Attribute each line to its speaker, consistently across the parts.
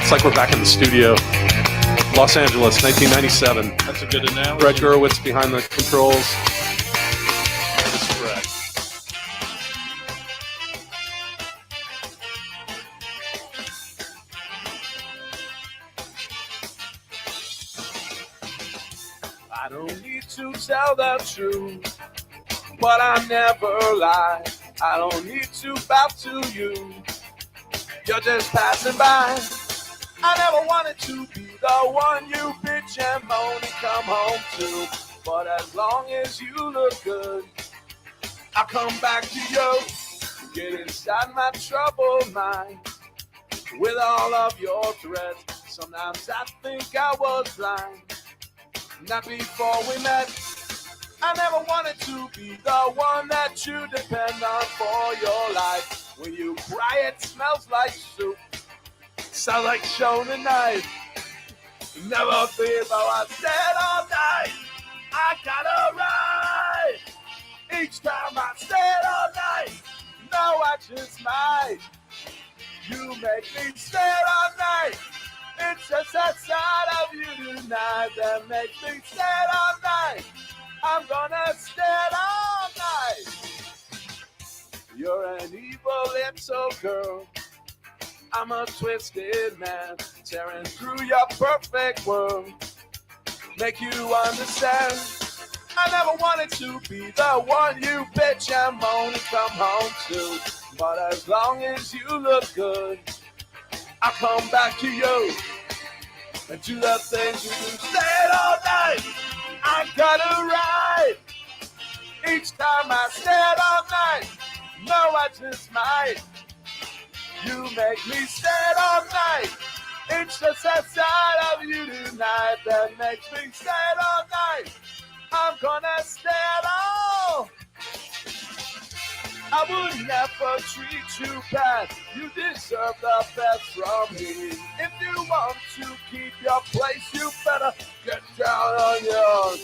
Speaker 1: It's like we're back in the studio. Los Angeles, 1997.
Speaker 2: That's a good analogy.
Speaker 1: Brett Gurewitz behind the controls. This is Brett.
Speaker 3: I don't need to tell the truth, but I never lie. I don't need to bow to you. You're just passing by. I never wanted to be the one you bitch and moan and come home to. But as long as you look good, I'll come back to you. Get inside my troubled mind with all of your threats. Sometimes I think I was blind, not before we met. I never wanted to be the one that you depend on for your life. When you cry, it smells like soup. Sounds like Shona night. Never fear about what I said all night. I gotta ride. Each time I said all night. No, I just might. You make me stay all night. It's just that side of you tonight that makes me stay all night. I'm gonna stay all night. You're an evil little girl. I'm a twisted man, tearing through your perfect world. Make you understand. I never wanted to be the one you bitch and moan and come home to. But as long as you look good, I'll come back to you and do the things you do. Stay all night. I gotta ride. Each time I stay all night. No, I just might. You make me stay all night. It's just that side of you tonight that makes me stay all night. I'm gonna stay all. I would never treat you bad. You deserve the best from me. If you want to keep your place, you better get down on yours.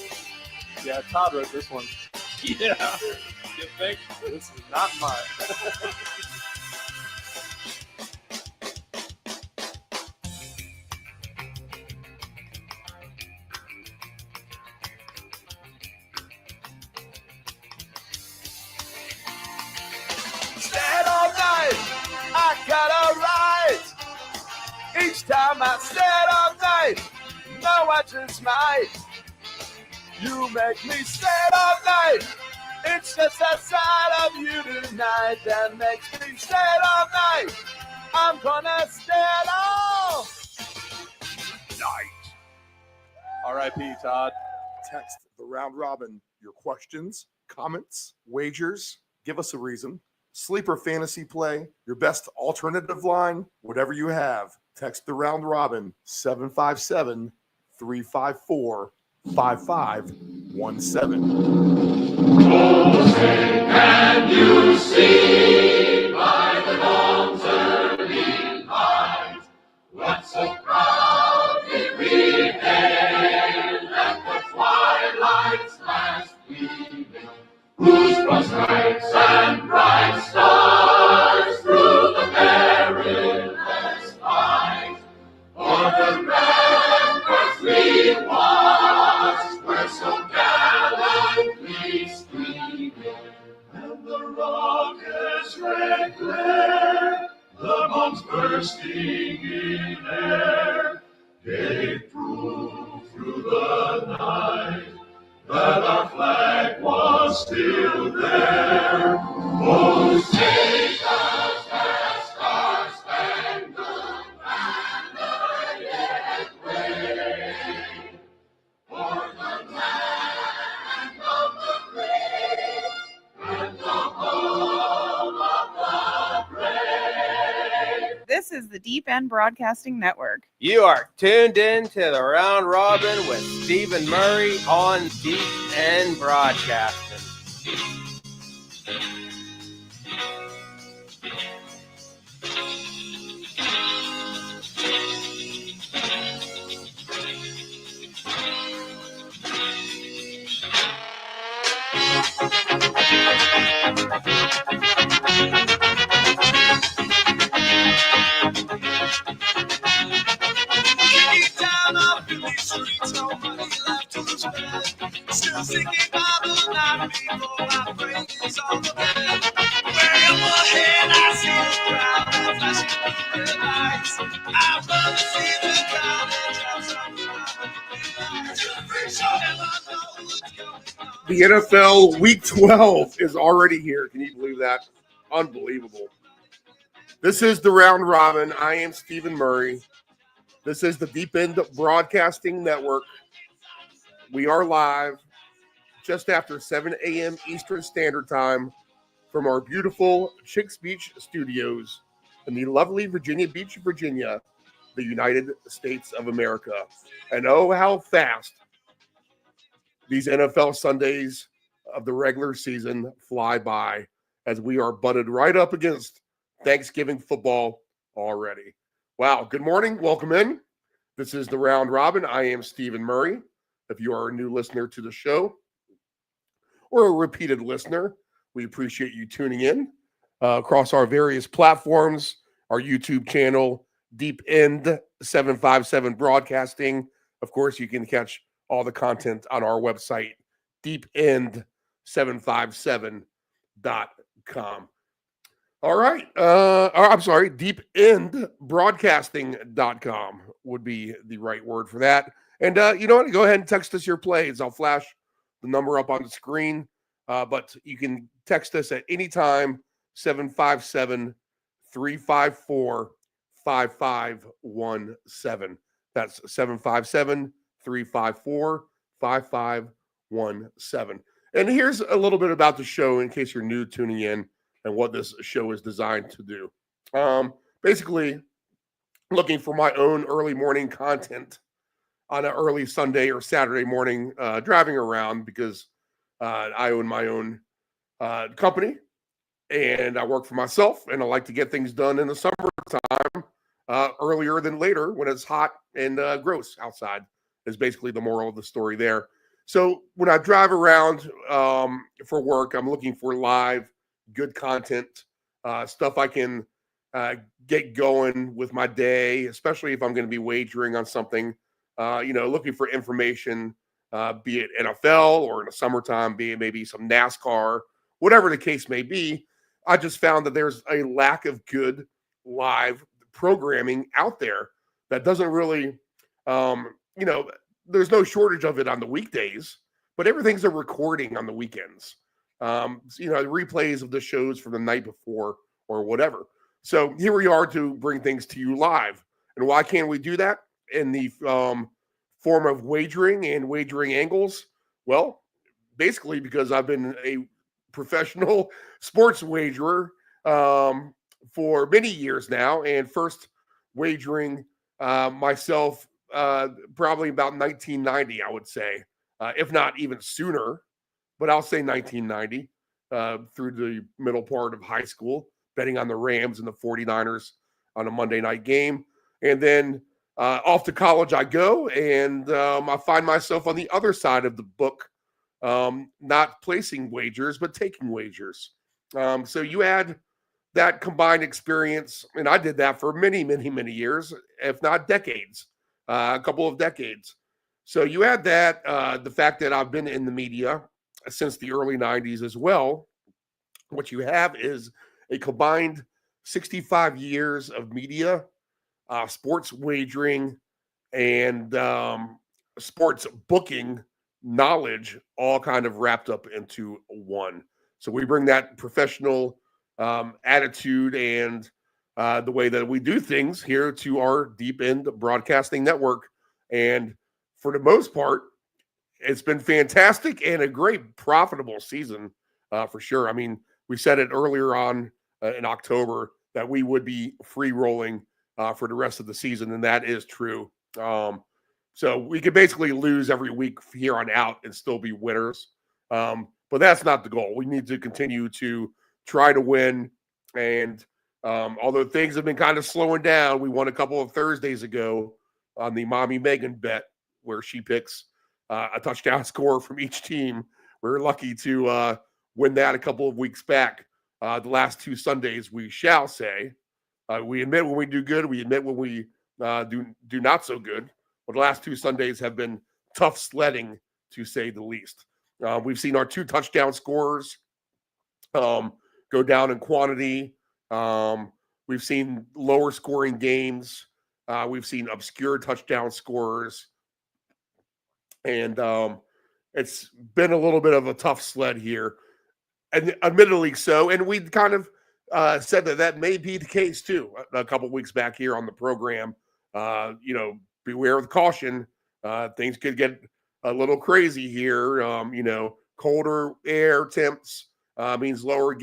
Speaker 1: Yeah, Todd wrote this one.
Speaker 2: Yeah. You think?
Speaker 1: This is not mine.
Speaker 3: Stand all night, I gotta ride. Each time I stand all night, no, I just might. You make me stand all night. It's just that side of you tonight that makes me stand all night. I'm gonna stand all night.
Speaker 1: R.I.P. Todd.
Speaker 4: Text the round robin your questions, comments, wagers. Give us a reason. Sleeper fantasy play, your best alternative line, whatever you have. Text the round robin 757-354-5517.
Speaker 5: Oh, say, can you see by the dawn's early light what so proudly we hailed at the twilight's last gleaming, whose broad stripes and bright stars through the perilous fight o'er the ramparts we watched were so gallantly streaming, and the rocket's red glare, the bombs bursting in air, gave proof through the night that our flag was still there. Oh, take us that star-spangled banner yet wave, for the land of the free and the home of the brave.
Speaker 6: This is the Deep End Broadcasting Network.
Speaker 7: You are tuned in to the Round Robin with Stephen Murray on Deep End Broadcasting.
Speaker 8: The NFL Week 12 is already here. Can you believe that? Unbelievable. This is the Round Robin. I am Stephen Murray. This is the Deep End Broadcasting Network. We are live just after 7 a.m. Eastern Standard Time from our beautiful Chicks Beach studios in the lovely Virginia Beach, Virginia, the United States of America. And oh, how fast these NFL Sundays of the regular season fly by as we are butted right up against Thanksgiving football already. Wow. Good morning. Welcome in. This is the Round Robin. I am Stephen Murray. If you are a new listener to the show or a repeated listener, we appreciate you tuning in across our various platforms, our YouTube channel, Deep End 757 Broadcasting. Of course, you can catch all the content on our website, deepend757.com. All right. I'm sorry, deependbroadcasting.com would be the right word for that. And you know what? Go ahead and text us your plays. I'll flash the number up on the screen. But you can text us at any time, 757-354-5517. That's 757-354-5517. And here's a little bit about the show in case you're new tuning in and what this show is designed to do. Basically, looking for my own early morning content on an early Sunday or Saturday morning, driving around because I own my own company and I work for myself, and I like to get things done in the summertime earlier than later when it's hot and gross outside is basically the moral of the story there. So when I drive around for work, I'm looking for live, good content, stuff I can get going with my day, especially if I'm going to be wagering on something, looking for information, be it NFL or in the summertime, be it maybe some NASCAR, whatever the case may be. I just found that there's a lack of good live programming out there that doesn't really, there's no shortage of it on the weekdays, but everything's a recording on the weekends. Replays of the shows from the night before or whatever. So here we are to bring things to you live. And why can't we do that in the form of wagering and wagering angles? Well, basically because I've been a professional sports wagerer for many years now, and first wagering myself probably about 1990, I would say, if not even sooner, but I'll say 1990 through the middle part of high school, betting on the Rams and the 49ers on a Monday night game. And then off to college I go, and I find myself on the other side of the book, not placing wagers, but taking wagers. So you add that combined experience, and I did that for many, many, many years, if not decades, a couple of decades. So you add that, the fact that I've been in the media since the early 90s as well. What you have is a combined 65 years of media, sports wagering, and sports booking knowledge all kind of wrapped up into one. So we bring that professional attitude and the way that we do things here to our Deep End Broadcasting Network. And for the most part, it's been fantastic and a great profitable season for sure. I mean, we said it earlier on in October that we would be free rolling for the rest of the season, and that is true. So we could basically lose every week here on out and still be winners. But that's not the goal. We need to continue to try to win. And although things have been kind of slowing down, we won a couple of Thursdays ago on the Mommy Megan bet where she picks a touchdown score from each team. We're lucky to win that a couple of weeks back. The last two Sundays, we shall say. We admit when we do good. We admit when we do not so good. But the last two Sundays have been tough sledding, to say the least. We've seen our 2 touchdown scorers go down in quantity. We've seen lower scoring games. We've seen obscure touchdown scorers. And it's been a little bit of a tough sled here. And admittedly so. And we kind of said that may be the case too a couple weeks back here on the program. Beware with caution. Things could get a little crazy here. Colder air temps means lower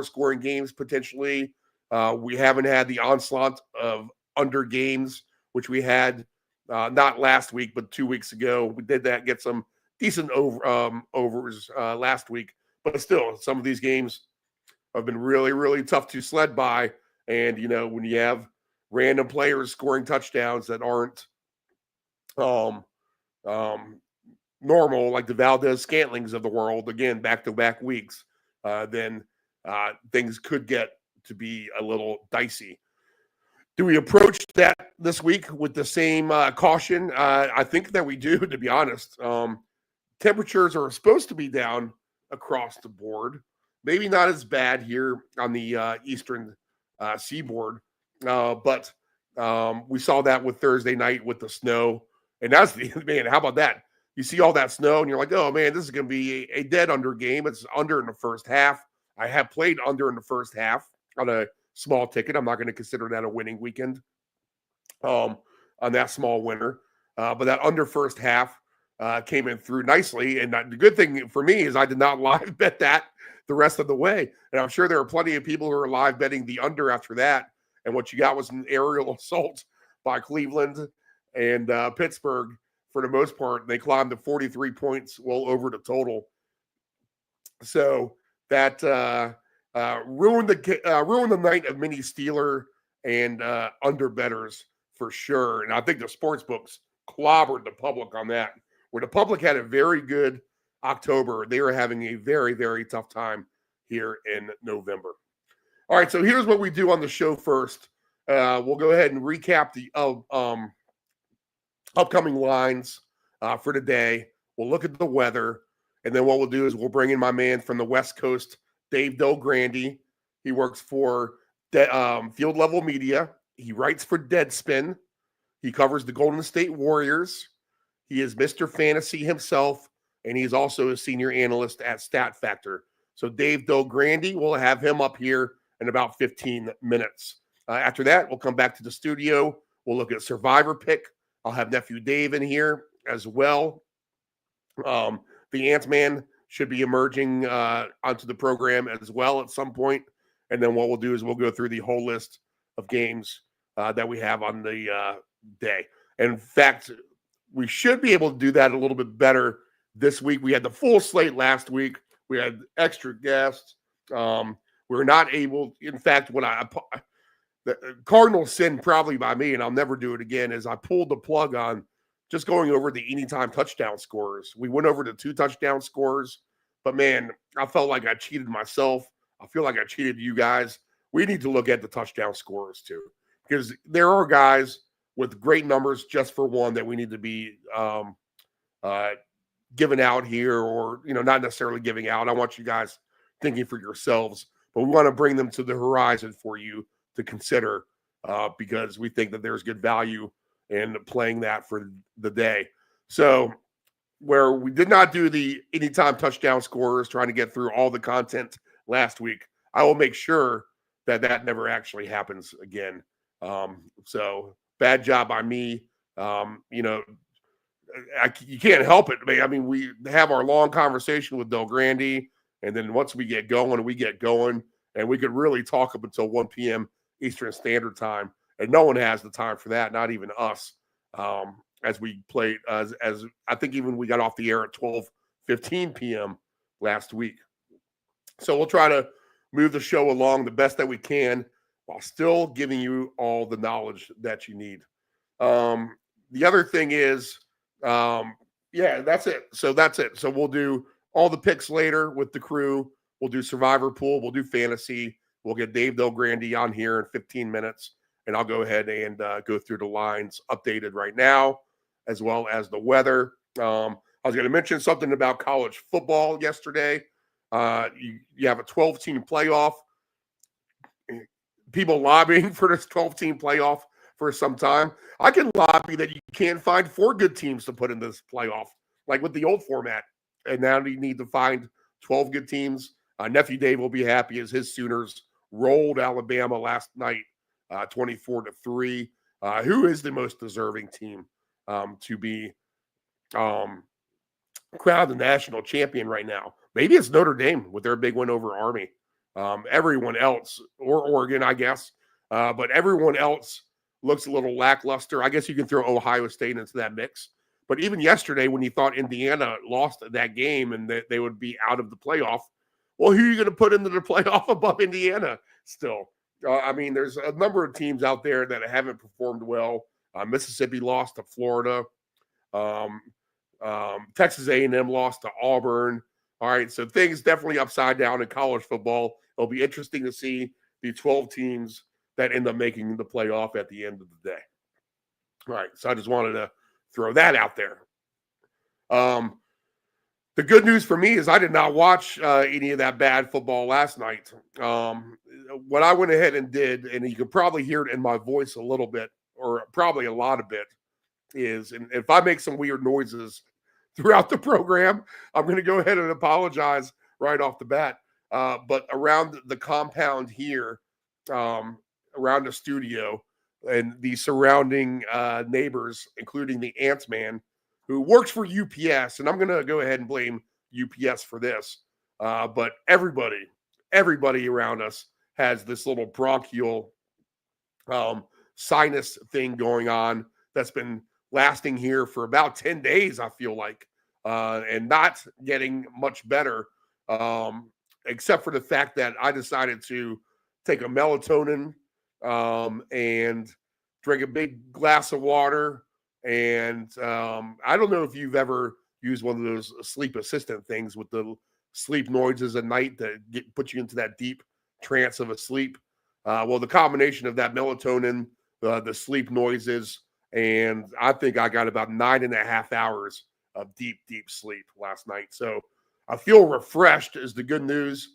Speaker 8: scoring games potentially. We haven't had the onslaught of under games, which we had not last week, but 2 weeks ago. We did get some decent overs last week. But still, some of these games have been really, really tough to sled by. And, when you have random players scoring touchdowns that aren't normal, like the Valdez-Scantlings of the world, again, back-to-back weeks, then things could get to be a little dicey. Do we approach that this week with the same caution? I think that we do, to be honest. Temperatures are supposed to be down across the board. Maybe not as bad here on the eastern seaboard, but we saw that with Thursday night with the snow. And that's man, how about that? You see all that snow and you're like, oh man, this is going to be a dead under game. It's under in the first half. I have played under in the first half on a small ticket. I'm not going to consider that a winning weekend on that small winner. But that under first half came in through nicely. And the good thing for me is I did not live bet that the rest of the way. And I'm sure there are plenty of people who are live betting the under after that. And what you got was an aerial assault by Cleveland and Pittsburgh. For the most part, they climbed to 43 points, well over the total. So that ruined the night of many Steeler and under bettors for sure. And I think the sports books clobbered the public on that. Where the public had a very good October, they were having a very, very tough time here in November. All right, so here's what we do on the show first. We'll go ahead and recap the upcoming lines for today. We'll look at the weather, and then what we'll do is we'll bring in my man from the West Coast, Dave Del Grande. He works for Field Level Media. He writes for Deadspin. He covers the Golden State Warriors. He is Mr. Fantasy himself, and he's also a senior analyst at Stat Factor. So Dave Del Grande, we'll have him up here in about 15 minutes. After that, we'll come back to the studio. We'll look at Survivor Pick. I'll have Nephew Dave in here as well. The Ant-Man should be emerging onto the program as well at some point. And then what we'll do is we'll go through the whole list of games that we have on the day. And in fact, we should be able to do that a little bit better this week. We had the full slate last week. We had extra guests. We were not able, in fact, the cardinal sin probably by me, and I'll never do it again, is I pulled the plug on just going over the anytime touchdown scorers. We went over the 2 touchdown scores, but man, I felt like I cheated myself. I feel like I cheated you guys. We need to look at the touchdown scorers too, because there are guys with great numbers just for one that we need to be giving out here, or not necessarily giving out. I want you guys thinking for yourselves, but we want to bring them to the horizon for you to consider because we think that there's good value in playing that for the day. So where we did not do the anytime touchdown scorers, trying to get through all the content last week, I will make sure that never actually happens again. So bad job by me. You can't help it. I mean, we have our long conversation with Del Grande, and then once we get going, and we could really talk up until 1 p.m. Eastern Standard Time, and no one has the time for that, not even us. As we played, as I think even we got off the air at 12:15 p.m. last week. So we'll try to move the show along the best that we can while still giving you all the knowledge that you need. The other thing is, that's it. So that's it. So we'll do all the picks later with the crew. We'll do Survivor Pool. We'll do Fantasy. We'll get Dave Del Grande on here in 15 minutes, and I'll go ahead and go through the lines updated right now, as well as the weather. I was going to mention something about college football yesterday. You have a 12-team playoff. People lobbying for this 12-team playoff for some time. I can lobby that you can't find 4 good teams to put in this playoff, like with the old format. And now you need to find 12 good teams. Nephew Dave will be happy as his Sooners rolled Alabama last night, 24-3. Who is the most deserving team to be crowned the national champion right now? Maybe it's Notre Dame with their big win over Army. Everyone else, or Oregon, I guess, but everyone else looks a little lackluster. I guess you can throw Ohio State into that mix. But even yesterday, when you thought Indiana lost that game and they would be out of the playoff, well, who are you going to put into the playoff above Indiana still? I mean, there's a number of teams out there that haven't performed well. Mississippi lost to Florida. Texas A&M lost to Auburn. All right, so things definitely upside down in college football. It'll be interesting to see the 12 teams that end up making the playoff at the end of the day. All right, so I just wanted to throw that out there. The good news for me is I did not watch any of that bad football last night. What I went ahead and did, and you can probably hear it in my voice a little bit, or probably a lot of it, is, and if I make some weird noises throughout the program, I'm going to go ahead and apologize right off the bat. But around the compound here, around the studio, and the surrounding neighbors, including the Ant-Man, who works for UPS, and I'm going to go ahead and blame UPS for this, but everybody around us has this little bronchial sinus thing going on that's been lasting here for about 10 days, I feel like, and not getting much better, except for the fact that I decided to take a melatonin and drink a big glass of water. And I don't know if you've ever used one of those sleep assistant things with the sleep noises at night that put you into that deep trance of a sleep. Well, the combination of that melatonin, the sleep noises, and I think I got about 9.5 hours of deep sleep last night. So I feel refreshed is the good news.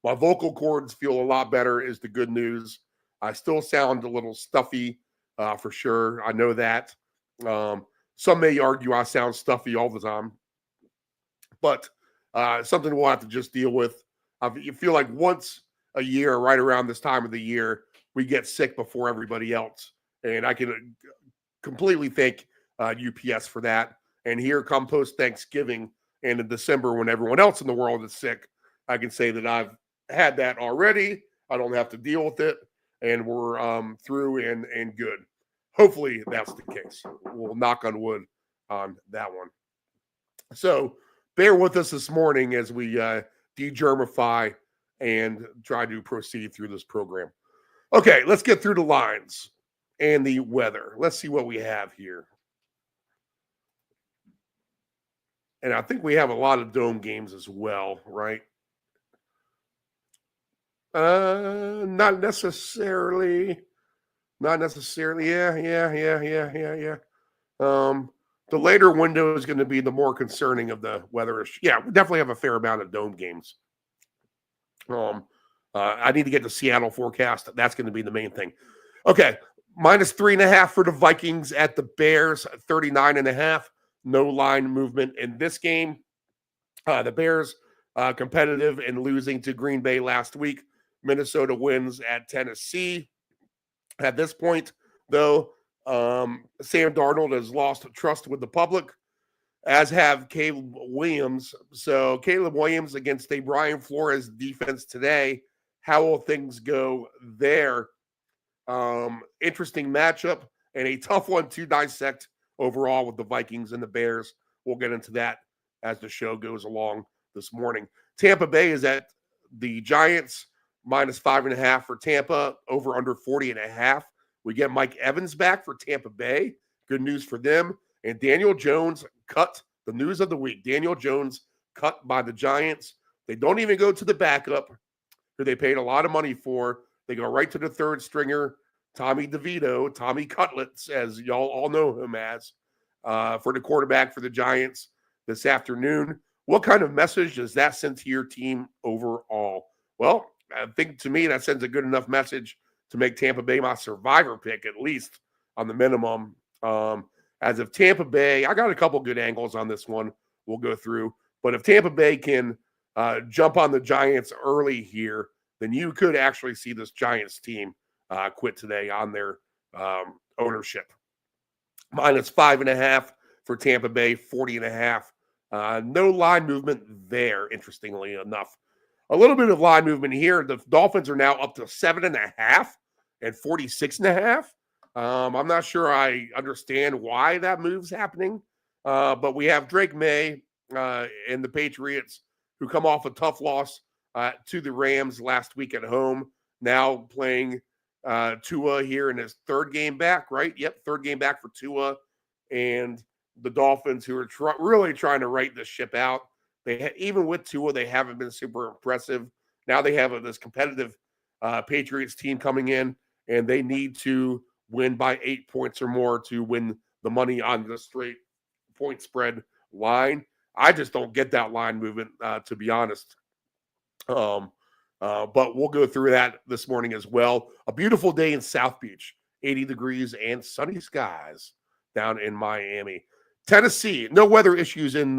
Speaker 8: My vocal cords feel a lot better is the good news. I still sound a little stuffy for sure. I know that. Some may argue I sound stuffy all the time, but something we'll have to just deal with. You feel like once a year, right around this time of the year, we get sick before everybody else. And I can completely thank UPS for that. And here come post-Thanksgiving and in December when everyone else in the world is sick, I can say that I've had that already. I don't have to deal with it. And we're through and good. Hopefully that's the case. We'll knock on wood on that one. So bear with us this morning as we de-germify and try to proceed through this program. Okay, let's get through the lines and the weather. Let's see what we have here. And I think we have a lot of dome games as well, right? Not necessarily. Yeah. The later window is going to be the more concerning of the weather. Yeah, we definitely have a fair amount of dome games. I need to get the Seattle forecast. That's going to be the main thing. Okay, -3.5 for the Vikings at the Bears, 39.5. No line movement in this game. The Bears competitive and losing to Green Bay last week. Minnesota wins at Tennessee. At this point, though, Sam Darnold has lost trust with the public, as have Caleb Williams. So Caleb Williams against a Brian Flores defense today. How will things go there? Interesting matchup and a tough one to dissect overall with the Vikings and the Bears. We'll get into that as the show goes along this morning. Tampa Bay is at the Giants, -5.5 for Tampa, over under 40.5. We get Mike Evans back for Tampa Bay. Good news for them. And Daniel Jones cut, the news of the week. Daniel Jones cut by the Giants. They don't even go to the backup, who they paid a lot of money for. They go right to the third stringer, Tommy DeVito, Tommy Cutlets, as y'all all know him as, for the quarterback for the Giants. this afternoon. What kind of message does that send to your team overall? Well, I think to me that sends a good enough message to make Tampa Bay my survivor pick, at least on the minimum. As of Tampa Bay, I got a couple good angles on this one we'll go through. But if Tampa Bay can jump on the Giants early here, then you could actually see this Giants team quit today on their ownership. -5.5 for Tampa Bay, 40.5. No line movement there, interestingly enough. A little bit of line movement here. The Dolphins are now up to 7.5 and 46.5. I'm not sure I understand why that move's happening, but we have Drake May and the Patriots who come off a tough loss to the Rams last week at home, now playing Tua here in his third game back, right? Yep, third game back for Tua. And the Dolphins, who are really trying to right this ship out. Even with Tua, they haven't been super impressive. Now they have this competitive Patriots team coming in, and they need to win by 8 points or more to win the money on the straight point spread line. I just don't get that line movement, to be honest. But we'll go through that this morning as well. A beautiful day in South Beach, 80 degrees and sunny skies down in Miami. Tennessee, no weather issues in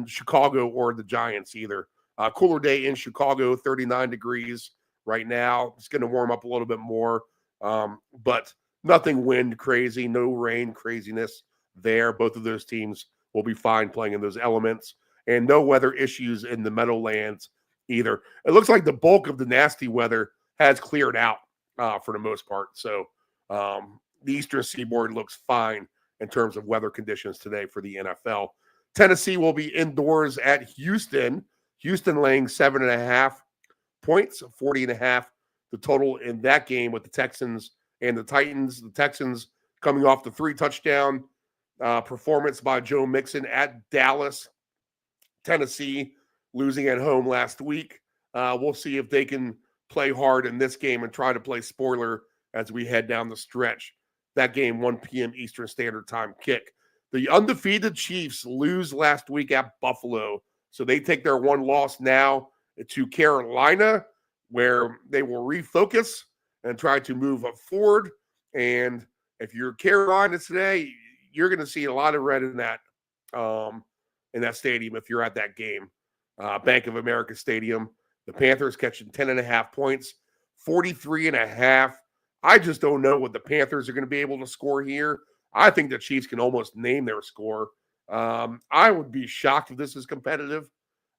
Speaker 8: Chicago or the Giants either. Cooler day in Chicago, 39 degrees right now. It's going to warm up a little bit more, but nothing wind crazy, no rain craziness there. Both of those teams will be fine playing in those elements, and no weather issues in the Meadowlands either. It looks like the bulk of the nasty weather has cleared out for the most part. So the Eastern Seaboard looks fine in terms of weather conditions today for the NFL. Tennessee will be indoors at Houston. Houston laying 7.5 points, 40.5 the total in that game with the Texans and the Titans. The Texans coming off the 3-touchdown performance by Joe Mixon at Dallas. Tennessee losing at home last week. We'll see if they can play hard in this game and try to play spoiler as we head down the stretch. That game, 1 p.m. Eastern Standard Time kick. The undefeated Chiefs lose last week at Buffalo, so they take their one loss now to Carolina, where they will refocus and try to move up forward. And if you're Carolina today, you're going to see a lot of red in that stadium if you're at that game. Bank of America Stadium. The Panthers catching 10.5 points, 43.5. I just don't know what the Panthers are going to be able to score here. I think the Chiefs can almost name their score. I would be shocked if this is competitive.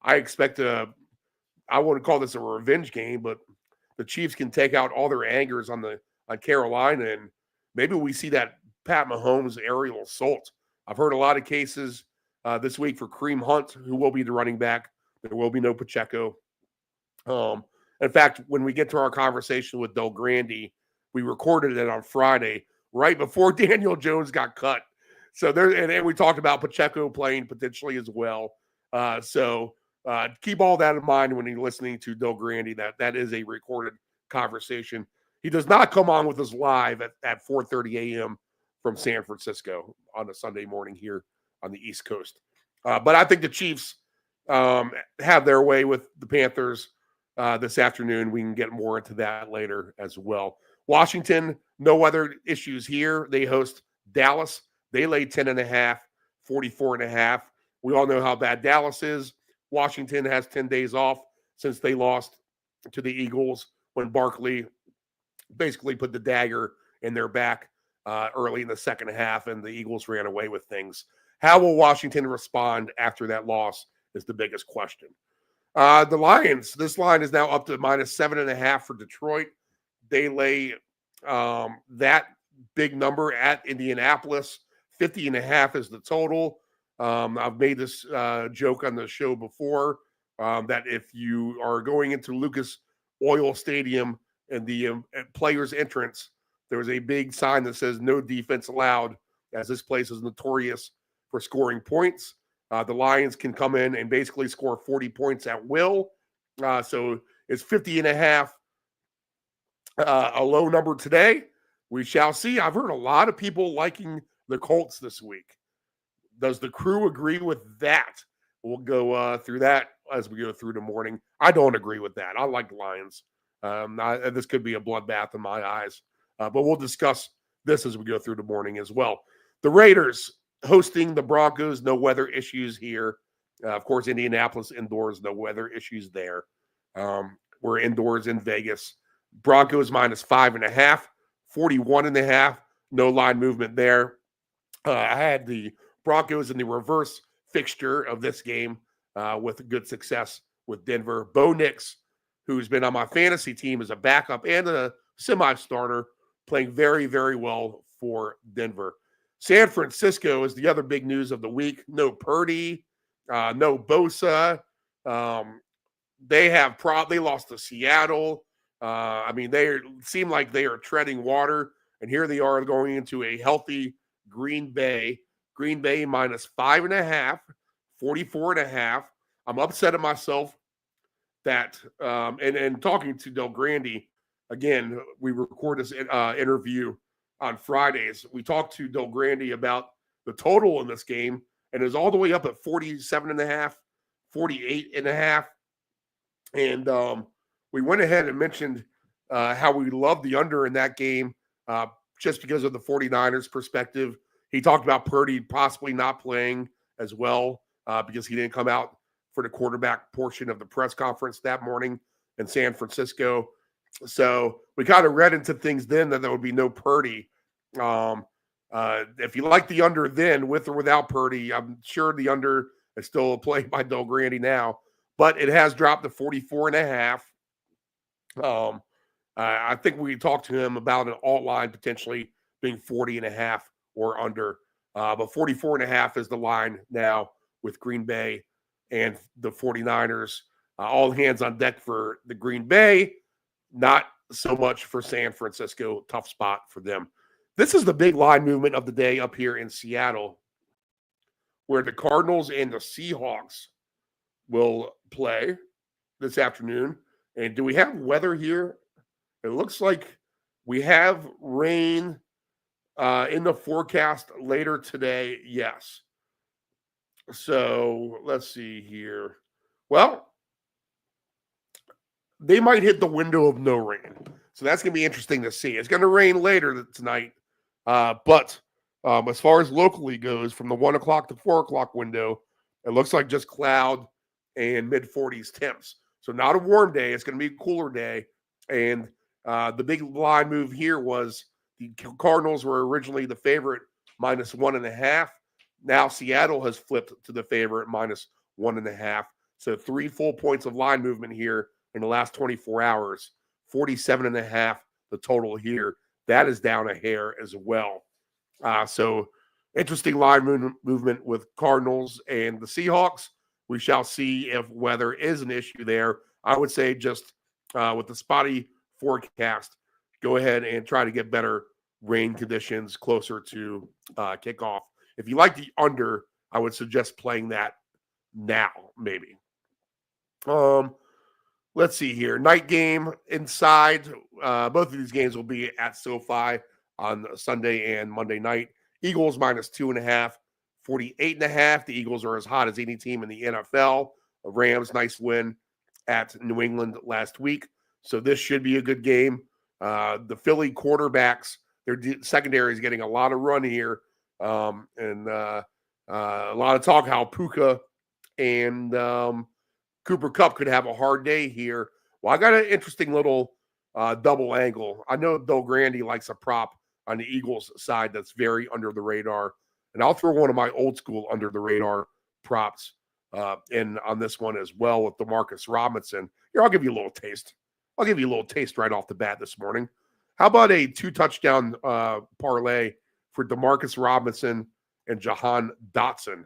Speaker 8: I expect I wouldn't call this a revenge game, but the Chiefs can take out all their angers on Carolina, and maybe we see that Pat Mahomes aerial assault. I've heard a lot of cases this week for Kareem Hunt, who will be the running back. There will be no Pacheco. In fact, when we get to our conversation with Del Grande, we recorded it on Friday, right before Daniel Jones got cut. So and we talked about Pacheco playing potentially as well. So keep all that in mind when you're listening to Del Grande. That is a recorded conversation. He does not come on with us live at 4:30 a.m. from San Francisco on a Sunday morning here on the East Coast. But I think the Chiefs have their way with the Panthers this afternoon. We can get more into that later as well. Washington, no other issues here. They host Dallas. They lay 10.5, 44.5. We all know how bad Dallas is. Washington has 10 days off since they lost to the Eagles when Barkley basically put the dagger in their back early in the second half, and the Eagles ran away with things. How will Washington respond after that loss is the biggest question. The Lions, this line is now up to -7.5 for Detroit. They lay that big number at Indianapolis. 50.5 is the total. I've made this joke on the show before that if you are going into Lucas Oil Stadium and the players' entrance, there was a big sign that says no defense allowed, as this place is notorious for scoring points. The Lions can come in and basically score 40 points at will. So it's 50.5. A low number today. We shall see. I've heard a lot of people liking the Colts this week. Does the crew agree with that? We'll go through that as we go through the morning. I don't agree with that. I like Lions. This could be a bloodbath in my eyes. But we'll discuss this as we go through the morning as well. The Raiders hosting the Broncos. No weather issues here. Of course, Indianapolis indoors. No weather issues there. We're indoors in Vegas. Broncos -5.5, 41.5. No line movement there. I had the Broncos in the reverse fixture of this game with good success with Denver. Bo Nix, who's been on my fantasy team as a backup and a semi-starter, playing very, very well for Denver. San Francisco is the other big news of the week. No Purdy, no Bosa. They lost to Seattle. They seem like they are treading water, and here they are going into a healthy Green Bay. Green Bay -5.5, 44.5. I'm upset at myself that, and talking to Del Grande, again, we record this interview on Fridays. We talked to Del Grande about the total in this game, and it's all the way up at 47.5, 48.5. And we went ahead and mentioned how we love the under in that game just because of the 49ers perspective. He talked about Purdy possibly not playing as well because he didn't come out for the quarterback portion of the press conference that morning in San Francisco. So we kind of read into things then that there would be no Purdy. If you like the under then, with or without Purdy, I'm sure the under is still a play by Del Grande now, but it has dropped to 44.5. I think we talked to him about an alt line potentially being 40.5 or under, but 44.5 is the line now with Green Bay and the 49ers. All hands on deck for the Green Bay, not so much for San Francisco. Tough spot for them. This is the big line movement of the day up here in Seattle, where the Cardinals and the Seahawks will play this afternoon. And do we have weather here? It looks like we have rain in the forecast later today. Yes. So let's see here. Well, they might hit the window of no rain. So that's going to be interesting to see. It's going to rain later tonight. But as far as locally goes, from the 1 o'clock to 4 o'clock window, it looks like just cloud and mid-40s temps. So not a warm day. It's going to be a cooler day. And the big line move here was the Cardinals were originally the favorite -1.5. Now Seattle has flipped to the favorite -1.5. So 3 full points of line movement here in the last 24 hours. 47.5 the total here. That is down a hair as well. So interesting line movement with Cardinals and the Seahawks. We shall see if weather is an issue there. I would say just with the spotty forecast, go ahead and try to get better rain conditions closer to kickoff. If you like the under, I would suggest playing that now, maybe. Let's see here. Night game inside. Both of these games will be at SoFi on Sunday and Monday night. Eagles -2.5, 48.5. The Eagles are as hot as any team in the NFL. Rams, nice win at New England last week. So this should be a good game. The Philly quarterbacks, their secondary is getting a lot of run here. And a lot of talk how Puka and Cooper Kupp could have a hard day here. Well, I got an interesting little double angle. I know Del Grande likes a prop on the Eagles side that's very under the radar. And I'll throw one of my old school under the radar props in on this one as well with DeMarcus Robinson. Here, I'll give you a little taste. I'll give you a little taste right off the bat this morning. How about a 2-touchdown parlay for DeMarcus Robinson and Jahan Dotson?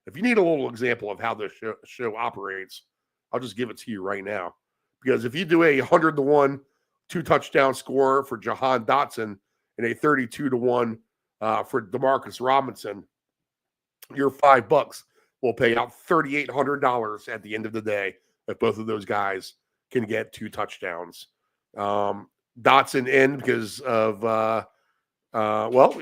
Speaker 8: If you need a little example of how this show operates, I'll just give it to you right now. Because if you do a 100-1 2-touchdown score for Jahan Dotson and a 32-1 for DeMarcus Robinson, your $5 will pay out $3,800 at the end of the day if both of those guys can get 2 touchdowns. Dotson in because of,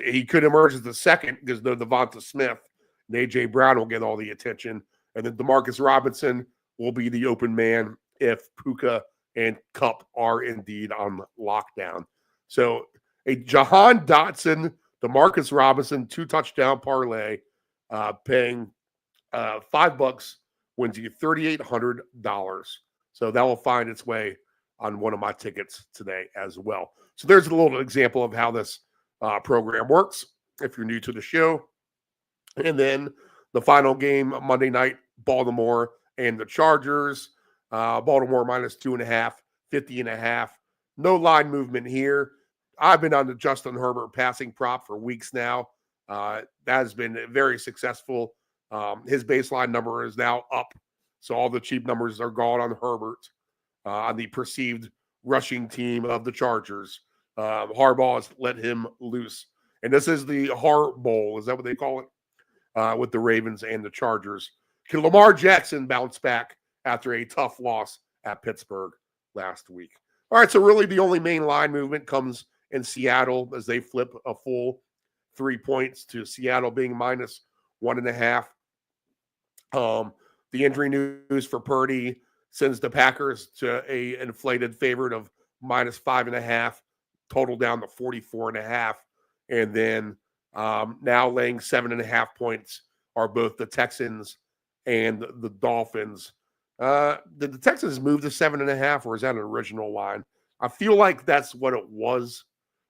Speaker 8: he could emerge as the second because no Devonta Smith. And A.J. Brown will get all the attention. And then DeMarcus Robinson will be the open man if Puka and Kupp are indeed on lockdown. So a Jahan Dotson, DeMarcus Robinson, 2-touchdown parlay, paying $5 wins you $3,800. So that will find its way on one of my tickets today as well. So there's a little example of how this program works if you're new to the show. And then the final game Monday night, Baltimore and the Chargers. Baltimore -2.5, 50.5. No line movement here. I've been on the Justin Herbert passing prop for weeks now. That has been very successful. His baseline number is now up. So all the cheap numbers are gone on Herbert, on the perceived rushing team of the Chargers. Harbaugh has let him loose. And this is the Har Bowl. Is that what they call it? With the Ravens and the Chargers. Can Lamar Jackson bounce back after a tough loss at Pittsburgh last week? All right, so really the only main line movement comes in Seattle as they flip a full 3 points to Seattle being -1.5. The injury news for Purdy sends the Packers to a inflated favorite of -5.5, total down to 44.5. And then now laying 7.5 points are both the Texans and the Dolphins. Did the Texans move to 7.5, or is that an original line? I feel like that's what it was.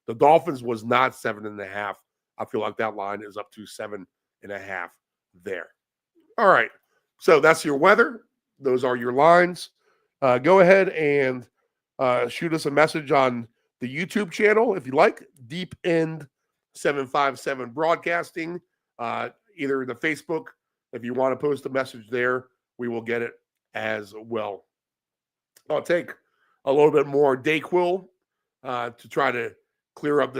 Speaker 8: The Dolphins was not 7.5. I feel like that line is up to 7.5 there. All right. So that's your weather. Those are your lines. Go ahead and shoot us a message on the YouTube channel if you like. Deep End 757 Broadcasting. Either the Facebook, if you want to post a message there, we will get it as well. I'll take a little bit more Dayquil to try to clear up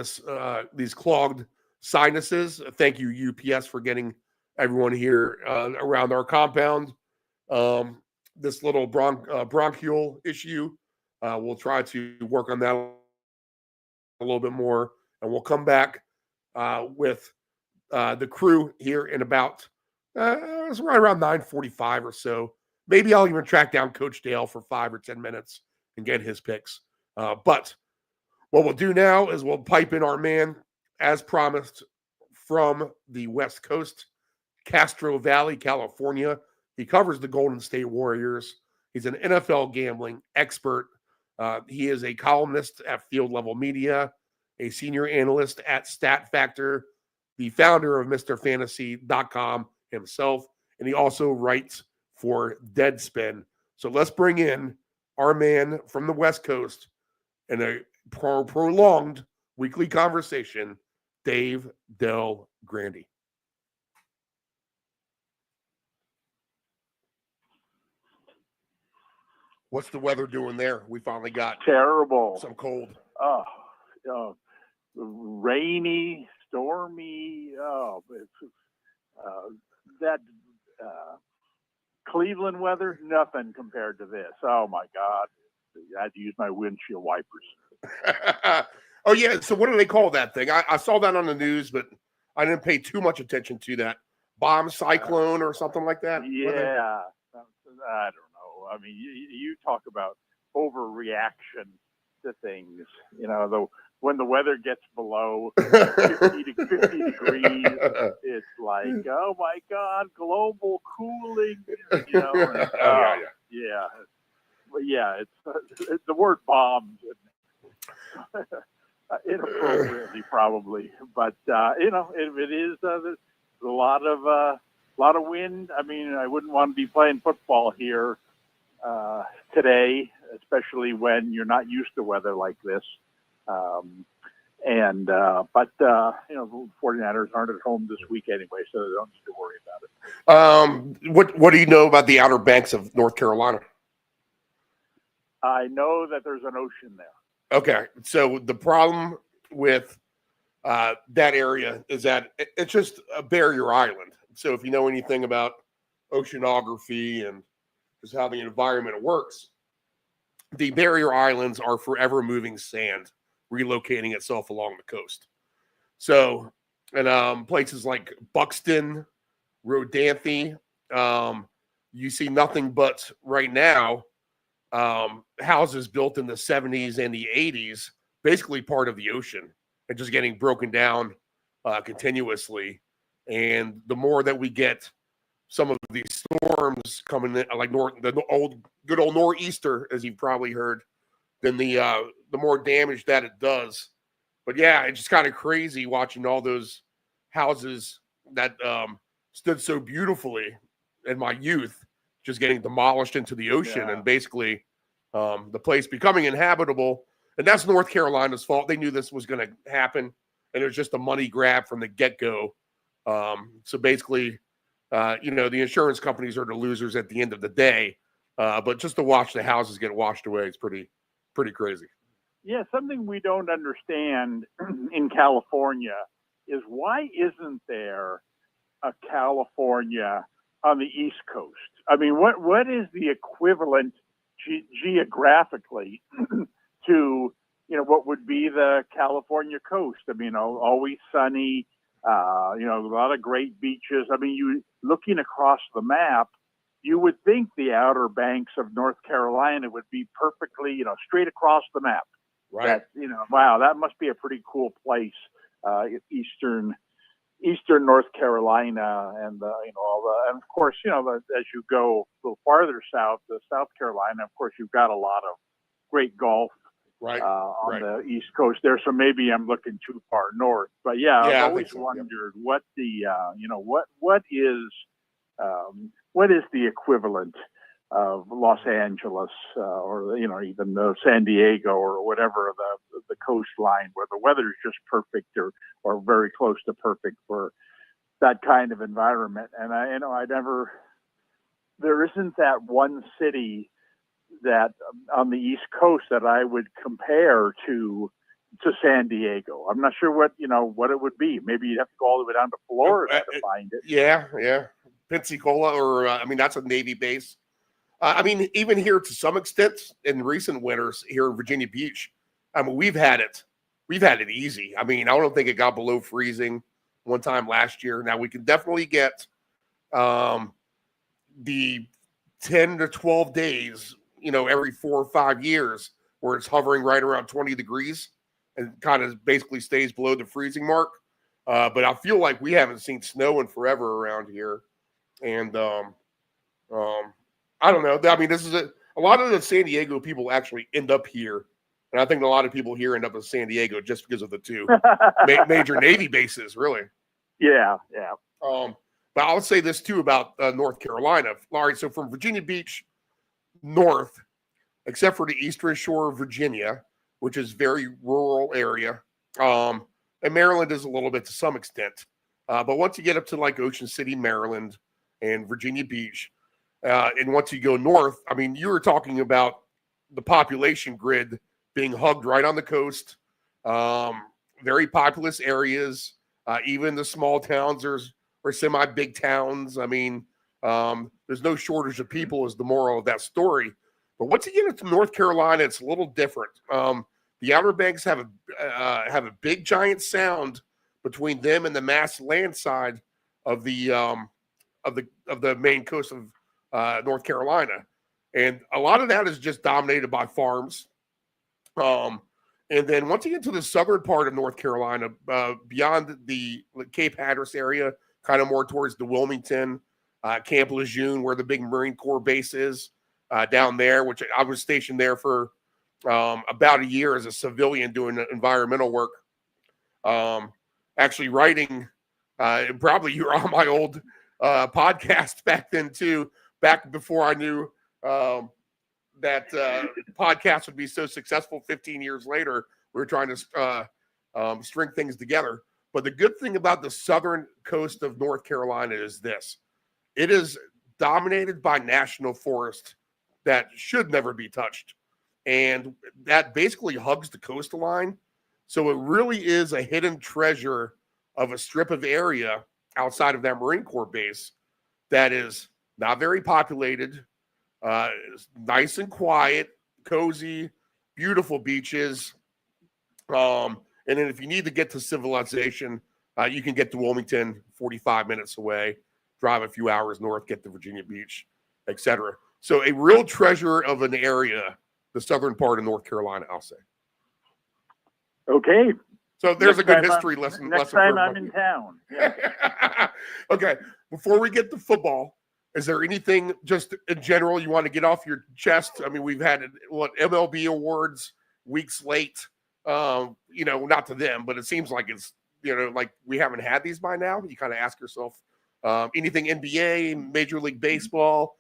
Speaker 8: these clogged sinuses. Thank you, UPS, for getting everyone here around our compound. This little bronchial issue, we'll try to work on that a little bit more, and we'll come back with the crew here in about it's right around 9:45 or so. Maybe I'll even track down Coach Dale for 5 or 10 minutes and get his picks. But what we'll do now is we'll pipe in our man, as promised, from the West Coast, Castro Valley, California. He covers the Golden State Warriors. He's an NFL gambling expert. He is a columnist at Field Level Media, a senior analyst at Stat Factor, the founder of MrFantasy.com himself, and he also writes for Deadspin. So let's bring in our man from the West Coast in a prolonged weekly conversation, Dave Del Grande. What's the weather doing there? We finally got
Speaker 9: terrible.
Speaker 8: Some cold.
Speaker 9: Rainy, stormy. That Cleveland weather, nothing compared to this. Oh my God. I had to use my windshield wipers.
Speaker 8: Oh yeah. So what do they call that thing? I saw that on the news, but I didn't pay too much attention to that. Bomb cyclone or something like that?
Speaker 9: Yeah. I don't know. I mean, you talk about overreaction to things, when the weather gets below 50 degrees, it's like, oh my God, global cooling, Yeah. But yeah, it's the word bombed inappropriately probably, but it is there's a lot of wind. I mean, I wouldn't want to be playing football here today, especially when you're not used to weather like this. But the 49ers aren't at home this week anyway, so they don't need to worry about
Speaker 8: it. What do you know about the Outer Banks of North Carolina?
Speaker 9: I know that there's an ocean there.
Speaker 8: Okay, so the problem with that area is that it's just a barrier island. So if you know anything about oceanography and just how the environment works, the barrier islands are forever moving sand, relocating itself along the coast. So, and places like Buxton, Rodanthe. You see nothing but right now houses built in the 70s and the 80s, basically part of the ocean and just getting broken down continuously. And the more that we get some of these storms coming in, like the good old nor'easter, as you've probably heard, then the more damage that it does. But yeah, it's just kind of crazy watching all those houses that stood so beautifully in my youth just getting demolished into the ocean and basically the place becoming inhabitable. And that's North Carolina's fault. They knew this was going to happen, and it was just a money grab from the get-go. So basically, the insurance companies are the losers at the end of the day. But just to watch the houses get washed away, it's pretty crazy.
Speaker 9: Yeah, something we don't understand in California is why isn't there a California on the East Coast? I mean, what is the equivalent geographically to what would be the California coast? I mean, always sunny, a lot of great beaches. I mean, you looking across the map, you would think the Outer Banks of North Carolina would be perfectly, straight across the map.
Speaker 8: Right.
Speaker 9: Wow, that must be a pretty cool place, eastern North Carolina, and and of course, as you go a little farther south, South Carolina, of course, you've got a lot of great golf on the East Coast there. So maybe I'm looking too far north, but I've always wondered what the what is the equivalent of Los Angeles or even San Diego or whatever the coastline where the weather is just perfect or very close to perfect for that kind of environment. And there isn't that one city that on the East Coast that I would compare to San Diego. I'm not sure what it would be. Maybe you'd have to go all the way down to Florida to find it.
Speaker 8: Yeah. Pensacola, or that's a Navy base. Even here to some extent in recent winters here in Virginia Beach, we've had it easy. I don't think it got below freezing one time last year. Now we can definitely get the 10 to 12 days, every 4 or 5 years where it's hovering right around 20 degrees and kind of basically stays below the freezing mark. But I feel like we haven't seen snow in forever around here. And I don't know. This is a lot of the San Diego people actually end up here. And I think a lot of people here end up in San Diego just because of the two major Navy bases, really.
Speaker 9: Yeah.
Speaker 8: But I'll say this too about North Carolina. All right, so from Virginia Beach north, except for the eastern shore of Virginia, which is very rural area, and Maryland is a little bit to some extent. But once you get up to like Ocean City, Maryland, and Virginia Beach, and once you go north, you were talking about the population grid being hugged right on the coast, very populous areas, even the small towns or semi-big towns. There's no shortage of people is the moral of that story. But once you get into North Carolina, it's a little different. The Outer Banks have a big giant sound between them and the Mass land side of the main coast of North Carolina, and a lot of that is just dominated by farms. And then once you get to the southern part of North Carolina, beyond the Cape Hatteras area, kind of more towards the Wilmington, Camp Lejeune, where the big Marine Corps base is down there, which I was stationed there for about a year as a civilian doing environmental work. Actually writing, probably you were on my old podcast back then too, back before I knew that podcast would be so successful 15 years later. We were trying to string things together. But the good thing about the southern coast of North Carolina is this. It is dominated by national forest that should never be touched. And that basically hugs the coastline. So it really is a hidden treasure of a strip of area outside of that Marine Corps base that is not very populated, nice and quiet, cozy, beautiful beaches. And then if you need to get to civilization, you can get to Wilmington 45 minutes away. drive a few hours north, get to Virginia Beach, etc. So a real treasure of an area, the southern part of North Carolina, I'll say.
Speaker 9: Okay.
Speaker 8: So there's
Speaker 9: Next
Speaker 8: a good
Speaker 9: time
Speaker 8: history lesson.
Speaker 9: Next time I'm in town. Yeah.
Speaker 8: Okay. Before we get to football, is there anything just in general you want to get off your chest? I mean, we've had MLB awards weeks late. Not to them, but it seems like it's like we haven't had these by now. You kind of ask yourself, anything NBA, Major League Baseball,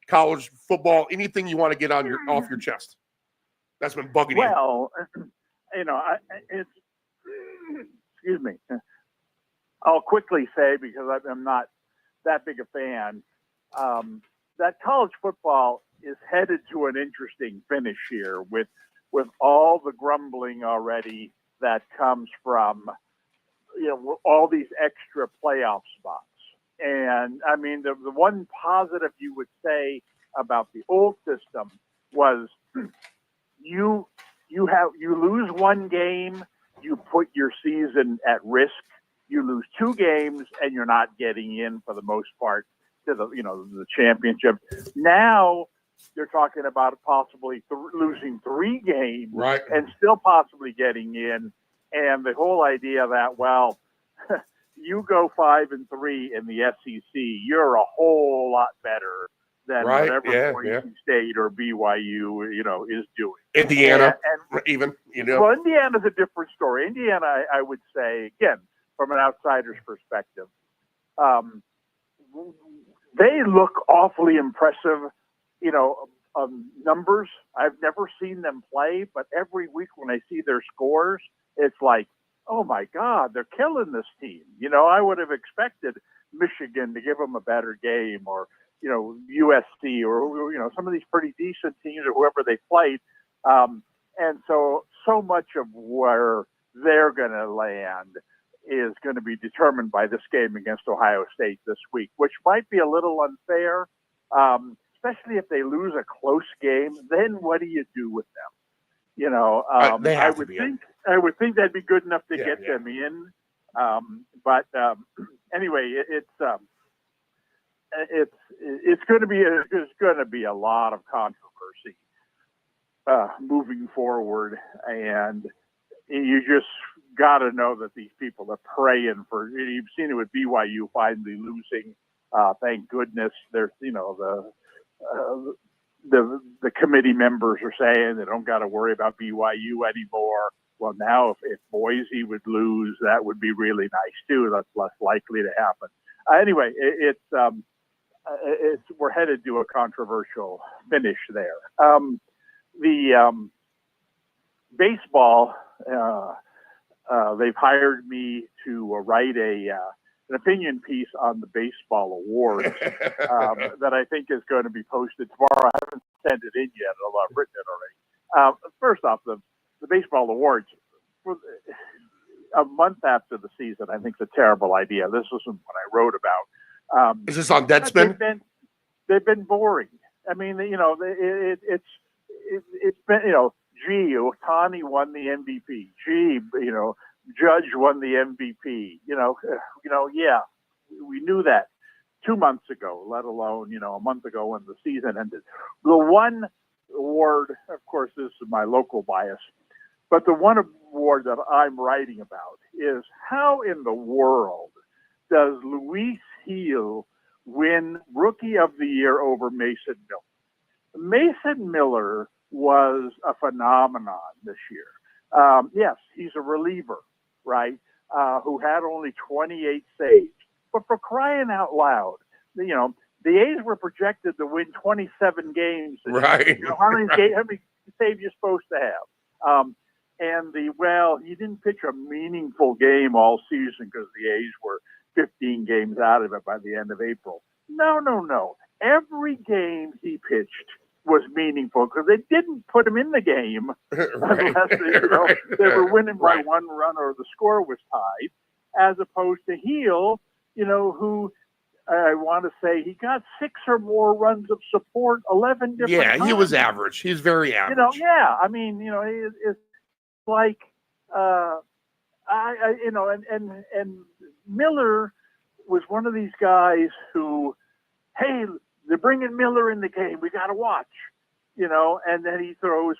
Speaker 8: college football, anything you want to get off your chest that's been bugging you.
Speaker 9: Well, it's excuse me. I'll quickly say, because I'm not that big a fan, that college football is headed to an interesting finish here with all the grumbling already that comes from all these extra playoff spots. And I mean, the one positive you would say about the old system was you lose one game, you put your season at risk. You lose two games and you're not getting in for the most part to the championship. Now you're talking about possibly losing three games,
Speaker 8: right,
Speaker 9: and still possibly getting in. And the whole idea that, well, you go 5-3 in the SEC, you're a whole lot better than whatever Boise State or BYU, is doing.
Speaker 8: Indiana,
Speaker 9: and
Speaker 8: even,
Speaker 9: Well, Indiana's a different story. Indiana, I would say, again, from an outsider's perspective, they look awfully impressive, numbers. I've never seen them play, but every week when I see their scores, it's like, oh my God, they're killing this team. I would have expected Michigan to give them a better game, or, USC, or, some of these pretty decent teams, or whoever they played. And so much of where they're going to land is going to be determined by this game against Ohio State this week, which might be a little unfair, especially if they lose a close game. Then what do you do with them? I would think that'd be good enough to get them in. But anyway, it's going to be a lot of controversy moving forward, and you just got to know that these people are praying for. You've seen it with BYU finally losing. Thank goodness. There's the committee members are saying they don't got to worry about BYU anymore. Well, now if Boise would lose, that would be really nice too. That's less likely to happen. Anyway, we're headed to a controversial finish there. The baseball, they've hired me to write an opinion piece on the baseball awards that I think is going to be posted tomorrow. I haven't sent it in yet, although I've written it already. First off, the baseball awards, for a month after the season, I think it's a terrible idea. This wasn't what I wrote about.
Speaker 8: Is this on Deadspin?
Speaker 9: They've been boring. I mean, it's been, gee, Ohtani won the MVP. Gee, Judge won the MVP. Yeah, we knew that 2 months ago, let alone, a month ago when the season ended. The one award, of course, this is my local bias, but the one award that I'm writing about is how in the world does Luis Gil win Rookie of the Year over Mason Miller? Mason Miller was a phenomenon this year. Yes, he's a reliever, right, who had only 28 saves. But for crying out loud, the A's were projected to win 27 games.
Speaker 8: Right.
Speaker 9: How many saves you're supposed to have? He didn't pitch a meaningful game all season because the A's were 15 games out of it by the end of April. No. Every game he pitched was meaningful because they didn't put him in the game unless they were winning by one run or the score was tied, as opposed to Gil, who I want to say he got 6 or more runs of support 11 different times.
Speaker 8: Yeah, he was average. He's very average.
Speaker 9: I mean, it's like and Miller was one of these guys who, hey, they're bringing Miller in the game. We got to watch, and then he throws,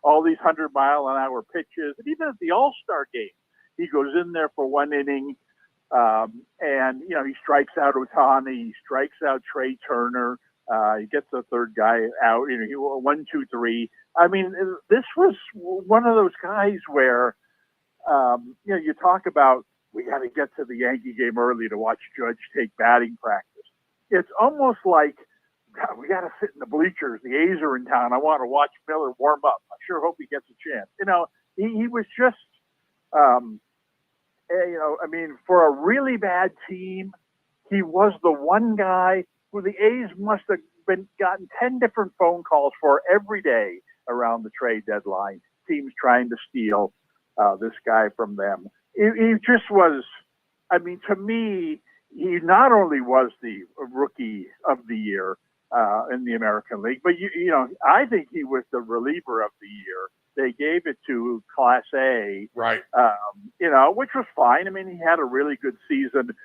Speaker 9: all these 100-mile-an-hour pitches. And even at the All-Star game, he goes in there for one inning, and, he strikes out Ohtani, he strikes out Trey Turner, he gets the third guy out, he 1, 2, 3. I mean, this was one of those guys where, you talk about, we got to get to the Yankee game early to watch Judge take batting practice. It's almost like, God, we got to sit in the bleachers. The A's are in town. I want to watch Miller warm up. I sure hope he gets a chance. He was just, for a really bad team, he was the one guy who the A's must have gotten 10 different phone calls for every day around the trade deadline. Teams trying to steal this guy from them. He just was, to me, he not only was the rookie of the year in the American League, but, I think he was the reliever of the year. They gave it to Class A,
Speaker 8: right?
Speaker 9: Which was fine. He had a really good season,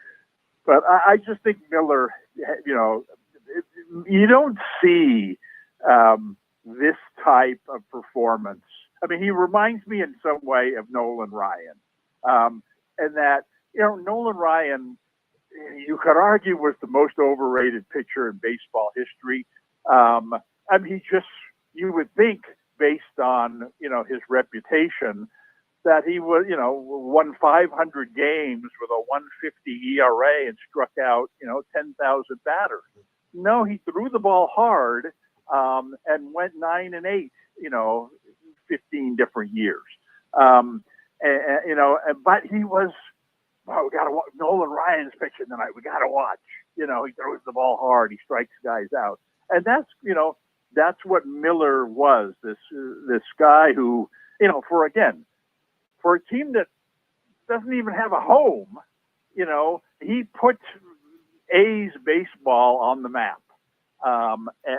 Speaker 9: but I just think Miller, you don't see this type of performance. He reminds me in some way of Nolan Ryan, and that Nolan Ryan, you could argue, was the most overrated pitcher in baseball history. You would think, based on, his reputation, that he was, won 500 games with a 150 ERA and struck out, 10,000 batters. No, he threw the ball hard and went 9-8, 15 different years. But he was, we got to watch Nolan Ryan's pitching tonight. We got to watch. He throws the ball hard. He strikes guys out. And that's what Miller was, this guy who, for a team that doesn't even have a home, he put A's baseball on the map,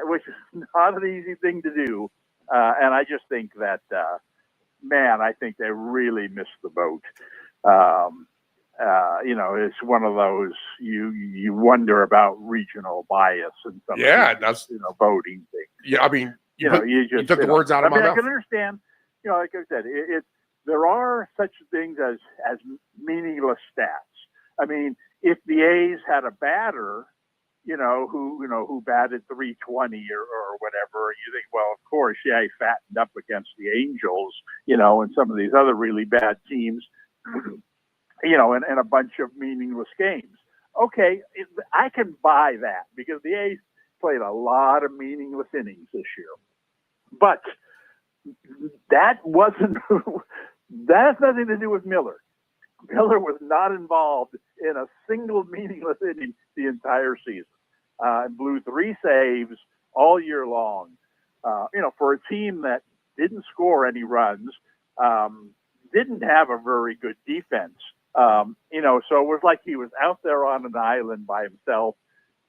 Speaker 9: which is not an easy thing to do. And I just think that, I think they really missed the boat. It's one of those you wonder about regional bias and some
Speaker 8: that's
Speaker 9: voting things.
Speaker 8: Yeah, you took the words out of my mouth.
Speaker 9: I can understand. Like I said, there are such things as meaningless stats. If the A's had a batter, who batted 320 or whatever, you think, well, of course, he fattened up against the Angels, and some of these other really bad teams. In a bunch of meaningless games. Okay, I can buy that because the A's played a lot of meaningless innings this year. But that has nothing to do with Miller. Miller was not involved in a single meaningless inning the entire season. And blew 3 saves all year long. For a team that didn't score any runs, didn't have a very good defense. So it was like he was out there on an island by himself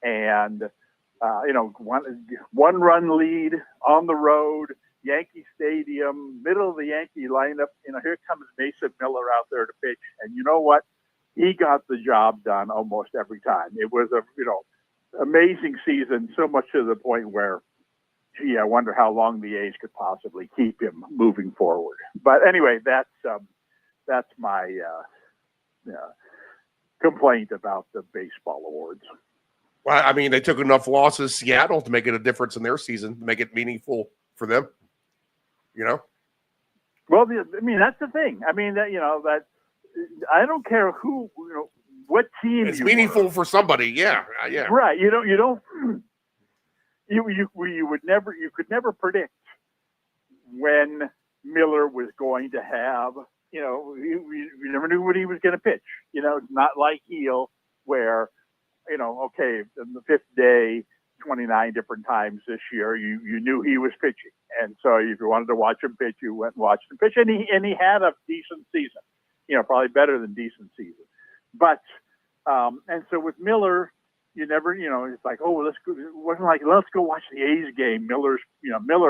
Speaker 9: and, one run lead on the road, Yankee Stadium, middle of the Yankee lineup. Here comes Mason Miller out there to pitch. And you know what? He got the job done almost every time. It was amazing season, so much to the point where, gee, I wonder how long the A's could possibly keep him moving forward. But anyway, that's my complaint about the baseball awards.
Speaker 8: Well, they took enough losses, Seattle, to make it a difference in their season, to make it meaningful for them.
Speaker 9: Well, that's the thing. That I don't care who, what team.
Speaker 8: It's meaningful for somebody. Yeah.
Speaker 9: Right. You could never predict when Miller was going to have. You never knew what he was going to pitch. It's not like Heel where, okay, in the 5th day, 29 different times this year, you knew he was pitching. And so if you wanted to watch him pitch, you went and watched him pitch. And he had a decent season, probably better than decent season. But, and so with Miller, you never, it's like, oh, it wasn't like, let's go watch the A's game. Miller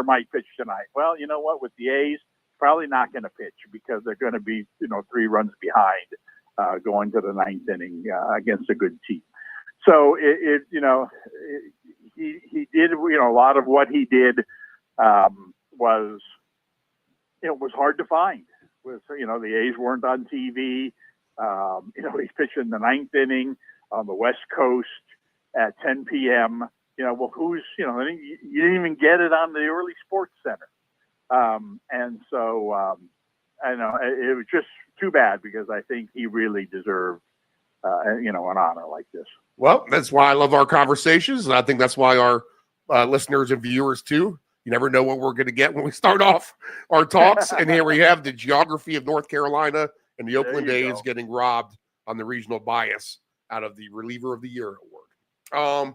Speaker 9: might pitch tonight. Well, you know what, with the A's, probably not going to pitch because they're going to be, 3 runs behind. going to the ninth inning against a good team. So he did, a lot of what he did was hard to find. The A's weren't on TV. He's pitching the ninth inning on the West Coast at 10 p.m. You didn't even get it on the early Sports Center. And so I know it was just too bad, because I think he really deserved, an honor like this.
Speaker 8: Well, that's why I love our conversations, and I think that's why our listeners and viewers too. You never know what we're going to get when we start off our talks. And here we have the geography of North Carolina and the Oakland A's getting robbed on the regional bias out of the Reliever of the Year award.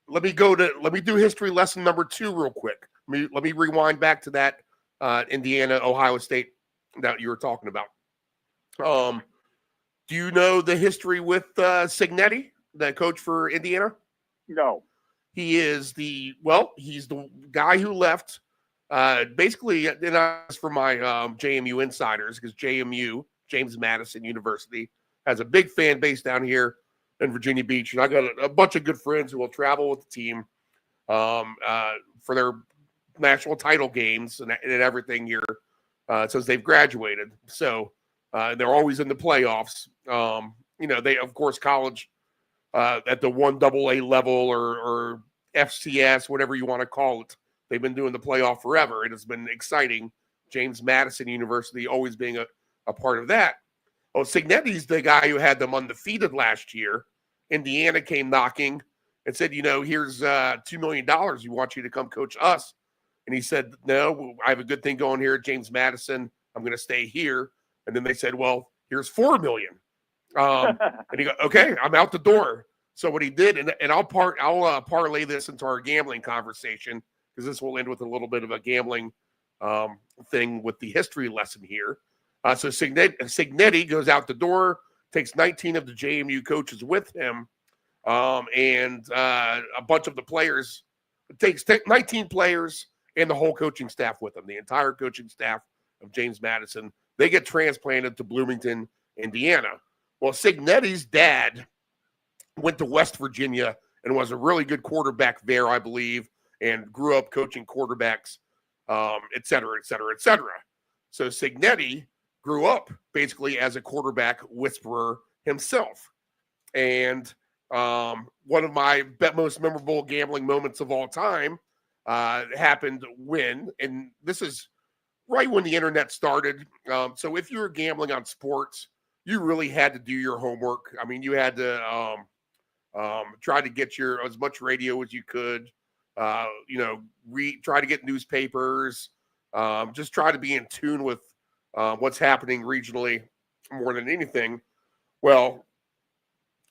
Speaker 8: Let me do history lesson number 2 real quick. Let me rewind back to that Indiana, Ohio State that you were talking about. Do you know the history with Cignetti, the coach for Indiana?
Speaker 9: No.
Speaker 8: He's the guy who left. Basically, and that's for my JMU insiders, because JMU, James Madison University, has a big fan base down here in Virginia Beach, and I got a bunch of good friends who will travel with the team for their national title games and everything here since they've graduated. So they're always in the playoffs. They, of course, college at the 1AA level or FCS, whatever you want to call it. They've been doing the playoff forever. It has been exciting. James Madison University always being a part of that. Oh, Cignetti's the guy who had them undefeated last year. Indiana came knocking and said, here's $2 million. We want you to come coach us. And he said, no, I have a good thing going here at James Madison. I'm going to stay here. And then they said, well, here's $4 million. And he goes, okay, I'm out the door. So what he did, and I'll parlay this into our gambling conversation, because this will end with a little bit of a gambling thing with the history lesson here. So Cignetti goes out the door, takes 19 of the JMU coaches with him, and a bunch of the players. It takes 19 players and the whole coaching staff with him, the entire coaching staff of James Madison. They get transplanted to Bloomington, Indiana. Well, Cignetti's dad went to West Virginia and was a really good quarterback there, I believe, and grew up coaching quarterbacks, et cetera, et cetera, et cetera. So Cignetti grew up basically as a quarterback whisperer himself. And one of my most memorable gambling moments of all time happened and this is right when the internet started. So if you were gambling on sports, you really had to do your homework. I mean, you had to try to get as much radio as you could, try to get newspapers, just try to be in tune with what's happening regionally more than anything. Well,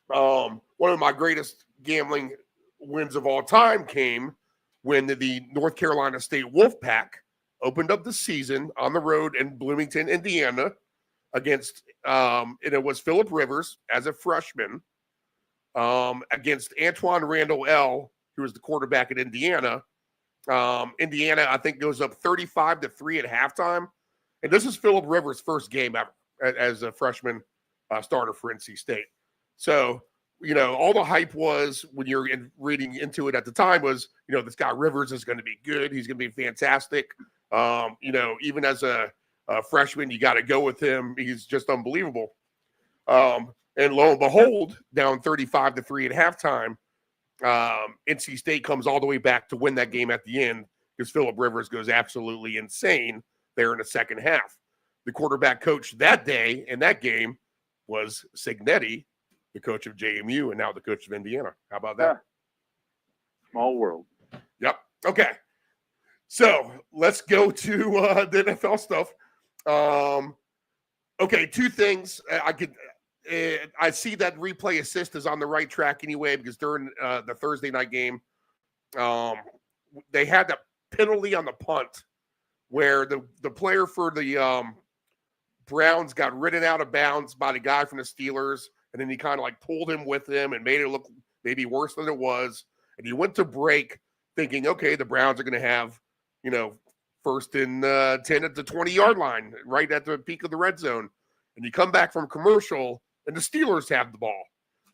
Speaker 8: one of my greatest gambling wins of all time came when the North Carolina State Wolfpack opened up the season on the road in Bloomington, Indiana, against, and it was Phillip Rivers as a freshman, against Antoine Randall L., who was the quarterback at Indiana. Indiana, I think, goes up 35-3 at halftime. And this is Phillip Rivers' first game ever as a freshman starter for NC State. So, all the hype was, when you're reading into it at the time, was, this guy Rivers is going to be good. He's going to be fantastic. Even as a freshman, you got to go with him. He's just unbelievable. And lo and behold, down 35-3 at halftime, NC State comes all the way back to win that game at the end, because Phillip Rivers goes absolutely insane there in the second half. The quarterback coach that day in that game was Cignetti, the coach of JMU, and now the coach of Indiana. How about that?
Speaker 9: Yeah. Small world.
Speaker 8: Yep. Okay. So let's go to the NFL stuff. Okay, 2 things. I see that replay assist is on the right track anyway, because during the Thursday night game, they had that penalty on the punt where the player for the Browns got ridden out of bounds by the guy from the Steelers, and then he kind of pulled him with him and made it look maybe worse than it was. And he went to break thinking, okay, the Browns are going to have, first and 10 at the 20-yard line, right at the peak of the red zone. And you come back from commercial, and the Steelers have the ball.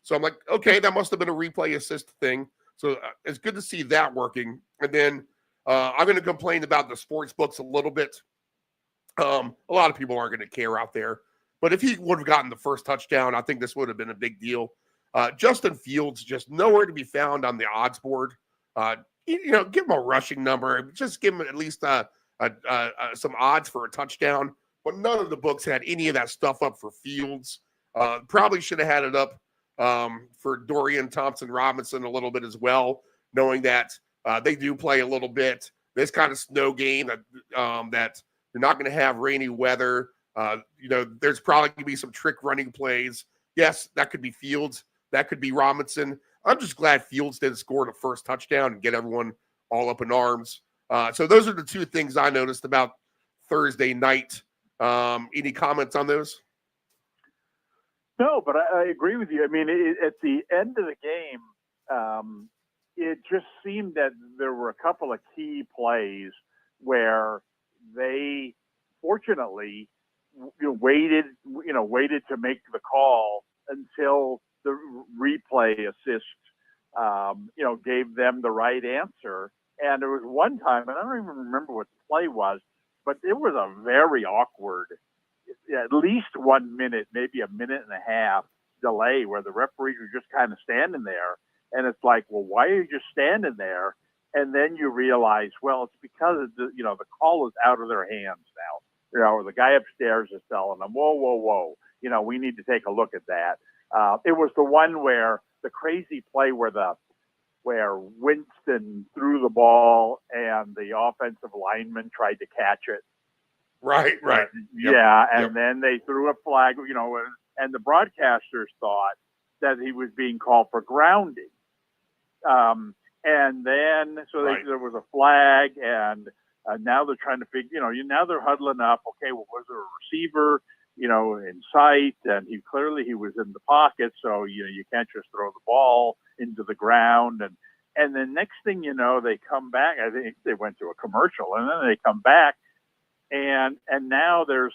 Speaker 8: So I'm like, okay, that must have been a replay assist thing. So it's good to see that working. And then I'm going to complain about the sports books a little bit. A lot of people aren't going to care out there. But if he would have gotten the first touchdown, I think this would have been a big deal. Justin Fields, just nowhere to be found on the odds board. Give him a rushing number. Just give him at least some odds for a touchdown. But none of the books had any of that stuff up for Fields. Probably should have had it up for Dorian Thompson-Robinson a little bit as well, knowing that they do play a little bit. This kind of snow game that you're not going to have rainy weather. There's probably going to be some trick running plays. Yes, that could be Fields. That could be Robinson. I'm just glad Fields didn't score the first touchdown and get everyone all up in arms. So those are the two things I noticed about Thursday night. Any comments on those?
Speaker 9: No, but I agree with you. I mean, at the end of the game, it just seemed that there were a couple of key plays where they, fortunately, waited to make the call until the replay assist, gave them the right answer. And there was one time, and I don't even remember what the play was, but it was a very awkward, at least 1 minute, maybe a minute and a half delay where the referees were just kind of standing there. And it's like, well, why are you just standing there? And then you realize, well, it's because the call is out of their hands now. The guy upstairs is telling them, whoa, we need to take a look at that. It was the one where the crazy play where Winston threw the ball and the offensive lineman tried to catch it.
Speaker 8: Right.
Speaker 9: Yeah, and then they threw a flag, and the broadcasters thought that he was being called for grounding. And then, there was a flag, and now they're trying to figure, now they're huddling up. Okay, well, was there a receiver, in sight? And he was in the pocket, so, you can't just throw the ball into the ground. And then next thing you know, they come back. I think they went to a commercial, and then they come back, and now they're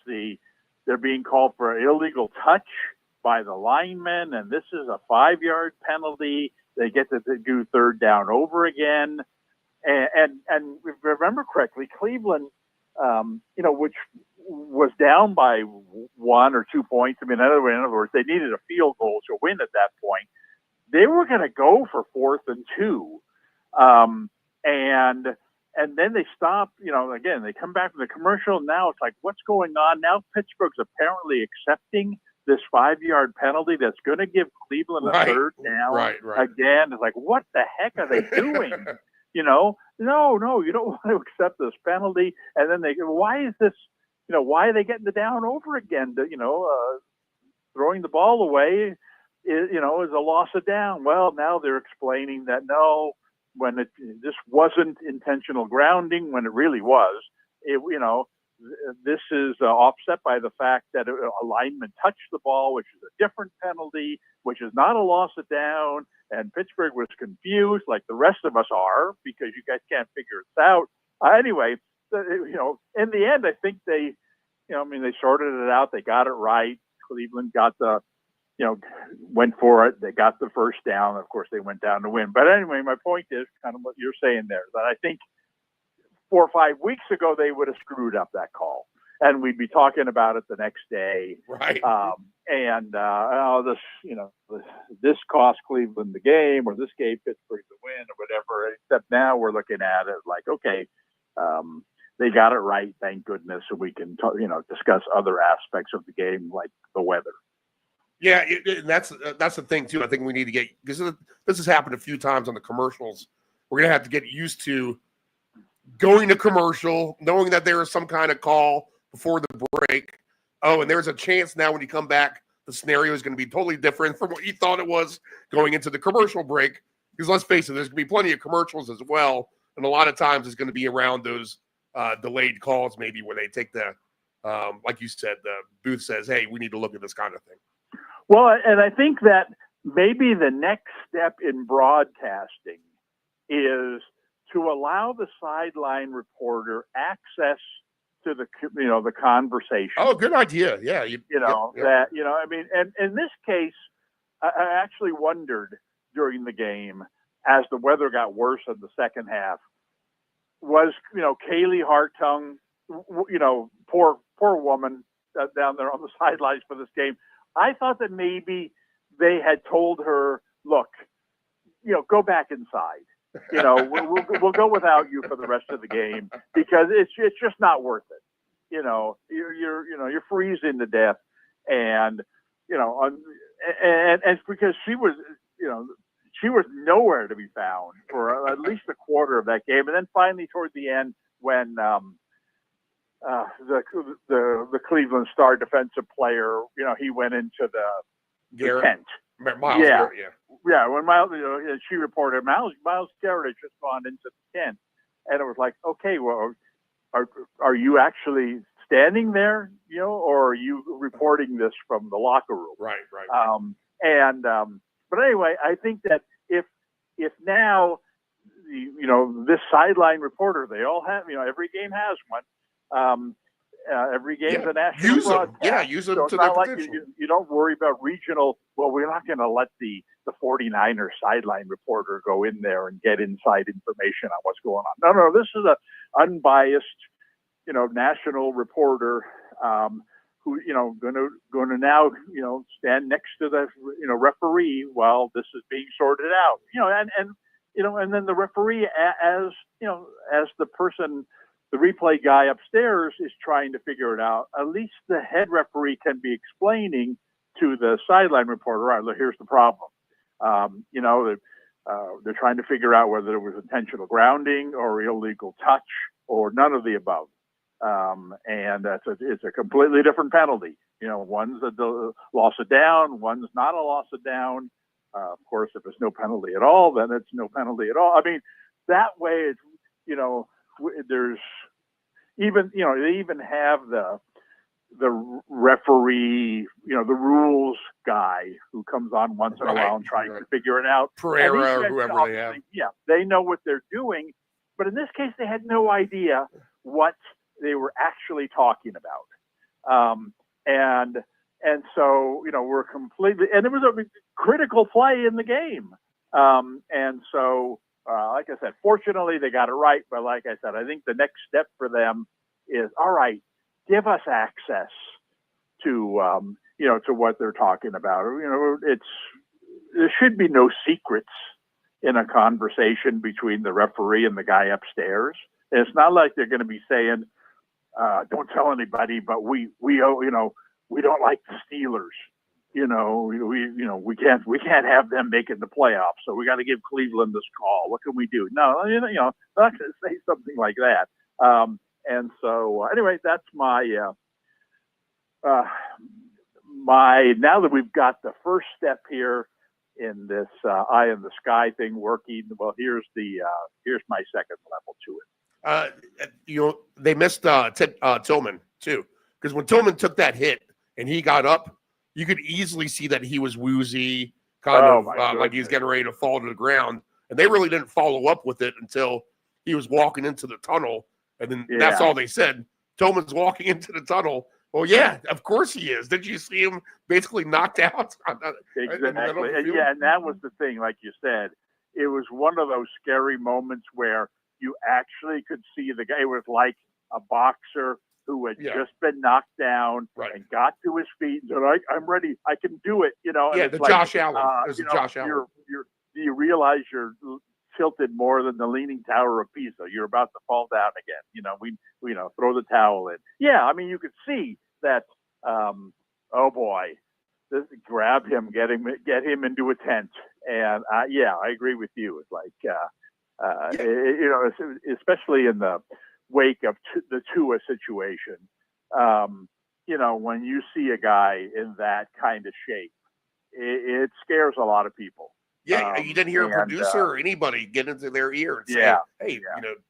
Speaker 9: being called for an illegal touch by the lineman, and this is a 5-yard penalty. They get to do third down over again. And if I remember correctly, Cleveland, which was down by 1 or 2 points. I mean, in other words, they needed a field goal to win at that point. They were going to go for 4th and 2. And then they stop, again, they come back from the commercial. Now it's like, what's going on? Now Pittsburgh's apparently accepting this 5-yard penalty that's going to give Cleveland a third down.
Speaker 8: Right.
Speaker 9: Again, it's like, what the heck are they doing? No, you don't want to accept this penalty. And then they go, why is this, why are they getting the down over again? Throwing the ball away is a loss of down. Well, now they're explaining that no, when this wasn't intentional grounding, when it really was, this is offset by the fact that a lineman touched the ball, which is a different penalty, which is not a loss of down. And Pittsburgh was confused, like the rest of us are, because you guys can't figure it out. Anyway, in the end, I think they sorted it out. They got it right. Cleveland got went for it. They got the first down. Of course, they went down to win. But anyway, my point is kind of what you're saying there, that I think 4 or 5 weeks ago, they would have screwed up that call. And we'd be talking about it the next day.
Speaker 8: Right.
Speaker 9: This cost Cleveland the game, or this gave Pittsburgh the win, or whatever. Except now we're looking at it like, okay, they got it right, thank goodness, so we can discuss other aspects of the game like the weather.
Speaker 8: Yeah, that's the thing too. I think we need to get, because this has happened a few times on the commercials. We're gonna have to get used to going to commercial, knowing that there is some kind of call before the break. Oh, and there's a chance now when you come back, the scenario is going to be totally different from what you thought it was going into the commercial break. Because let's face it, there's going to be plenty of commercials as well. And a lot of times it's going to be around those delayed calls, maybe where they take the, like you said, the booth says, hey, we need to look at this kind of thing.
Speaker 9: Well, and I think that maybe the next step in broadcasting is to allow the sideline reporter access to the conversation.
Speaker 8: Oh, good idea. Yeah.
Speaker 9: That, I mean, and in this case, I actually wondered during the game as the weather got worse in the second half, was, Kaylee Hartung, poor woman down there on the sidelines for this game. I thought that maybe they had told her, look, go back inside. We'll go without you for the rest of the game because it's just not worth it. You're freezing to death, and and because she was nowhere to be found for at least a quarter of that game, and then finally toward the end when the Cleveland Star defensive player, he went into the tent.
Speaker 8: Miles Garrett,
Speaker 9: yeah. When Miles, she reported Miles Garrett had just gone into the tent, and it was like, okay, well, are you actually standing there, or are you reporting this from the locker room?
Speaker 8: Right.
Speaker 9: But anyway, I think that if now, this sideline reporter, they all have, every game has one. Every game's a national broadcast.
Speaker 8: Use them
Speaker 9: so
Speaker 8: to
Speaker 9: it's
Speaker 8: their
Speaker 9: not like
Speaker 8: potential.
Speaker 9: you don't worry about regional. Well, we're not going to let the 49er sideline reporter go in there and get inside information on what's going on. No, this is a unbiased, national reporter who, going to now, stand next to the, referee while this is being sorted out. And then the referee, as the person, the replay guy upstairs is trying to figure it out, at least the head referee can be explaining to the sideline reporter, right, look, here's the problem. They're trying to figure out whether it was intentional grounding or illegal touch or none of the above. And it's a completely different penalty. One's a loss of down, one's not a loss of down. Of course, if there's no penalty at all, then it's no penalty at all. I mean, that way, there's even, they even have the referee, the rules guy who comes on once in a while and tries to figure it out.
Speaker 8: Pereira or whoever they have.
Speaker 9: Yeah, they know what they're doing. But in this case, they had no idea what they were actually talking about. And so, we're completely, and it was a critical play in the game. And so, like I said, fortunately they got it right. But like I said, I think the next step for them is, all right, give us access to, to what they're talking about. There should be no secrets in a conversation between the referee and the guy upstairs. And it's not like they're going to be saying, don't tell anybody, but we don't like the Steelers. We can't have them making the playoffs, so we got to give Cleveland this call. What can we do? No, they're not going to say something like that. And so anyway, that's my now that we've got the first step here in this eye in the sky thing working. Well, here's my second level to it.
Speaker 8: They missed Tillman too, because when Tillman took that hit and he got up, you could easily see that he was woozy, like he was getting ready to fall to the ground. And they really didn't follow up with it until he was walking into the tunnel. And then that's all they said. Tillman's walking into the tunnel. Well, yeah, of course he is. Did you see him basically knocked out?
Speaker 9: Exactly. And that was the thing, like you said. It was one of those scary moments where you actually could see the guy. It was like a boxer who had just been knocked down and got to his feet and said, I'm ready. I can do it. And
Speaker 8: Josh Allen. Josh Allen.
Speaker 9: Do you realize you're tilted more than the Leaning Tower of Pisa? You're about to fall down again. We throw the towel in. Yeah, I mean, you could see that. Oh boy, this grab him, get him into a tent, and I agree with you. It's like especially in the wake of the Tua situation, when you see a guy in that kind of shape, it scares a lot of people.
Speaker 8: Yeah, you didn't hear a producer or anybody get into their ear and say, hey,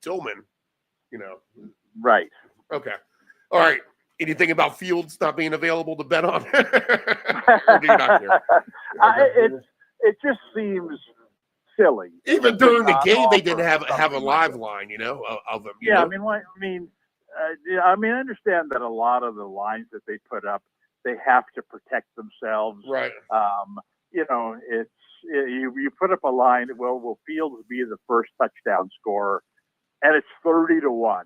Speaker 8: Tillman,
Speaker 9: Right.
Speaker 8: Okay. All right. Anything about Fields not being available to bet on? Or do you not care?
Speaker 9: It just seems silly.
Speaker 8: Even during the game, they didn't have a live line, of him.
Speaker 9: I mean, Yeah, I mean, I understand that a lot of the lines that they put up, they have to protect themselves.
Speaker 8: Right.
Speaker 9: You know, you put up a line. Well, will Fields be the first touchdown scorer? And it's 30-1.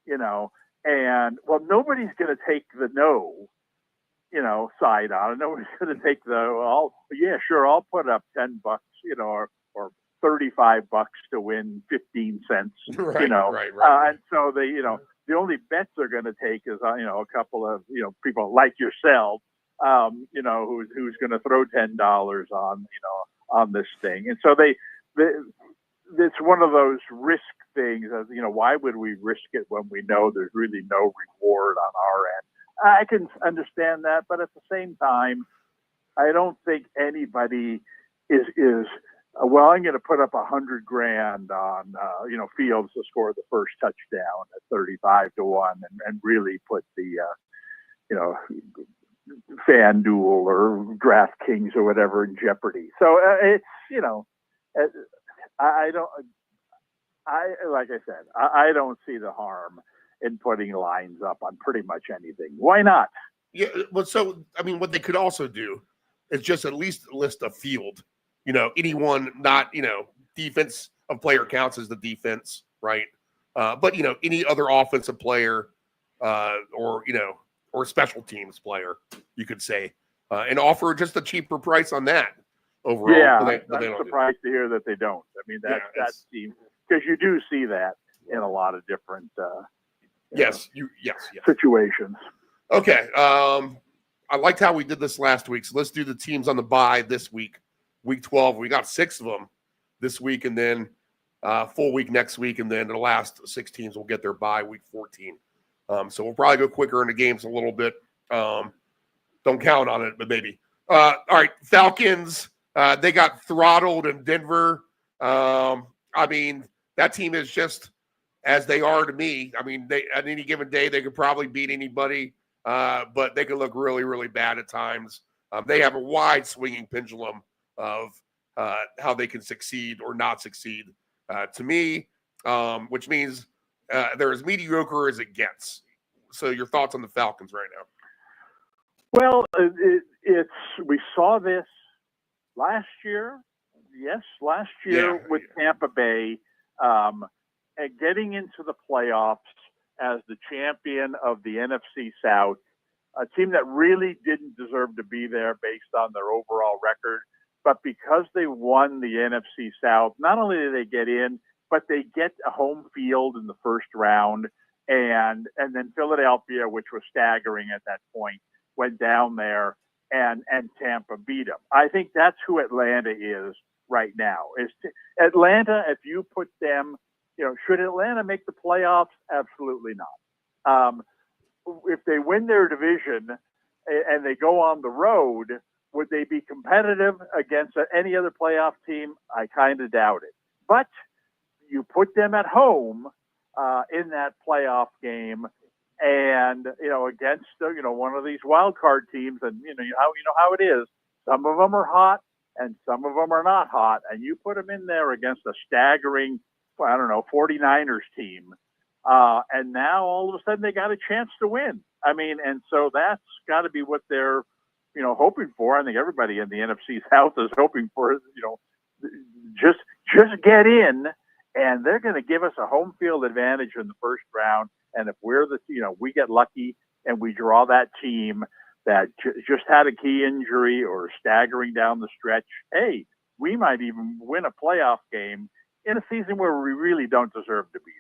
Speaker 9: You know, and well, nobody's going to take the no, you know, side on it. Nobody's going to take the yeah, sure, I'll put up $10, you know, or $35 to win 15 cents.
Speaker 8: Right,
Speaker 9: you know,
Speaker 8: right.
Speaker 9: And so the only bets they're going to take is you know, a couple of, you know, people like yourself, you know, who's going to throw $10 on, you know, on this thing. And so it's one of those risk things. You know, why would we risk it when we know there's really no reward on our end? I can understand that, but at the same time, I don't think anybody is well, I'm going to put up $100,000 on, you know, Fields to score the first touchdown at 35-1 and really put the, you know, FanDuel or DraftKings or whatever in jeopardy. So it's, you know, I like I said, I don't see the harm in putting lines up on pretty much anything. Why not?
Speaker 8: Yeah, but so, I mean, what they could also do is just at least list a field. You know, anyone not, you know, defense of player counts as the defense, right? But, you know, any other offensive player or, you know, or special teams player, you could say, and offer just a cheaper price on that overall.
Speaker 9: Yeah, I'm surprised to hear that they don't. I mean, that seems, because you do see that in a lot of different
Speaker 8: yes.
Speaker 9: situations.
Speaker 8: Okay. I liked how we did this last week. So let's do the teams on the bye this week. Week 12, we got 6 of them this week, and then full week next week, and then the last 6 teams will get their bye week 14. So we'll probably go quicker in the games a little bit. Don't count on it, but maybe. All right, Falcons. They got throttled in Denver. I mean, that team is just as they are to me. I mean, at any given day, they could probably beat anybody, but they could look really, really bad at times. They have a wide swinging pendulum of how they can succeed or not succeed to me, which means they're as mediocre as it gets. So your thoughts on the Falcons right now?
Speaker 9: Well, we saw this last year. Yes, last year with Tampa Bay, and getting into the playoffs as the champion of the NFC South, a team that really didn't deserve to be there based on their overall record. But because they won the NFC South, not only did they get in, but they get a home field in the first round. And then Philadelphia, which was staggering at that point, went down there and Tampa beat them. I think that's who Atlanta is right now. Atlanta, if you put them, you know, should Atlanta make the playoffs? Absolutely not. If they win their division and they go on the road, would they be competitive against any other playoff team? I kind of doubt it. But you put them at home in that playoff game, and against one of these wild card teams, and you know how it is. Some of them are hot, and some of them are not hot, and you put them in there against a staggering, 49ers team, and now all of a sudden they got a chance to win. I mean, and so that's got to be what they're hoping for. I think everybody in the NFC South is hoping for, just get in, and they're going to give us a home field advantage in the first round. And if we're we get lucky and we draw that team that just had a key injury or staggering down the stretch, hey, we might even win a playoff game in a season where we really don't deserve to be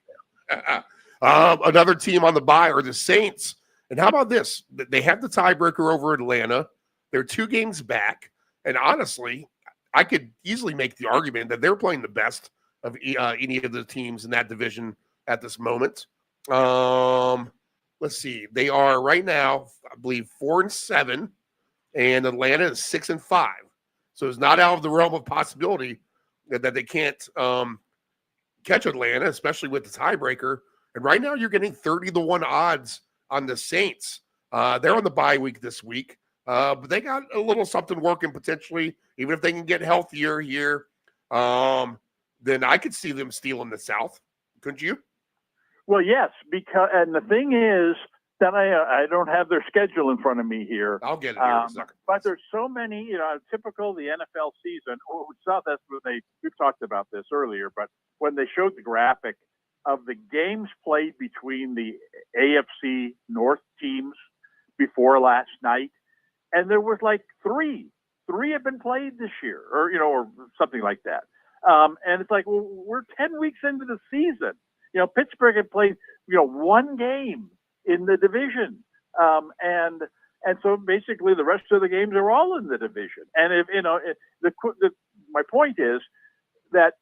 Speaker 9: there.
Speaker 8: Another team on the bye are the Saints. And how about this? They have the tiebreaker over Atlanta. They're 2 games back. And honestly, I could easily make the argument that they're playing the best of any of the teams in that division at this moment. Let's see. They are right now, I believe, 4-7, and Atlanta is 6-5. So it's not out of the realm of possibility that they can't catch Atlanta, especially with the tiebreaker. And right now, you're getting 30-1 odds on the Saints. They're on the bye week this week, but they got a little something working potentially. Even if they can get healthier here, then I could see them stealing the South. Couldn't you?
Speaker 9: Well, yes, and the thing is that I don't have their schedule in front of me here.
Speaker 8: I'll get it here in a second.
Speaker 9: But there's so many, typical the NFL season. Oh, we saw this when we've talked about this earlier, but when they showed the graphic of the games played between the AFC North teams before last night, and there was like three have been played this year, or something like that. And it's like, well, we're 10 weeks into the season. Pittsburgh had played, one game in the division, and so basically the rest of the games are all in the division. And if my point is that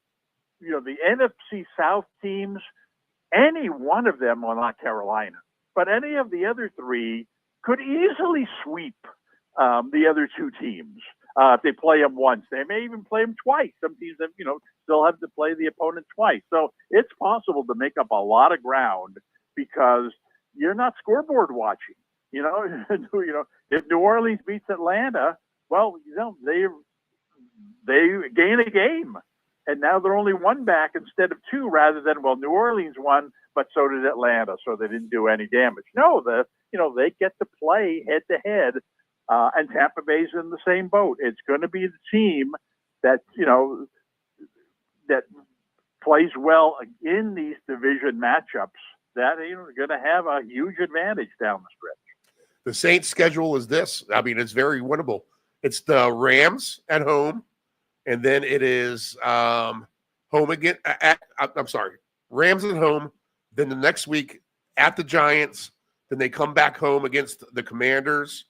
Speaker 9: the NFC South teams, any one of them, well, not Carolina, but any of the other three could easily sweep the other two teams if they play them once. They may even play them twice. Some teams have, still have to play the opponent twice. So it's possible to make up a lot of ground because you're not scoreboard watching. If New Orleans beats Atlanta, well, they gain a game, and now they're only one back instead of two, rather than, well, New Orleans won, but so did Atlanta, so they didn't do any damage. No, they get to play head to head, and Tampa Bay's in the same boat. It's going to be the team that that plays well in these division matchups that are going to have a huge advantage down the stretch.
Speaker 8: The Saints' schedule is this. I mean, it's very winnable. It's the Rams at home, and then it is home again. Rams at home. Then the next week at the Giants. Then they come back home against the Commanders,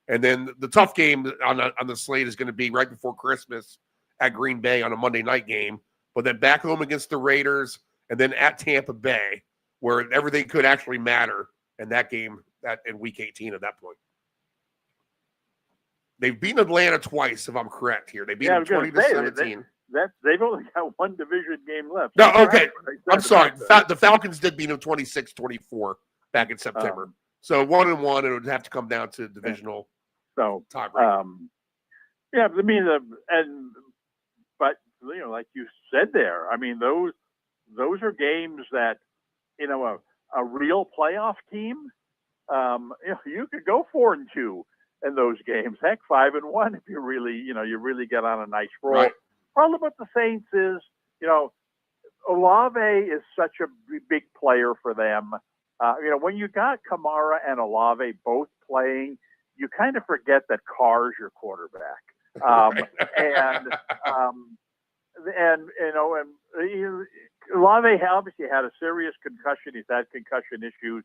Speaker 8: and then the tough game on the slate is going to be right before Christmas at Green Bay on a Monday night game. But then back home against the Raiders, and then at Tampa Bay, where everything could actually matter in that game in Week 18 at that point. They've beaten Atlanta twice, if I'm correct here. They beat them 20-17.
Speaker 9: They've only got one division game left.
Speaker 8: No, okay. I'm sorry. The Falcons did beat them 26-24 back in September. So 1-1, it would have to come down to divisional tiebreaker.
Speaker 9: Yeah, I mean, but like you said there, I mean, those are games that a real playoff team, you could go 4-2 in those games. Heck, 5-1 if you really get on a nice roll.
Speaker 8: Right.
Speaker 9: Problem about the Saints is, Olave is such a big player for them. When you got Kamara and Olave both playing, you kind of forget that Carr's your quarterback. Olave obviously had a serious concussion. He's had concussion issues.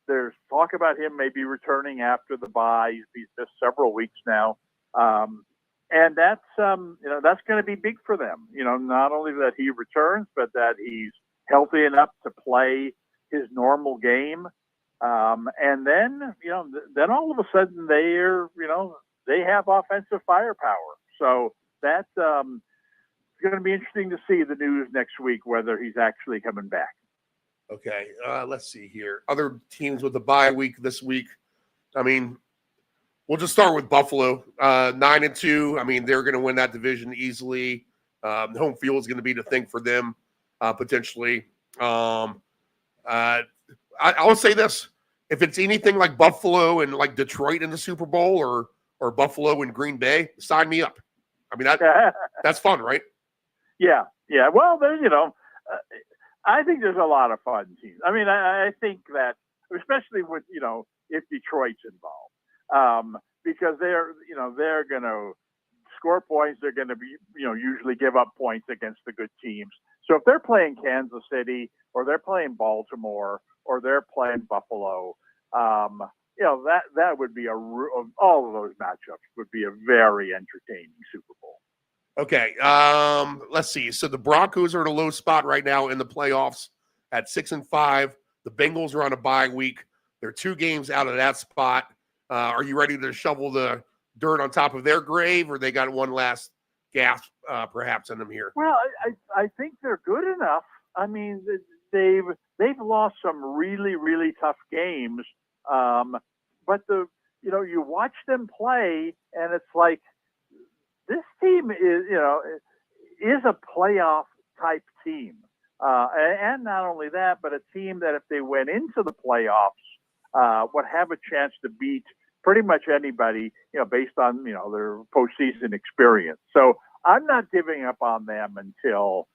Speaker 9: There's talk about him maybe returning after the bye. He's missed several weeks now. And that's going to be big for them. Not only that he returns, but that he's healthy enough to play his normal game. And then all of a sudden they have offensive firepower. So that's going to be interesting to see the news next week, whether he's actually coming back.
Speaker 8: Okay, let's see here. Other teams with the bye week this week. I mean, we'll just start with Buffalo, 9-2. I mean, they're going to win that division easily. Home field is going to be the thing for them, potentially. I'll say this: if it's anything like Buffalo and like Detroit in the Super Bowl, or Buffalo and Green Bay, sign me up. I mean, that's fun, right?
Speaker 9: Yeah. Well, there's I think there's a lot of fun teams. I mean, I think that, especially with if Detroit's involved, because they're going to score points. They're going to be usually give up points against the good teams. So if they're playing Kansas City, or they're playing Baltimore, or they're playing Buffalo, that would be all of those matchups would be a very entertaining Super Bowl.
Speaker 8: Okay, let's see. So the Broncos are in a low spot right now in the playoffs at 6-5. The Bengals are on a bye week. They're 2 games out of that spot. Are you ready to shovel the dirt on top of their grave, or they got one last gasp perhaps in them here?
Speaker 9: Well, I think they're good enough. I mean, they've lost some really, really tough games, but you watch them play, and it's like, this team is a playoff type team. And not only that, but a team that if they went into the playoffs would have a chance to beat pretty much anybody, based on, their postseason experience. So I'm not giving up on them until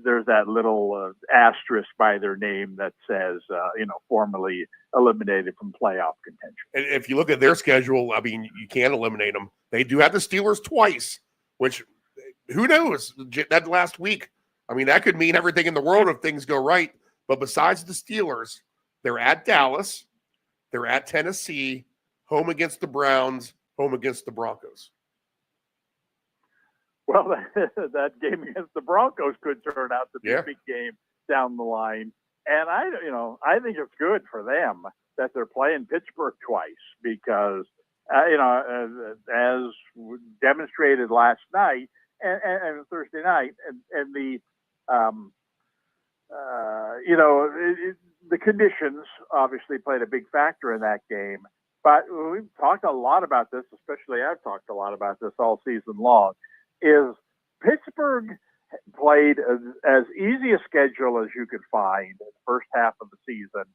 Speaker 9: there's that little asterisk by their name that says, formally eliminated from playoff contention.
Speaker 8: And if you look at their schedule, I mean, you can't eliminate them. They do have the Steelers twice, which who knows? That last week, I mean, that could mean everything in the world if things go right. But besides the Steelers, they're at Dallas, they're at Tennessee, home against the Browns, home against the Broncos.
Speaker 9: Well, that game against the Broncos could turn out to be a big game down the line. And I think it's good for them that they're playing Pittsburgh twice because, as demonstrated last night and Thursday night, and the conditions obviously played a big factor in that game. But we've talked a lot about this, especially I've talked a lot about this all season long, is Pittsburgh played as easy a schedule as you could find in the first half of the season.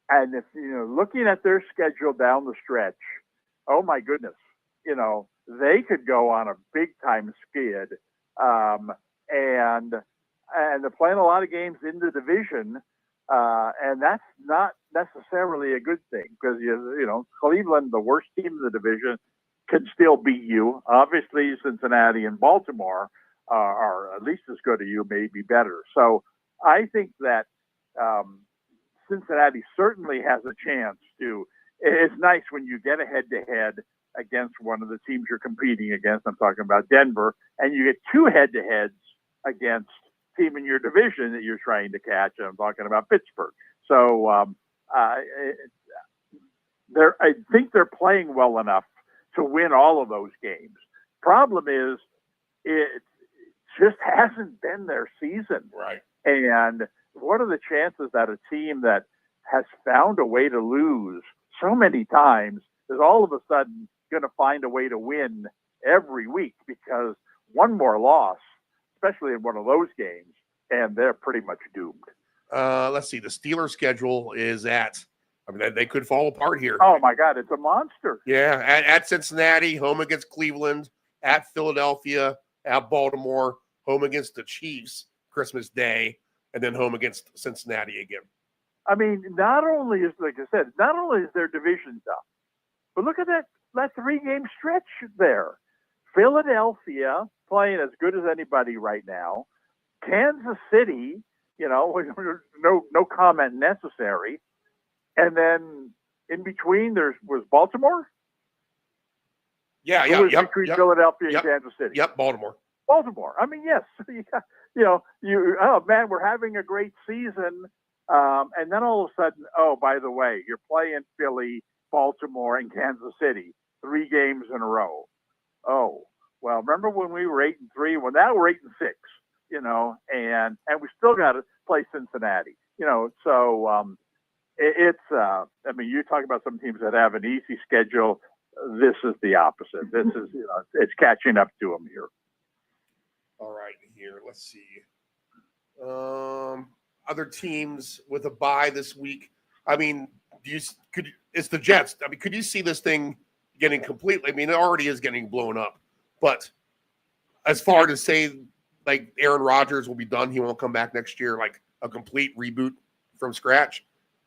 Speaker 9: And if, looking at their schedule down the stretch, oh my goodness, they could go on a big time skid. And they're playing a lot of games in the division. And that's not necessarily a good thing because, Cleveland, the worst team in the division, can still beat you. Obviously, Cincinnati and Baltimore are at least as good as you, maybe better. So I think that Cincinnati certainly has a chance to. It's nice when you get a head-to-head against one of the teams you're competing against. I'm talking about Denver, and you get two head-to-heads against team in your division that you're trying to catch. And I'm talking about Pittsburgh. So I think they're playing well enough to win all of those games. Problem is, it just hasn't been their season.
Speaker 8: Right.
Speaker 9: And what are the chances that a team that has found a way to lose so many times is all of a sudden going to find a way to win every week? Because one more loss, especially in one of those games, and they're pretty much doomed.
Speaker 8: Let's see. The Steelers schedule is they could fall apart here.
Speaker 9: Oh, my God. It's a monster.
Speaker 8: Yeah. At Cincinnati, home against Cleveland, at Philadelphia, at Baltimore, home against the Chiefs Christmas Day, and then home against Cincinnati again.
Speaker 9: I mean, not only is their division tough, but look at that 3-game stretch there. Philadelphia playing as good as anybody right now. Kansas City, no comment necessary. And then in between, was Baltimore?
Speaker 8: Yeah.
Speaker 9: Between Philadelphia and Kansas City.
Speaker 8: Yep, Baltimore.
Speaker 9: I mean, yes. We're having a great season. And then all of a sudden, oh, by the way, you're playing Philly, Baltimore, and Kansas City 3 games in a row. Oh, well, remember when we were 8-3? Well, now we're 8-6, and we still got to play Cincinnati, so you talk about some teams that have an easy schedule. This is the opposite. This is, it's catching up to them here.
Speaker 8: All right, here, let's see. Other teams with a bye this week. I mean, it's the Jets. I mean, could you see this thing getting completely? I mean, it already is getting blown up. But as far to say, like, Aaron Rodgers will be done, he won't come back next year, like a complete reboot from scratch?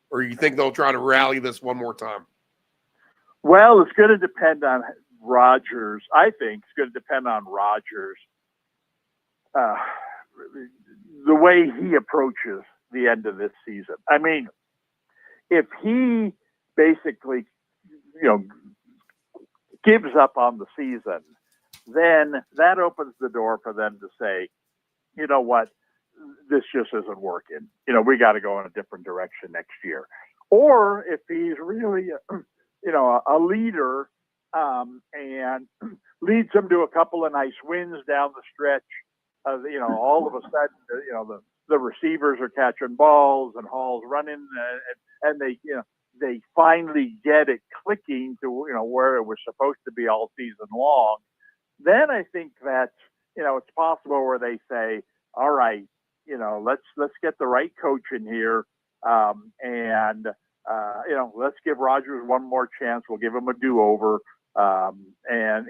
Speaker 8: Or you think they'll try to rally this one more time?
Speaker 9: Well, it's going to depend on Rodgers. I think it's going to depend on Rodgers. The way he approaches the end of this season. I mean, if he basically, gives up on the season, then that opens the door for them to say, you know what, this just isn't working. We got to go in a different direction next year. Or if he's really, a leader and leads them to a couple of nice wins down the stretch, all of a sudden, the receivers are catching balls and Hall's running, and they finally get it clicking to where it was supposed to be all season long. Then I think that it's possible where they say, all right, let's get the right coach in here, and let's give Rodgers one more chance. We'll give him a do-over, and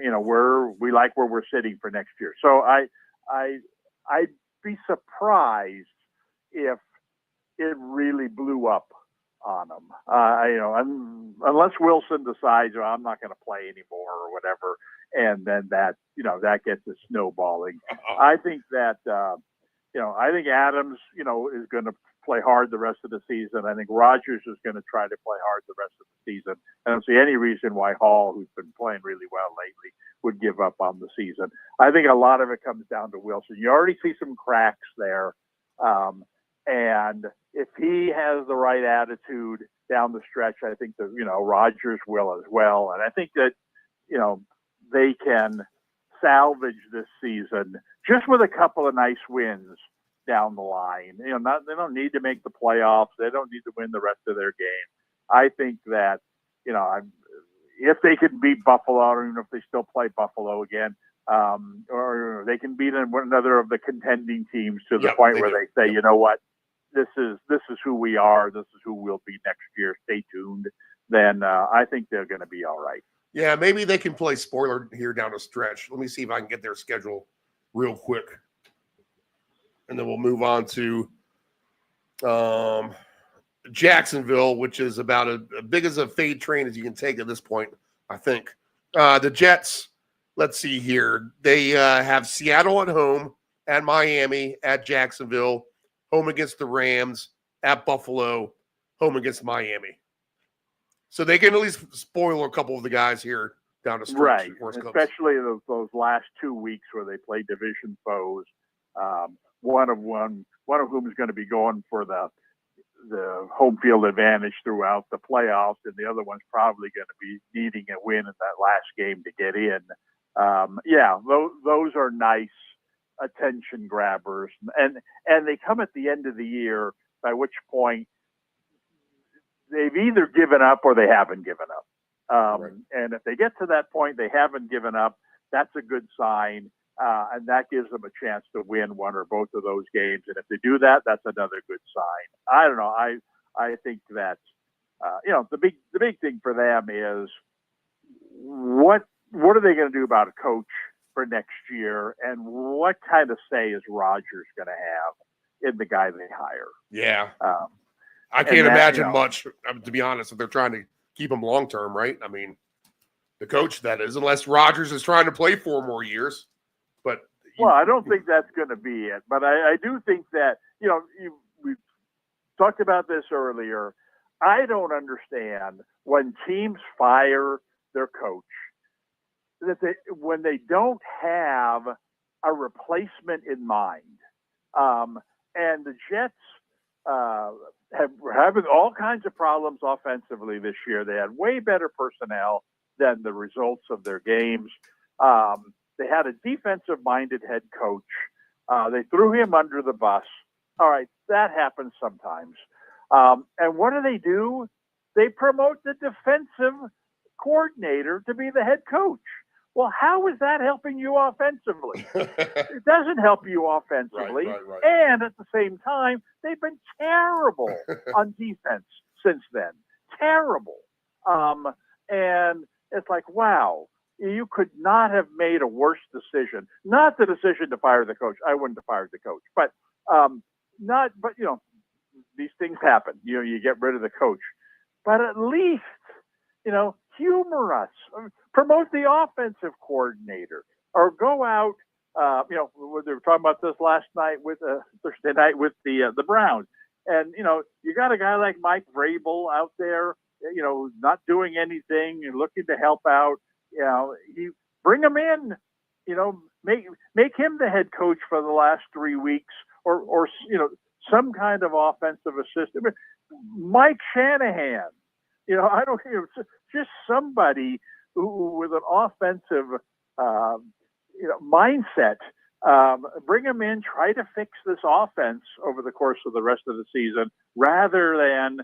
Speaker 9: we like where we're sitting for next year. So I'd be surprised if it really blew up on them. Unless Wilson decides, I'm not going to play anymore or whatever, and then that gets it snowballing. I think that I think Adams is going to play hard the rest of the season. I think Rodgers is going to try to play hard the rest of the season. I don't see any reason why Hall, who's been playing really well lately, would give up on the season. I think a lot of it comes down to Wilson. You already see some cracks there. And if he has the right attitude down the stretch, I think that, Rodgers will as well. And I think that, they can salvage this season just with a couple of nice wins down the line. They don't need to make the playoffs. They don't need to win the rest of their game. I think that, if they can beat Buffalo, I don't even know if they still play Buffalo again, or they can beat one another of the contending teams to the point where they say, you know what, this is who we are. This is who we'll be next year. Stay tuned. Then I think they're going to be all right.
Speaker 8: Yeah, maybe they can play spoiler here down the stretch. Let me see if I can get their schedule real quick. And then we'll move on to Jacksonville, which is about as big as a fade train as you can take at this point, I think. The Jets, let's see here. They have Seattle at home, at Miami, at Jacksonville, home against the Rams, at Buffalo, home against Miami. So they can at least spoil a couple of the guys here down the stretch.
Speaker 9: Right, especially those last 2 weeks where they play division foes. One of whom is going to be going for the home field advantage throughout the playoffs, and the other one's probably going to be needing a win in that last game to get in. Those are nice attention grabbers, and they come at the end of the year, by which point they've either given up or they haven't given up.
Speaker 8: Right.
Speaker 9: And if they get to that point, they haven't given up, that's a good sign. And that gives them a chance to win one or both of those games. And if they do that, that's another good sign. I don't know. I think that, the big thing for them is what are they going to do about a coach for next year, and what kind of say is Rodgers going to have in the guy they hire?
Speaker 8: Yeah. I can't imagine much, to be honest, if they're trying to keep him long-term, right? I mean, the coach, that is, unless Rodgers is trying to play 4 more years. But
Speaker 9: I don't think that's going to be it. But I do think that, we talked about this earlier. I don't understand when teams fire their coach, that when they don't have a replacement in mind. And the Jets have having all kinds of problems offensively this year. They had way better personnel than the results of their games. They had a defensive-minded head coach. They threw him under the bus. All right, that happens sometimes. And what do? They promote the defensive coordinator to be the head coach. Well, how is that helping you offensively? It doesn't help you offensively.
Speaker 8: Right.
Speaker 9: And at the same time, they've been terrible on defense since then. Terrible. And it's like, wow, you could not have made a worse decision. Not the decision to fire the coach. I wouldn't have fired the coach. But these things happen. You get rid of the coach. But at least, humor us. Promote the offensive coordinator, or go out. They were talking about this last night with Thursday night with the Browns, and you got a guy like Mike Vrabel out there, not doing anything and looking to help out. You bring him in. Make him the head coach for the last 3 weeks, or some kind of offensive assistant. Mike Shanahan. I don't hear just somebody who with an offensive, mindset. Bring him in, try to fix this offense over the course of the rest of the season, rather than,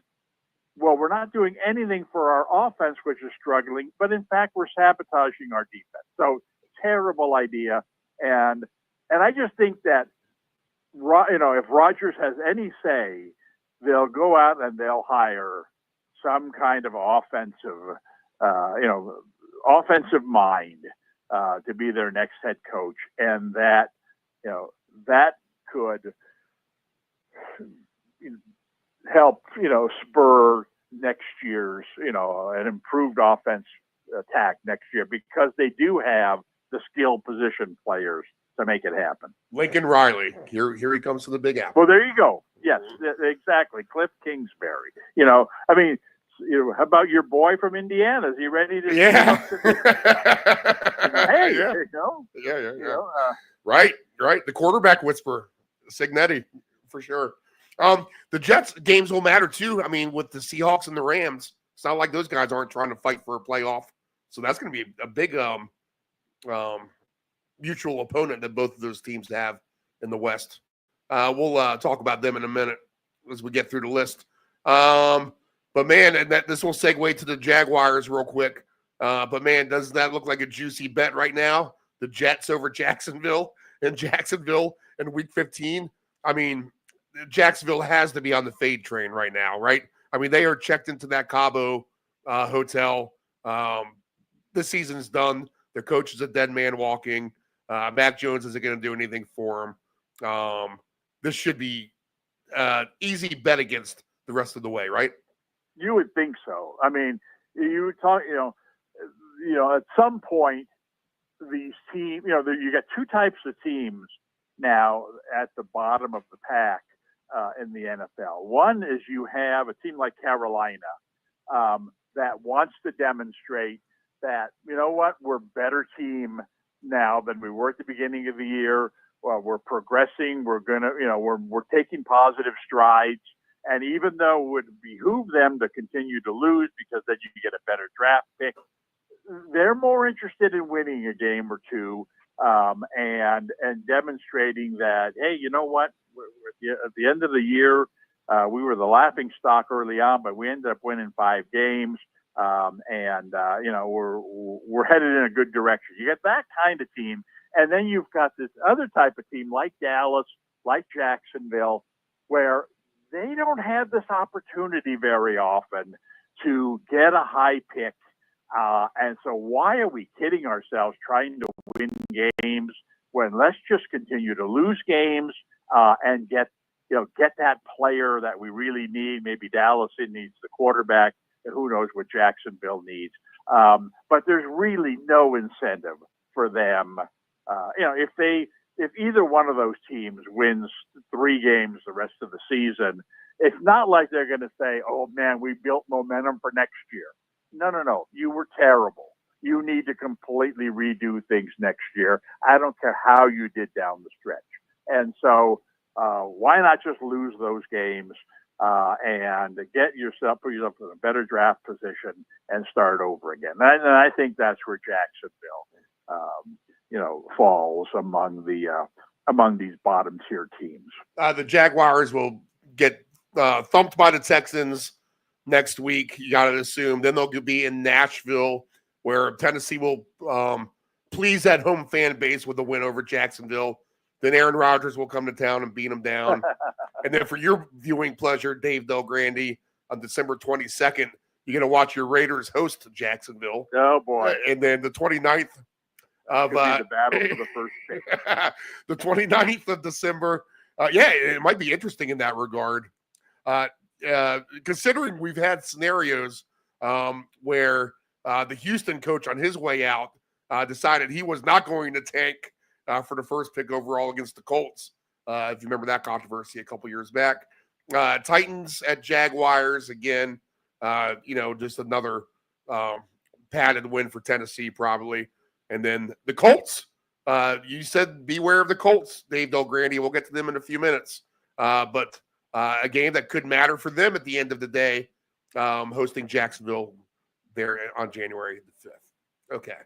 Speaker 9: we're not doing anything for our offense, which is struggling, but in fact, we're sabotaging our defense. So terrible idea. And I just think that if Rodgers has any say, they'll go out and they'll hire some kind of offensive mind to be their next head coach, and that could help spur next year's an improved offense attack next year, because they do have the skill position players to make it happen.
Speaker 8: Lincoln Riley, here he comes to the Big Apple.
Speaker 9: Well, there you go. Yes, exactly. Cliff Kingsbury. How about your boy from Indiana? Is he ready to?
Speaker 8: Yeah.
Speaker 9: Hey,
Speaker 8: yeah.
Speaker 9: Yeah.
Speaker 8: Right. The quarterback whisperer, Signetti, for sure. The Jets games will matter too. I mean, with the Seahawks and the Rams, it's not like those guys aren't trying to fight for a playoff. So that's going to be a big mutual opponent that both of those teams have in the West. We'll talk about them in a minute as we get through the list. But man, and this will segue to the Jaguars real quick. But man, doesn't that look like a juicy bet right now? The Jets over Jacksonville in week 15. I mean, Jacksonville has to be on the fade train right now, right? I mean, they are checked into that Cabo hotel. The season's done. Their coach is a dead man walking. Mac Jones isn't going to do anything for him. This should be easy bet against the rest of the way, right?
Speaker 9: You would think so. I mean, you talk, at some point, these teams, you got two types of teams now at the bottom of the pack in the NFL. One is you have a team like Carolina that wants to demonstrate that, we're a better team now than we were at the beginning of the year. Well, we're progressing. We're gonna, we're taking positive strides. And even though it would behoove them to continue to lose because then you get a better draft pick, they're more interested in winning a game or two and demonstrating that, hey, you know what? At the end of the year, we were the laughing stock early on, but we ended up winning 5 games. We're headed in a good direction. You get that kind of team. And then you've got this other type of team like Dallas, like Jacksonville, where they don't have this opportunity very often to get a high pick. And so why are we kidding ourselves trying to win games when let's just continue to lose games and get that player that we really need. Maybe Dallas needs the quarterback, and who knows what Jacksonville needs. But there's really no incentive for them. If either one of those teams wins 3 games the rest of the season, it's not like they're going to say, oh man, we built momentum for next year. No. You were terrible. You need to completely redo things next year. I don't care how you did down the stretch. And so why not just lose those games and put yourself in a better draft position and start over again? And I think that's where Jacksonville, falls among these bottom tier teams.
Speaker 8: The Jaguars will get thumped by the Texans next week. You got to assume. Then they'll be in Nashville, where Tennessee will please that home fan base with a win over Jacksonville. Then Aaron Rodgers will come to town and beat them down. And then for your viewing pleasure, Dave Del Grande, on December 22nd, you're going to watch your Raiders host Jacksonville.
Speaker 9: Oh, boy.
Speaker 8: And then the 29th of
Speaker 9: the battle for the first pick.
Speaker 8: The 29th of December. It might be interesting in that regard. Considering we've had scenarios where the Houston coach on his way out decided he was not going to tank for the first pick overall against the Colts. If you remember that controversy a couple years back. Titans at Jaguars again. Just another padded win for Tennessee probably. And then the Colts. You said beware of the Colts, Dave Del Grande. We'll get to them in a few minutes. But a game that could matter for them at the end of the day, hosting Jacksonville there on January the 5th. Okay.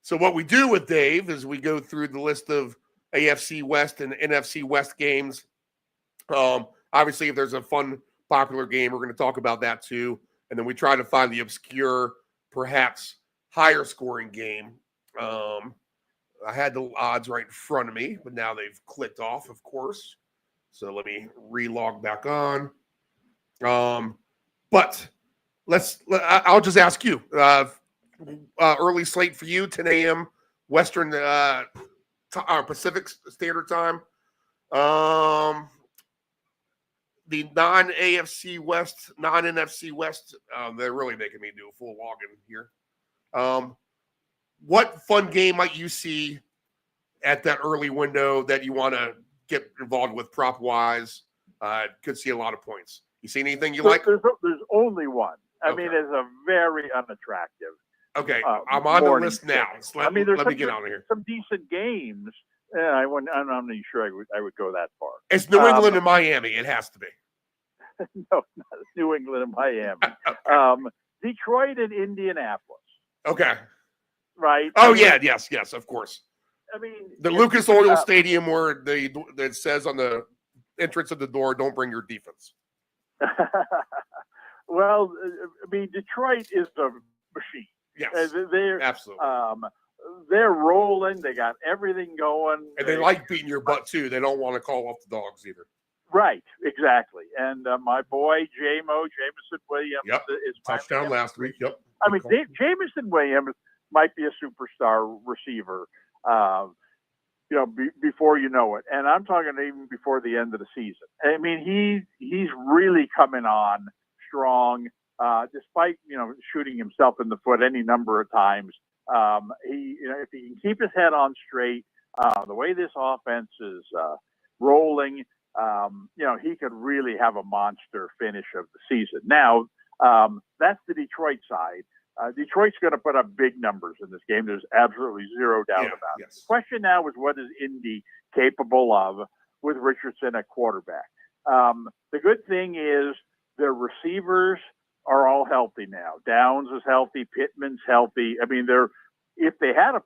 Speaker 8: So what we do with Dave is we go through the list of AFC West and NFC West games. Obviously, if there's a fun, popular game, we're going to talk about that too. And then we try to find the obscure, perhaps higher scoring game. I had the odds right in front of me, but now they've clicked off, of course. So let me relog back on. But I'll just ask you, early slate for you, 10 a.m. Western Pacific Standard Time. The non-AFC West, non-NFC West, they're really making me do a full login here. What fun game might you see at that early window that you want to get involved with prop-wise? Could see a lot of points. You see anything you like?
Speaker 9: There's only one. I
Speaker 8: Okay.
Speaker 9: mean, it's a very unattractive.
Speaker 8: Okay, I'm on the list now. So let me get on here.
Speaker 9: Some decent games. I'm not even sure I would go that far.
Speaker 8: It's New England and Miami. It has to be.
Speaker 9: No, not New England and Miami. Detroit and Indianapolis.
Speaker 8: Okay.
Speaker 9: Right.
Speaker 8: Oh, yes, of course.
Speaker 9: I mean,
Speaker 8: The Lucas Oil Stadium where that says on the entrance of the door, "Don't bring your defense."
Speaker 9: Well, I mean, Detroit is the machine.
Speaker 8: Yes,
Speaker 9: they're
Speaker 8: absolutely.
Speaker 9: They're rolling. They got everything going.
Speaker 8: And they like beating your butt too. They don't want to call off the dogs either.
Speaker 9: Right, exactly. And my boy Jameson Williams is
Speaker 8: touchdown last week. Yep.
Speaker 9: I mean, Jameson Williams might be a superstar receiver. Before you know it, and I'm talking even before the end of the season. I mean, he's really coming on strong, despite shooting himself in the foot any number of times. If he can keep his head on straight, the way this offense is rolling, he could really have a monster finish of the season. Now, that's the Detroit side. Detroit's going to put up big numbers in this game. There's absolutely zero doubt about it. The question now is, what is Indy capable of with Richardson at quarterback? The good thing is their receivers are all healthy now. Downs is healthy. Pittman's healthy. I mean, if they had a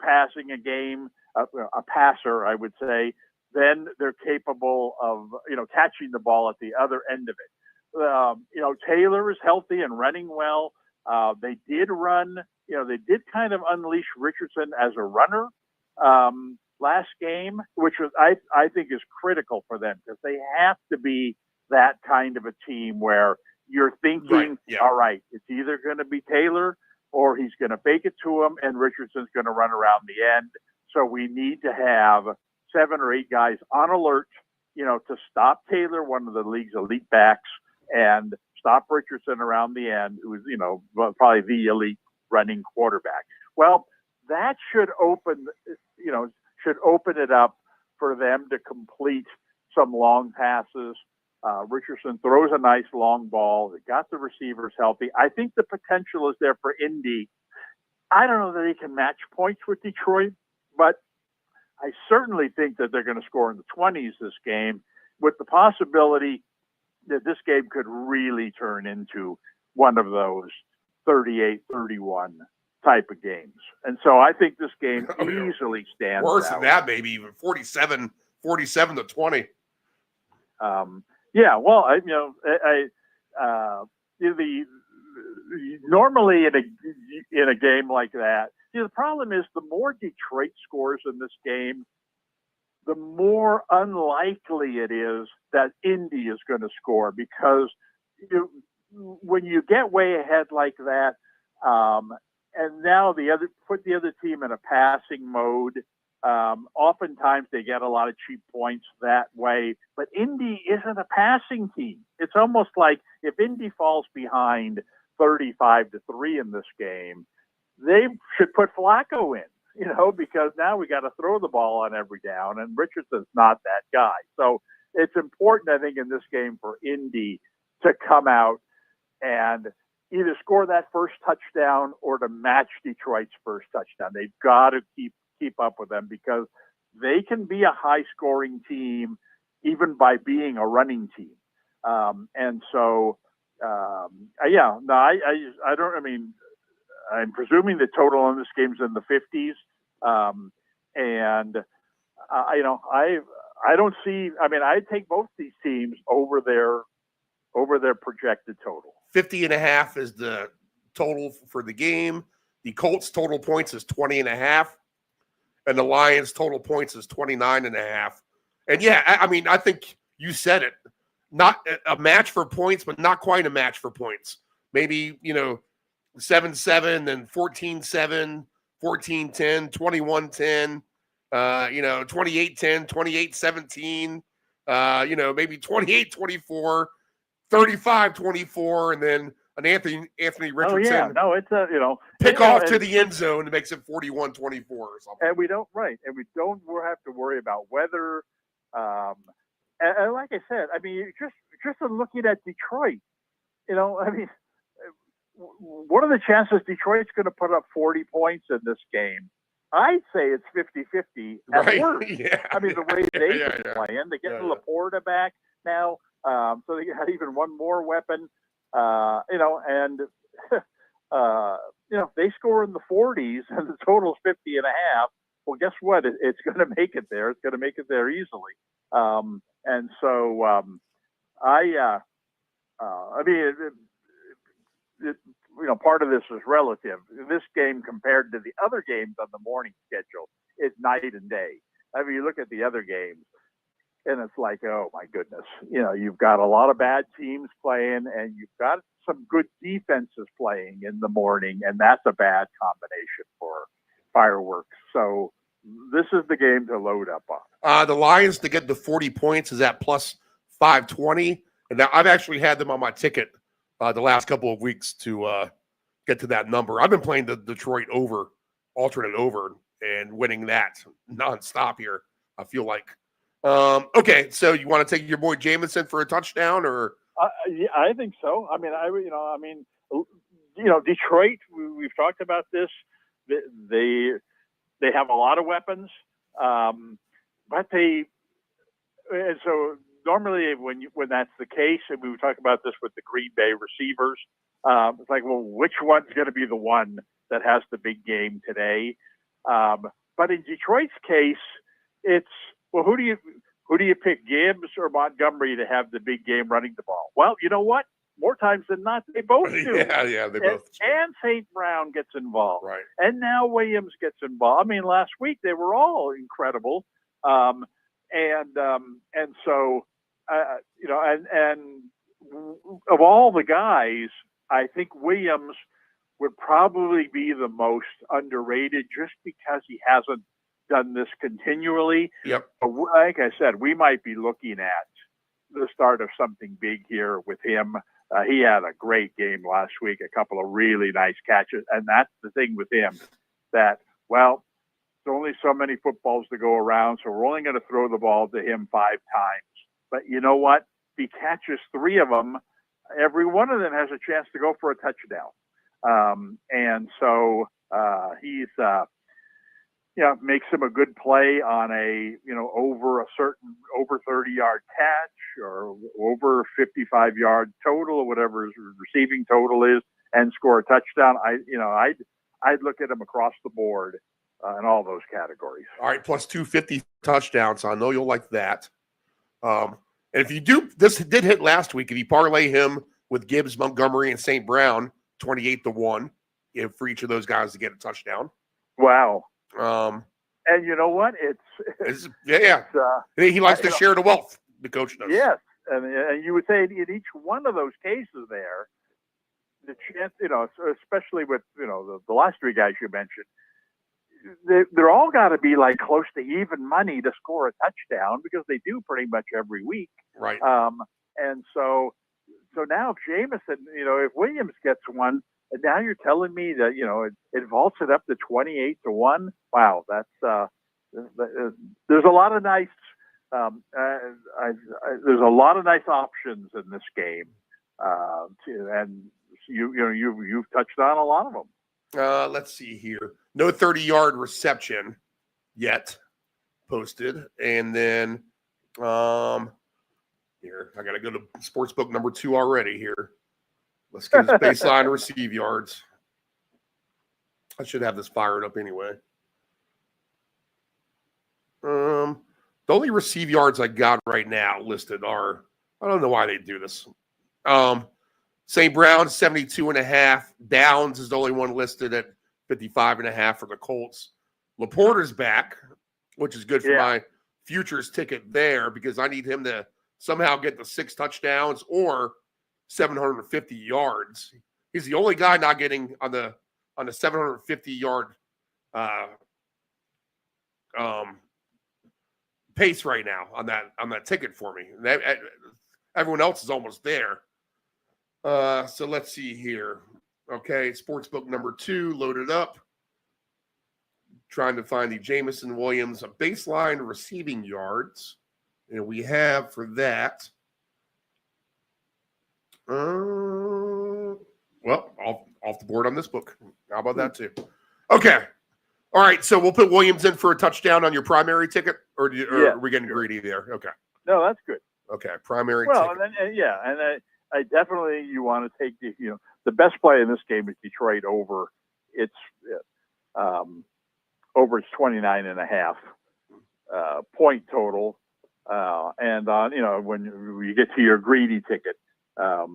Speaker 9: passer, I would say, then they're capable of, catching the ball at the other end of it. Taylor is healthy and running well. They did run, they did kind of unleash Richardson as a runner last game, which was, I think is critical for them because they have to be that kind of a team where you're thinking, all right, it's either going to be Taylor or he's going to fake it to him and Richardson's going to run around the end. So we need to have 7 or 8 guys on alert, to stop Taylor, one of the league's elite backs, and stop Richardson around the end, who is, probably the elite running quarterback. Well, that should open it up for them to complete some long passes. Richardson throws a nice long ball. They got the receivers healthy. I think the potential is there for Indy. I don't know that they can match points with Detroit, but I certainly think that they're going to score in the 20s this game, with the possibility that this game could really turn into one of those 38-31 type of games. And so I think this game easily stands
Speaker 8: worse
Speaker 9: out.
Speaker 8: than that, maybe even 47-20.
Speaker 9: Normally in a game like that, the problem is the more Detroit scores in this game, the more unlikely it is that Indy is going to score, because when you get way ahead like that, and now put the other team in a passing mode, oftentimes they get a lot of cheap points that way. But Indy isn't a passing team. It's almost like if Indy falls behind 35-3 in this game, they should put Flacco in, because now we got to throw the ball on every down, and Richardson's not that guy. So it's important, I think, in this game for Indy to come out and either score that first touchdown or to match Detroit's first touchdown. They've got to keep up with them, because they can be a high-scoring team even by being a running team. I'm presuming the total on this game is in the 50s. I don't see, I'd take both these teams over their projected total.
Speaker 8: 50.5 is the total for the game. The Colts total points is 20.5, and the Lions total points is 29.5. And I think you said it. Not a match for points, but not quite a match for points. Maybe, 7-7 and 14-7, 14-10, 21-10, 28-10, 28-17, maybe 28-24, 35-24, and then an Anthony Richardson.
Speaker 9: Oh, yeah. No, it's
Speaker 8: pick off to the end zone that makes it 41-24 or something.
Speaker 9: And we don't have to worry about weather. And like I said, I mean, just in looking at Detroit, what are the chances Detroit's going to put up 40 points in this game? I'd say it's 50-50 at
Speaker 8: Right.
Speaker 9: worst.
Speaker 8: Yeah.
Speaker 9: I mean, the way they've been
Speaker 8: Yeah.
Speaker 9: playing, they're getting
Speaker 8: Yeah.
Speaker 9: Laporta back now, so they got even one more weapon, they score in the 40s and the total's 50.5. Well, guess what? It's going to make it there. It's going to make it there easily. Part of this is relative. This game compared to the other games on the morning schedule is night and day. I mean, you look at the other games, and it's like, oh my goodness, you've got a lot of bad teams playing, and you've got some good defenses playing in the morning, and that's a bad combination for fireworks. So this is the game to load up on.
Speaker 8: The Lions to get the 40 points is at plus 520, and now I've actually had them on my ticket the last couple of weeks to get to that number. I've been playing the Detroit alternate over, and winning that nonstop here. I feel like. Okay, so you want to take your boy Jamison for a touchdown, or?
Speaker 9: Yeah, I think so. I mean, Detroit. We've talked about this. They have a lot of weapons, but and so normally when that's the case, and we talk about this with the Green Bay receivers, it's like, well, which one's going to be the one that has the big game today? But in Detroit's case, it's, well, who do you pick, Gibbs or Montgomery, to have the big game running the ball? Well, you know what? More times than not, they both do.
Speaker 8: Yeah, they both.
Speaker 9: And St. Brown gets involved.
Speaker 8: Right.
Speaker 9: And now Williams gets involved. I mean, last week they were all incredible. And so, and of all the guys, I think Williams would probably be the most underrated just because he hasn't done this continually.
Speaker 8: Yep.
Speaker 9: But like I said, we might be looking at the start of something big here with him. He had a great game last week, a couple of really nice catches. And that's the thing with him, that, well, there's only so many footballs to go around, so we're only going to throw the ball to him 5 times. But you know what? If he catches 3 of them, every one of them has a chance to go for a touchdown. And so he's, makes him a good play on a, over 30-yard catch or over 55-yard total or whatever his receiving total is, and score a touchdown. I'd look at him across the board in all those categories.
Speaker 8: All right, plus 250 touchdowns. I know you'll like that. And if you do, this did hit last week. If you parlay him with Gibbs, Montgomery, and St. Brown, 28-1, for each of those guys to get a touchdown.
Speaker 9: Wow.
Speaker 8: And
Speaker 9: you know what?
Speaker 8: He likes to share the wealth. The coach does.
Speaker 9: Yes, and you would say in each one of those cases there, the chance, especially with the last 3 guys you mentioned, they're all got to be like close to even money to score a touchdown, because they do pretty much every week.
Speaker 8: Right.
Speaker 9: And so now if Jamison, if Williams gets one, and now you're telling me that it vaults it up to 28-1. Wow, that's there's a lot of nice there's a lot of nice options in this game, and you've touched on a lot of them.
Speaker 8: Let's see here. No 30-yard reception yet posted, and then here I got to go to sportsbook number 2 already here. Let's get his baseline receive yards. I should have this fired up anyway. The only receive yards I got right now listed are, I don't know why they do this. St. Brown, 72.5. Downs is the only one listed at 55.5 for the Colts. Laporta's back, which is good for my futures ticket there, because I need him to somehow get the 6 touchdowns or 750 yards. He's the only guy not getting on the 750-yard pace right now on that ticket for me. Everyone else is almost there. So let's see here. Okay, sportsbook number 2 loaded up. Trying to find the Jameson Williams baseline receiving yards. And we have for that. Well, off the board on this book. How about that too? Okay. All right. So we'll put Williams in for a touchdown on your primary ticket, or are we getting greedy there? Okay.
Speaker 9: No, that's good.
Speaker 8: Okay. Primary
Speaker 9: Well,
Speaker 8: ticket.
Speaker 9: and I definitely you want to take the best play in this game is Detroit over its over its 29.5 point total, and on when you get to your greedy ticket, I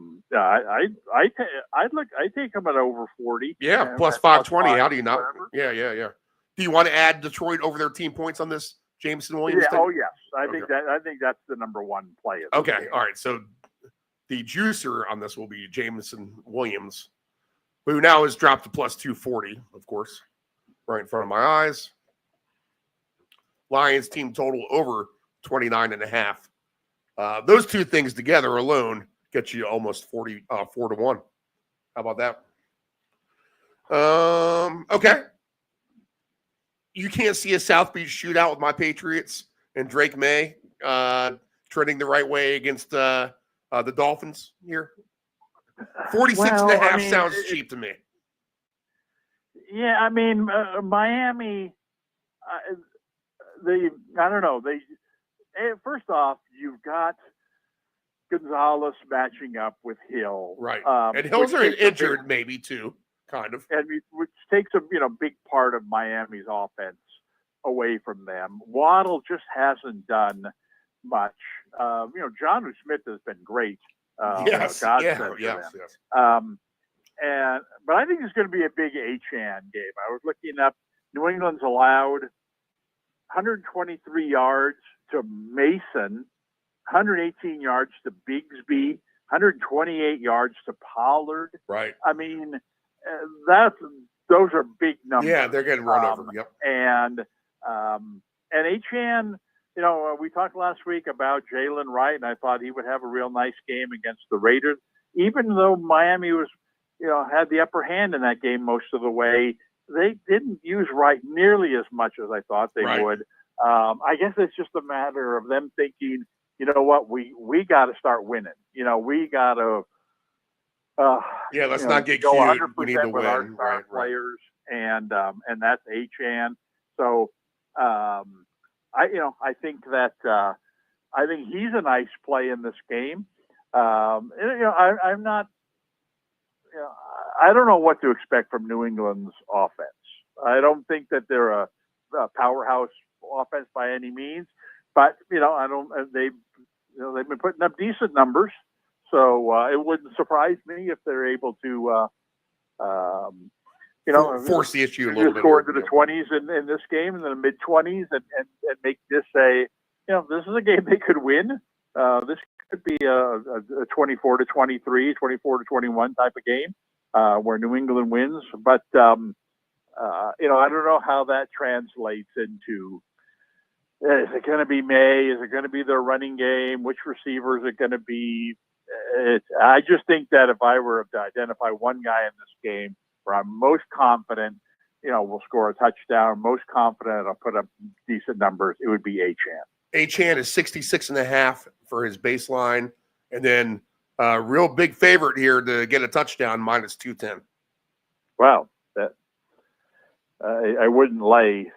Speaker 9: take them at over 40.
Speaker 8: Yeah, plus 520. How do you not? Whatever. Yeah. Do you want to add Detroit over their team points on this Jameson Williams?
Speaker 9: Yeah. Oh yes, I think that's the number one play.
Speaker 8: Okay. All right. So the juicer on this will be Jameson Williams, who now has dropped to plus 240, of course, right in front of my eyes. Lions team total over 29.5. Those two things together alone get you almost 4 to 1. How about that? Okay. You can't see a South Beach shootout with my Patriots and Drake May trending the right way against the Dolphins here. 46.5 sounds cheap to me.
Speaker 9: Yeah, I mean, Miami, I don't know. First off, you've got Gonzalez matching up with Hill.
Speaker 8: Right. And Hill's are injured maybe too, kind of.
Speaker 9: And which takes a big part of Miami's offense away from them. Waddle just hasn't done much. Jonnu Smith has been great.
Speaker 8: Yes.
Speaker 9: But I think it's going to be a big Achane game. I was looking up. New England's allowed 123 yards to Mason, 118 yards to Bigsby, 128 yards to Pollard.
Speaker 8: Right.
Speaker 9: I mean, those are big numbers.
Speaker 8: Yeah, they're getting run over. Yep.
Speaker 9: And Achane, we talked last week about Jalen Wright, and I thought he would have a real nice game against the Raiders, even though Miami was, had the upper hand in that game most of the way. They didn't use Wright nearly as much as I thought they would. I guess it's just a matter of them thinking, you know what, we got to start winning. We got to.
Speaker 8: Let's not get
Speaker 9: go
Speaker 8: cute.
Speaker 9: 100%
Speaker 8: We need to
Speaker 9: with
Speaker 8: win.
Speaker 9: our star players, and that's Achane. So, I think that I think he's a nice play in this game. I'm not. I don't know what to expect from New England's offense. I don't think that they're a powerhouse offense by any means, but I don't. They've been putting up decent numbers, so it wouldn't surprise me if they're able to,
Speaker 8: force the issue a little bit.
Speaker 9: Score into the 20s in this game, in the mid 20s, and make this this is a game they could win. This could be a 24-23, 24-21 type of game where New England wins. But I don't know how that translates into. Is it going to be May? Is it going to be their running game? Which receivers are going to be? I just think that if I were to identify one guy in this game where I'm most confident, will score a touchdown, most confident I'll put up decent numbers, it would be Achane.
Speaker 8: Achane is 66.5 for his baseline, and then real big favorite here to get a touchdown, minus 210.
Speaker 9: Wow, that I wouldn't lay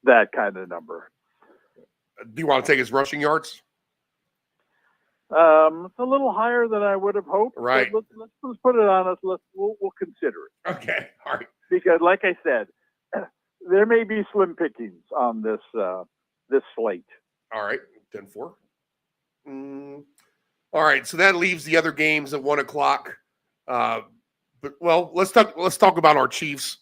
Speaker 9: that kind of number.
Speaker 8: Do you want to take his rushing yards?
Speaker 9: It's a little higher than I would have hoped.
Speaker 8: Right.
Speaker 9: Let's put it on us. We'll consider it.
Speaker 8: Okay. All right.
Speaker 9: Because, like I said, there may be slim pickings on this slate.
Speaker 8: All right. 10-4. All right. So that leaves the other games at 1:00. Let's talk about our Chiefs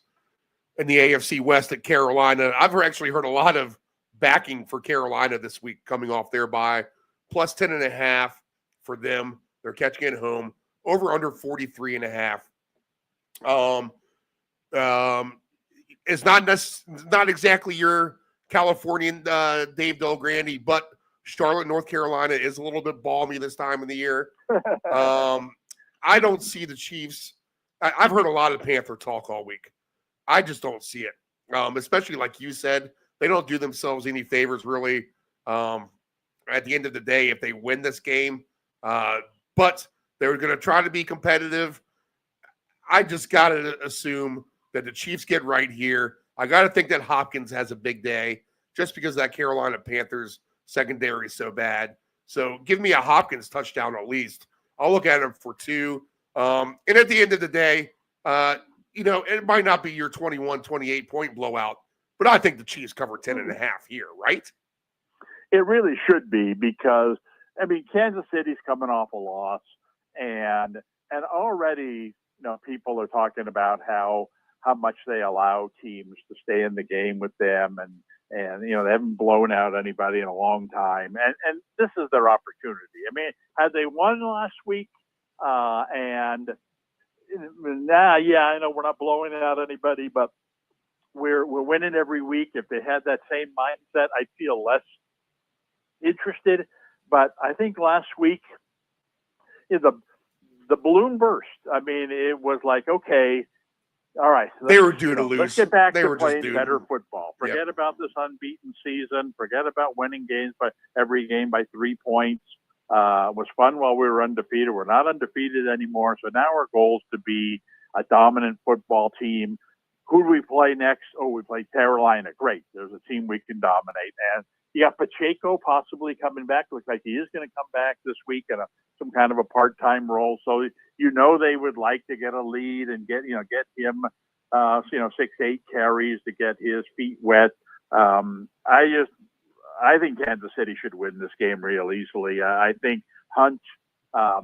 Speaker 8: in the AFC West at Carolina. I've actually heard a lot of backing for Carolina this week coming off their bye. Plus 10.5 for them. They're catching it home. Over under 43.5. It's not exactly your Californian Dave Del Grande, but Charlotte, North Carolina is a little bit balmy this time of the year. I don't see the Chiefs. I've heard a lot of Panther talk all week. I just don't see it, especially like you said. They don't do themselves any favors, really. At the end of the day, if they win this game, but they're going to try to be competitive. I just got to assume that the Chiefs get right here. I got to think that Hopkins has a big day just because that Carolina Panthers secondary is so bad. So give me a Hopkins touchdown at least. I'll look at him for 2. And at the end of the day, it might not be your 21, 28-point blowout, but I think the Chiefs cover 10.5 here, right?
Speaker 9: It really should be because, Kansas City's coming off a loss, and already, people are talking about how much they allow teams to stay in the game with them, and they haven't blown out anybody in a long time, and this is their opportunity. Had they won last week, I know we're not blowing out anybody, but we're winning every week. If they had that same mindset, I'd feel less interested. But I think last week, the balloon burst. It was like, okay, all right. So
Speaker 8: they were due to lose.
Speaker 9: Let's get back
Speaker 8: to
Speaker 9: playing better football. Forget about this unbeaten season. Forget about winning games by every game by 3 points. It was fun while we were undefeated. We're not undefeated anymore. So now our goal is to be a dominant football team. Who do we play next? Oh, we play Carolina. Great. There's a team we can dominate. And you got Pacheco possibly coming back. Looks like he is going to come back this week in some kind of a part-time role. So they would like to get a lead and get him 6-8 carries to get his feet wet. I think Kansas City should win this game real easily. I think Hunt. I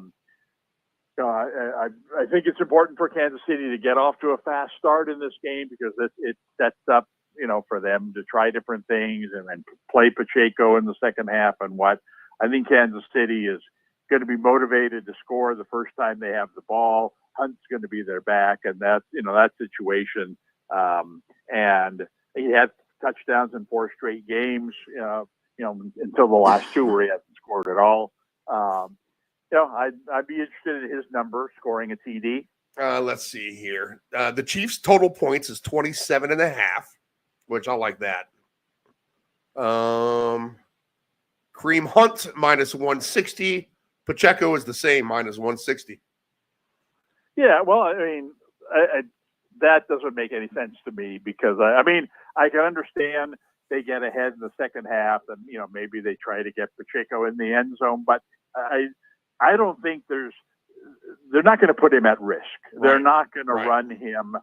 Speaker 9: think it's important for Kansas City to get off to a fast start in this game because it sets up, for them to try different things and play Pacheco in the second half. And I think Kansas City is going to be motivated to score the first time they have the ball. Hunt's going to be their back, and that situation. And he had touchdowns in 4 straight games, until the last 2 where he hasn't scored at all. I'd be interested in his number, scoring a TD.
Speaker 8: Let's see here. The Chiefs' total points is 27.5, which I like that. Kareem Hunt, minus 160. Pacheco is the same, minus 160.
Speaker 9: Yeah, well, that doesn't make any sense to me because, I can understand they get ahead in the second half and, maybe they try to get Pacheco in the end zone, but I don't think they're not going to put him at risk. Right. They're not going to run him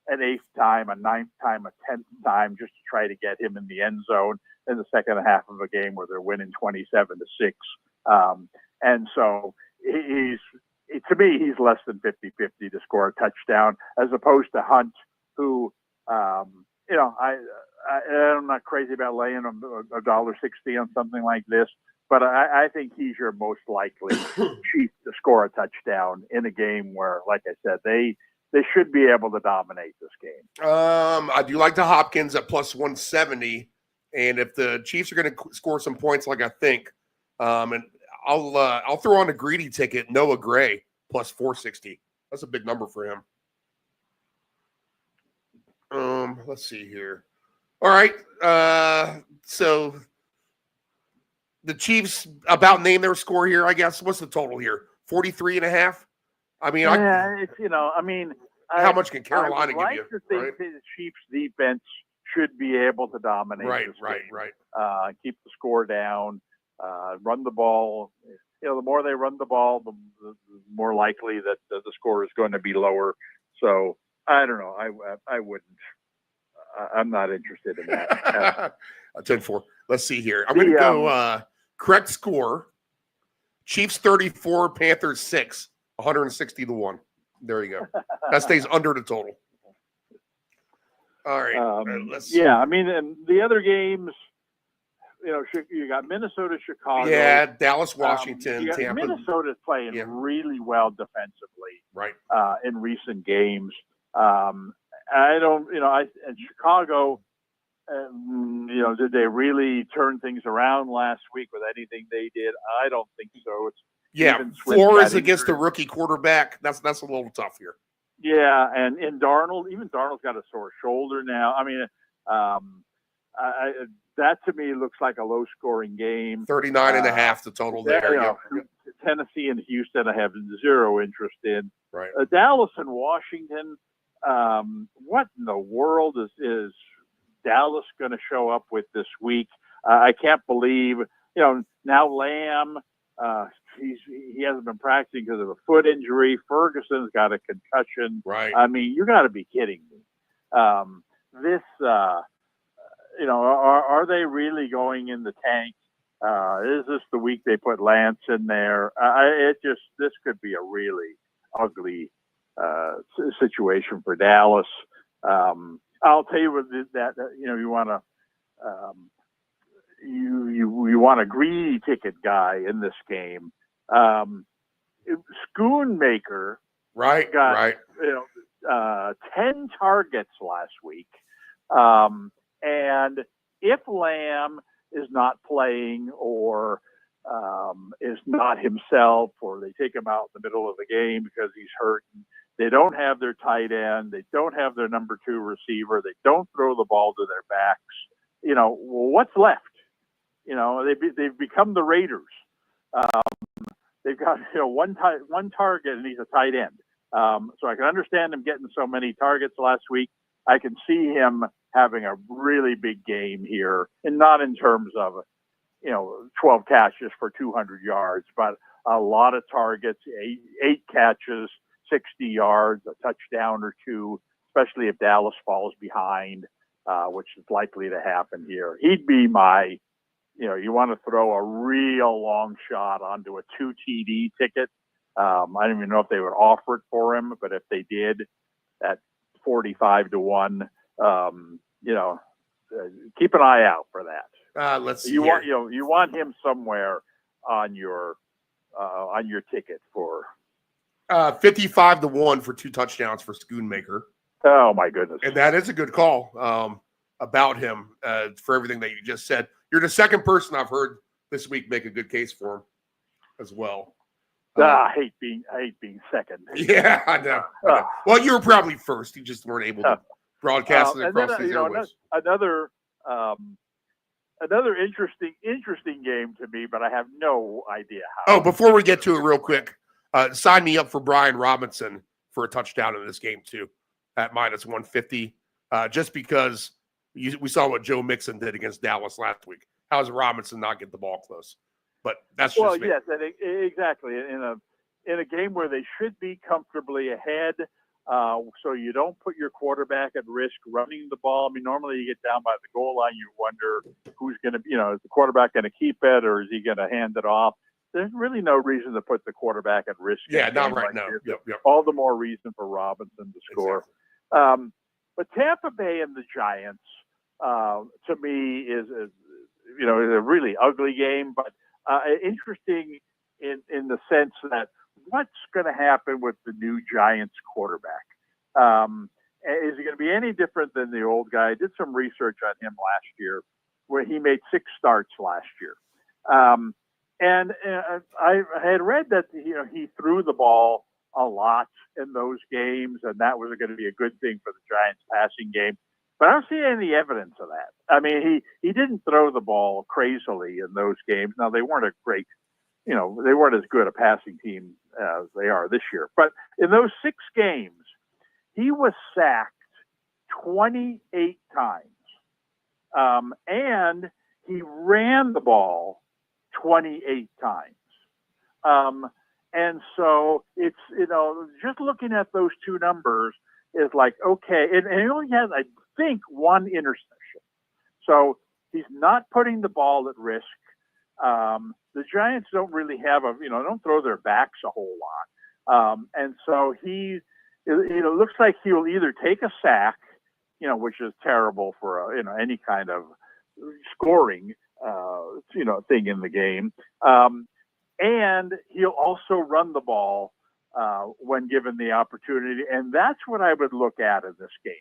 Speaker 9: an 8th time, a 9th time, a 10th time just to try to get him in the end zone in the second half of a game where they're winning 27-6. And so to me, he's less than 50-50 to score a touchdown as opposed to Hunt, who, I'm not crazy about laying $1.60 on something like this, but I think he's your most likely Chief to score a touchdown in a game where, like I said, they should be able to dominate this game.
Speaker 8: I do like the Hopkins at plus 170, and if the Chiefs are going to score some points, like I think, and I'll throw on a greedy ticket, Noah Gray plus 460. That's a big number for him. Let's see here. All right, so the Chiefs about name their score here, I guess. What's the total here? 43.5? How much can Carolina give you?
Speaker 9: I think the Chiefs defense should be able to dominate this game.
Speaker 8: Right.
Speaker 9: Keep the score down, run the ball. The more they run the ball, the more likely that the score is going to be lower. So I don't know. I wouldn't. I'm not interested in that.
Speaker 8: 10-4. Let's see here. I'm going to go correct score. Chiefs 34, Panthers 6, 160-1. There you go. That stays under the total. All right. Let's see.
Speaker 9: Yeah, and the other games, you got Minnesota, Chicago.
Speaker 8: Yeah, Dallas, Washington, Tampa.
Speaker 9: Minnesota's playing really well defensively,
Speaker 8: right?
Speaker 9: In recent games. And Chicago, did they really turn things around last week with anything they did? I don't think so.
Speaker 8: Flores against the rookie quarterback. That's a little tough here.
Speaker 9: Yeah, and in Darnold, even Darnold's got a sore shoulder now. I mean, that to me looks like a low-scoring game.
Speaker 8: 39.5 the total there.
Speaker 9: Tennessee and Houston, I have zero interest in.
Speaker 8: Right.
Speaker 9: Dallas and Washington. What in the world is Dallas going to show up with this week? I can't believe, now Lamb, he hasn't been practicing because of a foot injury. Ferguson's got a concussion.
Speaker 8: Right.
Speaker 9: I mean, you got to be kidding me. Are they really going in the tank? Is this the week they put Lance in there? This could be a really ugly situation for Dallas. I'll tell you that you want to you want a greedy ticket guy in this game. Schoonmaker got 10 targets last week, and if Lamb is not playing or is not himself, or they take him out in the middle of the game because he's hurt, they don't have their tight end, they don't have their number 2 receiver, they don't throw the ball to their backs. What's left? They've become the Raiders. They've got one target, and he's a tight end. So I can understand him getting so many targets last week. I can see him having a really big game here, and not in terms of 12 catches for 200 yards, but a lot of targets, eight catches, 60 yards, a touchdown or 2, especially if Dallas falls behind, which is likely to happen here. He'd be my, you want to throw a real long shot onto a 2 TD ticket. I don't even know if they would offer it for him, but if they did, at 45-1, keep an eye out for that.
Speaker 8: Let's see.
Speaker 9: You want him somewhere on your ticket for
Speaker 8: 55-1 for 2 touchdowns for Schoonmaker.
Speaker 9: Oh my goodness!
Speaker 8: And that is a good call about him for everything that you just said. You're the second person I've heard this week make a good case for him as well.
Speaker 9: I hate being second.
Speaker 8: Yeah, I know. Well, you were probably first. You just weren't able to broadcast it across these airways.
Speaker 9: Another interesting game to me, but I have no idea how.
Speaker 8: Oh, before we get to it real quick, sign me up for Brian Robinson for a touchdown in this game too at -150. Just because we saw what Joe Mixon did against Dallas last week. How does Robinson not get the ball close? But that's just me.
Speaker 9: Yes, exactly. In a game where they should be comfortably ahead, so you don't put your quarterback at risk running the ball. I mean, normally you get down by the goal line, you wonder who's going to, is the quarterback going to keep it or is he going to hand it off? There's really no reason to put the quarterback at risk.
Speaker 8: Yeah, not right now. Yep.
Speaker 9: All the more reason for Robinson to score. Exactly. But Tampa Bay and the Giants, to me, is a really ugly game, but interesting in the sense that what's going to happen with the new Giants quarterback? Is he going to be any different than the old guy? I did some research on him last year where he made 6 starts last year. And I had read that, he threw the ball a lot in those games, and that was going to be a good thing for the Giants passing game. But I don't see any evidence of that. I mean, he didn't throw the ball crazily in those games. Now, they weren't they weren't as good a passing team as they are this year. But in those 6 games, he was sacked 28 times. And he ran the ball 28 times. And so it's, just looking at those 2 numbers is like, okay. And he only has, I think, 1 interception. So he's not putting the ball at risk. The Giants don't really have don't throw their backs a whole lot. And so it looks like he will either take a sack, which is terrible for, any kind of scoring, thing in the game. And he'll also run the ball when given the opportunity. And that's what I would look at in this game.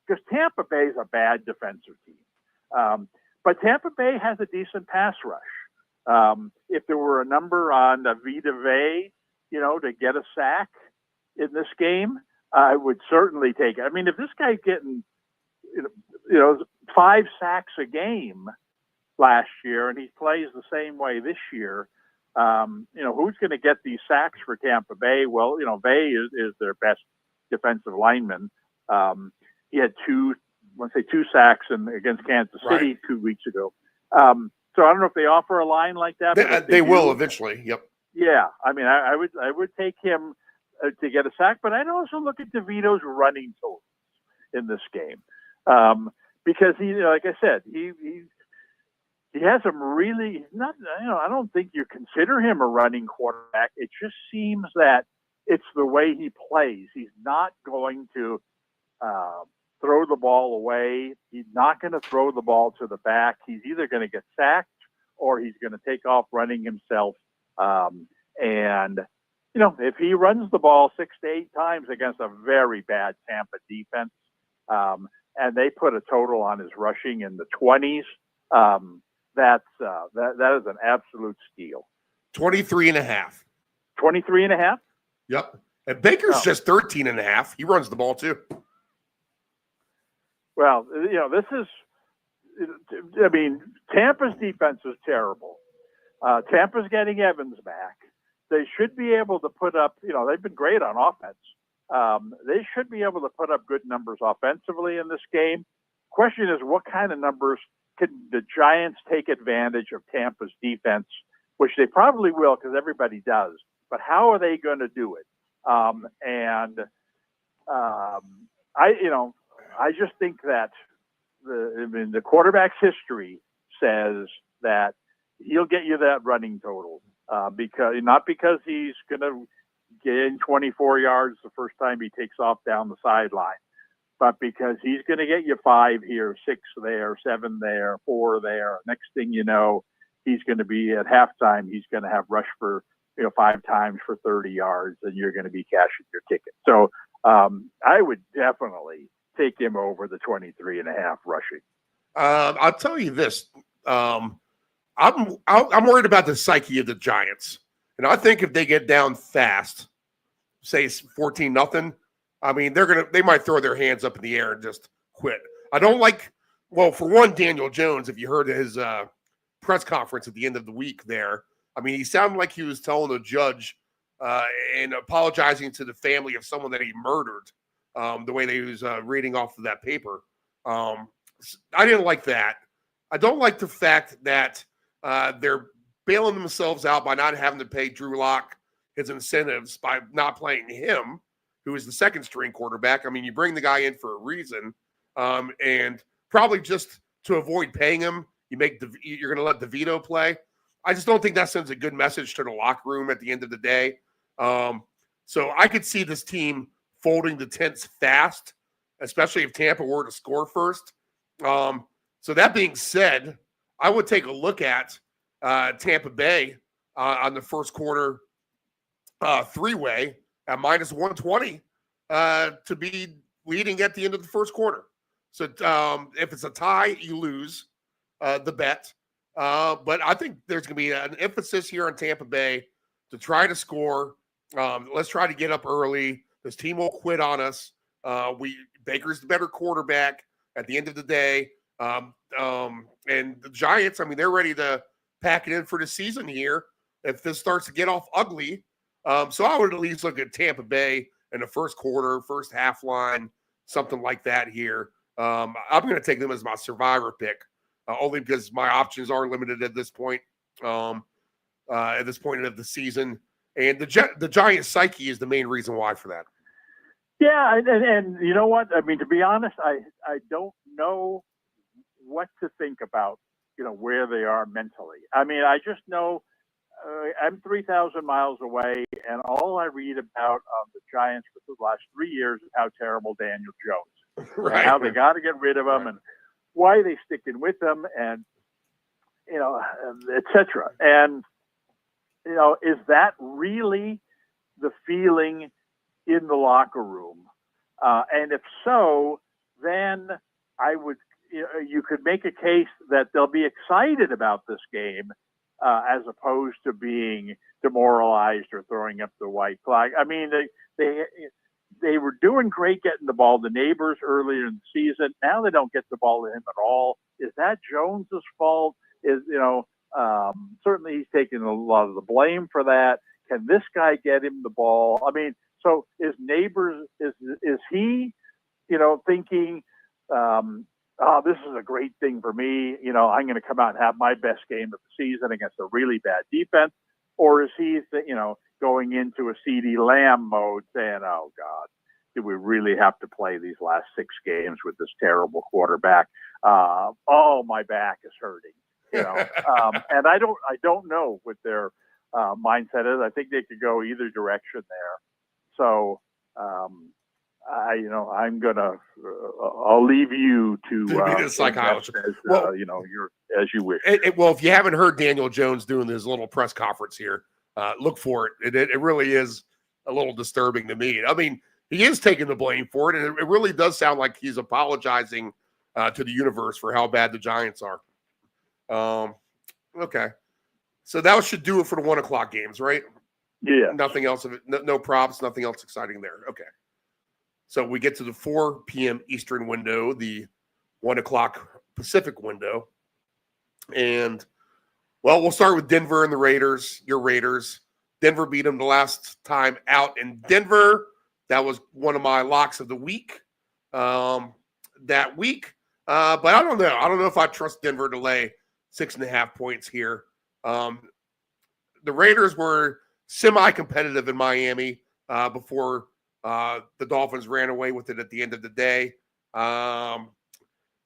Speaker 9: Because Tampa Bay is a bad defensive team. But Tampa Bay has a decent pass rush. If there were a number on Vita Vea, to get a sack in this game, I would certainly take it. I mean, if this guy's getting, 5 sacks a game last year and he plays the same way this year, who's going to get these sacks for Tampa Bay? Well, Vea is their best defensive lineman. He had 2 sacks against Kansas City 2 weeks ago. So I don't know if they offer a line like that.
Speaker 8: They will eventually. Yep.
Speaker 9: Yeah, I mean, I would take him to get a sack, but I'd also look at DeVito's running totals in this game because he, like I said, he has some really not. I don't think you consider him a running quarterback. It just seems that it's the way he plays. He's not going to throw the ball away. He's not going to throw the ball to the back. He's either going to get sacked or he's going to take off running himself. And if he runs the ball 6 to 8 times against a very bad Tampa defense, and they put a total on his rushing in the 20s, that is an absolute steal.
Speaker 8: 23.5.
Speaker 9: 23.5?
Speaker 8: Yep. And Baker's just 13.5. He runs the ball too.
Speaker 9: Well, this is, Tampa's defense is terrible. Tampa's getting Evans back. They should be able to put up, they've been great on offense. They should be able to put up good numbers offensively in this game. Question is, what kind of numbers can the Giants take advantage of Tampa's defense, which they probably will because everybody does. But how are they going to do it? I just think that the quarterback's history says that he'll get you that running total because he's going to get in 24 yards the first time he takes off down the sideline, but because he's going to get you 5 here, 6 there, 7 there, 4 there. Next thing you know, he's going to be at halftime. He's going to have rushed for 5 times for 30 yards, and you're going to be cashing your ticket. So I would definitely take him over the 23.5 rushing.
Speaker 8: I'll tell you this. I'm worried about the psyche of the Giants. And I think if they get down fast, say it's 14-0, they might throw their hands up in the air and just quit. I don't like, for one, Daniel Jones, if you heard his press conference at the end of the week there, he sounded like he was telling the judge and apologizing to the family of someone that he murdered, the way they was reading off of that paper. I didn't like that. I don't like the fact that they're bailing themselves out by not having to pay Drew Lock his incentives by not playing him, who is the second string quarterback. You bring the guy in for a reason, and probably just to avoid paying him, you're going to let DeVito play. I just don't think that sends a good message to the locker room at the end of the day. So I could see this team folding the tents fast, especially if Tampa were to score first. So that being said, I would take a look at Tampa Bay on the first quarter 3-way at -120 to be leading at the end of the first quarter. So if it's a tie, you lose the bet. But I think there's going to be an emphasis here on Tampa Bay to try to score. Let's try to get up early. This team will quit on us. Baker's the better quarterback at the end of the day. And the Giants, they're ready to pack it in for the season here if this starts to get off ugly. So I would at least look at Tampa Bay in the first quarter, first half line, something like that here. I'm going to take them as my survivor pick, only because my options are limited at this point. At this point of the season, and the Giants' psyche is the main reason why for that.
Speaker 9: Yeah, and you know what? To be honest, I don't know what to think about, where they are mentally. I just know I'm 3,000 miles away, and all I read about the Giants for the last 3 years is how terrible Daniel Jones is,
Speaker 8: right,
Speaker 9: and how they got to get rid of him, and why they sticking with him. And etc. And, is that really the feeling in the locker room? And if so, then you could make a case that they'll be excited about this game as opposed to being demoralized or throwing up the white flag. I mean, they were doing great getting the ball to Neighbors earlier in the season. Now they don't get the ball to him at all. Is that Jones's fault? Certainly he's taking a lot of the blame for that. Can this guy get him the ball? I mean, so is Neighbors, is he, thinking, this is a great thing for me. I'm going to come out and have my best game of the season against a really bad defense. Or is he, going into a CD Lamb mode saying, oh, God, do we really have to play these last 6 games with this terrible quarterback? My back is hurting. And I don't know what their mindset is. I think they could go either direction there. So, I'll leave you to
Speaker 8: be the psychologist.
Speaker 9: As you wish.
Speaker 8: Well, if you haven't heard Daniel Jones doing his little press conference here, look for it. It really is a little disturbing to me. I mean, he is taking the blame for it, and it really does sound like he's apologizing to the universe for how bad the Giants are. Okay. So that should do it for the 1 o'clock games, right?
Speaker 9: Yeah.
Speaker 8: Nothing else of it. No props, nothing else exciting there. Okay. So we get to the 4 p.m. Eastern window, the 1 o'clock Pacific window. And, we'll start with Denver and the Raiders, your Raiders. Denver beat them the last time out in Denver. That was one of my locks of the week that week. But I don't know. I don't know if I trust Denver to lay 6.5 points here. The Raiders were semi-competitive in Miami before the Dolphins ran away with it at the end of the day. I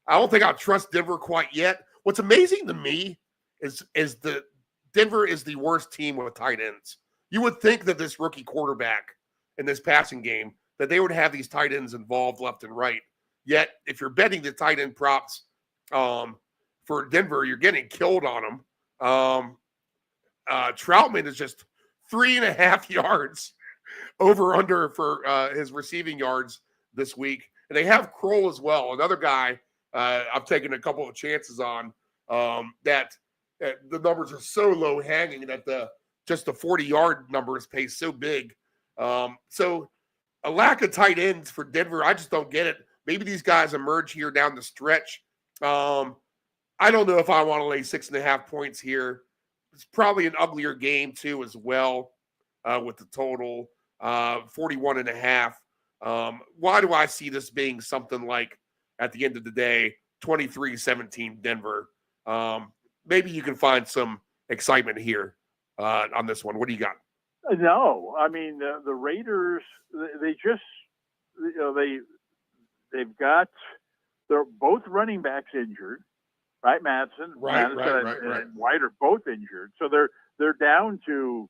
Speaker 8: don't think I trust Denver quite yet. What's amazing to me is the Denver is the worst team with tight ends. You would think that this rookie quarterback in this passing game, that they would have these tight ends involved left and right. Yet, if you're betting the tight end props for Denver, you're getting killed on them. Troutman is just 3.5 yards over under for his receiving yards this week. And they have Kroll as well, another guy I've taken a couple of chances on that the numbers are so low hanging that the 40-yard numbers pay so big. So a lack of tight ends for Denver, I just don't get it. Maybe these guys emerge here down the stretch. I don't know if I want to lay 6.5 points here. It's probably an uglier game too as well with the total 41.5. Why do I see this being something like, at the end of the day, 23-17 Denver? Maybe you can find some excitement here on this one. What do you got?
Speaker 9: No, I mean the Raiders. They've got they're both running backs injured, right? Madison and White are both injured, so they're down to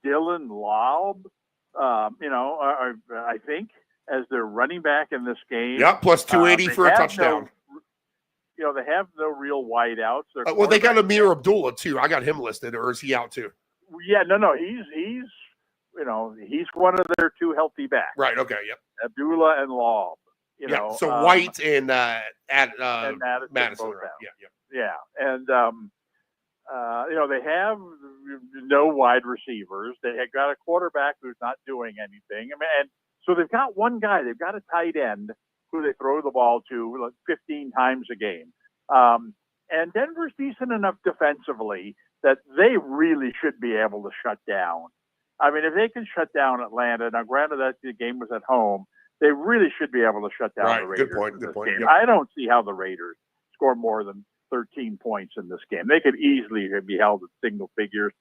Speaker 9: Dylan Laub. I think as their running back in this game.
Speaker 8: Yeah, plus 280 for a touchdown.
Speaker 9: They have no real wideouts.
Speaker 8: They got Amir Abdullah too. I got him listed, or is he out too?
Speaker 9: Yeah, no, he's one of their 2 healthy backs.
Speaker 8: Right. Okay. Yep.
Speaker 9: Abdullah and Laub.
Speaker 8: So White and Madison.
Speaker 9: Both
Speaker 8: Right.
Speaker 9: out.
Speaker 8: Yeah.
Speaker 9: And they have no wide receivers. They have got a quarterback who's not doing anything. And so they've got one guy. They've got a tight end who they throw the ball to like 15 times a game. And Denver's decent enough defensively that they really should be able to shut down. I mean, if they can shut down Atlanta, now granted that the game was at home, they really should be able to shut down the Raiders.
Speaker 8: Good point. Yep.
Speaker 9: I don't see how the Raiders score more than 13 points in this game. They could easily be held at single figures.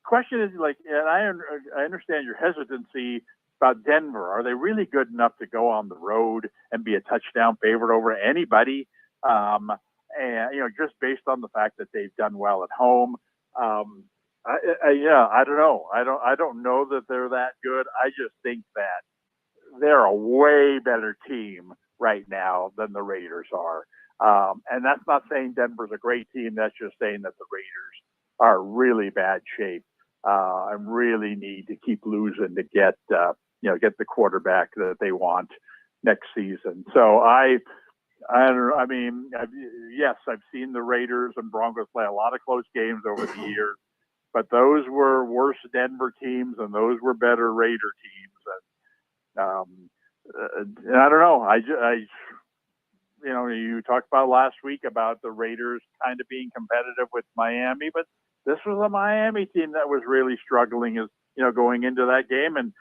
Speaker 9: Question is, and I understand your hesitancy about Denver. Are they really good enough to go on the road and be a touchdown favorite over anybody? And just based on the fact that they've done well at home. I don't know. I don't know that they're that good. I just think that they're a way better team right now than the Raiders are. And that's not saying Denver's a great team. That's just saying that the Raiders are really bad shape and really need to keep losing to get the quarterback that they want next season. So I don't know. I mean, yes, I've seen the Raiders and Broncos play a lot of close games over the years, but those were worse Denver teams and those were better Raider teams. And I don't know. You talked about last week about the Raiders kind of being competitive with Miami, but this was a Miami team that was really struggling as going into that game, and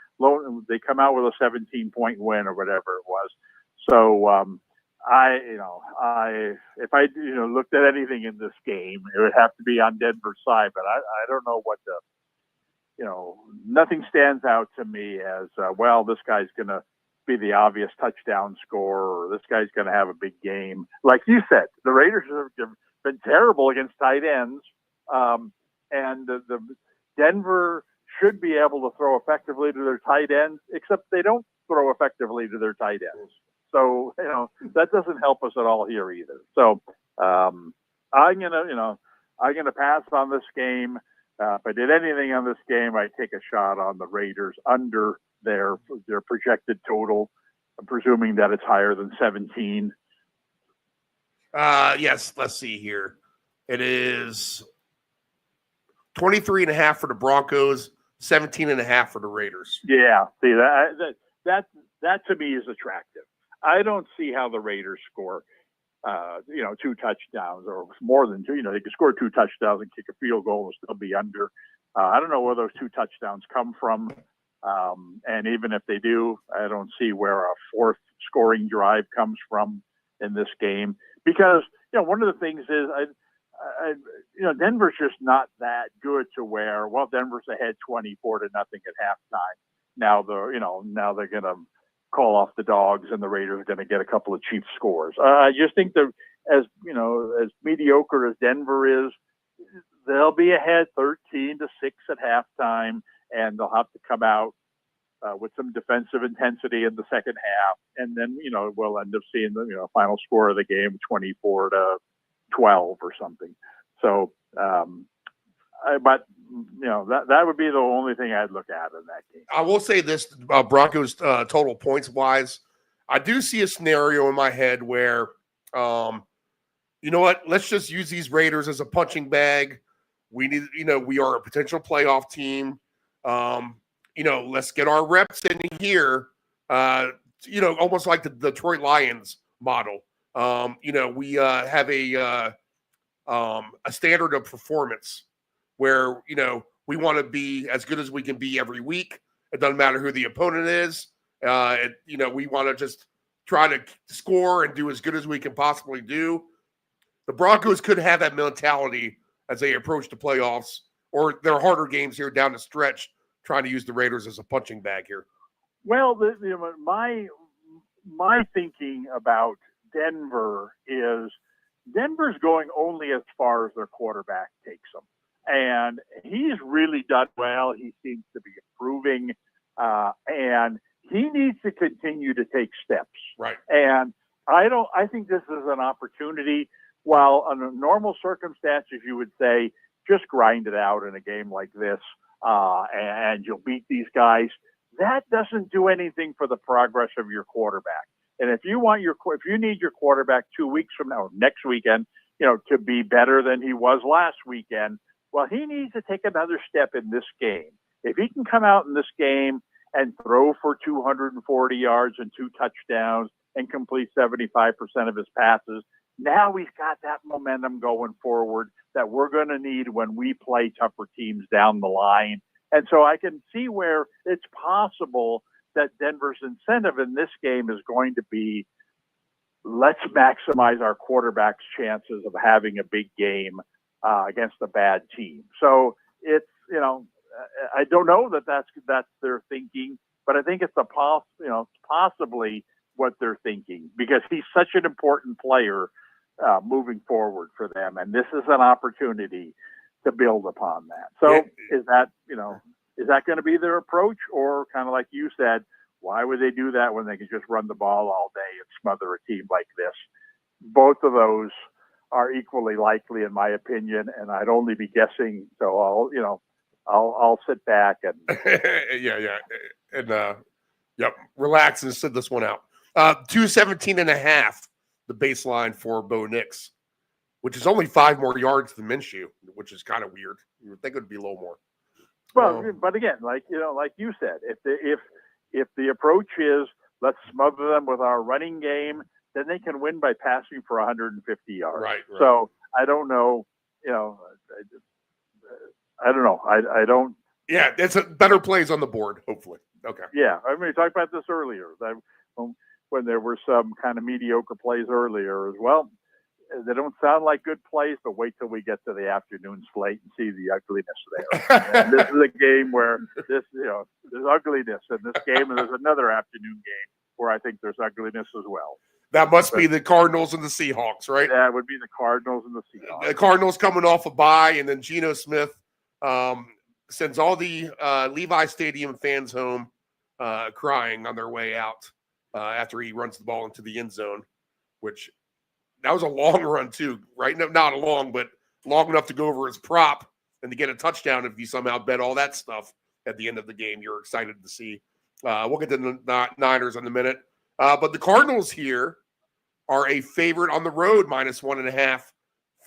Speaker 9: they come out with a 17-point win or whatever it was. So if I looked at anything in this game, it would have to be on Denver's side, but I don't know what nothing stands out to me as this guy's going to be the obvious touchdown scorer, or this guy's going to have a big game. Like you said, the Raiders have been terrible against tight ends, and the Denver should be able to throw effectively to their tight ends, except they don't throw effectively to their tight ends. So that doesn't help us at all here either. So I'm gonna pass on this game. If I did anything on this game, I'd take a shot on the Raiders under their projected total. I'm presuming that it's higher than 17.
Speaker 8: Yes, let's see here. It is 23.5 for the Broncos, 17.5 for the Raiders.
Speaker 9: Yeah, see that to me is attractive. I don't see how the Raiders score, 2 touchdowns or more than 2. They could score 2 touchdowns and kick a field goal and still be under. I don't know where those 2 touchdowns come from. And even if they do, I don't see where a 4th scoring drive comes from in this game. Because, one of the things is, Denver's just not that good to where, Denver's ahead 24-0 at halftime. Now they're going to call off the dogs and the Raiders are going to get a couple of cheap scores. I just think that as mediocre as Denver is, they'll be ahead 13-6 at halftime, and they'll have to come out with some defensive intensity in the second half, and then we'll end up seeing the final score of the game 24-12 or something. So, that would be the only thing I'd look at in that game.
Speaker 8: I will say this: Broncos total points wise, I do see a scenario in my head where, let's just use these Raiders as a punching bag. We need, we are a potential playoff team. Let's get our reps in here, almost like the Detroit Lions model. We have a standard of performance where, we want to be as good as we can be every week. It doesn't matter who the opponent is. We want to just try to score and do as good as we can possibly do. The Broncos could have that mentality as they approach the playoffs or their harder games here down the stretch, trying to use the Raiders as a punching bag here.
Speaker 9: Well, my thinking about Denver is Denver's going only as far as their quarterback takes them. And he's really done well. He seems to be improving. And he needs to continue to take steps.
Speaker 8: Right.
Speaker 9: And I think this is an opportunity. While under normal circumstances, you would say, just grind it out in a game like this, and you'll beat these guys. That doesn't do anything for the progress of your quarterback. And if you need your quarterback 2 weeks from now, next weekend, to be better than he was last weekend, he needs to take another step in this game. If he can come out in this game and throw for 240 yards and 2 touchdowns and complete 75% of his passes, now he's got that momentum going forward that we're going to need when we play tougher teams down the line. And so I can see where it's possible that Denver's incentive in this game is going to be, let's maximize our quarterback's chances of having a big game against a bad team. So it's, I don't know that that's their thinking, but I think it's possibly what they're thinking, because he's such an important player moving forward for them. And this is an opportunity to build upon that. So is that going to be their approach, or kind of like you said, why would they do that when they can just run the ball all day and smother a team like this? both of those are equally likely, in my opinion, and I'd only be guessing. So I'll sit back and
Speaker 8: relax and sit this one out. 217.5, the baseline for Bo Nix, which is only 5 more yards than Minshew, which is kind of weird. You would think it would be a little more.
Speaker 9: Well, but again, like you said, if the approach is let's smother them with our running game, then they can win by passing for 150 yards.
Speaker 8: Right.
Speaker 9: So I don't know. I don't know. I don't.
Speaker 8: Yeah, it's a better plays on the board, hopefully. Okay.
Speaker 9: Yeah, I mean, we talked about this earlier. That when there were some kind of mediocre plays earlier as well. They don't sound like good plays, but wait till we get to the afternoon slate and see the ugliness there. And this is a game where there's ugliness in this game, and there's another afternoon game where I think there's ugliness as well.
Speaker 8: That must be the Cardinals and the Seahawks, right?
Speaker 9: That would be the Cardinals and the Seahawks.
Speaker 8: The Cardinals coming off a bye, and then Geno Smith sends all the Levi Stadium fans home crying on their way out after he runs the ball into the end zone, which – that was a long run too, right? No, not long, but long enough to go over his prop and to get a touchdown. If you somehow bet all that stuff at the end of the game, you're excited to see. We'll get to the Niners in a minute. But the Cardinals here are a favorite on the road, -1.5,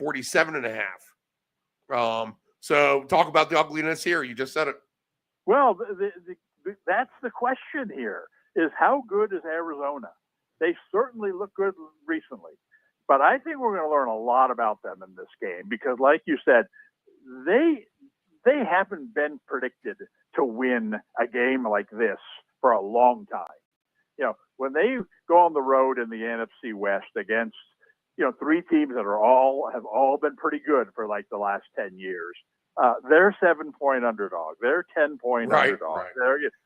Speaker 8: 47.5. So talk about the ugliness here. You just said it.
Speaker 9: Well, that's the question here is how good is Arizona? They certainly look good recently. But I think we're going to learn a lot about them in this game because, like you said, they haven't been predicted to win a game like this for a long time. When they go on the road in the NFC West against, 3 teams that have all been pretty good for like the last 10 years, they're 7-point underdog. They're 10-point underdog.
Speaker 8: Right.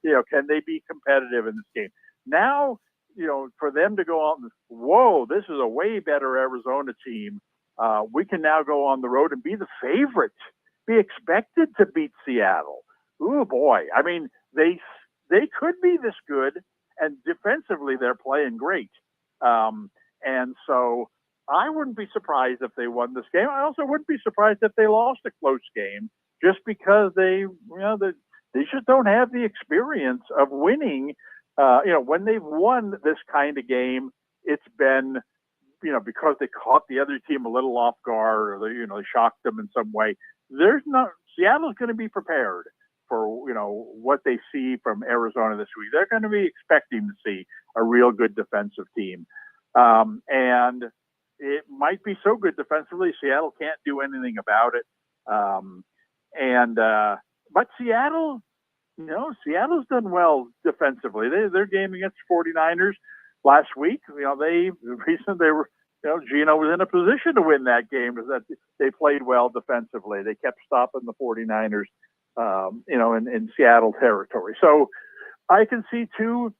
Speaker 9: They're, can they be competitive in this game? Now, for them to go out and, whoa, this is a way better Arizona team. We can now go on the road and be the favorite, be expected to beat Seattle. Ooh, boy. I mean, they could be this good, and defensively they're playing great. And so I wouldn't be surprised if they won this game. I also wouldn't be surprised if they lost a close game just because they just don't have the experience of winning. When they've won this kind of game, it's been, because they caught the other team a little off guard or they shocked them in some way. Seattle's going to be prepared for, what they see from Arizona this week. They're going to be expecting to see a real good defensive team. And it might be so good defensively, Seattle can't do anything about it. But Seattle, Seattle's done well defensively. Their game against 49ers last week, Geno was in a position to win that game because that they played well defensively. They kept stopping the 49ers, in Seattle territory. So I can see too,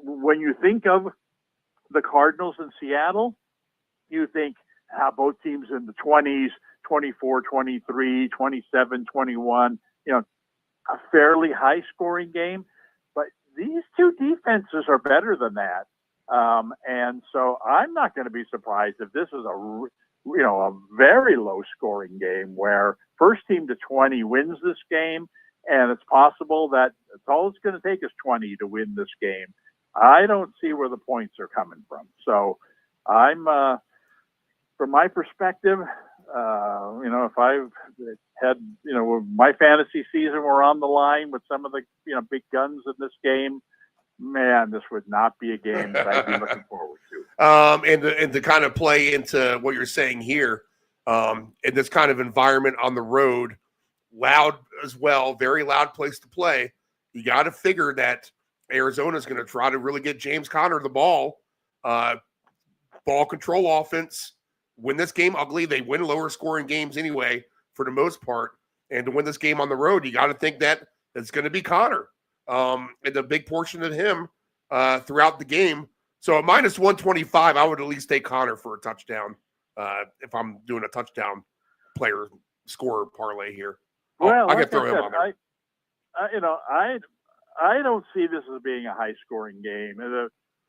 Speaker 9: when you think of the Cardinals in Seattle, you think both teams in the 20s, 24, 23, 27, 21, a fairly high scoring game, but these two defenses are better than that. And so I'm not going to be surprised if this is a very low scoring game where first team to 20 wins this game. And it's possible that it's all it's going to take is 20 to win this game. I don't see where the points are coming from. So I'm, from my perspective, if I've had, my fantasy season were on the line with some of the, big guns in this game, man, this would not be a game that I'd be looking forward to.
Speaker 8: And to kind of play into what you're saying here, in this kind of environment on the road, loud as well, very loud place to play. You got to figure that Arizona is going to try to really get James Conner the ball, ball control offense. Win this game ugly. They win lower scoring games anyway, for the most part. And to win this game on the road, you got to think that it's going to be Conner and a big portion of him throughout the game. So at -125, I would at least take Conner for a touchdown if I'm doing a touchdown player scorer parlay here.
Speaker 9: Well,
Speaker 8: I can throw him on there.
Speaker 9: I don't see this as being a high scoring game.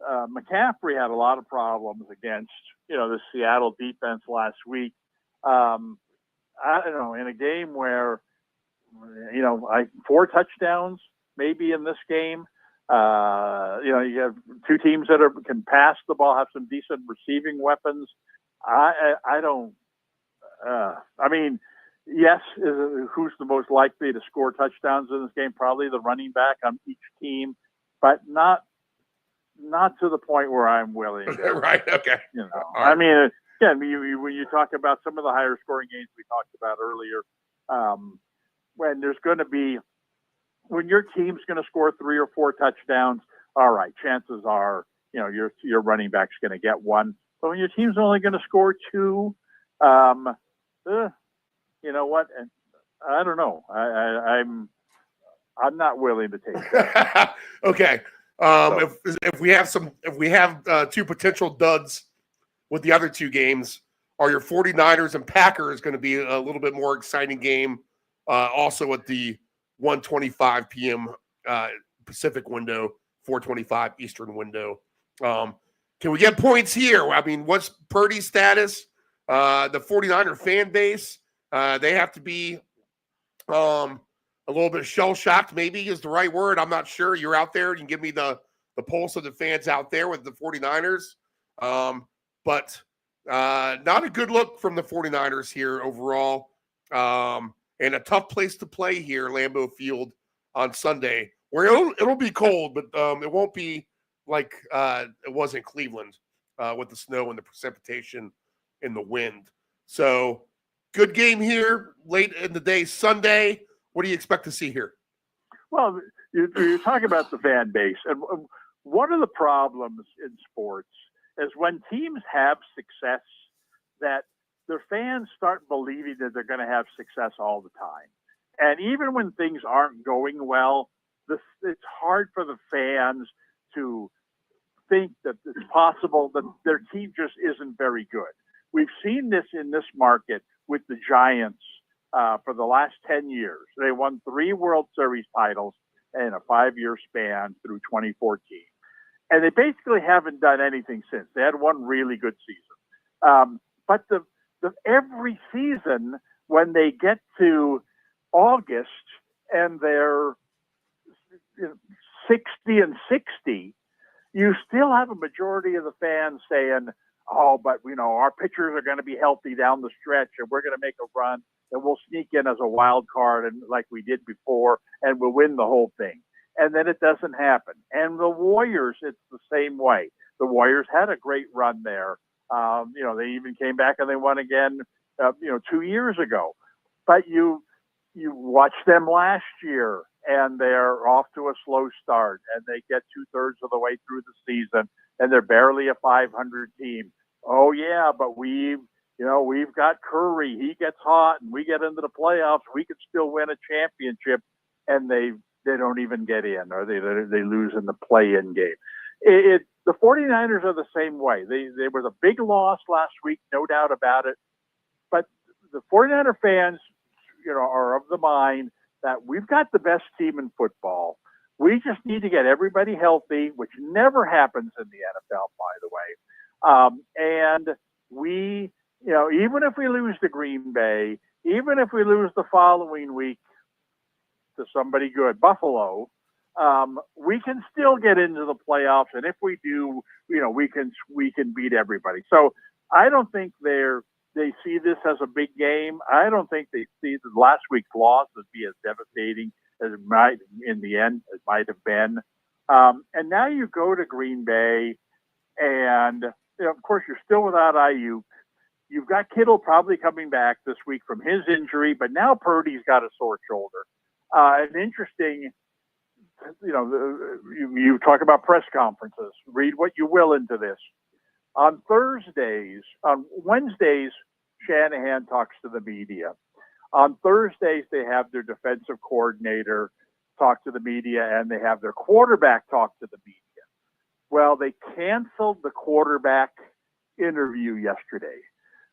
Speaker 9: McCaffrey had a lot of problems against, the Seattle defense last week. I don't know, in a game where, 4 touchdowns maybe in this game. You have two teams that can pass the ball, have some decent receiving weapons. I don't. Yes, who's the most likely to score touchdowns in this game? Probably the running back on each team, but not to the point where I'm willing to.
Speaker 8: Right. Okay.
Speaker 9: Right. Again, when you talk about some of the higher scoring games we talked about earlier, when your team's going to score 3 or 4 touchdowns, all right, chances are, your running back's going to get 1. But when your team's only going to score 2, you know what? And I don't know. I'm not willing to take that.
Speaker 8: Okay. If we have 2 potential duds with the other 2 games, are your 49ers and Packers going to be a little bit more exciting game? Also at the 1:25 p.m. Pacific window, 4:25 Eastern window. Can we get points here? What's Purdy's status? The 49er fan base, they have to be a little bit shell-shocked, maybe is the right word. I'm not sure. You're out there. You can give me the pulse of the fans out there with the 49ers. But not a good look from the 49ers here overall. And a tough place to play here, Lambeau Field, on Sunday, where it'll be cold, but it won't be like it was in Cleveland with the snow and the precipitation and the wind. So good game here late in the day Sunday. What do you expect to see here?
Speaker 9: Well, you're talking about the fan base. And one of the problems in sports is when teams have success, that their fans start believing that they're going to have success all the time. And even when things aren't going well, it's hard for the fans to think that it's possible that their team just isn't very good. We've seen this in this market with the Giants for the last 10 years. They won 3 World Series titles in a 5-year span through 2014. And they basically haven't done anything since. They had one really good season. But every season, when they get to August and they're 60-60, you still have a majority of the fans saying, oh, but our pitchers are going to be healthy down the stretch and we're going to make a run and we'll sneak in as a wild card and like we did before and we'll win the whole thing. And then it doesn't happen. And the Warriors, it's the same way. The Warriors had a great run there. They even came back and they won again, 2 years ago. But you watch them last year and they're off to a slow start and they get 2/3 of the way through the season and they're barely a 500 team. Oh yeah, but we've got Curry. He gets hot and we get into the playoffs. We could still win a championship, and they don't even get in, or they lose in the play-in game. The 49ers are the same way. They were the big loss last week, no doubt about it. But the 49er fans, are of the mind that we've got the best team in football. We just need to get everybody healthy, which never happens in the NFL, by the way. And we, even if we lose to Green Bay, even if we lose the following week to somebody good, Buffalo, we can still get into the playoffs. And if we do, we can beat everybody. So I don't think they see this as a big game. I don't think they see the last week's loss as be as devastating as it might in the end, it might have been. And now you go to Green Bay and, of course, you're still without Ayuk. You've got Kittle probably coming back this week from his injury, but now Purdy's got a sore shoulder. And interesting, you talk about press conferences. Read what you will into this. On Wednesdays, Shanahan talks to the media. On Thursdays, they have their defensive coordinator talk to the media, and they have their quarterback talk to the media. Well, they canceled the quarterback interview yesterday,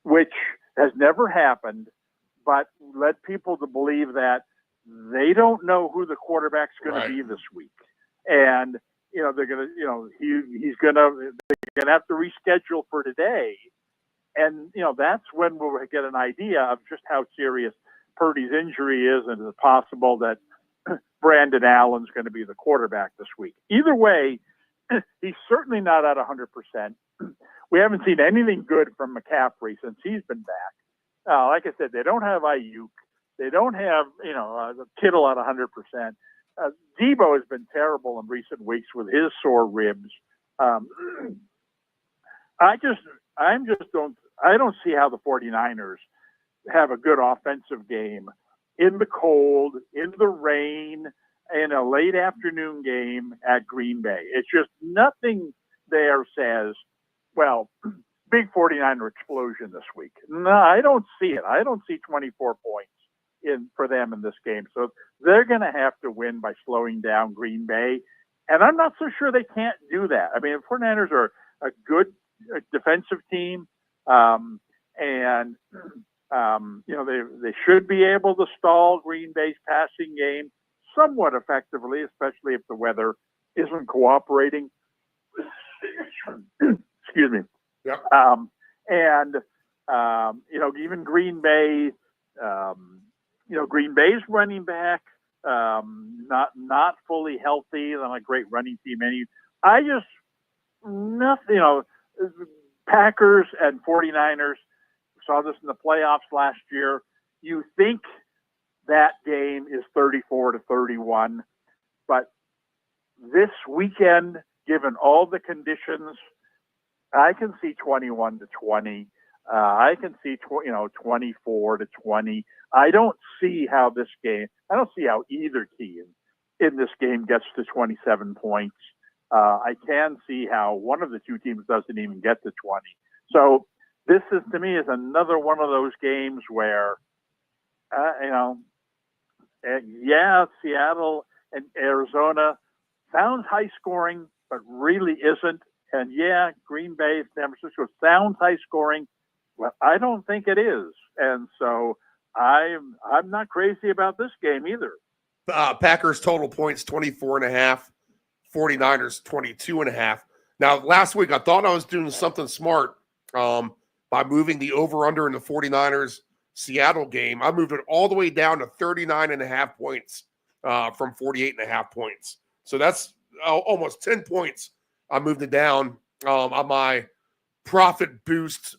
Speaker 9: which has never happened, but led people to believe that they don't know who the quarterback's going to be this week. And they're gonna, they're gonna have to reschedule for today, and that's when we'll get an idea of just how serious Purdy's injury is, and it's possible that Brandon Allen's going to be the quarterback this week. Either way, he's certainly not at 100%. We haven't seen anything good from McCaffrey since he's been back. Like I said, they don't have Ayuk. They don't have, Kittle at 100%. Debo has been terrible in recent weeks with his sore ribs. I don't see how the 49ers have a good offensive game in the cold, in the rain, in a late afternoon game at Green Bay. It's just nothing there says, well, big 49er explosion this week. No, I don't see it. I don't see 24 points for them in this game. So they're going to have to win by slowing down Green Bay. And I'm not so sure they can't do that. I mean, the 49ers are a good defensive team. They should be able to stall Green Bay's passing game somewhat effectively, especially if the weather isn't cooperating. Excuse me.
Speaker 8: Yep.
Speaker 9: Even Green Bay, Green Bay's running back, not fully healthy. They're not a great running team. Packers and 49ers, saw this in the playoffs last year. You think that game is 34-31, but this weekend, given all the conditions, I can see 21-20. I can see 24-20. I don't see how either team in this game gets to 27 points. I can see how one of the two teams doesn't even get to 20. So this is, to me, is another one of those games where, Seattle and Arizona sounds high scoring, but really isn't. And Green Bay, San Francisco sounds high scoring. Well, I don't think it is. And so I'm not crazy about this game either.
Speaker 8: Packers total points 24.5, 49ers 22.5. Now, last week I thought I was doing something smart by moving the over-under in the 49ers Seattle game. I moved it all the way down to 39.5 points from 48.5 points. So that's almost 10 points. I moved it down on my profit boost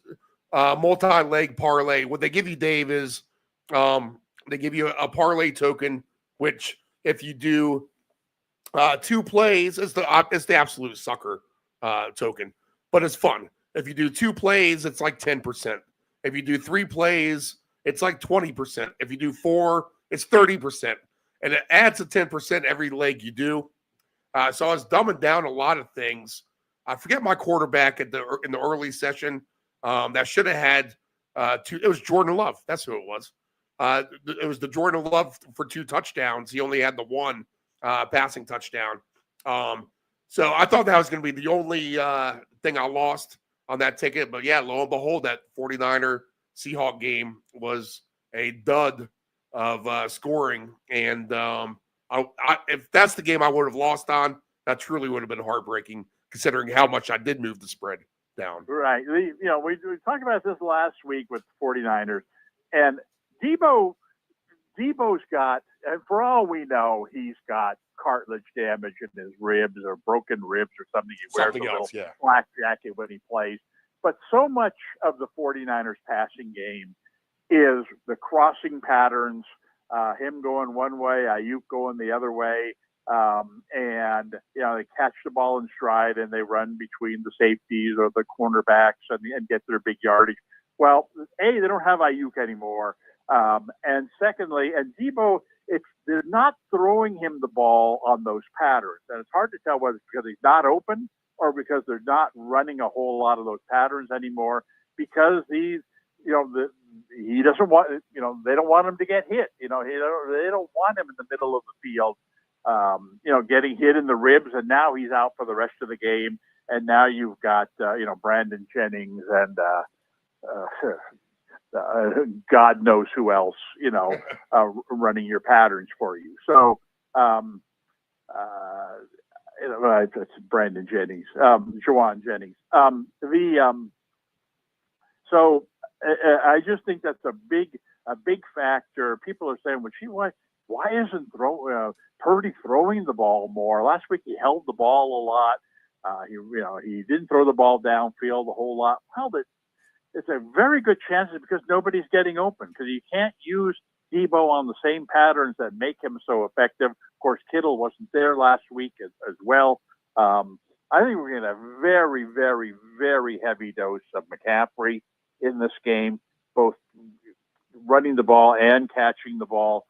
Speaker 8: multi-leg parlay. What they give you, Dave, is they give you a parlay token, which if you do two plays, it's the absolute sucker token, but it's fun. If you do two plays, it's like 10%. If you do three plays, it's like 20%. If you do four, it's 30%. And it adds to 10% every leg you do. So I was dumbing down a lot of things. I forget my quarterback in the early session that should have had two. It was Jordan Love. That's who it was. It was the Jordan Love for 2 touchdowns. He only had the one passing touchdown. So I thought that was going to be the only thing I lost on that ticket. But lo and behold, that 49er Seahawk game was a dud of scoring. And if that's the game I would have lost on, that truly would have been heartbreaking, considering how much I did move the spread down.
Speaker 9: Right. We talked about this last week with the 49ers, and Debo's got, and for all we know, he's got cartilage damage in his ribs or broken ribs or something. He wears a little black jacket when he plays. But so much of the 49ers passing game is the crossing patterns, him going one way, Ayuk going the other way. And they catch the ball in stride and they run between the safeties or the cornerbacks and get their big yardage. Well, they don't have Ayuk anymore. And secondly, and Debo, they're not throwing him the ball on those patterns. And it's hard to tell whether it's because he's not open or because they're not running a whole lot of those patterns anymore, because he doesn't want, they don't want him to get hit. They don't want him in the middle of the field, getting hit in the ribs. And now he's out for the rest of the game. And now you've got, Brandon Jennings and, God knows who else, running your patterns for you. So it's Brandon Jennings, Jawan Jennings. So I just think that's a big factor. People are saying, well, why isn't Purdy throwing the ball more? Last week he held the ball a lot. He didn't throw the ball downfield a whole lot. Well, it's a very good chance because nobody's getting open, because you can't use Debo on the same patterns that make him so effective. Of course, Kittle wasn't there last week as well. I think we're going to have a very, very, very heavy dose of McCaffrey in this game, both running the ball and catching the ball.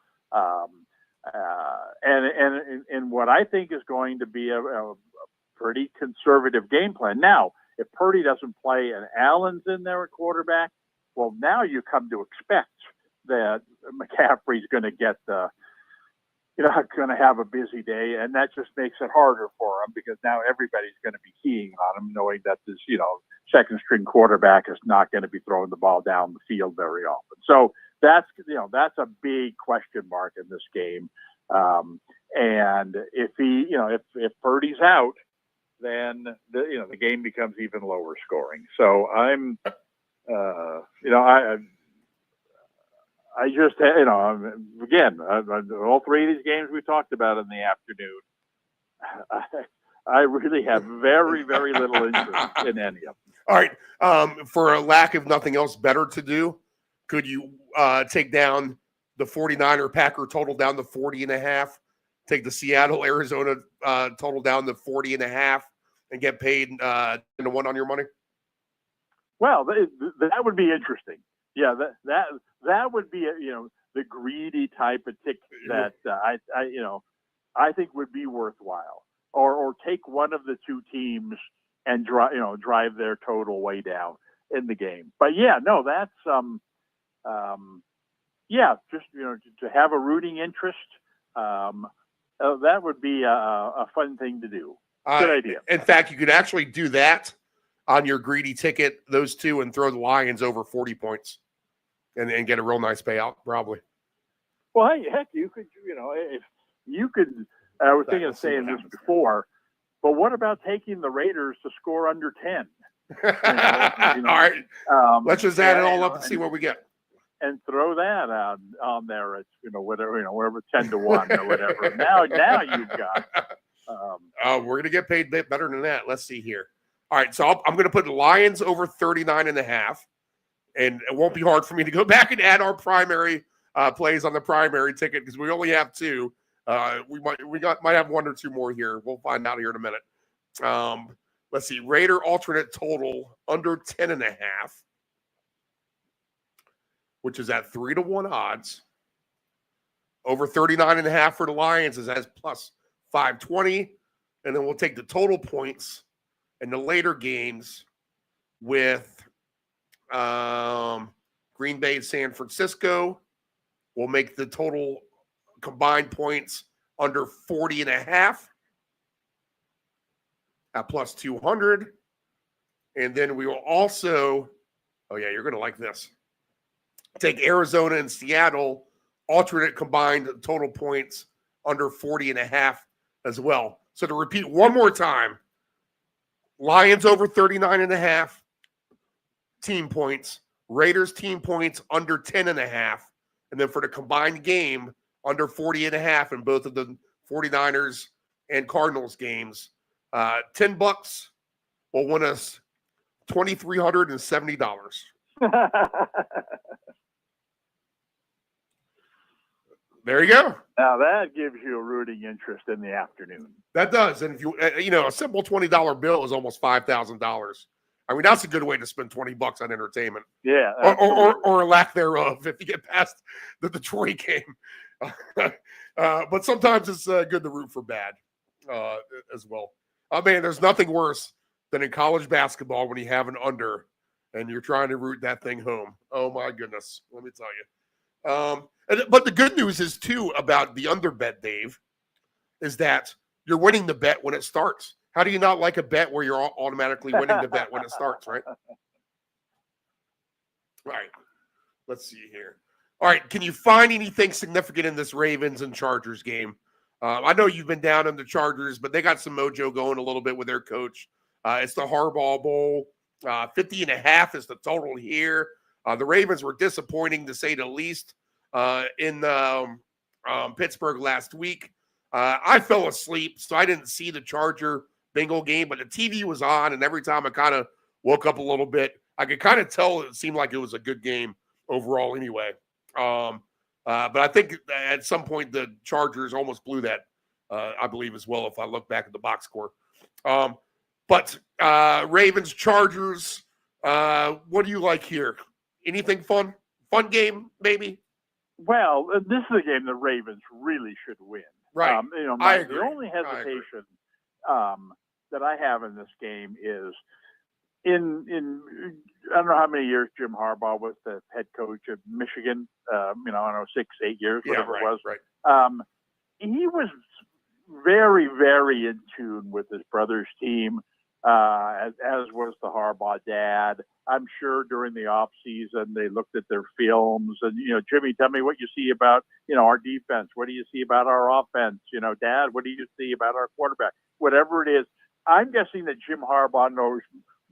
Speaker 9: And what I think is going to be a pretty conservative game plan. Now, if Purdy doesn't play and Allen's in there at quarterback, well, now you come to expect that McCaffrey's going to get going to have a busy day, and that just makes it harder for him, because now everybody's going to be keying on him, knowing that this, second string quarterback is not going to be throwing the ball down the field very often. So that's a big question mark in this game. And if if Purdy's out, then the game becomes even lower scoring. So I'm, I just, again, all three of these games we talked about in the afternoon, I really have very, very little interest in any of them.
Speaker 8: All right. For a lack of nothing else better to do, could you take down the 49er Packer total down to 40.5, take the Seattle Arizona total down to 40.5, and get paid to 1 on your money?
Speaker 9: Well, that would be interesting. Yeah, that would be the greedy type of ticket that I think would be worthwhile, or take one of the two teams and drive their total way down in the game. But that's just to have a rooting interest, that would be a fun thing to do. Good idea.
Speaker 8: In fact, you could actually do that on your greedy ticket, those two, and throw the Lions over 40 points and get a real nice payout, probably.
Speaker 9: Well, hey, heck, you could, if you could, I was thinking of saying this before, but what about taking the Raiders to score under 10?
Speaker 8: All right. Let's just add it all up and see what we get.
Speaker 9: And throw that on there at, whatever, 10 to 1 or whatever. Now you've got.
Speaker 8: We're going to get paid better than that. Let's see here. All right, so I'm going to put the Lions over 39.5, and it won't be hard for me to go back and add our primary plays on the primary ticket, because we only have 2. We might have 1 or 2 more here. We'll find out here in a minute. Let's see, Raider alternate total under 10.5, which is at 3-1 odds. Over 39.5 for the Lions is as plus 520, and then we'll take the total points in the later games with Green Bay and San Francisco. We'll make the total combined points under 40.5 at plus 200. And then we will also, you're going to like this, take Arizona and Seattle alternate combined total points under 40.5 as well. So to repeat one more time, Lions over 39.5 team points, Raiders team points under 10.5, and then for the combined game under 40.5 in both of the 49ers and Cardinals games. $10 will win us $2,370. There you go.
Speaker 9: Now that gives you a rooting interest in the afternoon.
Speaker 8: That does. And if you, a simple $20 bill is almost $5,000. I mean, that's a good way to spend $20 on entertainment.
Speaker 9: Yeah.
Speaker 8: Or a lack thereof if you get past the Detroit game. But sometimes it's good to root for bad as well. Man, there's nothing worse than in college basketball when you have an under and you're trying to root that thing home. Oh, my goodness. Let me tell you. But the good news is, too, about the under bet, Dave, is that you're winning the bet when it starts. How do you not like a bet where you're automatically winning the bet when it starts, right? All right. Let's see here. All right. Can you find anything significant in this Ravens and Chargers game? I know you've been down on the Chargers, but they got some mojo going a little bit with their coach. It's the Harbaugh Bowl. 50.5 is the total here. The Ravens were disappointing, to say the least, in Pittsburgh last week. I fell asleep, so I didn't see the Charger-Bengal game, but the TV was on, and every time I kind of woke up a little bit, I could kind of tell it seemed like it was a good game overall anyway. But I think at some point the Chargers almost blew that, I believe, as well, if I look back at the box score. But Ravens, Chargers, what do you like here? Anything fun? Fun game, maybe?
Speaker 9: Well, this is a game the Ravens really should win.
Speaker 8: Right. I agree.
Speaker 9: The only hesitation that I have in this game is in I don't know how many years Jim Harbaugh was the head coach of Michigan. I don't know, 6-8 years, whatever it was.
Speaker 8: Right.
Speaker 9: He was very, very in tune with his brother's team, as was the Harbaugh dad. I'm sure during the off season they looked at their films and, Jimmy, tell me what you see about, our defense. What do you see about our offense? Dad, what do you see about our quarterback? Whatever it is, I'm guessing that Jim Harbaugh knows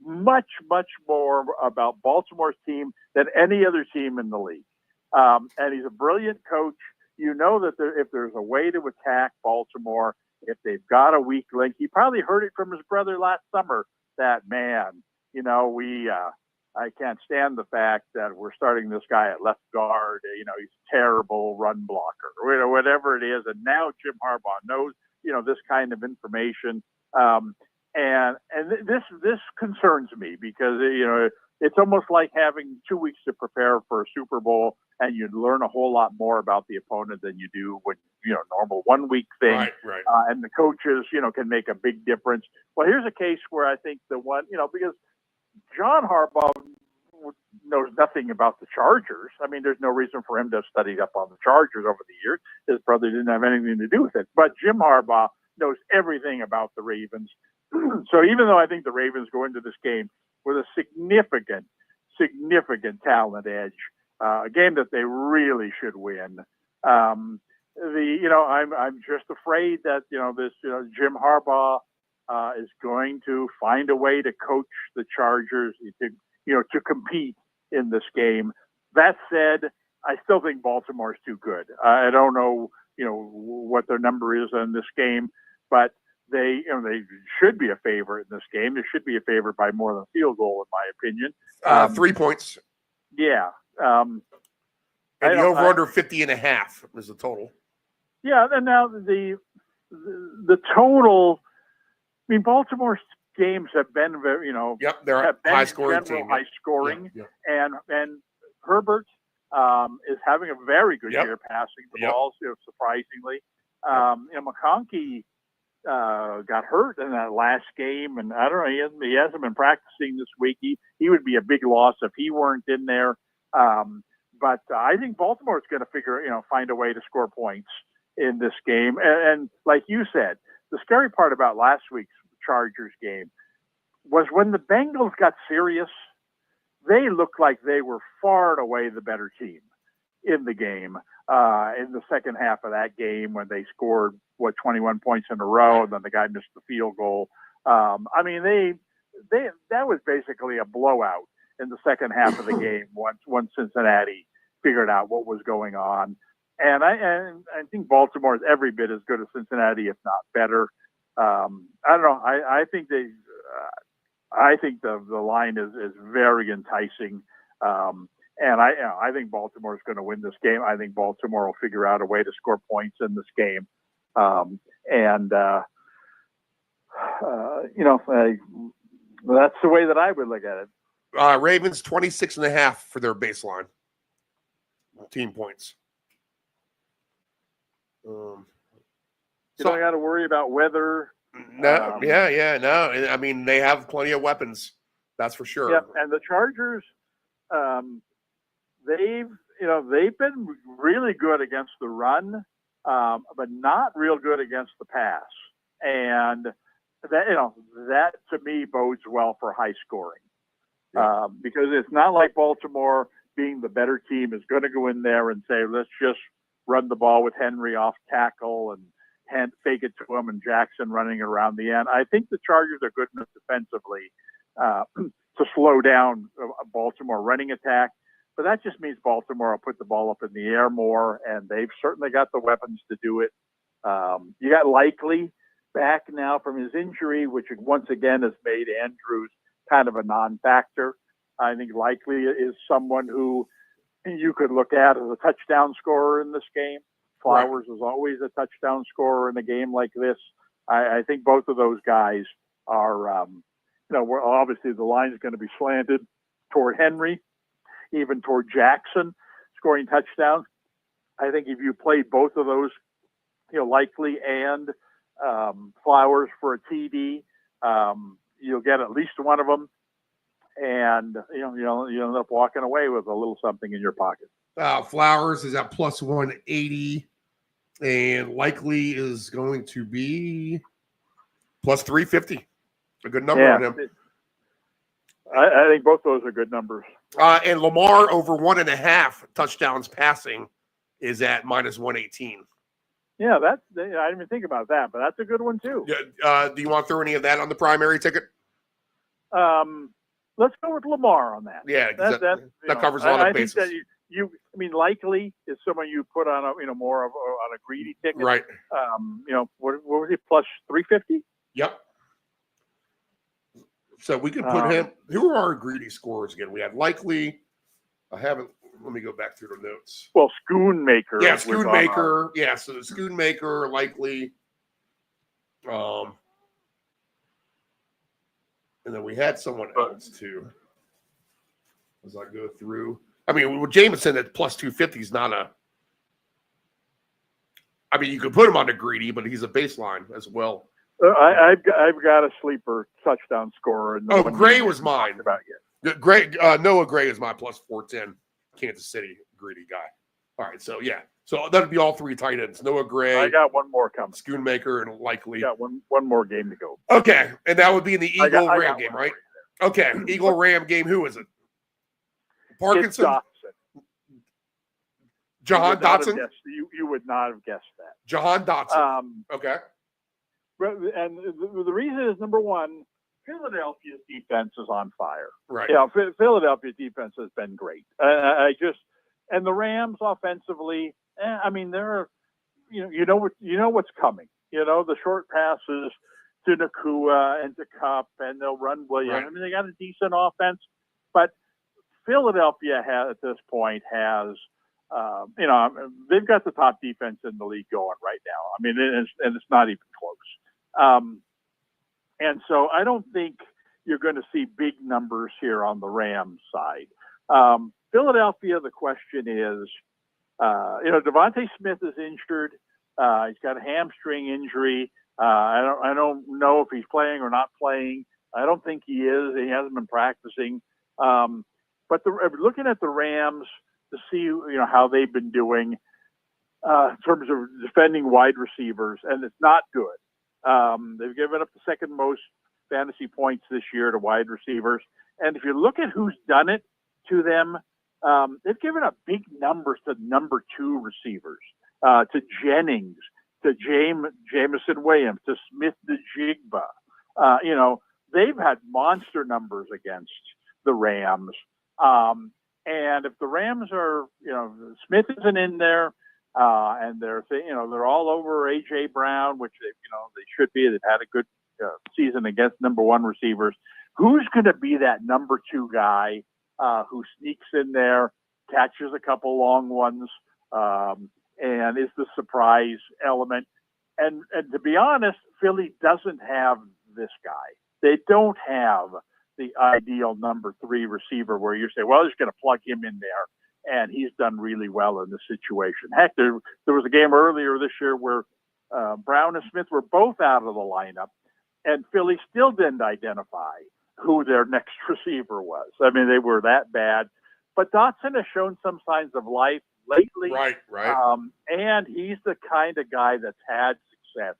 Speaker 9: much, much more about Baltimore's team than any other team in the league. And he's a brilliant coach. You know that if there's a way to attack Baltimore, if they've got a weak link, he probably heard it from his brother last summer that, man, I can't stand the fact that we're starting this guy at left guard. He's a terrible run blocker, whatever it is. And now Jim Harbaugh knows, this kind of information. And this concerns me because, it's almost like having 2 weeks to prepare for a Super Bowl and you learn a whole lot more about the opponent than you do when, normal 1 week thing.
Speaker 8: Right.
Speaker 9: And the coaches, can make a big difference. Well, here's a case where I think the one, because John Harbaugh knows nothing about the Chargers. I mean, there's no reason for him to have studied up on the Chargers over the years. His brother didn't have anything to do with it. But Jim Harbaugh knows everything about the Ravens. So even though I think the Ravens go into this game with a significant talent edge, a game that they really should win. I'm just afraid that Jim Harbaugh is going to find a way to coach the Chargers to compete in this game. That said, I still think Baltimore's too good. I don't know what their number is in this game, but they should be a favorite in this game. They should be a favorite by more than a field goal, in my opinion.
Speaker 8: 3 points.
Speaker 9: Yeah.
Speaker 8: And the over-under 50.5 is the total.
Speaker 9: Yeah, and now the total. I mean, Baltimore's games have been very,
Speaker 8: they're high scoring.
Speaker 9: High scoring,
Speaker 8: yeah.
Speaker 9: And Herbert is having a very good year passing the balls, surprisingly. McConkey got hurt in that last game, and I don't know, he hasn't been practicing this week. He would be a big loss if he weren't in there. But I think Baltimore's going to find a way to score points in this game. And like you said, the scary part about last week's Chargers game was when the Bengals got serious, they looked like they were far and away the better team in the game. In the second half of that game when they scored 21 points in a row and then the guy missed the field goal. I mean, that was basically a blowout in the second half of the game once Cincinnati figured out what was going on. And I think Baltimore is every bit as good as Cincinnati, if not better. I don't know. I think the line is very enticing. And I think Baltimore is going to win this game. I think Baltimore will figure out a way to score points in this game. That's the way that I would look at it.
Speaker 8: Ravens 26.5 for their baseline team points.
Speaker 9: You don't got to worry about weather.
Speaker 8: No, no. I mean, they have plenty of weapons. That's for sure.
Speaker 9: Yeah, and the Chargers, they've been really good against the run, but not real good against the pass. And that to me bodes well for high scoring.
Speaker 8: Yeah.
Speaker 9: Because it's not like Baltimore, being the better team, is going to go in there and say, let's just run the ball with Henry off tackle and fake it to him, and Jackson running around the end. I think the Chargers are good enough defensively to slow down a Baltimore running attack. But that just means Baltimore will put the ball up in the air more, and they've certainly got the weapons to do it. You got Likely back now from his injury, which once again has made Andrews kind of a non-factor. I think Likely is someone who you could look at as a touchdown scorer in this game. Flowers was always a touchdown scorer in a game like this. I think both of those guys are, we're obviously the line is going to be slanted toward Henry, even toward Jackson scoring touchdowns. I think if you play both of those, Likely and Flowers for a TD, you'll get at least one of them, and you'll end up walking away with a little something in your pocket.
Speaker 8: Flowers is at plus 180, and Likely is going to be plus 350. A good number on him.
Speaker 9: I think both those are good numbers.
Speaker 8: And Lamar over 1.5 touchdowns passing is at minus 118.
Speaker 9: Yeah, I didn't even think about that, but that's a good one too.
Speaker 8: Do you want to throw any of that on the primary ticket?
Speaker 9: Let's go with Lamar on that.
Speaker 8: Yeah, that covers a lot of bases.
Speaker 9: I think that Likely is someone you put on a more of on a greedy ticket,
Speaker 8: right?
Speaker 9: What was it, plus 350?
Speaker 8: Yep. So we could put him. Who are our greedy scorers again? We had Likely. Let me go back through the notes.
Speaker 9: Well, Schoonmaker.
Speaker 8: Yeah, Schoonmaker. Yeah, so the Schoonmaker, Likely. And then we had someone else too. As I go through, Jameson at plus 250 is not a. You could put him on a greedy, but he's a baseline as well.
Speaker 9: I've got a sleeper touchdown scorer.
Speaker 8: Gray was mine.
Speaker 9: About you.
Speaker 8: Noah Gray is my plus 410 Kansas City greedy guy. All right, so that'd be all three tight ends. Noah Gray.
Speaker 9: I got one more coming.
Speaker 8: Schoonmaker and Likely.
Speaker 9: Got one more game to go.
Speaker 8: Okay, and that would be in the Eagle-Ram game, right? Okay, Eagle-Ram game. Who is it? Parkinson? Jahan Dotson?
Speaker 9: You would not have guessed that.
Speaker 8: Jahan Dotson. Okay.
Speaker 9: And the reason is, number one, Philadelphia's defense is on fire.
Speaker 8: Right.
Speaker 9: Yeah, Philadelphia's defense has been great. And the Rams offensively, they're, what's coming. The short passes to Nakua and to Kupp, and they'll run Williams.
Speaker 8: Right.
Speaker 9: They got a decent offense, but Philadelphia at this point has, they've got the top defense in the league going right now. And it's not even close. And so I don't think you're going to see big numbers here on the Rams side. Philadelphia, the question is, Devontae Smith is injured. He's got a hamstring injury. I don't know if he's playing or not playing. I don't think he is. He hasn't been practicing. But looking at the Rams to see how they've been doing in terms of defending wide receivers, and it's not good. They've given up the second most fantasy points this year to wide receivers. And if you look at who's done it to them, they've given up big numbers to number 2 receivers, to Jennings, to Jameson Williams, to Smith Njigba. They've had monster numbers against the Rams. And if the Rams are, Smith isn't in there, and they're all over A.J. Brown, which they should be. They've had a good season against number 1 receivers. Who's going to be that number 2 guy who sneaks in there, catches a couple long ones, and is the surprise element? And to be honest, Philly doesn't have this guy. They don't have the ideal number 3 receiver where you say, well, they're just going to plug him in there, and he's done really well in this situation. Heck, there was a game earlier this year where Brown and Smith were both out of the lineup, and Philly still didn't identify who their next receiver was. They were that bad. But Dotson has shown some signs of life lately.
Speaker 8: Right.
Speaker 9: And he's the kind of guy that's had success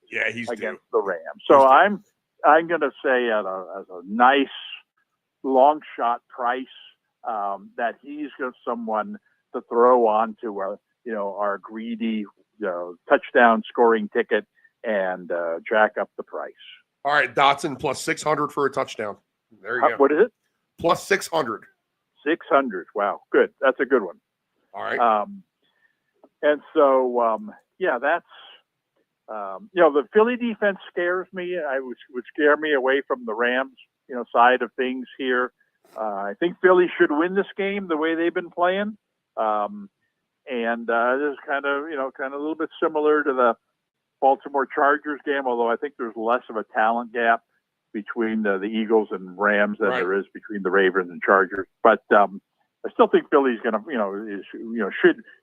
Speaker 9: against the Rams. So I'm going to say as a nice long shot price that he's just someone to throw onto our greedy touchdown scoring ticket. and jack up the price.
Speaker 8: All right, Dotson plus 600 for a touchdown. There you go.
Speaker 9: What is it?
Speaker 8: Plus 600.
Speaker 9: 600. Wow, good. That's a good one.
Speaker 8: All right.
Speaker 9: And so, that's, the Philly defense scares me. Would scare me away from the Rams, side of things here. I think Philly should win this game the way they've been playing. And this is kind of a little bit similar to the Baltimore Chargers game, although I think there's less of a talent gap between the Eagles and Rams than there is between the Ravens and Chargers. But I still think Philly's going to,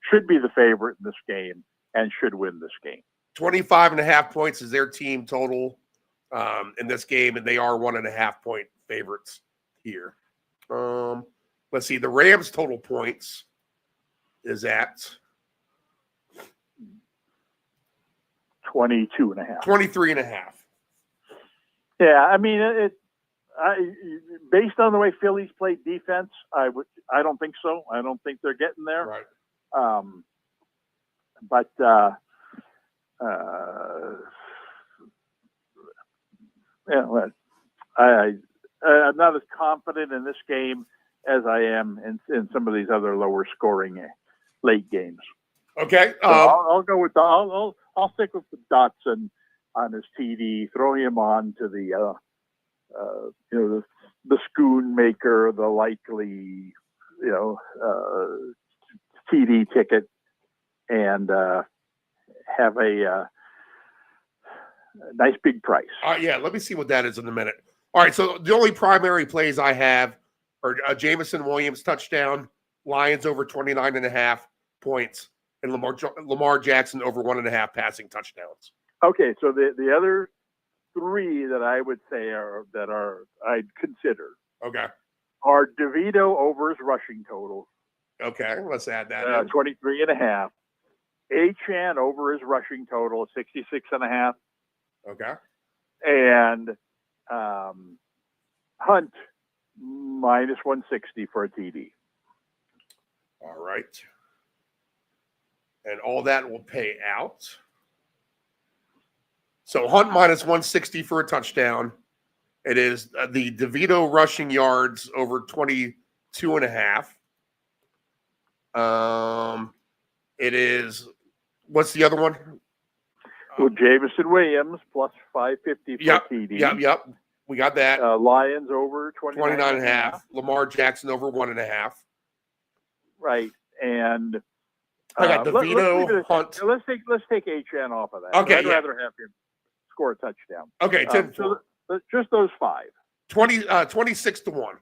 Speaker 9: should be the favorite in this game and should win this game.
Speaker 8: 25.5 points is their team total in this game, and they are 1.5 point favorites here. Let's see. The Rams total points is at
Speaker 9: 22.5.
Speaker 8: 23.5.
Speaker 9: Yeah, I mean, based on the way Philly's played defense, I don't think so. I don't think they're getting there.
Speaker 8: Right.
Speaker 9: But I'm not as confident in this game as I am in some of these other lower scoring late games.
Speaker 8: Okay.
Speaker 9: So I'll go with I'll stick with the Dotson on his TD. Throw him on to the the Schoon maker, the likely TD ticket, and have a nice big price.
Speaker 8: Let me see what that is in a minute. All right, so the only primary plays I have are Jameson Williams touchdown, Lions over 29.5 points, and Lamar Jackson over 1.5 passing touchdowns.
Speaker 9: Okay, so the other three that I would say I'd consider.
Speaker 8: Okay.
Speaker 9: Are DeVito over his rushing total.
Speaker 8: Okay, let's add that.
Speaker 9: 23.5. Achane over his rushing total, 66.5.
Speaker 8: Okay.
Speaker 9: And Hunt minus 160 for a TD.
Speaker 8: All right. And all that will pay out. So Hunt minus 160 for a touchdown. It is the DeVito rushing yards over 22.5. It is, what's the other one?
Speaker 9: Well, Jameson Williams plus 550 for TD.
Speaker 8: Yep. We got that.
Speaker 9: Lions over
Speaker 8: 29.5. Lamar Jackson over 1.5.
Speaker 9: Right. And
Speaker 8: I got DeVito, Hunt.
Speaker 9: Let's take Achane off of that.
Speaker 8: Okay.
Speaker 9: I'd rather have him score a touchdown.
Speaker 8: Okay, 10
Speaker 9: so just those five.
Speaker 8: 26-1.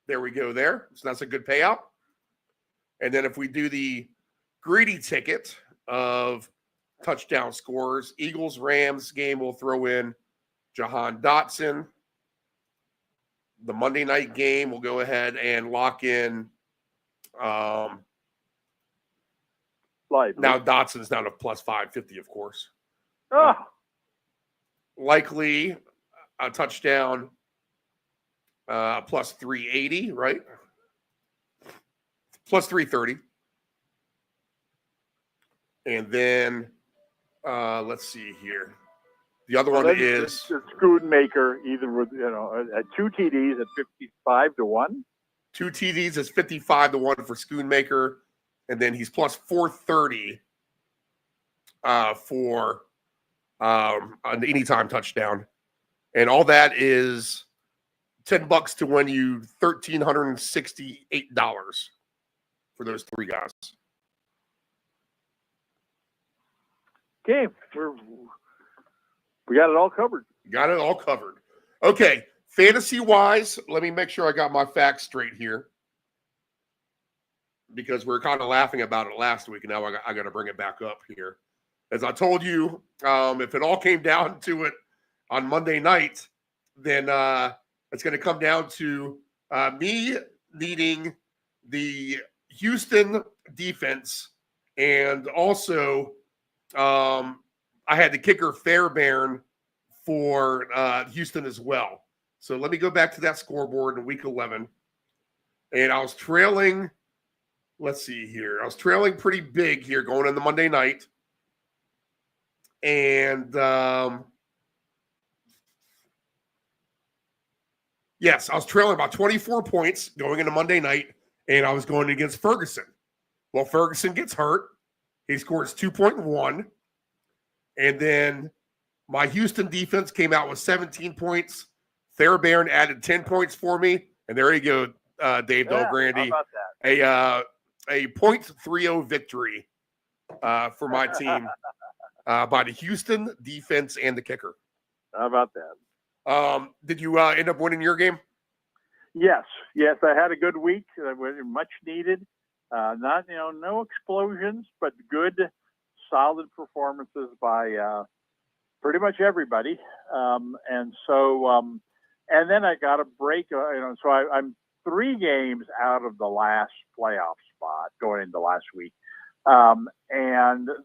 Speaker 8: There we go there. So that's a good payout. And then if we do the greedy ticket of touchdown scorers, Eagles-Rams game, we'll throw in Jahan Dotson. The Monday night game, we'll go ahead and lock in. Now Dotson's down to plus 550, of course. Likely a touchdown plus 380, right? Plus 330. And then let's see here. The other one is
Speaker 9: the Schoon maker, either with at 2 TDs at 55-1.
Speaker 8: 2 TDs is 55-1 for Schoonmaker, and then he's plus 430 for an anytime touchdown, and all that is $10 to win you $1,368 for those three guys.
Speaker 9: Okay, we got it all covered.
Speaker 8: Got it all covered. Okay, fantasy-wise, let me make sure I got my facts straight here, because we were kind of laughing about it last week, and now I got to bring it back up here. As I told you, if it all came down to it on Monday night, then it's going to come down to me needing the Houston defense, and also I had the kicker Fairbairn for Houston as well. So let me go back to that scoreboard in week 11. And I was trailing, let's see here. I was trailing pretty big here going into Monday night. And yes, I was trailing about 24 points going into Monday night, and I was going against Ferguson. Well, Ferguson gets hurt. He scores 2.1. And then my Houston defense came out with 17 points. Fairbairn added 10 points for me. And there you go, Dave Del Grande.
Speaker 9: How about that?
Speaker 8: A .30 victory for my team by the Houston defense and the kicker.
Speaker 9: How about that?
Speaker 8: Did you end up winning your game?
Speaker 9: Yes, I had a good week. Much needed. Not no explosions, but good, solid performances by pretty much everybody. And then I got a break. So I'm 3 games out of the last playoff spot going into last week. And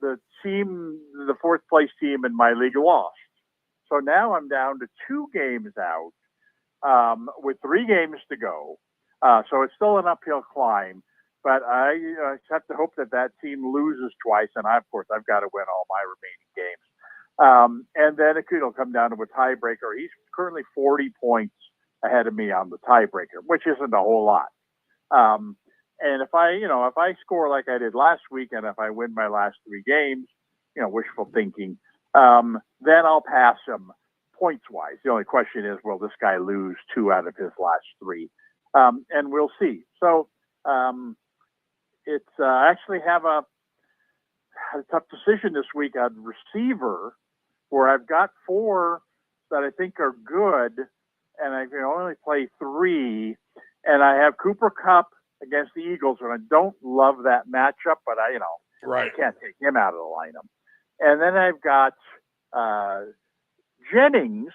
Speaker 9: the 4th place team in my league lost. So now I'm down to 2 games out with 3 games to go. So it's still an uphill climb, but I just have to hope that team loses twice. And I've got to win all my remaining games. And then it'll come down to a tiebreaker. He's currently 40 points ahead of me on the tiebreaker, which isn't a whole lot. And if I score like I did last week, and if I win my last 3 games, wishful thinking, then I'll pass him points wise. The only question is, will this guy lose 2 out of his last 3? And we'll see. So it's I actually have a tough decision this week on receiver, where I've got 4 that I think are good, and I can only play 3, and I have Cooper Kupp against the Eagles, and I don't love that matchup, but I can't take him out of the lineup. And then I've got Jennings,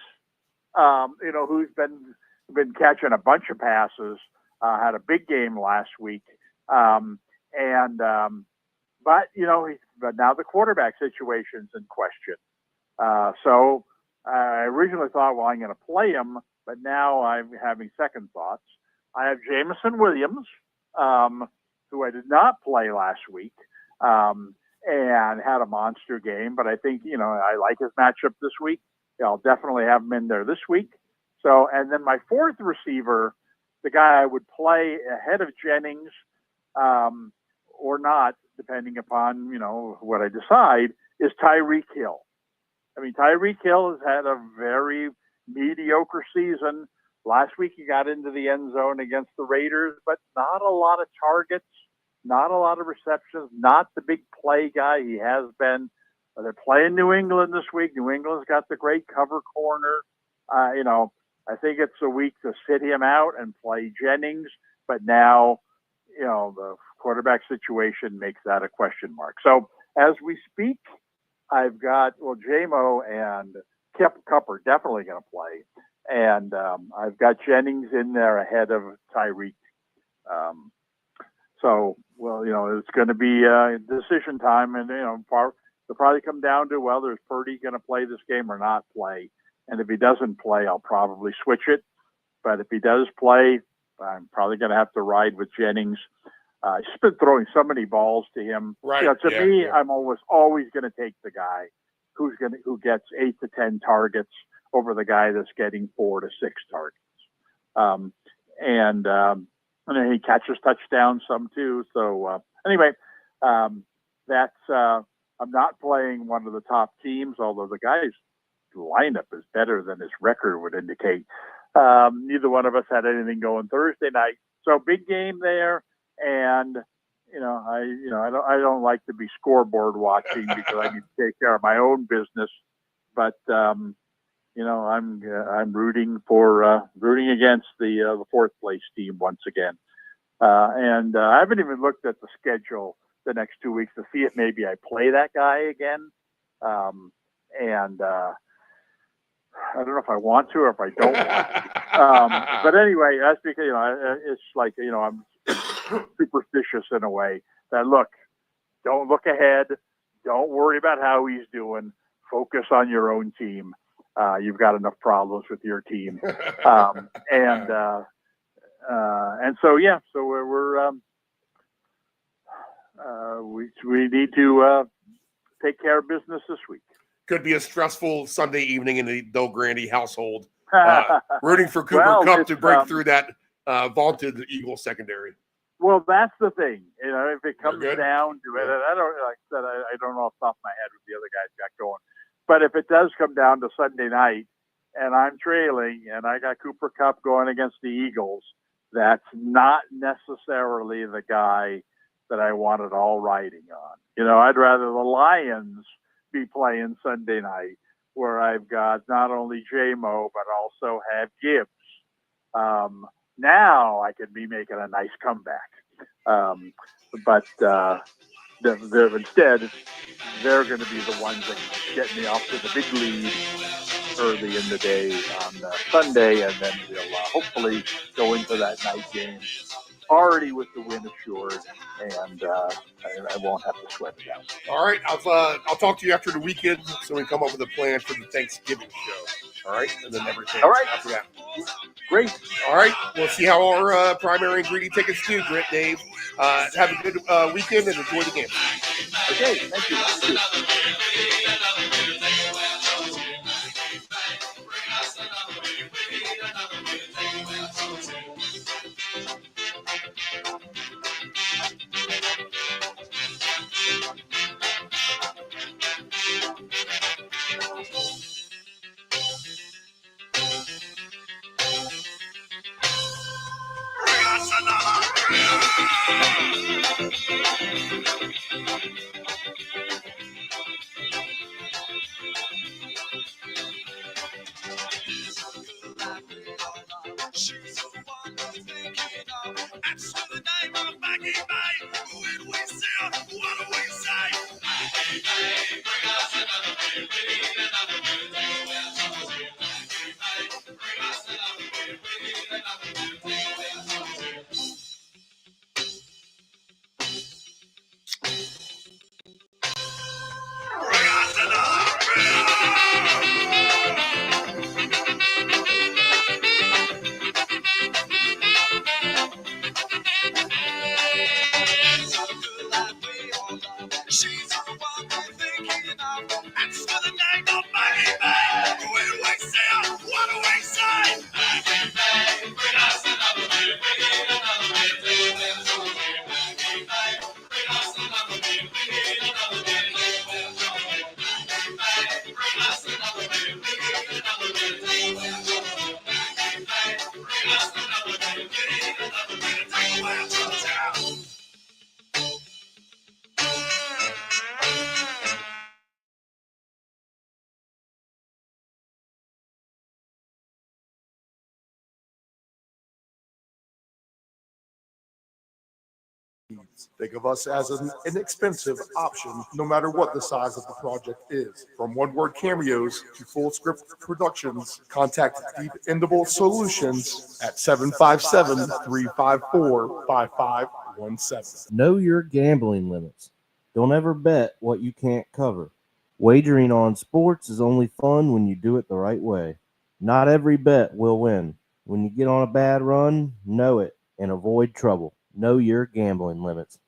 Speaker 9: who's been catching a bunch of passes, had a big game last week, but now the quarterback situation's in question. So I originally thought, well, I'm going to play him, but now I'm having second thoughts. I have Jameson Williams, who I did not play last week, and had a monster game. But I think, I like his matchup this week. I'll definitely have him in there this week. So, and then my 4th receiver, the guy I would play ahead of Jennings, or not, depending upon, what I decide, is Tyreek Hill. I mean, Tyreek Hill has had a very mediocre season. Last week he got into the end zone against the Raiders, but not a lot of targets, not a lot of receptions, not the big play guy he has been. They're playing New England this week. New England's got the great cover corner. I think it's a week to sit him out and play Jennings, but now, the quarterback situation makes that a question mark. So as we speak, I've got, J-Mo and Kupp are definitely going to play. And I've got Jennings in there ahead of Tyreek. It's going to be decision time. And, it'll probably come down to, is Purdy going to play this game or not play? And if he doesn't play, I'll probably switch it. But if he does play, I'm probably going to have to ride with Jennings. He's been throwing so many balls to him.
Speaker 8: Right.
Speaker 9: I'm always going to take the guy who gets 8 to 10 targets over the guy that's getting 4 to 6 targets. And then he catches touchdowns some too. So anyway, that's I'm not playing one of the top teams, although the guy's lineup is better than his record would indicate. Neither one of us had anything going Thursday night. So big game there. And, I don't like to be scoreboard watching because I need to take care of my own business. But, I'm rooting against the 4th place team once again. And I haven't even looked at the schedule the next 2 weeks to see if maybe I play that guy again. I don't know if I want to or if I don't want to. But anyway, that's because, it's like, I'm superstitious in a way that, don't look ahead. Don't worry about how he's doing. Focus on your own team. You've got enough problems with your team. So we need to take care of business this week.
Speaker 8: could be a stressful Sunday evening in the Del Grande household. Rooting for Cooper
Speaker 9: Well,
Speaker 8: Kupp
Speaker 9: it's,
Speaker 8: to break through that vaunted Eagles secondary.
Speaker 9: Well, that's the thing. You know, if it comes
Speaker 8: good?
Speaker 9: down to it, and I don't, like I said, I don't know off the top of my head what the other guys got going. But if it does come down to Sunday night and I'm trailing and I got Cooper Kupp going against the Eagles, that's not necessarily the guy that I want it all riding on. You know, I'd rather the Lions be playing Sunday night where I've got not only J-Mo, but also have Gibbs. Now I could be making a nice comeback. But instead, they're going to be the ones that get me off to the big lead early in the day on Sunday, and then we'll hopefully go into that night game already with the win assured, and I won't have to sweat it out.
Speaker 8: All right, I'll talk to you after the weekend so we can come up with a plan for the Thanksgiving show. All right, and then everything after that.
Speaker 9: Great.
Speaker 8: All right, we'll see how our primary ingredient tickets do, Dave. Have a good weekend and enjoy the game.
Speaker 9: Okay, thank you.
Speaker 4: Think of us as an inexpensive option, no matter what the size of the project is. From one-word cameos to full-script productions, contact Deep Endable Solutions at 757-354-5517.
Speaker 10: Know your gambling limits. Don't ever bet what you can't cover. Wagering on sports is only fun when you do it the right way. Not every bet will win. When you get on a bad run, know it and avoid trouble. Know your gambling limits.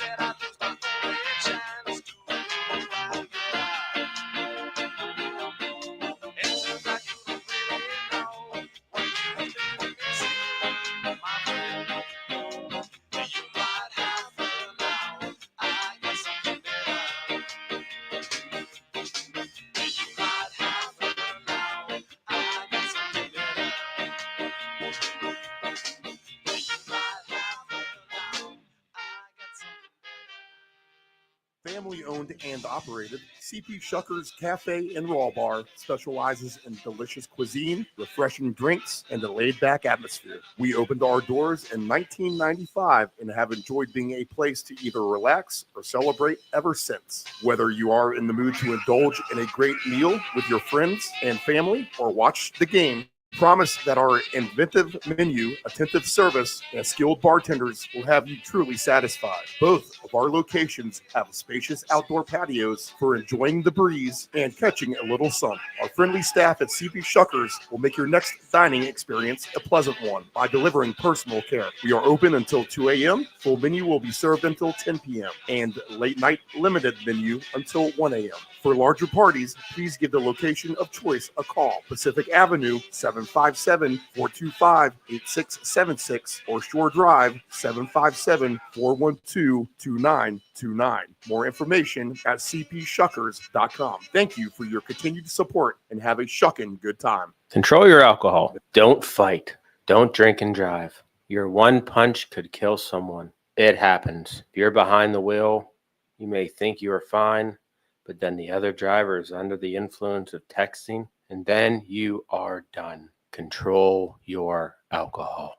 Speaker 3: said I just don't want a chance to live while you lie. It seems like you don't really know what you've been missing, my friend. You might have her now. I got something better. You might have her now. I got something better. You might have her now. I got something better.
Speaker 4: Family owned and operated, CP Shuckers Cafe and Raw Bar specializes in delicious cuisine, refreshing drinks, and a laid-back atmosphere. We opened our doors in 1995 and have enjoyed being a place to either relax or celebrate ever since. Whether you are in the mood to indulge in a great meal with your friends and family or watch the game, promise that our inventive menu, attentive service, and skilled bartenders will have you truly satisfied. Both of our locations have spacious outdoor patios for enjoying the breeze and catching a little sun. Our friendly staff at CP Shuckers will make your next dining experience a pleasant one by delivering personal care. We are open until 2 a.m. Full menu will be served until 10 p.m. and late night limited menu until 1 a.m. For larger parties, please give the location of choice a call. Pacific Avenue, 757-425-8676 or Shore Drive, 757-412-2929. More information at cpshuckers.com. Thank you for your continued support and have a shuckin' good time.
Speaker 7: Control your alcohol. Don't fight. Don't drink and drive. Your one punch could kill someone. It happens. If you're behind the wheel, you may think you are fine, but then the other driver is under the influence of texting, and then you are done. Control your alcohol.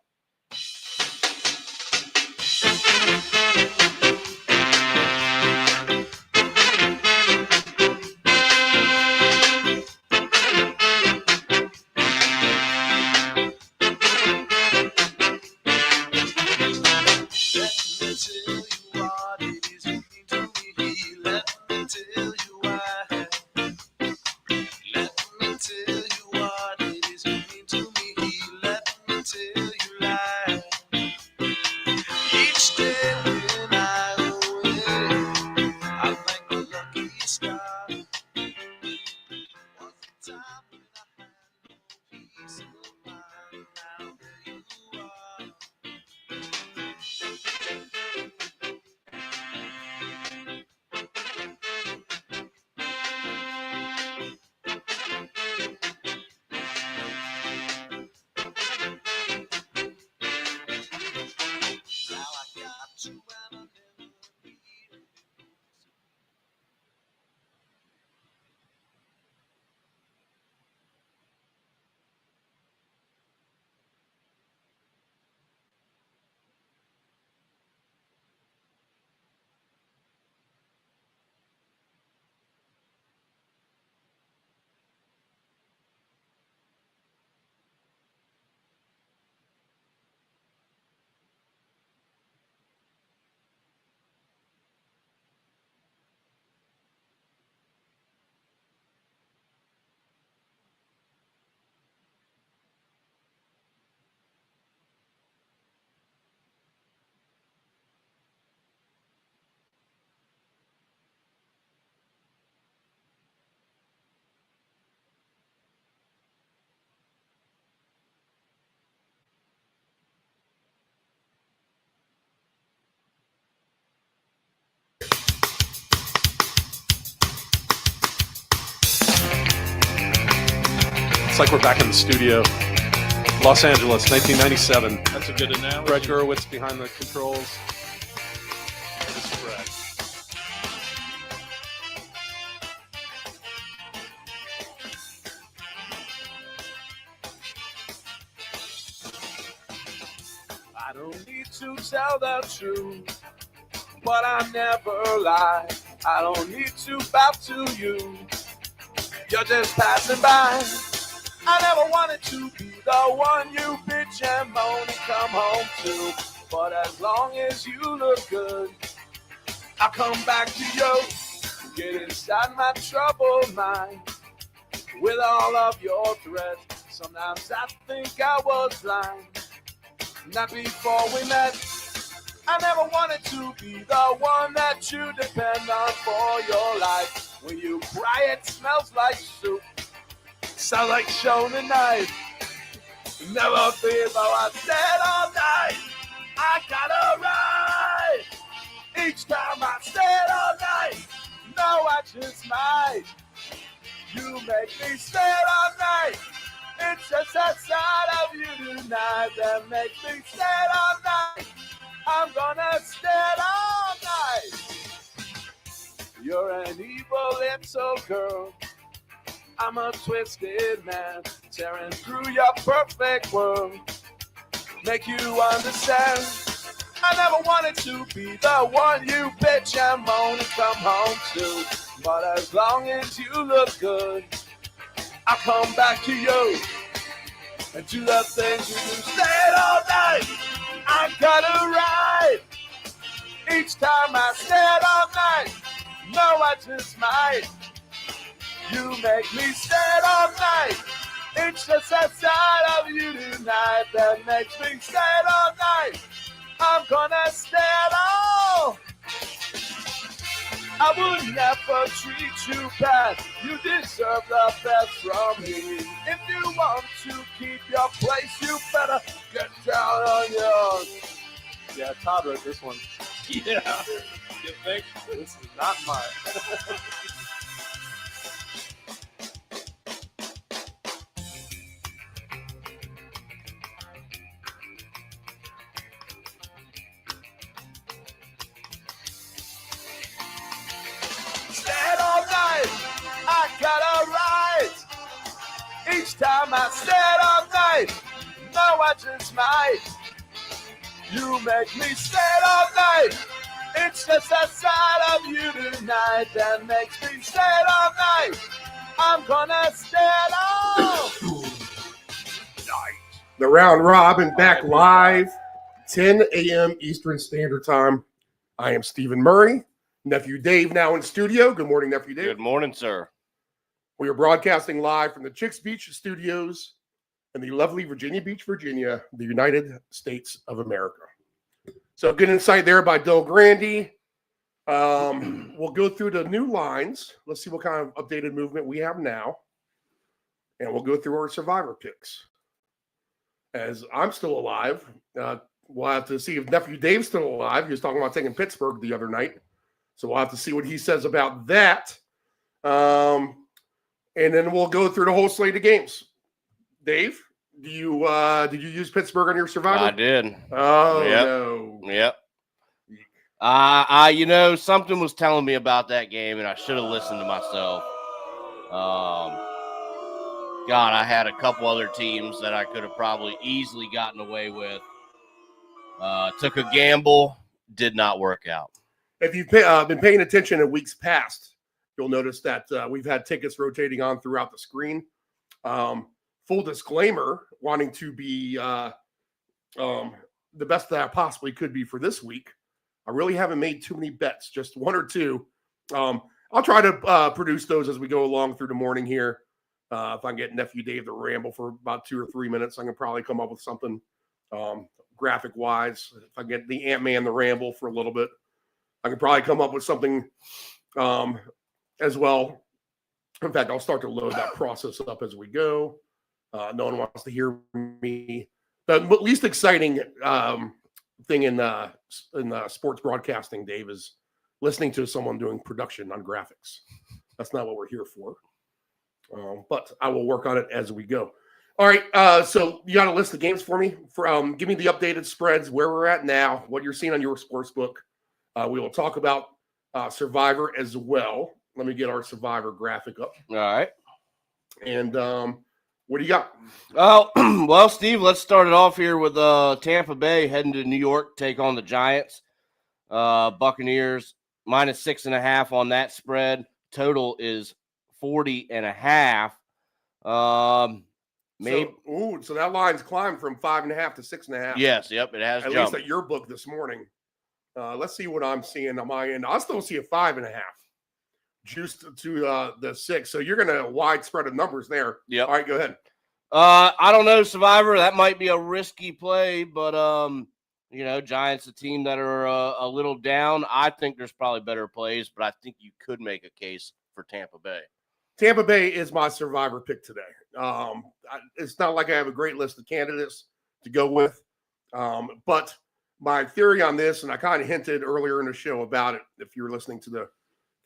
Speaker 1: It's like we're back in the studio. Los Angeles, 1997.
Speaker 2: That's a good analogy.
Speaker 1: Brett Gurewitz behind the controls.
Speaker 2: This is Brett.
Speaker 3: I don't need to tell the truth, but I never lie. I don't need to bow to you. You're just passing by. I never wanted to be the one you bitch and moan and come home to. But as long as you look good, I'll come back to you. Get inside my troubled mind with all of your threats. Sometimes I think I was blind. Not before we met, I never wanted to be the one that you depend on for your life. When you cry, it smells like soup. Sounds like Shona night. Never feel though I said all night. I gotta ride. Each time I said all night. No, I just might. You make me stay all night. It's just that side of you tonight that makes me stay all night. I'm gonna stay all night. You're an evil little girl. I'm a twisted man, tearing through your perfect world. Make you understand. I never wanted to be the one you bitch and moan and come home to. But as long as you look good, I'll come back to you and do the things you do. Stay all night. I gotta ride. Each time I stay all night. No, I just might. You make me stay all night. It's just that side of you tonight that makes me stay all night. I'm gonna stay all. I would never treat you bad. You deserve the best from me. If you want to keep your place, you better get down on yours.
Speaker 1: Yeah, Todd wrote this one.
Speaker 2: Yeah. You think?
Speaker 1: This is not mine.
Speaker 3: Stand all night, I gotta ride. Each time I stand all night, no, I just might. You make me stand all night. It's just that side of you tonight that makes me stand all night. I'm gonna stand all night.
Speaker 8: The round robin back live, 10 a.m. Eastern Standard Time. I am Stephen Murray. Nephew Dave now in studio. Good morning, Nephew Dave.
Speaker 11: Good morning, sir.
Speaker 8: We are broadcasting live from the Chicks Beach Studios in the lovely Virginia Beach, Virginia, the United States of America. So good insight there by Del Grande. We'll go through the new lines. Let's see what kind of updated movement we have now. And we'll go through our survivor picks. As I'm still alive, we'll have to see if Nephew Dave's still alive. He was talking about taking Pittsburgh the other night. So we'll have to see what he says about that. And then we'll go through the whole slate of games. Dave, did you use Pittsburgh on your survivor?
Speaker 11: I did.
Speaker 8: Oh,
Speaker 11: Yep.
Speaker 8: no.
Speaker 11: Yep. Something was telling me about that game, and I should have listened to myself. God, I had a couple other teams that I could have probably easily gotten away with. Took a gamble, did not work out.
Speaker 8: If you've been paying attention in weeks past, you'll notice that we've had tickets rotating on throughout the screen. Full disclaimer, wanting to be the best that I possibly could be for this week. I really haven't made too many bets, just one or two. I'll try to produce those as we go along through the morning here. If I can get Nephew Dave to ramble for about 2 or 3 minutes, I can probably come up with something graphic-wise. If I get the Ant-Man to ramble for a little bit, I can probably come up with something as well. In fact, I'll start to load that process up as we go. No one wants to hear me. The least exciting thing in sports broadcasting, Dave, is listening to someone doing production on graphics. That's not what we're here for. But I will work on it as we go. All right. So you got a list of games for me? Give me the updated spreads, where we're at now, what you're seeing on your sports book. We will talk about Survivor as well. Let me get our Survivor graphic up.
Speaker 11: All right.
Speaker 8: And what do you got?
Speaker 11: Oh, well, Steve, let's start it off here with Tampa Bay heading to New York, take on the Giants. Buccaneers -6.5 on that spread. Total is 40.5.
Speaker 8: So that line's climbed from 5.5 to 6.5.
Speaker 11: Yes, yep, it has
Speaker 8: at
Speaker 11: jumped.
Speaker 8: least at your book this morning. Let's see what I'm seeing on my end. I still see a 5.5 juiced to the 6. So you're going to widespread of numbers there.
Speaker 11: Yep.
Speaker 8: All right, go ahead.
Speaker 11: I don't know, Survivor. That might be a risky play, but Giants, a team that are a little down. I think there's probably better plays, but I think you could make a case for Tampa Bay.
Speaker 8: Tampa Bay is my survivor pick today. It's not like I have a great list of candidates to go with, but my theory on this, and I kind of hinted earlier in the show about it, if you're listening to the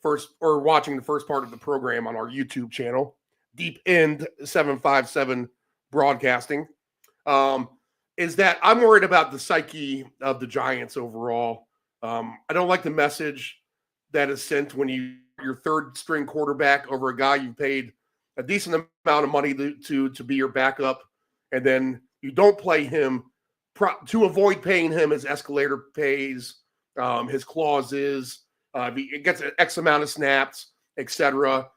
Speaker 8: first or watching the first part of the program on our YouTube channel, Deep End 757 Broadcasting, is that I'm worried about the psyche of the Giants overall. I don't like the message that is sent when your third string quarterback over a guy you paid a decent amount of money to be your backup, and then you don't play him to avoid paying him his escalator pays, his clauses, it gets an X amount of snaps, etc.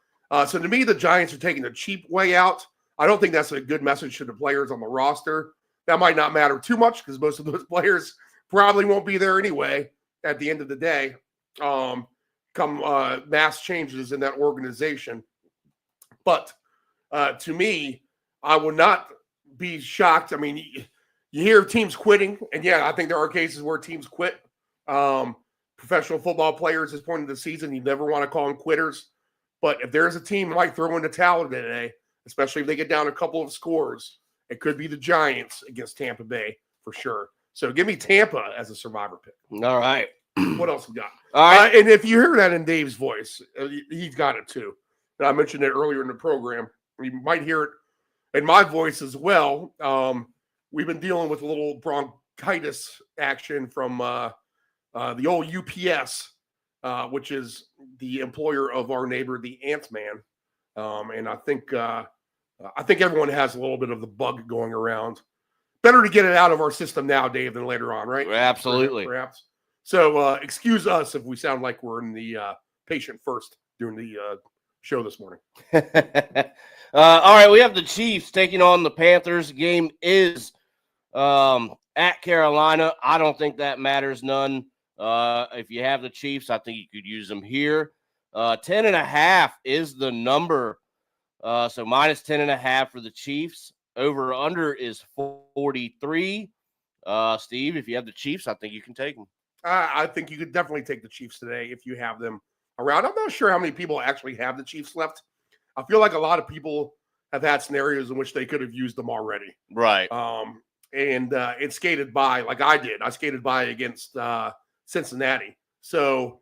Speaker 8: So to me, the Giants are taking the cheap way out. I don't think that's a good message to the players on the roster. That might not matter too much because most of those players probably won't be there anyway at the end of the day. Come mass changes in that organization. But to me, I would not be shocked. I mean, you hear teams quitting, and yeah, I think there are cases where teams quit. Professional football players at this point of the season, you never want to call them quitters. But if there's a team that might throw in the towel today, especially if they get down a couple of scores, it could be the Giants against Tampa Bay for sure. So give me Tampa as a survivor pick.
Speaker 11: All right.
Speaker 8: What else we got?
Speaker 11: All right.
Speaker 8: And if you hear that in Dave's voice, he's got it too. And I mentioned it earlier in the program. You might hear it in my voice as well. We've been dealing with a little bronchitis action from the old UPS, which is the employer of our neighbor, the Ant-Man. And I think everyone has a little bit of the bug going around. Better to get it out of our system now, Dave, than later on, right?
Speaker 11: Absolutely.
Speaker 8: Perhaps. So excuse us if we sound like we're in the patient first during the show this morning.
Speaker 11: All right, we have the Chiefs taking on the Panthers. Game is at Carolina. I don't think that matters none. If you have the Chiefs, I think you could use them here. 10.5 is the number. So minus 10.5 for the Chiefs. Over under is 43. Steve, if you have the Chiefs, I think you can take them.
Speaker 8: I think you could definitely take the Chiefs today if you have them around. I'm not sure how many people actually have the Chiefs left. I feel like a lot of people have had scenarios in which they could have used them already.
Speaker 11: Right.
Speaker 8: And it skated by like I did. I skated by against Cincinnati. So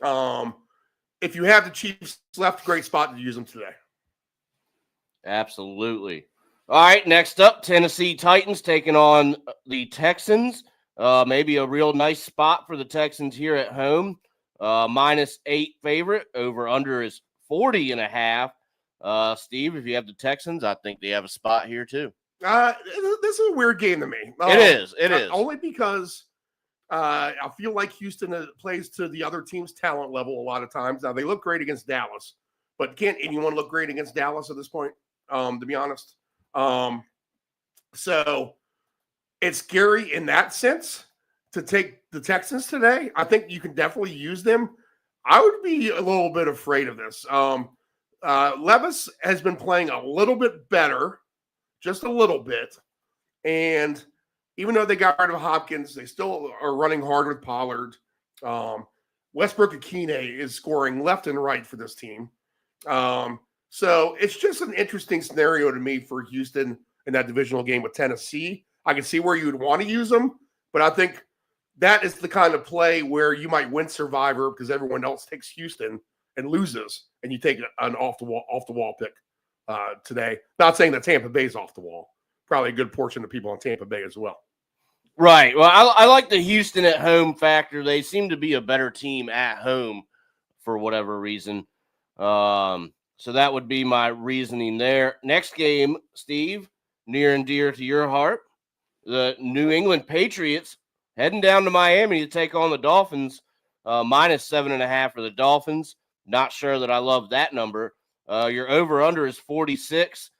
Speaker 8: if you have the Chiefs left, great spot to use them today.
Speaker 11: Absolutely. All right, next up, Tennessee Titans taking on the Texans. Maybe a real nice spot for the Texans here at home. -8 favorite. Over under is 40.5. Steve, if you have the Texans, I think they have a spot here too.
Speaker 8: This is a weird game to me.
Speaker 11: It is.
Speaker 8: Only because I feel like Houston plays to the other team's talent level a lot of times. Now, they look great against Dallas, but can't anyone look great against Dallas at this point, to be honest? So it's scary in that sense to take the Texans today. I think you can definitely use them. I would be a little bit afraid of this. Levis has been playing a little bit better, just a little bit. And even though they got rid of Hopkins, they still are running hard with Pollard. Westbrook-Akine is scoring left and right for this team. So it's just an interesting scenario to me for Houston in that divisional game with Tennessee. I can see where you would want to use them, but I think that is the kind of play where you might win Survivor because everyone else takes Houston and loses, and you take an off the wall pick today. Not saying that Tampa Bay's off the wall. Probably a good portion of people on Tampa Bay as well.
Speaker 11: Right. Well, I like the Houston at home factor. They seem to be a better team at home for whatever reason. So that would be my reasoning there. Next game, Steve, near and dear to your heart, the New England Patriots heading down to Miami to take on the Dolphins. -7.5 for the Dolphins. Not sure that I love that number. Your over-under is 46.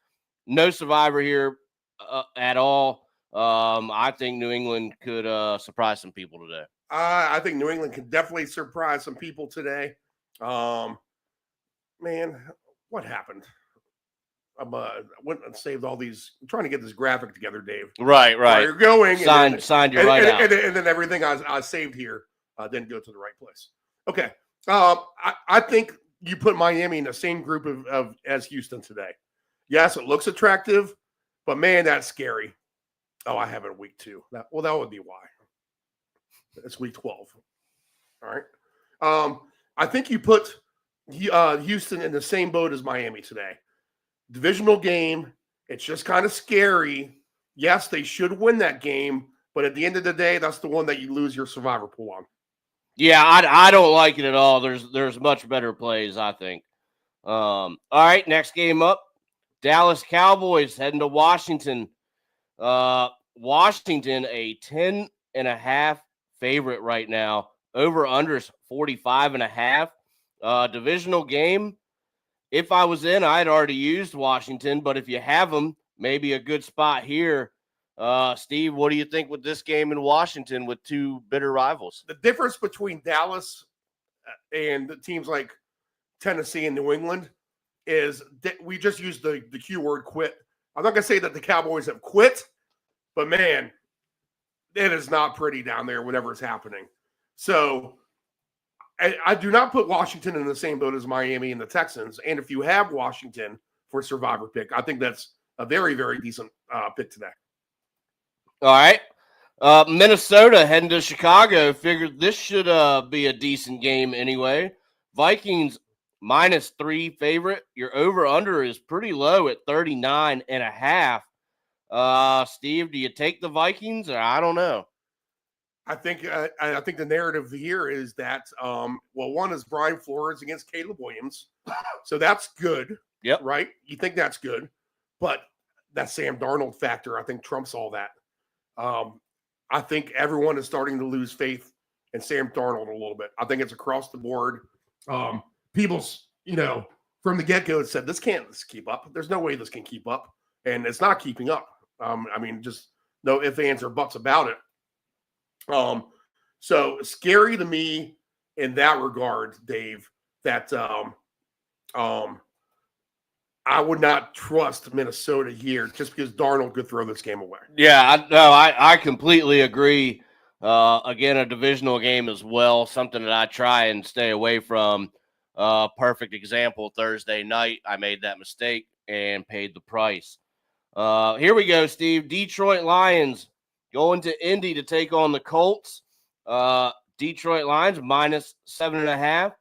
Speaker 11: No survivor here at all. I think New England could surprise some people today.
Speaker 8: I think New England could definitely surprise some people today. Man, what happened? went and saved all these. I'm trying to get this graphic together, Dave.
Speaker 11: Right.
Speaker 8: Where you're going.
Speaker 11: Signed you right out.
Speaker 8: And then everything I saved here didn't go to the right place. Okay. I think you put Miami in the same group of as Houston today. Yes, it looks attractive, but man, that's scary. Oh, I have it week 2. That would be why. It's week 12. All right. I think you put Houston in the same boat as Miami today. Divisional game. It's just kind of scary. Yes, they should win that game, but at the end of the day, that's the one that you lose your survivor pool on.
Speaker 11: Yeah, I don't like it at all. There's much better plays, I think. All right, next game up. Dallas Cowboys heading to Washington. Washington a 10.5 favorite right now. Over unders 45.5. Divisional game. If I was in, I'd already used Washington, but if you have them, maybe a good spot here. Steve, what do you think with this game in Washington with two bitter rivals?
Speaker 8: The difference between Dallas and the teams like Tennessee and New England is that we just use the Q word quit. I'm not going to say that the Cowboys have quit, but man, it is not pretty down there whenever it's happening. So I do not put Washington in the same boat as Miami and the Texans. And if you have Washington for survivor pick, I think that's a very, very decent pick today.
Speaker 11: All right. Minnesota heading to Chicago. Figured this should be a decent game anyway. Vikings -3 favorite. Your over-under is pretty low at 39.5. Steve, do you take the Vikings? Or I don't know.
Speaker 8: I think the narrative of the year is that, one is Brian Flores against Caleb Williams. So that's good.
Speaker 11: Yep.
Speaker 8: Right? You think that's good. But that Sam Darnold factor, I think, trumps all that. I think everyone is starting to lose faith in Sam Darnold a little bit. I think it's across the board. People's, from the get-go said, this can't keep up. There's no way this can keep up. And it's not keeping up. Just no ifs, ands, or buts about it. So scary to me in that regard, Dave, that I would not trust Minnesota here just because Darnold could throw this game away.
Speaker 11: Yeah, I completely agree. Again, a divisional game as well, something that I try and stay away from. Perfect example, Thursday night, I made that mistake and paid the price. Here we go, Steve. Detroit Lions going to Indy to take on the Colts. Detroit Lions -7.5.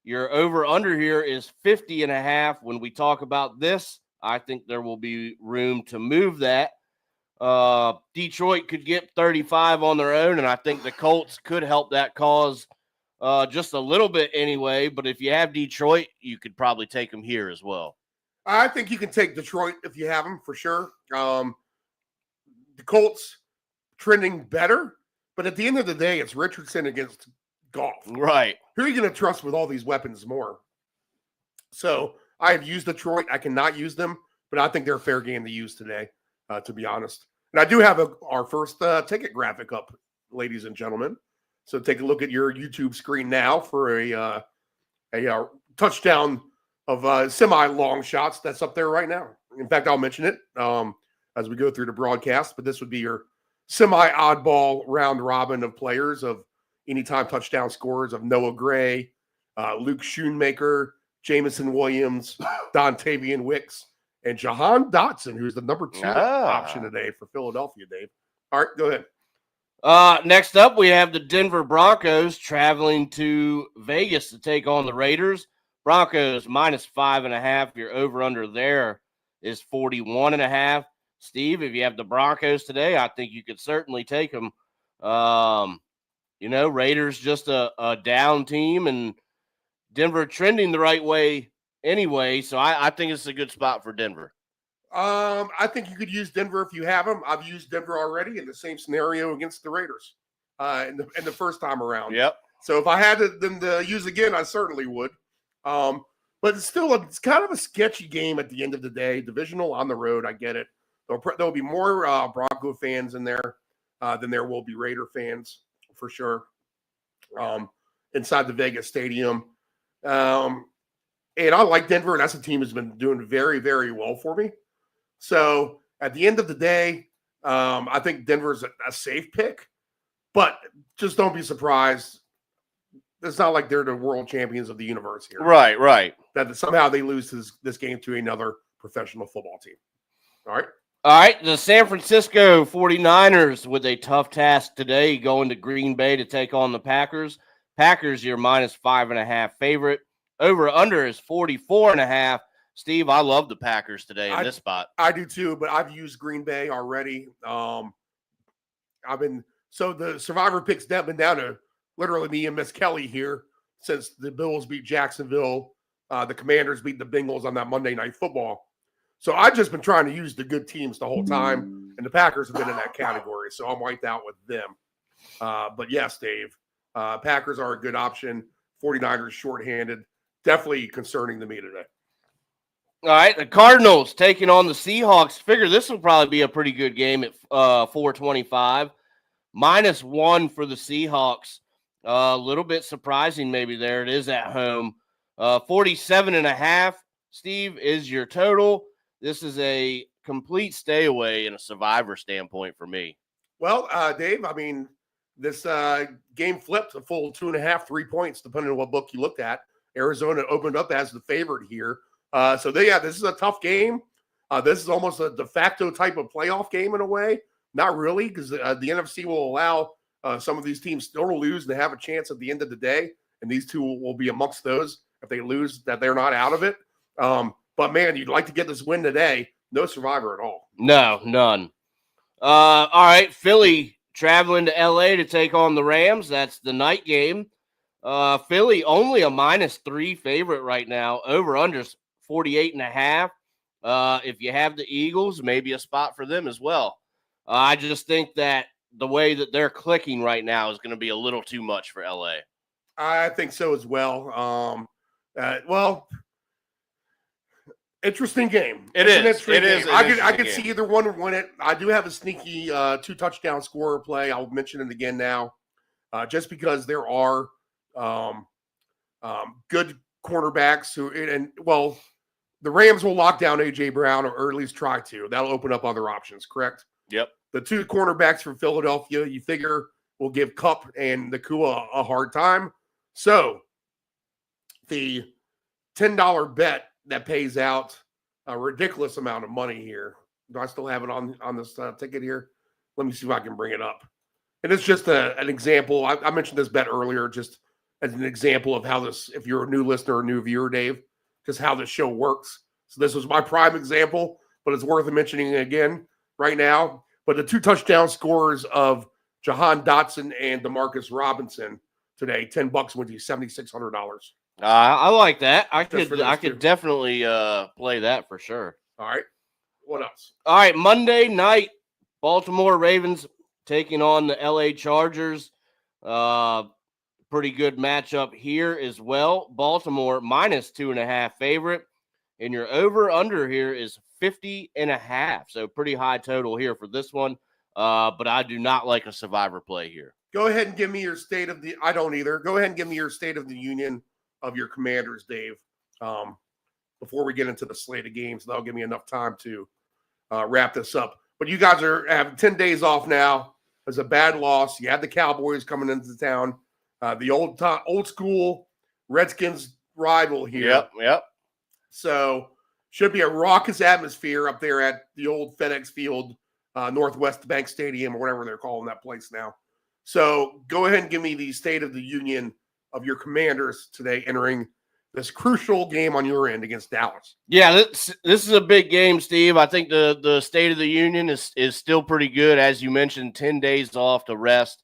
Speaker 11: Your over-under here is 50.5. When we talk about this, I think there will be room to move that. Detroit could get 35 on their own, and I think the Colts could help that cause just a little bit anyway. But if you have Detroit, you could probably take them here as well.
Speaker 8: I think you can take Detroit if you have them for sure. The Colts trending better, but at the end of the day, it's Richardson against Goff.
Speaker 11: Right.
Speaker 8: Who are you going to trust with all these weapons more? So I have used Detroit. I cannot use them, but I think they're a fair game to use today, to be honest. And I do have our first ticket graphic up, ladies and gentlemen. So take a look at your YouTube screen now for a touchdown of semi-long shots that's up there right now. In fact, I'll mention it as we go through the broadcast, but this would be your semi-oddball round robin of players of anytime touchdown scorers of Noah Gray, Luke Schoonmaker, Jamison Williams, Dontavian Wicks, and Jahan Dotson, who's the number 2 option today for Philadelphia, Dave. All right, go ahead.
Speaker 11: Next up, we have the Denver Broncos traveling to Vegas to take on the Raiders. Broncos -5.5. Your over-under there is 41.5. Steve, if you have the Broncos today, I think you could certainly take them. Raiders just a down team, and Denver trending the right way anyway, so I think it's a good spot for Denver.
Speaker 8: I think you could use Denver if you have them. I've used Denver already in the same scenario against the Raiders in the first time around.
Speaker 11: Yep.
Speaker 8: So if I had them to use again, I certainly would. But it's kind of a sketchy game at the end of the day. Divisional on the road, I get it. There'll be more Bronco fans in there than there will be Raider fans for sure. Inside the Vegas Stadium. And I like Denver, and that's a team that's been doing very, very well for me. So at the end of the day, I think Denver's a safe pick, but just don't be surprised. It's not like they're the world champions of the universe here.
Speaker 11: Right.
Speaker 8: That somehow they lose this game to another professional football team. All right.
Speaker 11: The San Francisco 49ers with a tough task today, going to Green Bay to take on the Packers. Packers, your -5.5 favorite. Over under is 44.5. Steve, I love the Packers today in this spot.
Speaker 8: I do too, but I've used Green Bay already. So the survivor picks been down to literally me and Miss Kelly here since the Bills beat Jacksonville. The Commanders beat the Bengals on that Monday Night Football. So I've just been trying to use the good teams the whole time, and the Packers have been in that category, so I'm wiped out with them. But yes, Dave, Packers are a good option. 49ers shorthanded. Definitely concerning to me today.
Speaker 11: All right, the Cardinals taking on the Seahawks. Figure this will probably be a pretty good game at 425. -1 for the Seahawks. A little bit surprising maybe there. It is at home. 47.5, Steve, is your total. This is a complete stay away in a survivor standpoint for me.
Speaker 8: Well, Dave, I mean, this game flipped a full 2.5, 3 points, depending on what book you looked at. Arizona opened up as the favorite here. This is a tough game. This is almost a de facto type of playoff game in a way. Not really, because the NFC will allow some of these teams still to lose and have a chance at the end of the day. And these two will be amongst those. If they lose, that they're not out of it. But, man, you'd like to get this win today. No survivor at all.
Speaker 11: No, none. All right, Philly traveling to L.A. to take on the Rams. That's the night game. Philly only a -3 favorite right now. Over-unders 48.5. If you have the Eagles, maybe a spot for them as well. I just think that the way that they're clicking right now is going to be a little too much for L.A.
Speaker 8: I think so as well. Interesting game.
Speaker 11: It is.
Speaker 8: I could see either one win it. I do have a sneaky 2-touchdown scorer play. I'll mention it again now, just because there are good cornerbacks the Rams will lock down A.J. Brown or at least try to. That'll open up other options, correct?
Speaker 11: Yep.
Speaker 8: The two cornerbacks from Philadelphia, you figure, will give Kupp and Nakua a hard time. So the $10 bet that pays out a ridiculous amount of money here. Do I still have it on this ticket here? Let me see if I can bring it up. And it's just an example. I mentioned this bet earlier just as an example of how this, if you're a new listener or new viewer, Dave, just how this show works. So this was my prime example, but it's worth mentioning again right now. But the 2 touchdown scores of Jahan Dotson and Demarcus Robinson today, $10 went to you $7,600.
Speaker 11: I like that. I could definitely play that for sure.
Speaker 8: All right. What else?
Speaker 11: All right, Monday night, Baltimore Ravens taking on the LA Chargers. Pretty good matchup here as well. Baltimore -2.5 favorite. And your over-under here is 50.5. So pretty high total here for this one. But I do not like a survivor play here.
Speaker 8: Go ahead and give me your state of the – I don't either. Go ahead and give me your state of the union of your Commanders, Dave, before we get into the slate of games. That'll give me enough time to wrap this up. But you guys have 10 days off now. It's a bad loss. You had the Cowboys coming into town. The old school Redskins rival here.
Speaker 11: Yep.
Speaker 8: So should be a raucous atmosphere up there at the old FedEx Field, Northwest Bank Stadium, or whatever they're calling that place now. So go ahead and give me the state of the union of your Commanders today entering this crucial game on your end against Dallas.
Speaker 11: Yeah, this is a big game, Steve. I think the state of the union is still pretty good. As you mentioned, 10 days off to rest.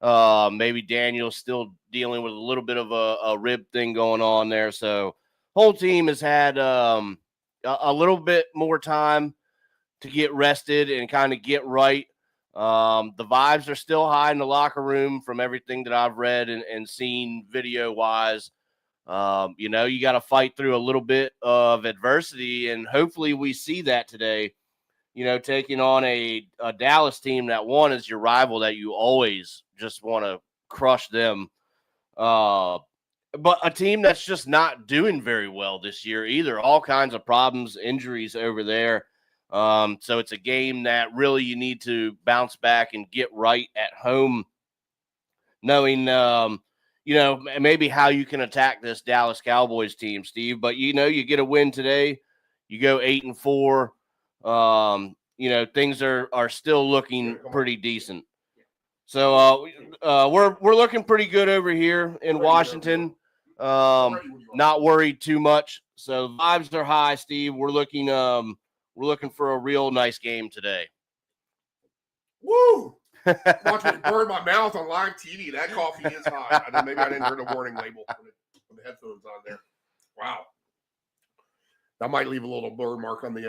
Speaker 11: Maybe Daniel's still dealing with a little bit of a rib thing going on there. So whole team has had a little bit more time to get rested and kind of get right. The vibes are still high in the locker room from everything that I've read and seen video-wise. You got to fight through a little bit of adversity, and hopefully we see that today, taking on a Dallas team that one is your rival that you always just want to crush them. but a team that's just not doing very well this year either. All kinds of problems, injuries over there. So it's a game that really you need to bounce back and get right at home, knowing, maybe how you can attack this Dallas Cowboys team, Steve. But, you get a win today, you go 8-4. Things are still looking pretty decent. So we're looking pretty good over here in Washington. Not worried too much. So vibes are high, Steve. We're looking for a real nice game today.
Speaker 8: Woo! Watching it burn my mouth on live TV. That coffee is hot. Maybe I didn't hear the warning label when the headphones on there. Wow. That might leave a little burn mark on the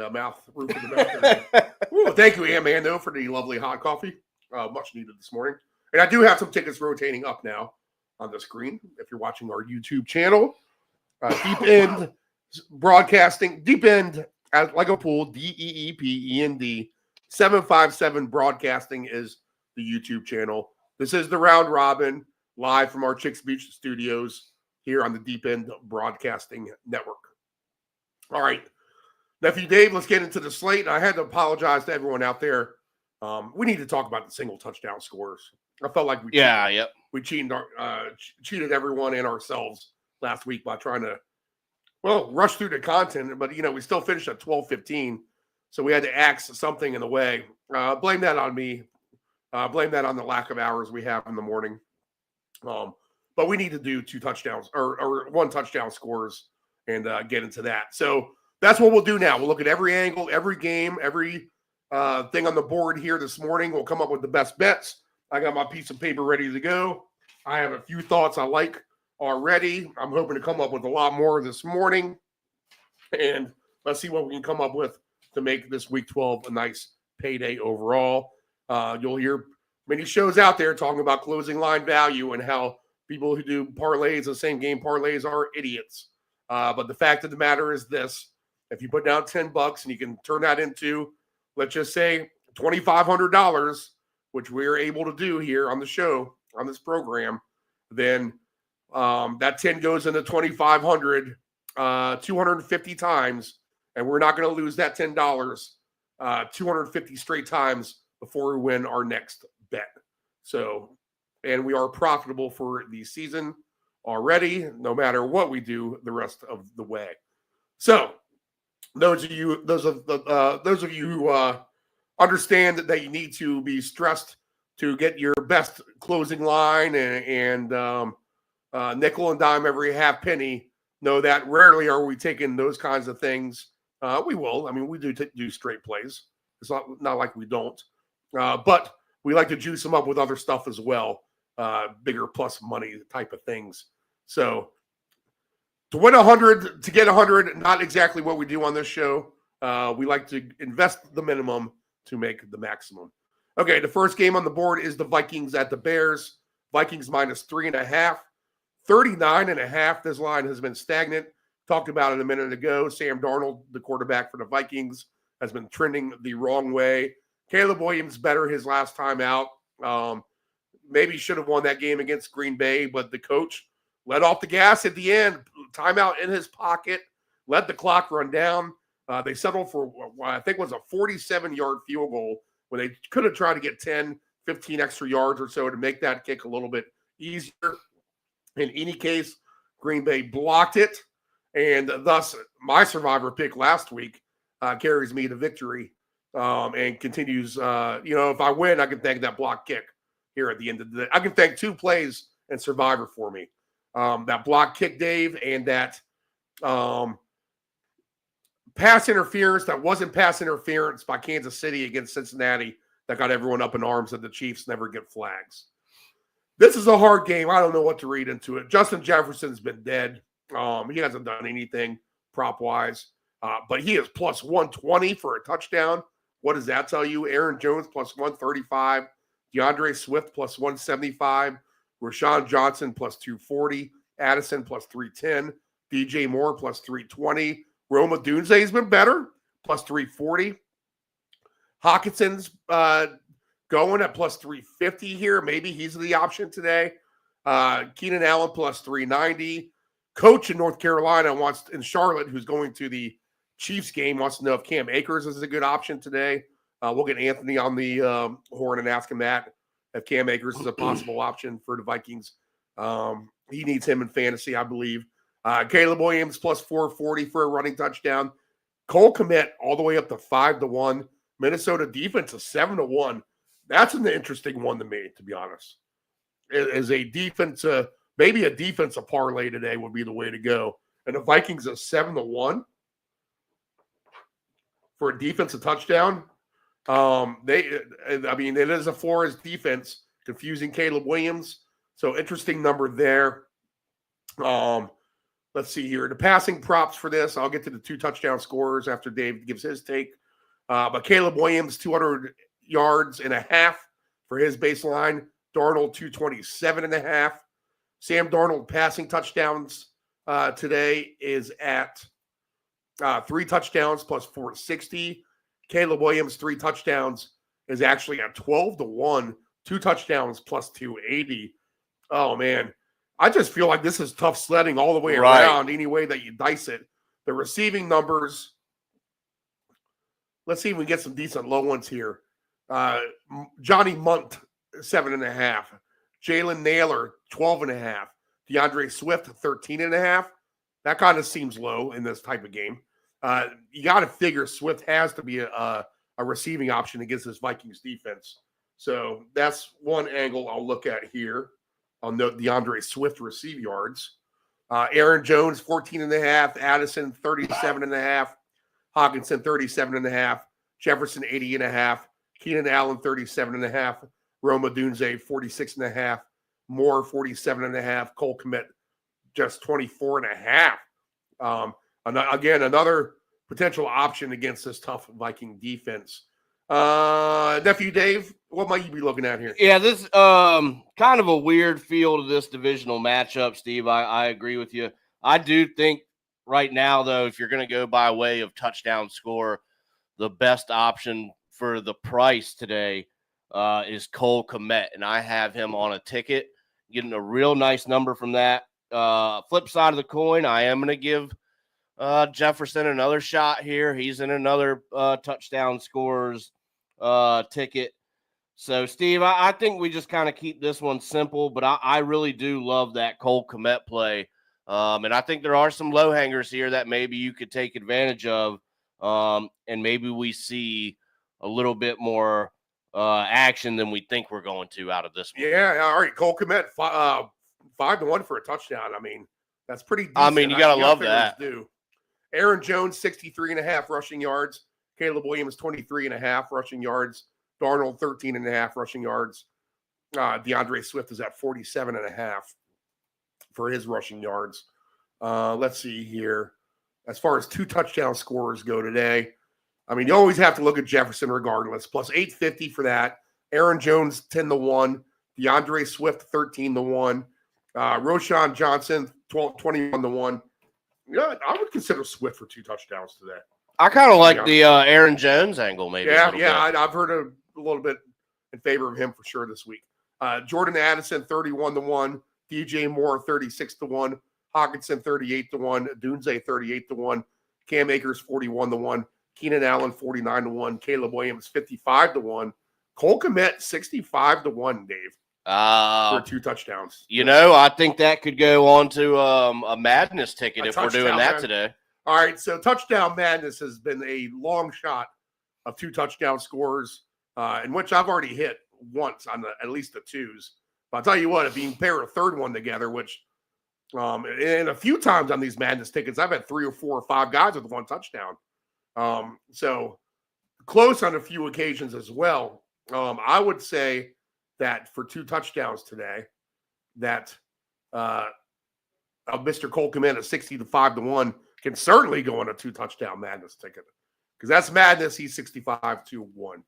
Speaker 8: roof of the mouth. Woo, thank you, Amando, for the lovely hot coffee. Much needed this morning. And I do have some tickets rotating up now on the screen if you're watching our YouTube channel. Deep End Broadcasting, Deep End like a pool, DEEPEND 757 Broadcasting is the YouTube channel. This is the Round Robin live from our Chicks Beach studios here on the Deep End Broadcasting Network. All right, Nephew Dave, let's get into the slate. I had to apologize to everyone out there. We need to talk about the single touchdown scores. I felt like we cheated everyone and ourselves last week by trying to rush through the content, but we still finished at 12:15, so we had to axe something in the way. Blame that on me. Blame that on the lack of hours we have in the morning. But we need to do 2 touchdowns or 1 touchdown scores and get into that. So that's what we'll do now. We'll look at every angle, every game, every thing on the board here this morning. We'll come up with the best bets. I got my piece of paper ready to go. I have a few thoughts I like already. I'm hoping to come up with a lot more this morning. And let's see what we can come up with to make this week 12 a nice payday overall. You'll hear many shows out there talking about closing line value and how people who do parlays, the same game parlays, are idiots. But the fact of the matter is this: if you put down $10 and you can turn that into, let's just say, $2,500, which we're able to do here on the show, on this program, then that 10 goes into 2,500 250 times, and we're not going to lose that $10 250 straight times before we win our next bet. So, and we are profitable for the season already, no matter what we do the rest of the way. So, those of you who understand that you need to be stressed to get your best closing line and nickel and dime every half penny, know that rarely are we taking those kinds of things. We will. I mean, we do straight plays. It's not like we don't. But we like to juice them up with other stuff as well, bigger plus money type of things. So to win 100, to get 100, not exactly what we do on this show. We like to invest the minimum to make the maximum. Okay, the first game on the board is the Vikings at the Bears. Vikings minus 3.5. 39.5. This line has been stagnant. Talked about it a minute ago. Sam Darnold, the quarterback for the Vikings, has been trending the wrong way. Caleb Williams better his last time out. Maybe should have won that game against Green Bay, but the coach let off the gas at the end. Timeout in his pocket. Let the clock run down. They settled for what I think was a 47-yard field goal when they could have tried to get 10, 15 extra yards or so to make that kick a little bit easier. In any case, Green Bay blocked it, and thus my survivor pick last week carries me to victory and continues. If I win, I can thank that block kick here at the end of the day. I can thank 2 plays and survivor for me. That block kick, Dave, and that pass interference that wasn't pass interference by Kansas City against Cincinnati that got everyone up in arms that the Chiefs never get flags. This is a hard game. I don't know what to read into it. Justin Jefferson's been dead. He hasn't done anything prop-wise, but he is plus 120 for a touchdown. What does that tell you? Aaron Jones plus 135. DeAndre Swift plus 175. Rashawn Johnson plus 240. Addison plus 310. DJ Moore plus 320. Roma Dunze has been better, plus 340. Hawkinson's going at plus 350 here. Maybe he's the option today. Keenan Allen plus 390. coach in North Carolina in Charlotte, who's going to the Chiefs game, wants to know if Cam Akers is a good option today. We'll get Anthony on the horn and ask him that, if Cam Akers is a possible option for the Vikings. He needs him in fantasy, I believe. Caleb Williams plus 440 for a running touchdown. Cole Kmet all the way up to 5-1. Minnesota defense is 7-1. That's an interesting one to me, to be honest. As a defense, maybe a defensive parlay today would be the way to go. And the Vikings are 7-1 for a defensive touchdown. It is a Flores defense, confusing Caleb Williams. So interesting number there. Let's see here. The passing props for this, I'll get to the 2 touchdown scorers after Dave gives his take. But Caleb Williams, 200 yards and a half for his baseline. Darnold, 227.5. Sam Darnold passing touchdowns today is at 3 touchdowns plus 460. Caleb Williams, 3 touchdowns is actually at 12-1. 2 touchdowns plus 280. Oh, man. I just feel like this is tough sledding all the way around, any way that you dice it. The receiving numbers, let's see if we get some decent low ones here. Johnny Munt, 7.5. Jalen Naylor, 12.5. DeAndre Swift, 13.5. That kind of seems low in this type of game. You got to figure Swift has to be a receiving option against this Vikings defense. So that's one angle I'll look at here. I'll note DeAndre Swift receive yards. Aaron Jones, 14.5. Addison, 37.5. Hawkinson, 37.5. Jefferson, 80.5. Keenan Allen, 37.5. Roma Dunze, 46.5. Moore, 47.5. Cole Kmet, just 24.5. Again, another potential option against this tough Viking defense. Nephew Dave, what might you be looking at here?
Speaker 11: Yeah, this kind of a weird feel to this divisional matchup, Steve. I agree with you. I do think right now, though, if you're going to go by way of touchdown score, the best option for the price today is Cole Kmet, and I have him on a ticket, getting a real nice number from that. Flip side of the coin, I am going to give Jefferson another shot here. He's in another touchdown scores ticket. So, Steve, I think we just kind of keep this one simple, but I really do love that Cole Kmet play. And I think there are some low hangers here that maybe you could take advantage of. And maybe we see a little bit more action than we think we're going to out of this one.
Speaker 8: Yeah, all right. Cole Kmet, 5-1 for a touchdown. I mean, that's pretty decent.
Speaker 11: I mean, you got to love that.
Speaker 8: Aaron Jones, 63.5 rushing yards. Caleb Williams, 23.5 rushing yards. Darnold, 13.5 rushing yards. DeAndre Swift is at 47.5 for his rushing yards. Let's see here. As far as 2 touchdown scorers go today, I mean, you always have to look at Jefferson regardless. Plus 850 for that. Aaron Jones, 10-1. DeAndre Swift, 13-1. Roshan Johnson, 21-1. Yeah, I would consider Swift for 2 touchdowns today.
Speaker 11: I kind of like the Aaron Jones angle, maybe.
Speaker 8: Yeah, I've heard a little bit in favor of him for sure this week. Jordan Addison, 31-1. DJ Moore, 36-1. Hawkinson, 38-1. Dunze, 38-1. Cam Akers, 41-1. Keenan Allen, 49-1. Caleb Williams, 55-1. Cole Kmet, 65-1, Dave. For 2 touchdowns.
Speaker 11: You know, I think that could go on to a madness ticket if we're doing that today.
Speaker 8: All right, so touchdown madness has been a long shot of 2 touchdown scores, in which I've already hit once on at least the 2s. But I'll tell you what, if you can pair a third one together, which and a few times on these madness tickets, I've had 3 or 4 or 5 guys with 1 touchdown. So close on a few occasions as well. I would say that for 2 touchdowns today, that Mr. Cole Kmet at 60-5-1 can certainly go on a 2 touchdown madness ticket, because that's madness. He's 65-1.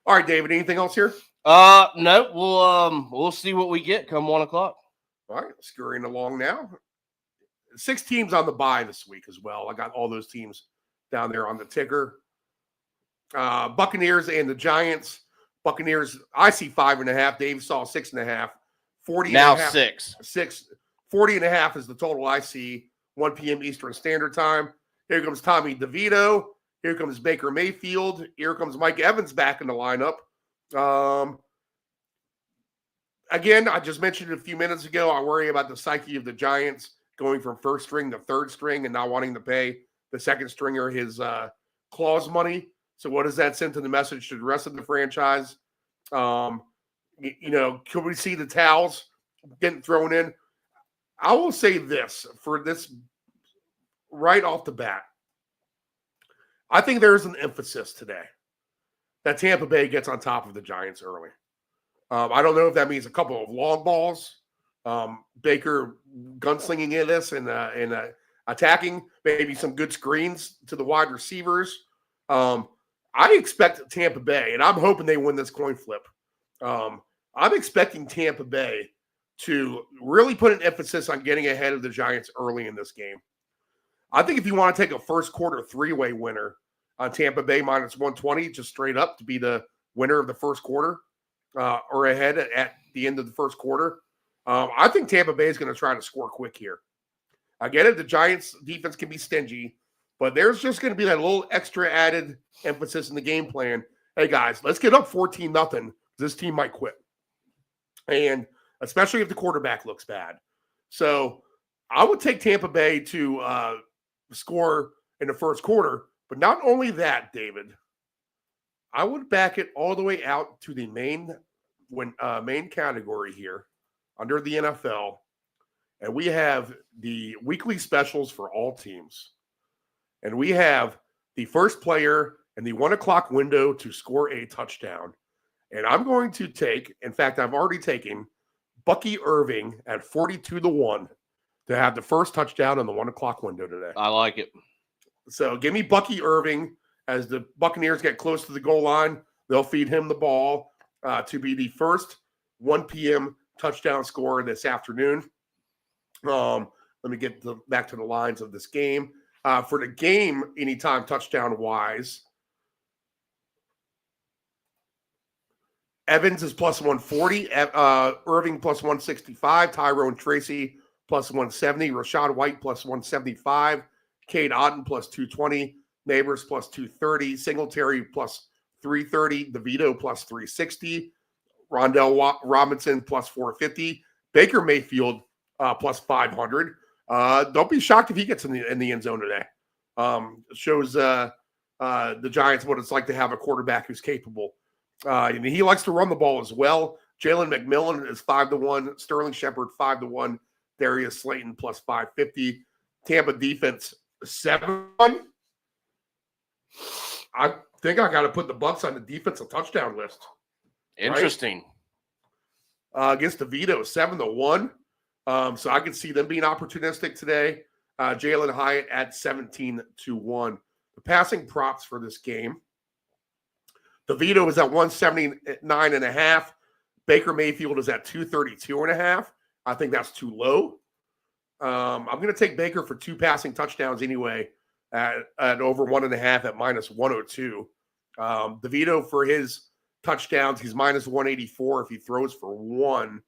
Speaker 8: All right, David, anything else here?
Speaker 11: No, we'll see what we get come 1 o'clock.
Speaker 8: All right, scurrying along now. 6 teams on the bye this week as well. I got all those teams down there on the ticker. Buccaneers and the Giants. Buccaneers, I see 5.5. Dave saw 6.5. 40
Speaker 11: now
Speaker 8: and a half,
Speaker 11: 6.
Speaker 8: 40.5 is the total I see. 1 p.m. Eastern Standard Time. Here comes Tommy DeVito. Here comes Baker Mayfield. Here comes Mike Evans back in the lineup. Again, I just mentioned a few minutes ago, I worry about the psyche of the Giants going from first string to third string and not wanting to pay the second stringer his clause money. So what does that send to the message to the rest of the franchise? Could we see the towels getting thrown in? I will say this for this right off the bat. I think there's an emphasis today that Tampa Bay gets on top of the Giants early. I don't know if that means a couple of long balls, Baker gunslinging in this and attacking, maybe some good screens to the wide receivers. I expect Tampa Bay, and I'm hoping they win this coin flip. I'm expecting Tampa Bay to really put an emphasis on getting ahead of the Giants early in this game. I think if you want to take a first quarter three-way winner on Tampa Bay minus 120, just straight up to be the winner of the first quarter or ahead at the end of the first quarter, I think Tampa Bay is going to try to score quick here. I get it. The Giants defense can be stingy, but there's just going to be that little extra added emphasis in the game plan. Hey, guys, let's get up 14-0. This team might quit. And especially if the quarterback looks bad. So I would take Tampa Bay to score in the first quarter. But not only that, David, I would back it all the way out to the main category here under the NFL. And we have the weekly specials for all teams. And we have the first player in the 1 o'clock window to score a touchdown. And I'm going to take, in fact, I've already taken Bucky Irving at 42-1 to have the first touchdown in the 1 o'clock window today.
Speaker 11: I like it.
Speaker 8: So give me Bucky Irving as the Buccaneers get close to the goal line. They'll feed him the ball to be the first 1 p.m. touchdown scorer this afternoon. Let me get back to the lines of this game. For the game, anytime touchdown-wise, Evans is plus 140, Irving plus 165, Tyrone Tracy plus 170, Rashad White plus 175, Cade Otton plus 220, Neighbors plus 230, Singletary plus 330, DeVito plus 360, Rondell Robinson plus 450, Baker Mayfield plus 500. Don't be shocked if he gets in the end zone today. Shows the Giants what it's like to have a quarterback who's capable. And he likes to run the ball as well. Jalen McMillan is 5-1. Sterling Shepard 5-1. Darius Slayton plus 550. Tampa defense 7-1. I think I got to put the Bucs on the defensive touchdown list.
Speaker 11: Interesting.
Speaker 8: Right? Against DeVito 7-1. So I could see them being opportunistic today. Jalen Hyatt at 17-1. The passing props for this game. DeVito is at 179.5. Baker Mayfield is at 232.5. I think that's too low. I'm going to take Baker for 2 passing touchdowns anyway at over 1.5 at minus 102. DeVito for his touchdowns, he's minus 184 if he throws for 1.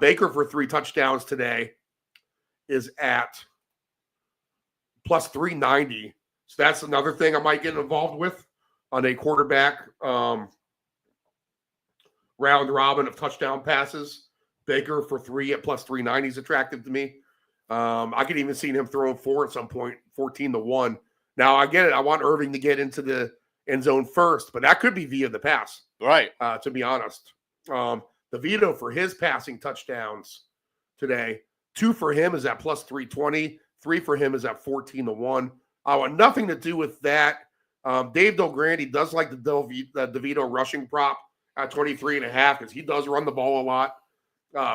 Speaker 8: Baker for 3 touchdowns today is at plus 390. So that's another thing I might get involved with on a quarterback round robin of touchdown passes. Baker for 3 at plus 390 is attractive to me. I could even see him throwing 4 at some point, 14-1. Now, I get it. I want Irving to get into the end zone first, but that could be via the pass.
Speaker 11: Right.
Speaker 8: To be honest. DeVito for his passing touchdowns today, 2 for him is at plus 320. 3 for him is at 14-1. I want nothing to do with that. Dave Del Grande does like the DeVito rushing prop at 23.5 because he does run the ball a lot.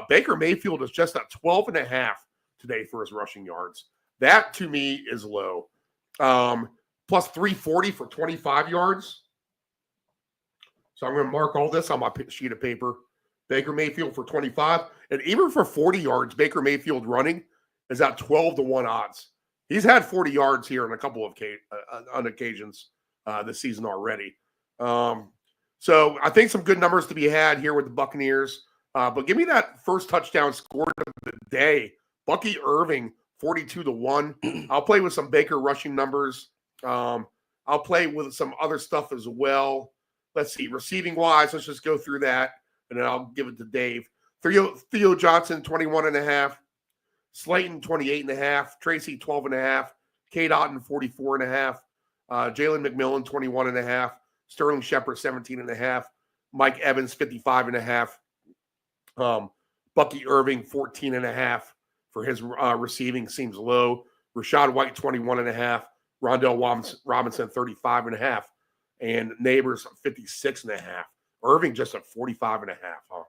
Speaker 8: Baker Mayfield is just at 12.5 today for his rushing yards. That, to me, is low. Plus 340 for 25 yards. So I'm going to mark all this on my sheet of paper. Baker Mayfield for 25. And even for 40 yards, Baker Mayfield running is at 12-1 odds. He's had 40 yards here on a couple of on occasions this season already. So I think some good numbers to be had here with the Buccaneers. But give me that first touchdown scored of the day. Bucky Irving 42-1. I'll play with some Baker rushing numbers. I'll play with some other stuff as well. Let's see, receiving wise, let's just go through that, and then I'll give it to Dave. Theo Johnson, 21.5. Slayton, 28.5. Tracy, 12.5. K. Otten, 44.5. Jalen McMillan, 21.5. Sterling Shepard, 17.5. Mike Evans, 55.5. Bucky Irving, 14.5 for his receiving, seems low. Rashad White, 21.5. Rondell Robinson, 35.5. And Neighbors, 56.5. Irving just at 45.5, huh?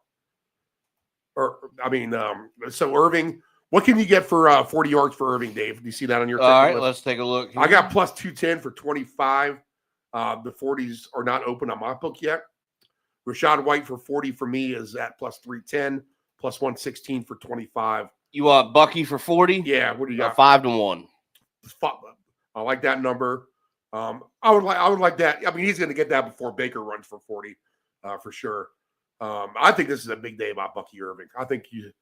Speaker 8: So Irving, what can you get for 40 yards for Irving, Dave? Do you see that on your
Speaker 11: All right,
Speaker 8: list?
Speaker 11: let's take a look here.
Speaker 8: I got plus 210 for 25. The 40s are not open on my book yet. Rashad White for 40 for me is at plus 310, plus 116 for 25.
Speaker 11: You want Bucky for 40?
Speaker 8: Yeah, what do you got?
Speaker 11: 5-1.
Speaker 8: I like that number. I would like that. I mean, he's going to get that before Baker runs for 40, for sure. I think this is a big day about Bucky Irving. I think you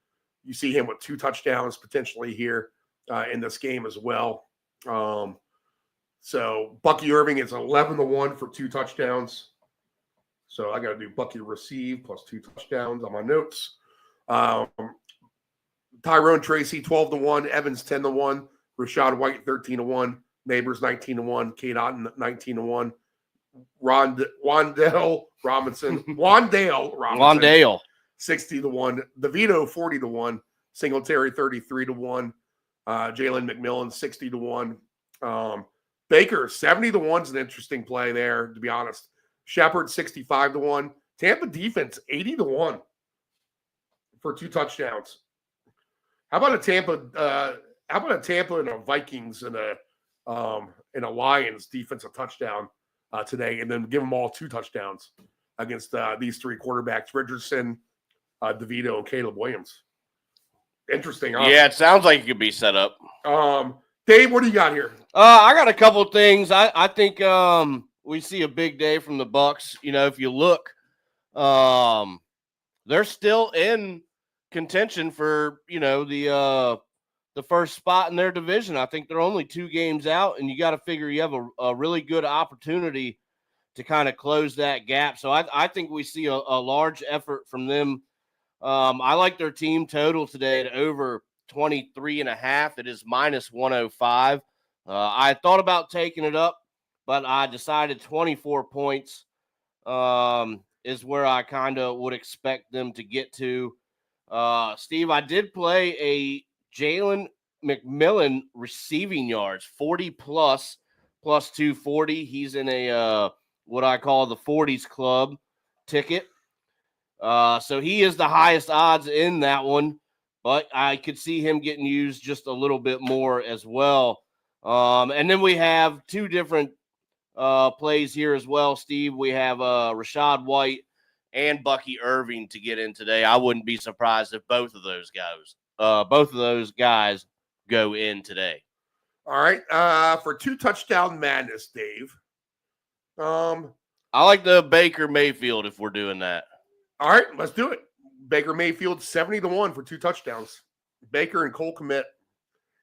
Speaker 8: see him with 2 touchdowns potentially here in this game as well. So Bucky Irving is 11-1 for 2 touchdowns. So I got to do Bucky to receive plus 2 touchdowns on my notes. Tyrone Tracy, 12-1. Evans, 10-1. Rashad White, 13-1. Neighbors, 19-1. Kate Otten, 19-1. Wandale Robinson, 60-1. DeVito, 40-1. Singletary, 33-1. Jalen McMillan, 60-1. Baker, 70-1 is an interesting play there, to be honest. Shepard, 65-1. Tampa defense, 80-1 for 2 touchdowns. How about a Tampa and a Vikings and a Lions defensive touchdown today, and then give them all 2 touchdowns against these 3 quarterbacks: Richardson, DeVito, and Caleb Williams. Interesting. Huh?
Speaker 11: Yeah, it sounds like it could be set up.
Speaker 8: Dave, what do you got here?
Speaker 11: I got a couple of things. I think we see a big day from the Bucs. You know, if you look, they're still in contention for, you know, the first spot in their division. I think they're only 2 games out, and you got to figure you have a really good opportunity to kind of close that gap. So I think we see a large effort from them. I like their team total today at over 23.5. It is minus 105. I thought about taking it up, but I decided 24 points is where I kind of would expect them to get to. Steve, I did play a Jalen McMillan receiving yards, 40 plus 240. He's in a what I call the 40s club ticket. So he is the highest odds in that one, but I could see him getting used just a little bit more as well. And then we have 2 different plays here as well, Steve. We have Rashad White and Bucky Irving to get in today. I wouldn't be surprised if both of those guys go in today.
Speaker 8: All right. For 2 touchdown madness, Dave.
Speaker 11: I like the Baker Mayfield if we're doing that.
Speaker 8: All right, let's do it. Baker Mayfield, 70-1 for 2 touchdowns. Baker and Cole Kmet.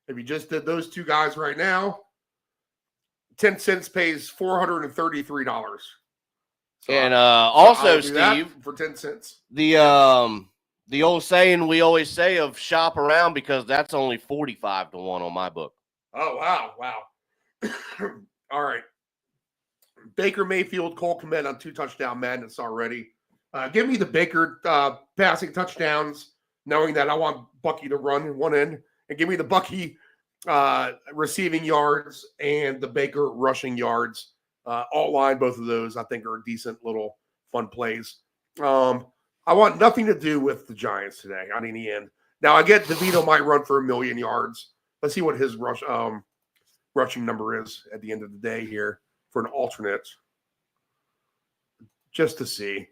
Speaker 8: If you just did those 2 guys right now, 10 cents pays $433. So
Speaker 11: and also, Steve,
Speaker 8: for 10 cents.
Speaker 11: The old saying we always say of shop around, because that's only 45-1 on my book.
Speaker 8: Oh, wow. All right. Baker Mayfield, Cole Kmet on 2 touchdown madness already. Give me the Baker passing touchdowns, knowing that I want Bucky to run in one end, and give me the Bucky receiving yards and the Baker rushing yards. All line, both of those, I think, are decent little fun plays. I want nothing to do with the Giants today on any end. Now, I get DeVito might run for 1 million yards. Let's see what his rushing number is at the end of the day here for an alternate, just to see.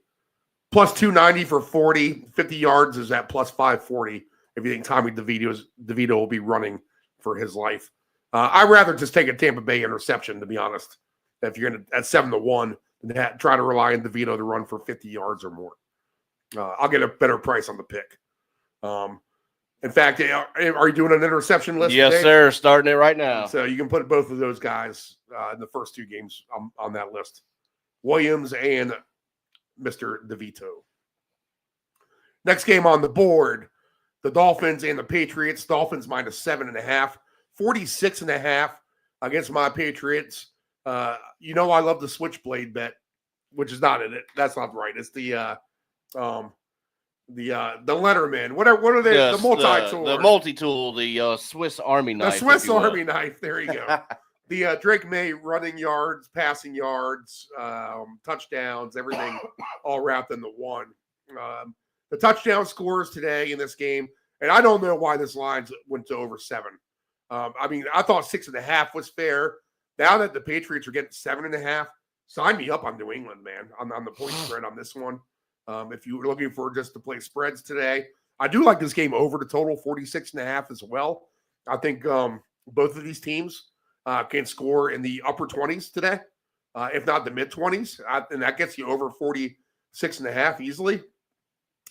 Speaker 8: Plus 290 for 50 yards is at plus 540. If you think Tommy DeVito will be running for his life. I'd rather just take a Tampa Bay interception, to be honest. If you're going to at 7-1, than try to rely on DeVito to run for 50 yards or more. I'll get a better price on the pick. In fact, are you doing an interception list?
Speaker 11: Yes,
Speaker 8: today?
Speaker 11: sir. Starting it right now.
Speaker 8: So you can put both of those guys in the first 2 games on that list. Williams and Mr. DeVito. Next game on the board, the Dolphins and the Patriots. Dolphins -7.5, 46.5 against my Patriots. I love the switchblade bet, which is not in it. That's not right. It's the Letterman. What are they?
Speaker 11: Yes,
Speaker 8: the multi-tool.
Speaker 11: The multi-tool, the Swiss Army knife.
Speaker 8: The Swiss Army knife. There you go. The Drake May running yards, passing yards, touchdowns, everything all wrapped into one. The touchdown scores today in this game, and I don't know why this line went to over 7. I thought 6.5 was fair. Now that the Patriots are getting 7.5, sign me up on New England, man, on the point spread on this one. If you were looking for just to play spreads today, I do like this game over the total 46.5 as well. I think both of these teams can score in the upper 20s today, if not the mid 20s, and that gets you over 46.5 easily.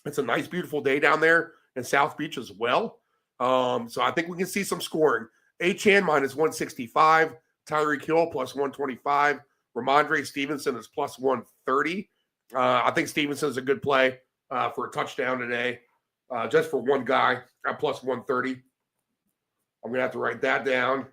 Speaker 8: It's a nice, beautiful day down there in South Beach as well. So I think we can see some scoring. Achane -165, Tyreek Hill +125, Ramondre Stevenson is +130. I think Stevenson is a good play for a touchdown today, just for one guy at +130. I'm going to have to write that down.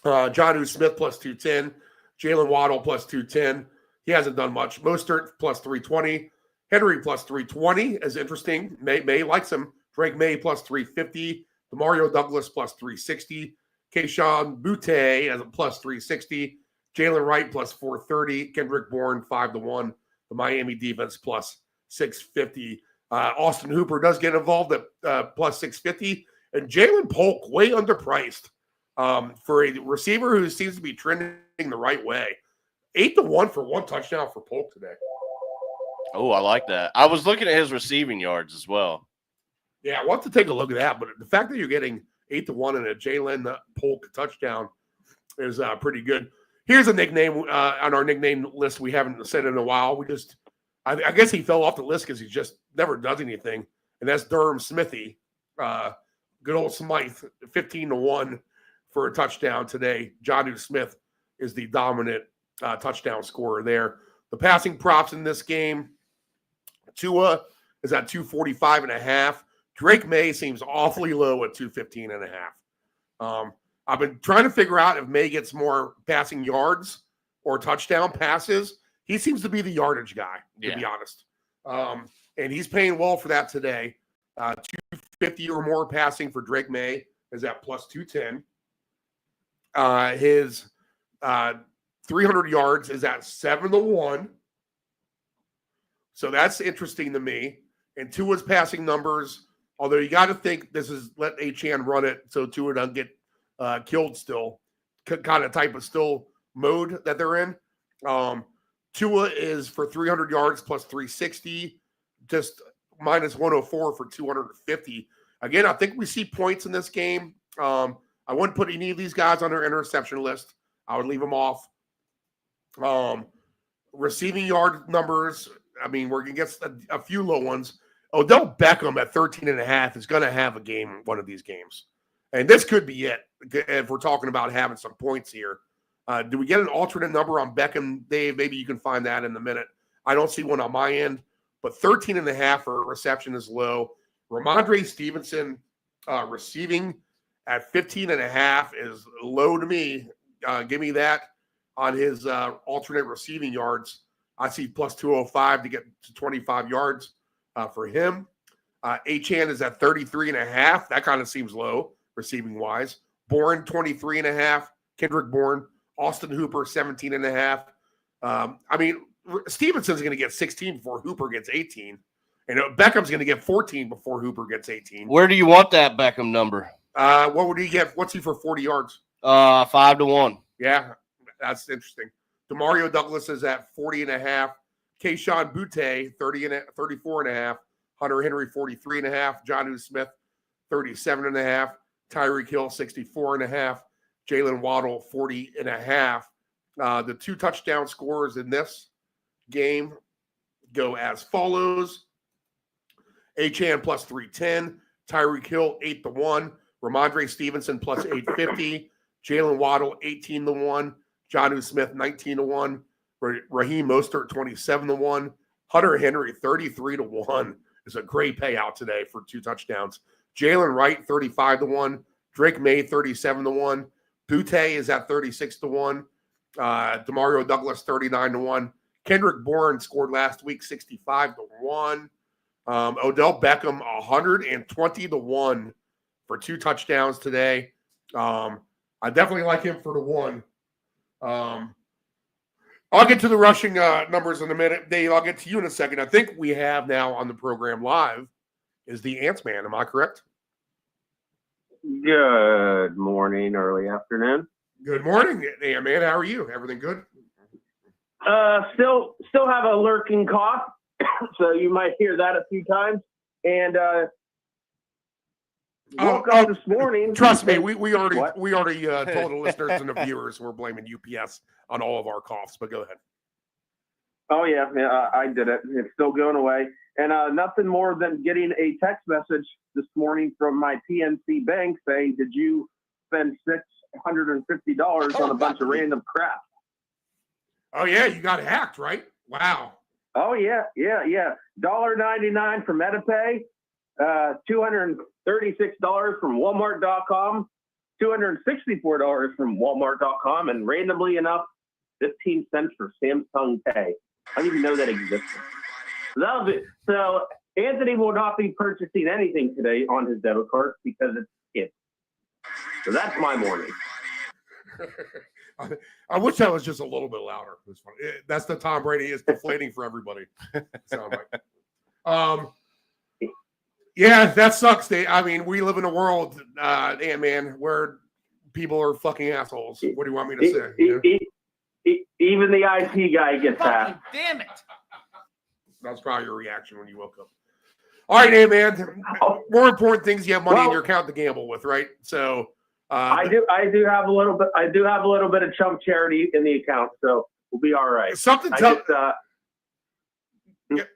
Speaker 8: Jonnu Smith +210, Jalen Waddle +210. He hasn't done much. Mostert +320, Henry +320 is interesting. May likes him. Drake May +350, Demario Douglas +360, Keyshawn Butte as a +360, Jalen Wright +430, Kendrick Bourne 5-1, the Miami defense +650. Austin Hooper does get involved at +650, and Jalen Polk way underpriced for a receiver who seems to be trending the right way. 8-1 for one touchdown for Polk today.
Speaker 11: Oh, I like that. I was looking at his receiving yards as well.
Speaker 8: Yeah, I want to take a look at that, but the fact that you're getting 8-1 and a Jalen Polk touchdown is pretty good. Here's a nickname on our nickname list we haven't said in a while. I guess he fell off the list because he just never does anything, and that's Durham Smithy. Good old Smythe, 15-1 for a touchdown today. Jonnu Smith is the dominant touchdown scorer there. The passing props in this game, Tua is at 245.5. Drake May seems awfully low at 215.5. I've been trying to figure out if May gets more passing yards or touchdown passes. He seems to be the yardage guy, to be honest. And he's paying well for that today. 250 or more passing for Drake May is at +210. His 300 yards is at 7-1. So that's interesting to me. And Tua's passing numbers, although you got to think this is let Achane run it so Tua doesn't get killed still, kind of type of still mode that they're in. Tua is for 300 yards +360, just -104 for 250. Again, I think we see points in this game. I wouldn't put any of these guys on their interception list. I would leave them off. Receiving yard numbers, I mean, we're going to get a few low ones. Odell Beckham at 13.5 is going to have a game, one of these games. And this could be it if we're talking about having some points here. Do we get an alternate number on Beckham, Dave? Maybe you can find that in a minute. I don't see one on my end, but 13.5 for reception is low. Ramondre Stevenson receiving at 15.5 is low to me. Give me that on his alternate receiving yards. I see +205 to get to 25 yards for him. Achane is at 33.5. That kind of seems low receiving wise. Bourne 23.5. Kendrick Bourne. Austin Hooper 17.5. I mean, Stevenson's going to get 16 before Hooper gets 18. And Beckham's going to get 14 before Hooper gets 18.
Speaker 11: Where do you want that Beckham number?
Speaker 8: What would he get? What's he for 40 yards?
Speaker 11: 5-1.
Speaker 8: Yeah, that's interesting. Demario Douglas is at 40.5. Keyshawn Butte 34.5. Hunter Henry 43.5. Jonnu Smith 37.5. Tyreek Hill 64.5. Jalen Waddle 40.5. The two touchdown scorers in this game, go as follows. Achan plus 310. Tyreek Hill 8-1. Ramondre Stevenson plus 850. Jalen Waddle 18-1. Jonnu Smith 19-1. Raheem Mostert 27-1. Hunter Henry 33-1 is a great payout today for 2 touchdowns. Jalen Wright 35-1. Drake May 37-1. Butte is at 36-1. Demario Douglas 39-1. Kendrick Bourne scored last week 65-1. Odell Beckham 120-1 for 2 touchdowns today. I definitely like him for the 1. I'll get to the rushing numbers in a minute. Dave, I'll get to you in a second. I think we have now on the program live is the Ants Man. Am I correct?
Speaker 12: Good morning, early afternoon.
Speaker 8: Good morning, Ant Man. How are you? Everything good?
Speaker 12: Still have a lurking cough, so you might hear that a few times. And woke up this morning.
Speaker 8: Trust me, we already told the listeners and the viewers we're blaming UPS on all of our coughs. But go ahead.
Speaker 12: Oh yeah, I did it. It's still going away. And nothing more than getting a text message this morning from my PNC bank saying, "Did you spend $650 on a bunch of random crap?"
Speaker 8: Oh yeah, you got hacked, right? Wow.
Speaker 12: Oh yeah. $1.99 from MetaPay, $236 from Walmart.com, $264 from Walmart.com, and randomly enough, 15 cents for Samsung Pay. I didn't even know that existed. So that was it. So Anthony will not be purchasing anything today on his debit card because it's it. So that's my morning.
Speaker 8: I wish that was just a little bit louder. It was funny. That's the Tom Brady is deflating for everybody. Sound like. Yeah, that sucks. I mean, we live in a world, man, where people are fucking assholes. What do you want me to say?
Speaker 12: Even the IT guy gets that.
Speaker 2: Damn it.
Speaker 8: That's probably your reaction when you woke up. All right, man. More important things you have money in your account to gamble with, right? So
Speaker 12: I do have a little bit. I do have a little bit of chump charity in the account, so we'll be all right.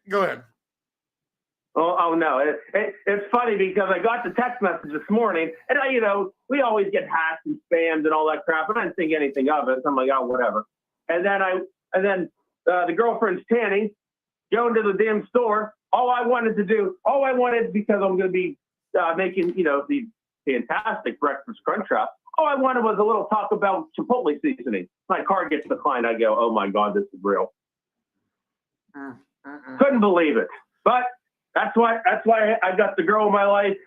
Speaker 8: Go ahead.
Speaker 12: Oh no! It's funny because I got the text message this morning, and we always get hacked and spammed and all that crap, and I didn't think anything of it. So I'm like, oh, whatever. And then the girlfriend's tanning, going to the damn store. All I wanted because I'm going to be making the fantastic breakfast crunch wrap. All I wanted was a little Taco Bell Chipotle seasoning. My card gets declined. I go, oh my God, this is real. Couldn't believe it, but. That's why I got the girl of my life.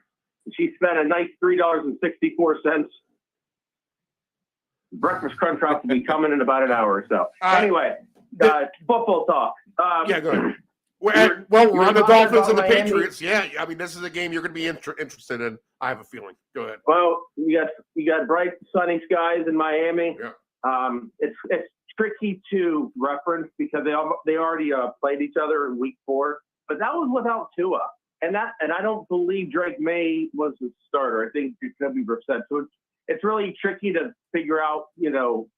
Speaker 12: She spent a nice $3.64. Breakfast crunch wrap will be coming in about an hour or so. Anyway, football talk.
Speaker 8: Yeah, go ahead. We're on the Dolphins and the Patriots. Yeah, I mean, this is a game you're going to be interested in. I have a feeling. Go ahead.
Speaker 12: Well, you got bright, sunny skies in Miami.
Speaker 8: Yeah.
Speaker 12: It's tricky to reference because they already played each other in week 4. But that was without Tua, and I don't believe Drake May was the starter. I think Jacoby Brissett. So it's really tricky to figure out, the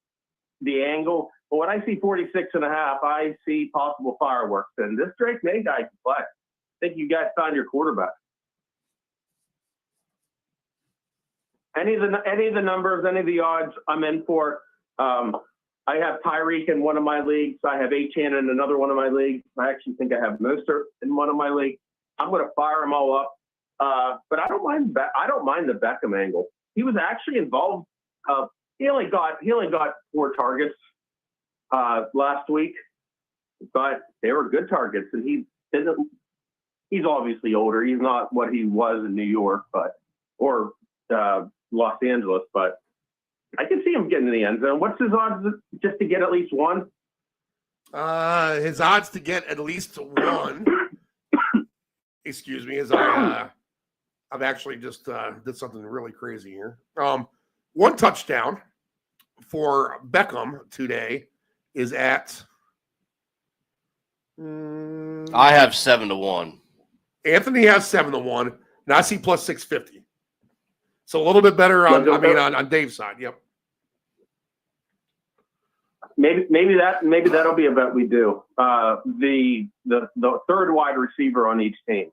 Speaker 12: angle. But when I see 46.5, I see possible fireworks. And this Drake May guy can play. I think you guys found your quarterback. Any of the numbers, any of the odds, I'm in for. I have Tyreek in one of my leagues. I have Achan in another one of my leagues. I actually think I have Mostert in one of my leagues. I'm going to fire them all up. But I don't mind the Beckham angle. He was actually involved. He only got 4 targets last week, but they were good targets. And he's obviously older. He's not what he was in New York, or Los Angeles, but. I can see him getting in the end zone. What's his odds just to get at least one?
Speaker 8: His odds to get at least one. Excuse me, I've actually just did something really crazy here. 1 touchdown for Beckham today is at.
Speaker 11: I have 7-1.
Speaker 8: Anthony has 7-1, and I see plus 650. So a little bit better on Dave's side. Yep.
Speaker 12: maybe that'll be a bet we do. The third wide receiver on each team,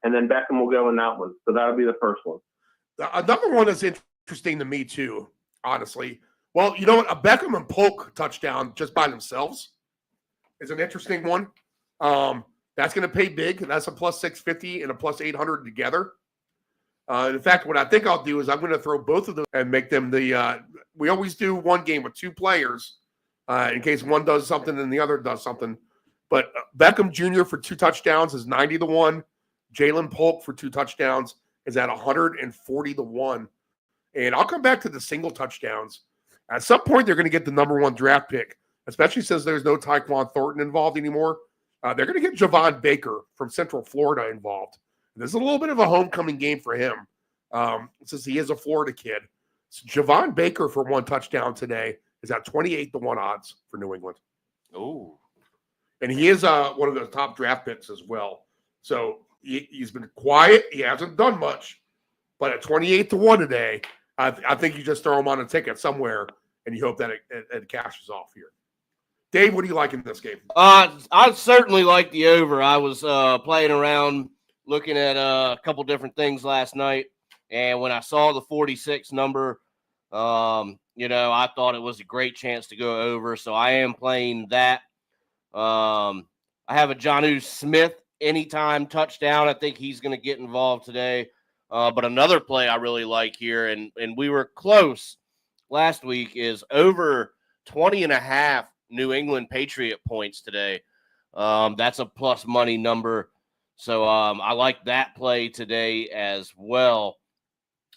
Speaker 12: and then Beckham will go in that one. So that'll be the first one.
Speaker 8: Another one that's interesting to me too, honestly. Well, you know what? A Beckham and Polk touchdown just by themselves is an interesting one. That's going to pay big. That's a plus 650 and a plus 800 together. In fact, what I think I'll do is I'm going to throw both of them and make them we always do one game with two players in case one does something and the other does something. But Beckham Jr. for 2 touchdowns is 90-1. Jalen Polk for 2 touchdowns is at 140-1. And I'll come back to the single touchdowns. At some point, they're going to get the number 1 draft pick, especially since there's no Tyquan Thornton involved anymore. They're going to get Javon Baker from Central Florida involved. This is a little bit of a homecoming game for him since he is a Florida kid. So Javon Baker for 1 touchdown today is at 28-1 odds for New England.
Speaker 11: Oh,
Speaker 8: and he is one of the top draft picks as well. So he's been quiet. He hasn't done much. But at 28-1 today, I think you just throw him on a ticket somewhere and you hope that it cashes off here. Dave, what do you like in this game?
Speaker 11: I certainly like the over. I was playing around looking at a couple different things last night, and when I saw the 46 number, I thought it was a great chance to go over, so I am playing that. I have a Jonnu Smith anytime touchdown. I think he's going to get involved today. But another play I really like here, and we were close last week, is over 20.5 New England Patriot points today. That's a plus money number. So I like that play today as well.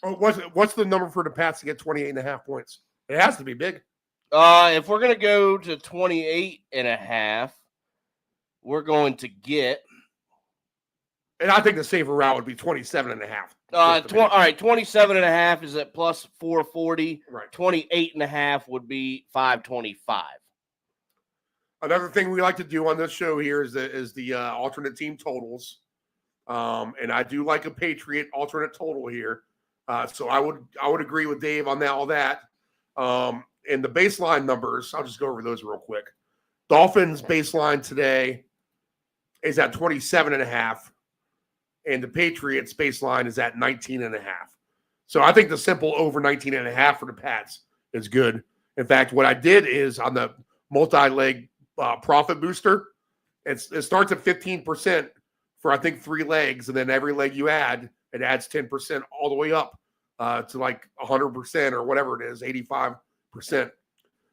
Speaker 8: Oh, what's the number for the Pats to get 28.5 points? It has to be big.
Speaker 11: If we're going to go to 28.5, we're going to get.
Speaker 8: And I think the safer route would be 27.5.
Speaker 11: All right, 27.5 is at plus 440.
Speaker 8: Right.
Speaker 11: 28.5 would be 525.
Speaker 8: Another thing we like to do on this show here is the alternate team totals. And I do like a Patriot alternate total here. So I would agree with Dave on all that. And the baseline numbers, I'll just go over those real quick. Dolphins baseline today is at 27.5. And the Patriots baseline is at 19.5. So I think the simple over 19.5 for the Pats is good. In fact, what I did is on the multi-leg profit booster, it starts at 15% for, I think, 3 legs. And then every leg you add, it adds 10% all the way up to like 100% or whatever it is, 85%.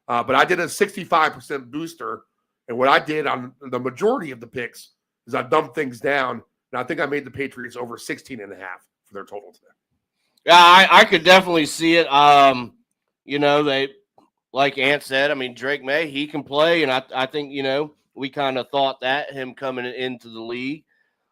Speaker 8: But I did a 65% booster. And what I did on the majority of the picks is I dumped things down. And I think I made the Patriots over 16.5 for their total today.
Speaker 11: Yeah, I could definitely see it. They, like Ant said, I mean, Drake May, he can play. And I think, we kind of thought that, him coming into the league.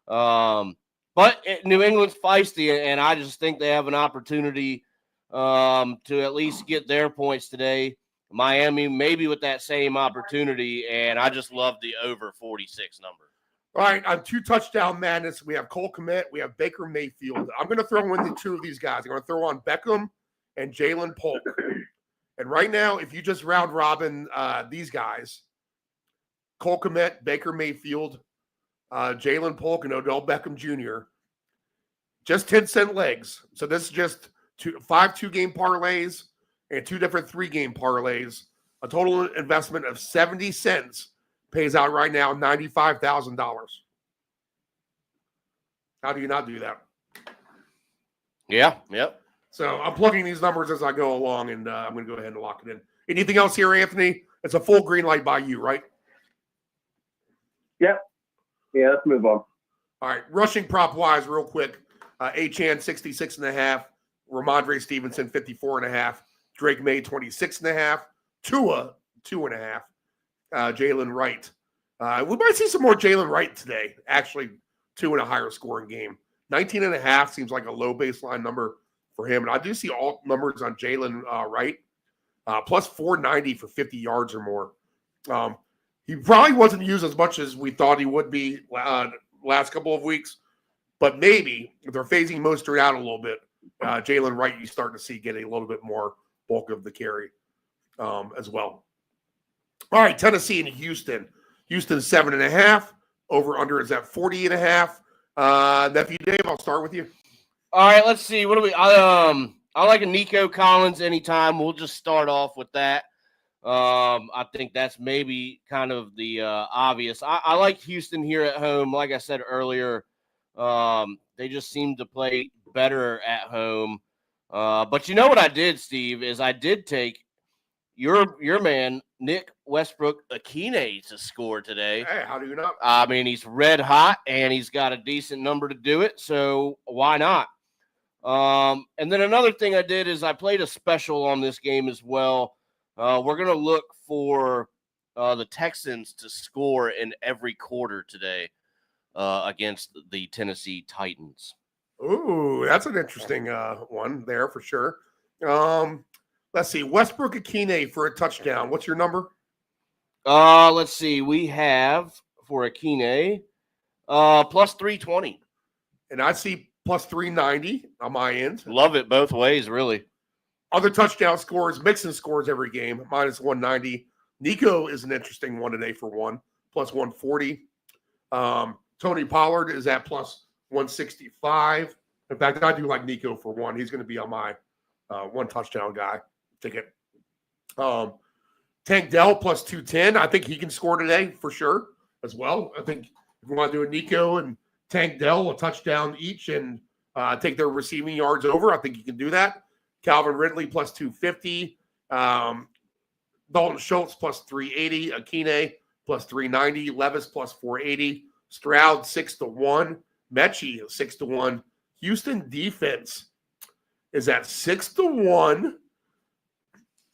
Speaker 11: But New England's feisty, and I just think they have an opportunity to at least get their points today. Miami, maybe with that same opportunity, and I just love the over 46 number.
Speaker 8: All right, on 2 touchdown madness, we have Cole Kmet, we have Baker Mayfield. I'm going to throw in the 2 of these guys. I'm going to throw on Beckham and Jalen Polk. And right now, if you just round robin these guys, Cole Kmet, Baker Mayfield, Jalen Polk, and Odell Beckham Jr., just 10-cent legs. So this is just 5 2-game parlays and 2 different 3-game parlays. A total investment of 70 cents. Pays out right now $95,000. How do you not do that?
Speaker 11: Yeah, yep.
Speaker 8: So I'm plugging these numbers as I go along, and I'm going to go ahead and lock it in. Anything else here, Anthony? It's a full green light by you, right?
Speaker 12: Yep. Yeah, let's move on.
Speaker 8: All right, rushing prop-wise, real quick. Achane, 66.5. Ramondre Stevenson, 54.5. Drake May, 26.5. Tua, 2.5. Jalen Wright. We might see some more Jalen Wright today, actually, 2 in a higher scoring game. 19.5 seems like a low baseline number for him. And I do see all numbers on Jalen Wright, plus 490 for 50 yards or more. He probably wasn't used as much as we thought he would be last couple of weeks, but maybe if they're phasing Mostert out a little bit, Jalen Wright, you start to see get a little bit more bulk of the carry as well. All right, Tennessee and Houston. Houston 7.5. Over under is at 40.5. Nephew Dave, I'll start with you.
Speaker 11: All right, let's see. What do we? I like a Nico Collins anytime. We'll just start off with that. I think that's maybe kind of the obvious. I like Houston here at home. Like I said earlier, they just seem to play better at home. But you know what I did, Steve, is I did take your man, Nick Westbrook-Akine, to score today.
Speaker 8: Hey, how do you not?
Speaker 11: I mean, he's red hot, and he's got a decent number to do it, so why not? And then another thing I did is I played a special on this game as well. We're going to look for the Texans to score in every quarter today against the Tennessee Titans.
Speaker 8: Ooh, that's an interesting one there for sure. Let's see. Westbrook-Akine for a touchdown. What's your number?
Speaker 11: Let's see. We have for Akine plus 320.
Speaker 8: And I see plus 390 on my end.
Speaker 11: Love it both ways, really.
Speaker 8: Other touchdown scores, Mixon scores every game, minus 190. Nico is an interesting one today for one, plus 140. Tony Pollard is at plus 165. In fact, I do like Nico for one. He's going to be on my one touchdown guy ticket. Tank Dell plus 210. I think he can score today for sure as well. I think if we want to do a Nico and Tank Dell, a touchdown each, and take their receiving yards over, I think you can do that. Calvin Ridley plus 250. Dalton Schultz plus 380. Akine plus 390. Levis plus 480. Stroud 6-1. Mechie 6-1. Houston defense is at 6-1.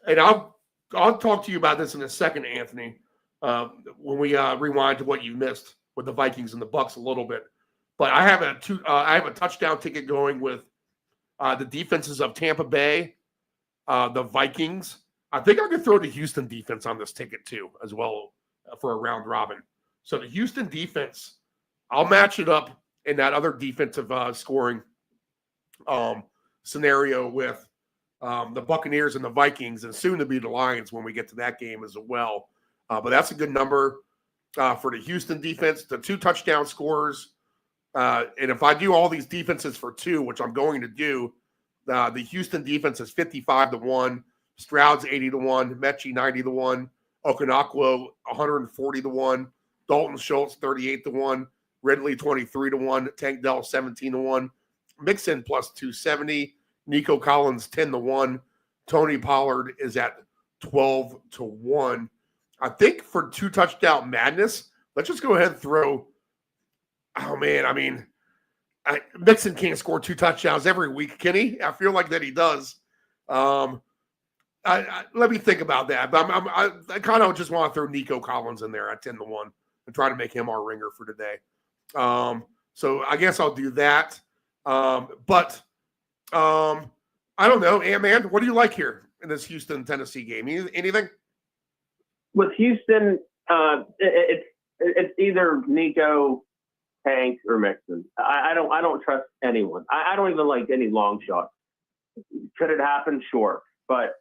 Speaker 8: And I'll talk to you about this in a second, Anthony, when we rewind to what you missed with the Vikings and the Bucs a little bit. But I have a touchdown ticket going with the defenses of Tampa Bay, the Vikings. I think I could throw the Houston defense on this ticket too, as well, for a round robin. So the Houston defense, I'll match it up in that other defensive scoring scenario with the Buccaneers and the Vikings, and soon to be the Lions when we get to that game as well. But that's a good number for the Houston defense. The 2 touchdown scores. And if I do all these defenses for 2, which I'm going to do, the Houston defense is 55-1. Stroud's 80-1. Mechie 90-1. Okunakwo 140-1. Dalton Schultz 38-1. Ridley 23-1. Tank Dell 17-1. Mixon plus 270. Nico Collins 10-1. Tony Pollard is at 12-1. I think for 2 touchdown madness, let's just go ahead and throw. Oh man, I mean, Mixon can't score 2 touchdowns every week, can he? I feel like that he does. Let me think about that. But I kind of just want to throw Nico Collins in there at 10-1 and try to make him our ringer for today. So I guess I'll do that. But I don't know, Ant-Man, what do you like here in this Houston-Tennessee game? Anything?
Speaker 12: With Houston, it's either Nico, Tank, or Mixon. I don't trust anyone. I don't even like any long shots. Could it happen? Sure. But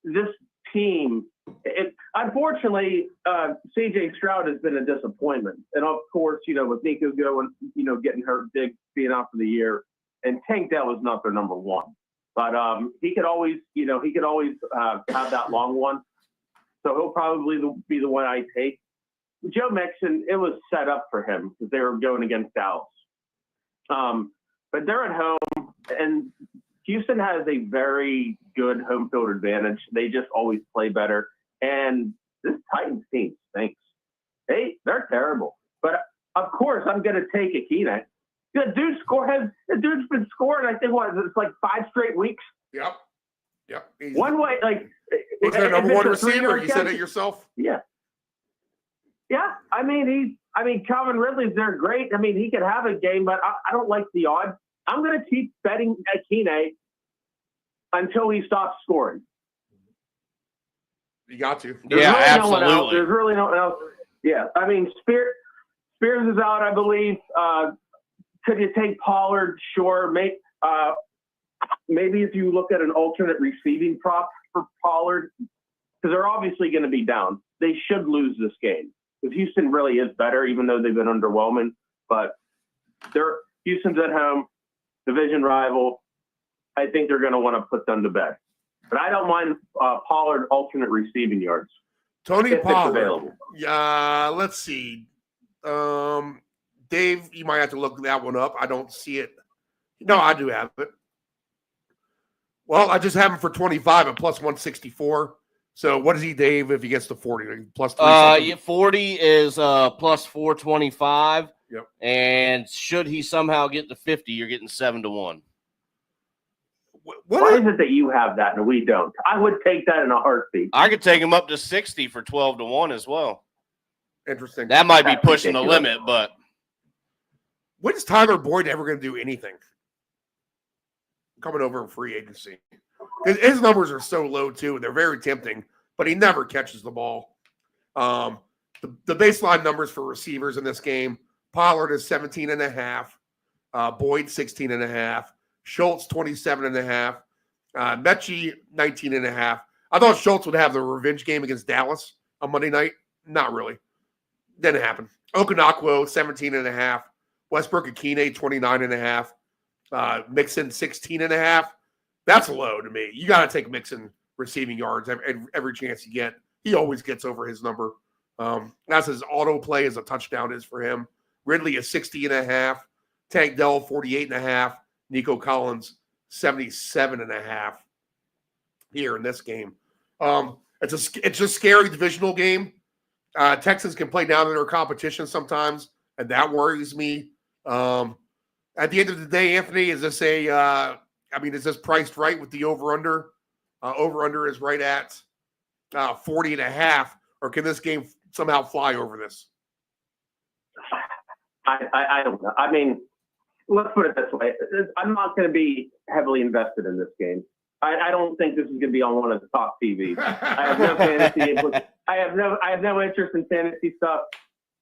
Speaker 12: this team, unfortunately, C.J. Stroud has been a disappointment. And of course, with Nico going, getting hurt big, being out for the year, and Tank Dell is not their number one. But he could always have that long one. So he'll probably be the one I take. Joe Mixon, it was set up for him because they were going against Dallas. But they're at home, and Houston has a very good home field advantage. They just always play better. And this Titans team stinks. They're terrible. But, of course, I'm going to take Akine. The dude's been scoring, I think, it's like 5 straight weeks?
Speaker 8: Yep.
Speaker 12: One way,
Speaker 8: he's their number one receiver. You said it yourself.
Speaker 12: Yeah. Yeah. I mean, Calvin Ridley's there great. I mean, he could have a game, but I don't like the odds. I'm going to keep betting Akine until he stops scoring.
Speaker 8: You got to.
Speaker 11: Absolutely.
Speaker 12: There's really no one else. Yeah. I mean, Spears is out, I believe. Could you take Pollard? Sure. Maybe if you look at an alternate receiving prop for Pollard, because they're obviously going to be down. They should lose this game because Houston really is better, even though they've been underwhelming. But Houston's at home, division rival. I think they're going to want to put them to bed. But I don't mind Pollard alternate receiving yards.
Speaker 8: Tony
Speaker 12: if it's
Speaker 8: Pollard.
Speaker 12: available.
Speaker 8: Let's see. Dave, you might have to look that one up. I don't see it. No, I do have it. Well, I just have him for 25 at plus 164. So what is he, Dave, if he gets to 40? Plus 3
Speaker 11: 40 is plus 425.
Speaker 8: Yep.
Speaker 11: And should he somehow get to 50, you're getting 7-1.
Speaker 12: Why is it that you have that and we don't? I would take that in a heartbeat.
Speaker 11: I could take him up to 60 for 12-1 as well.
Speaker 8: Interesting.
Speaker 11: That might be pushing the limit, but
Speaker 8: when is Tyler Boyd ever going to do anything? Coming over in free agency. His numbers are so low, too. They're very tempting, but he never catches the ball. The baseline numbers for receivers in this game, Pollard is 17.5, Boyd 16.5, Schultz 27.5, Mechie 19.5. I thought Schultz would have the revenge game against Dallas on Monday night. Not really. Didn't happen. Okanakwo 17.5, Westbrook-Akine 29.5, Mixon 16.5. That's low to me. You got to take Mixon receiving yards every chance you get. He always gets over his number. That's his auto play as a touchdown is for him. Ridley is 60.5, Tank Dell 48.5, Nico Collins 77.5 here in this game. It's a scary divisional game. Texans can play down to their competition sometimes, and that worries me. At the end of the day, Anthony, is this is this priced right with the over-under? Over-under is right at 40.5, or can this game somehow fly over this?
Speaker 12: I don't know. I mean, let's put it this way. I'm not going to be heavily invested in this game. I don't think this is going to be on one of the top TVs. I have no fantasy. I have no interest in fantasy stuff.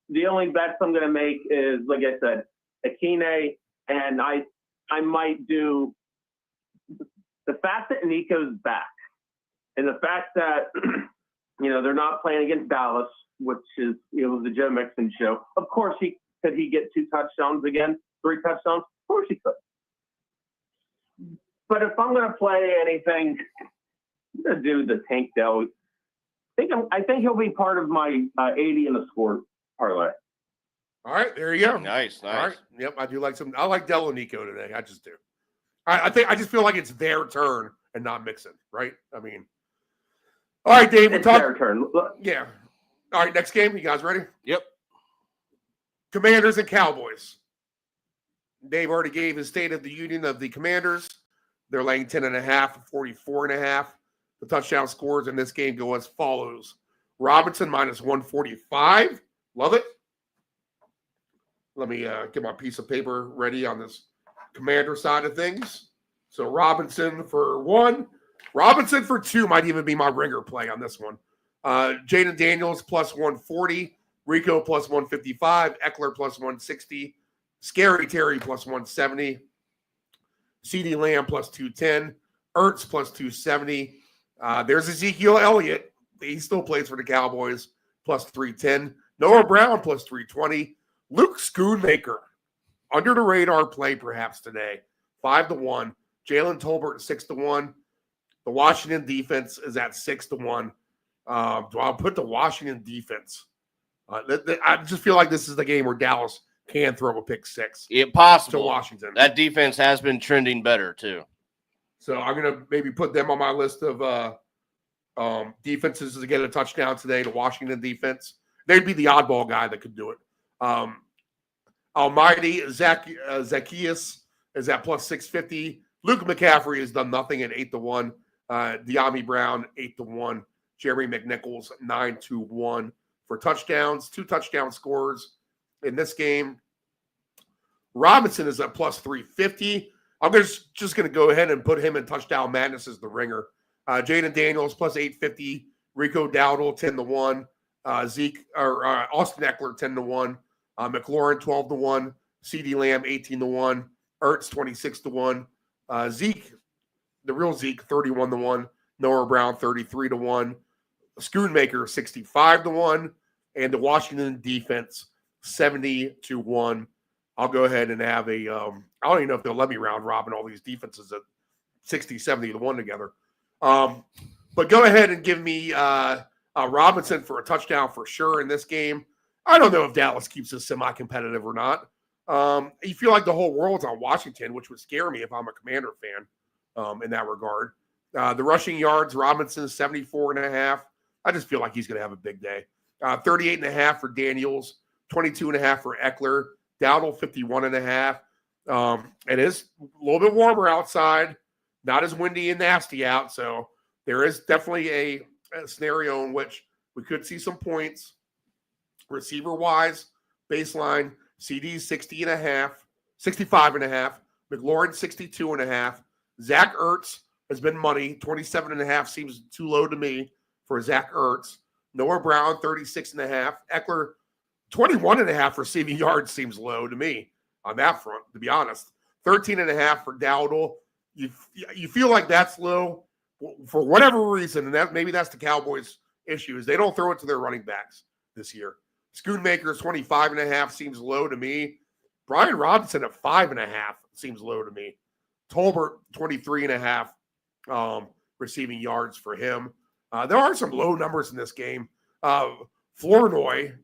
Speaker 12: The only bets I'm going to make is, like I said, Akine, and I might do the fact that Nico's back, and the fact that they're not playing against Dallas, which is the Joe Mixon show. Of course, could he get 2 touchdowns again, 3 touchdowns? Of course he could. But if I'm going to play anything, I'm going to do the Tank Dell. I think he'll be part of my 80 in the score parlay.
Speaker 8: All right, there you go.
Speaker 11: Nice.
Speaker 8: All right. Yep, I do like some. I like Dell and Nico today. I just do. I just feel like it's their turn and not Mixon, right? I mean, all right, Dave.
Speaker 12: It's their turn.
Speaker 8: Yeah. All right, next game. You guys ready?
Speaker 11: Yep.
Speaker 8: Commanders and Cowboys. Dave already gave his State of the Union of the Commanders. They're laying 10.5, 44.5. The touchdown scores in this game go as follows. Robinson minus 145. Love it. Let me get my piece of paper ready on this Commander side of things. So Robinson for 1. Robinson for 2 might even be my ringer play on this one. Jaden Daniels plus 140. Rico plus 155. Eckler plus 160. Scary Terry plus 170. CeeDee Lamb plus 210. Ertz plus 270. There's Ezekiel Elliott. He still plays for the Cowboys plus 310. Noah Brown plus 320. Luke Schoonmaker, under the radar play perhaps today, 5-1. Jalen Tolbert 6-1. The Washington defense is at 6-1. Do I put the Washington defense? I just feel like this is the game where Dallas can throw a pick 6.
Speaker 11: Possible.
Speaker 8: To Washington.
Speaker 11: That defense has been trending better too.
Speaker 8: So I'm going to maybe put them on my list of defenses to get a touchdown today. The Washington defense. They'd be the oddball guy that could do it. Almighty Zacchaeus is at plus 650. Luke McCaffrey has done nothing at 8-1. De'Ami Brown 8-1. Jerry McNichols 9-1 for touchdowns. 2 touchdown scores in this game. Robinson is at plus 350. I'm just going to go ahead and put him in touchdown madness as the ringer. Jaden Daniels plus 850. Rico Dowdle 10-1. Austin Eckler 10-1. McLaurin 12-1. CeeDee Lamb 18-1. Ertz 26-1. Zeke, the real Zeke, 31-1. Noah Brown 33-1. Schoonmaker 65-1, and the Washington defense 70-1. I'll go ahead and have a I don't even know if they'll let me round robin all these defenses at 60-70-1 together. But go ahead and give me Robinson for a touchdown for sure in this game. I don't know if Dallas keeps this semi-competitive or not. You feel like the whole world's on Washington, which would scare me if I'm a Commander fan in that regard. The rushing yards, Robinson 74.5. I just feel like he's going to have a big day. 38.5 for Daniels, 22.5 for Eckler, Dowdle 51.5. It is a little bit warmer outside, not as windy and nasty out, so there is definitely a scenario in which we could see some points. Receiver-wise, baseline, CD 65.5, McLaurin 62.5. Zach Ertz has been money. 27.5 seems too low to me for Zach Ertz. Noah Brown 36.5. Eckler 21.5 receiving yards seems low to me on that front, to be honest. 13.5 for Dowdle. You feel like that's low for whatever reason, and that maybe that's the Cowboys' issue is they don't throw it to their running backs this year. Schoonmaker's 25.5 seems low to me. Brian Robinson at 5.5 seems low to me. Tolbert 23.5 receiving yards for him. There are some low numbers in this game. Flournoy,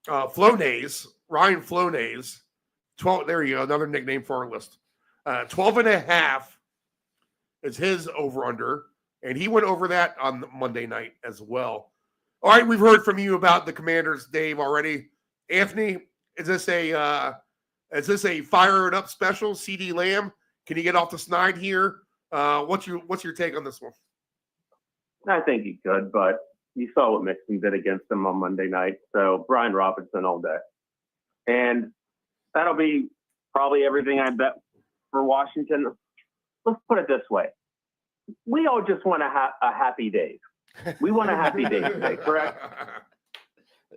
Speaker 8: Flonase, Ryan Flonase, 12. There you go, another nickname for our list. 12.5 is his over/under, and he went over that on Monday night as well. All right, we've heard from you about the Commanders, Dave, already. Anthony, is this a fire it up special? CD Lamb, can you get off the snide here? What's your take on this one?
Speaker 12: I think he could, but you saw what Mixon did against him on Monday night. So Brian Robinson all day. And that'll be probably everything I bet for Washington. Let's put it this way. We all just want a happy day. We want a happy day today, correct?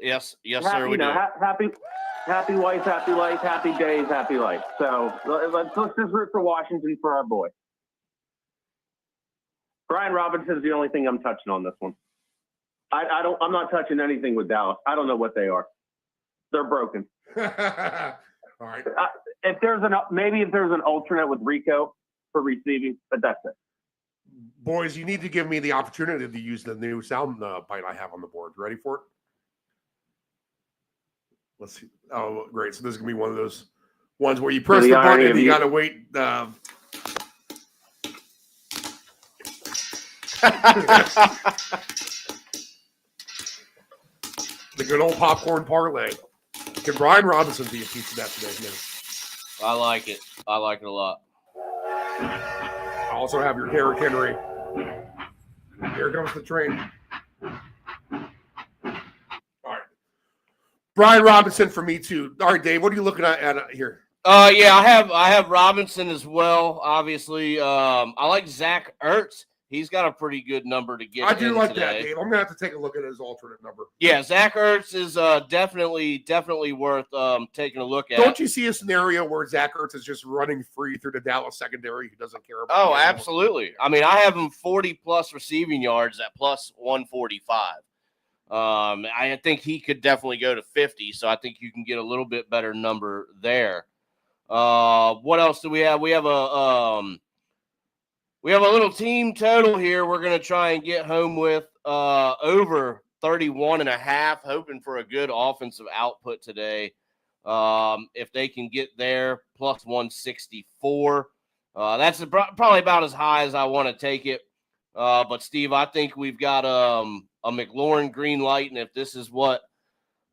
Speaker 11: Yes, sir, we do.
Speaker 12: Happy wife, happy life, happy days, happy life. So let's just root for Washington for our boy. Brian Robinson is the only thing I'm touching on this one. I'm not touching anything with Dallas. I don't know what they are. They're broken.
Speaker 8: All right.
Speaker 12: If there's an alternate with Rico for receiving, but that's it.
Speaker 8: Boys, you need to give me the opportunity to use the new sound bite I have on the board. Ready for it? Let's see. Oh, great. So this is going to be one of those ones where you press the button and you got to wait. The good old popcorn parlay. Can Brian Robinson be a piece of that today? Yeah.
Speaker 11: I like it. I like it a lot.
Speaker 8: I also have your Derrick Henry. Here comes the train. All right. Brian Robinson for me too. All right, Dave, what are you looking at here?
Speaker 11: Yeah, I have Robinson as well. Obviously, I like Zach Ertz. He's got a pretty good number to get.
Speaker 8: I do like
Speaker 11: today.
Speaker 8: that, Dave. I'm gonna have to take a look at his alternate number.
Speaker 11: Yeah, Zach Ertz is definitely worth taking a look at.
Speaker 8: Don't you see a scenario where Zach Ertz is just running free through the Dallas secondary who doesn't care about?
Speaker 11: Oh, absolutely. I mean, I have him 40+ receiving yards at plus 145. I think he could definitely go to 50, so I think you can get a little bit better number there. What else do we have? We have a little team total here. We're going to try and get home with over 31.5, hoping for a good offensive output today. If they can get there, plus 164. That's probably about as high as I want to take it. But, Steve, I think we've got a McLaurin green light, and if this is what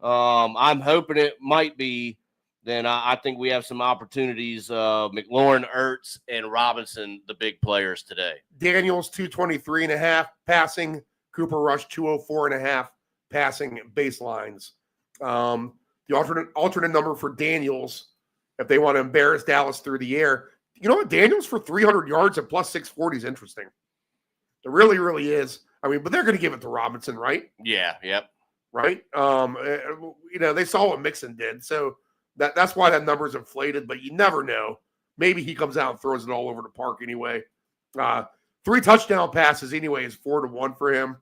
Speaker 11: I'm hoping it might be, then I think we have some opportunities. McLaurin, Ertz, and Robinson, the big players today.
Speaker 8: Daniels 223.5 passing. Cooper Rush 204.5 passing baselines. The alternate number for Daniels, if they want to embarrass Dallas through the air. You know what? Daniels for 300 yards at plus 640 is interesting. It really, really is. I mean, but they're going to give it to Robinson, right?
Speaker 11: Yeah. Yep.
Speaker 8: Right. They saw what Mixon did, so. That's why that number is inflated, but you never know. Maybe he comes out and throws it all over the park anyway. 3 touchdown passes anyway is 4-1 for him.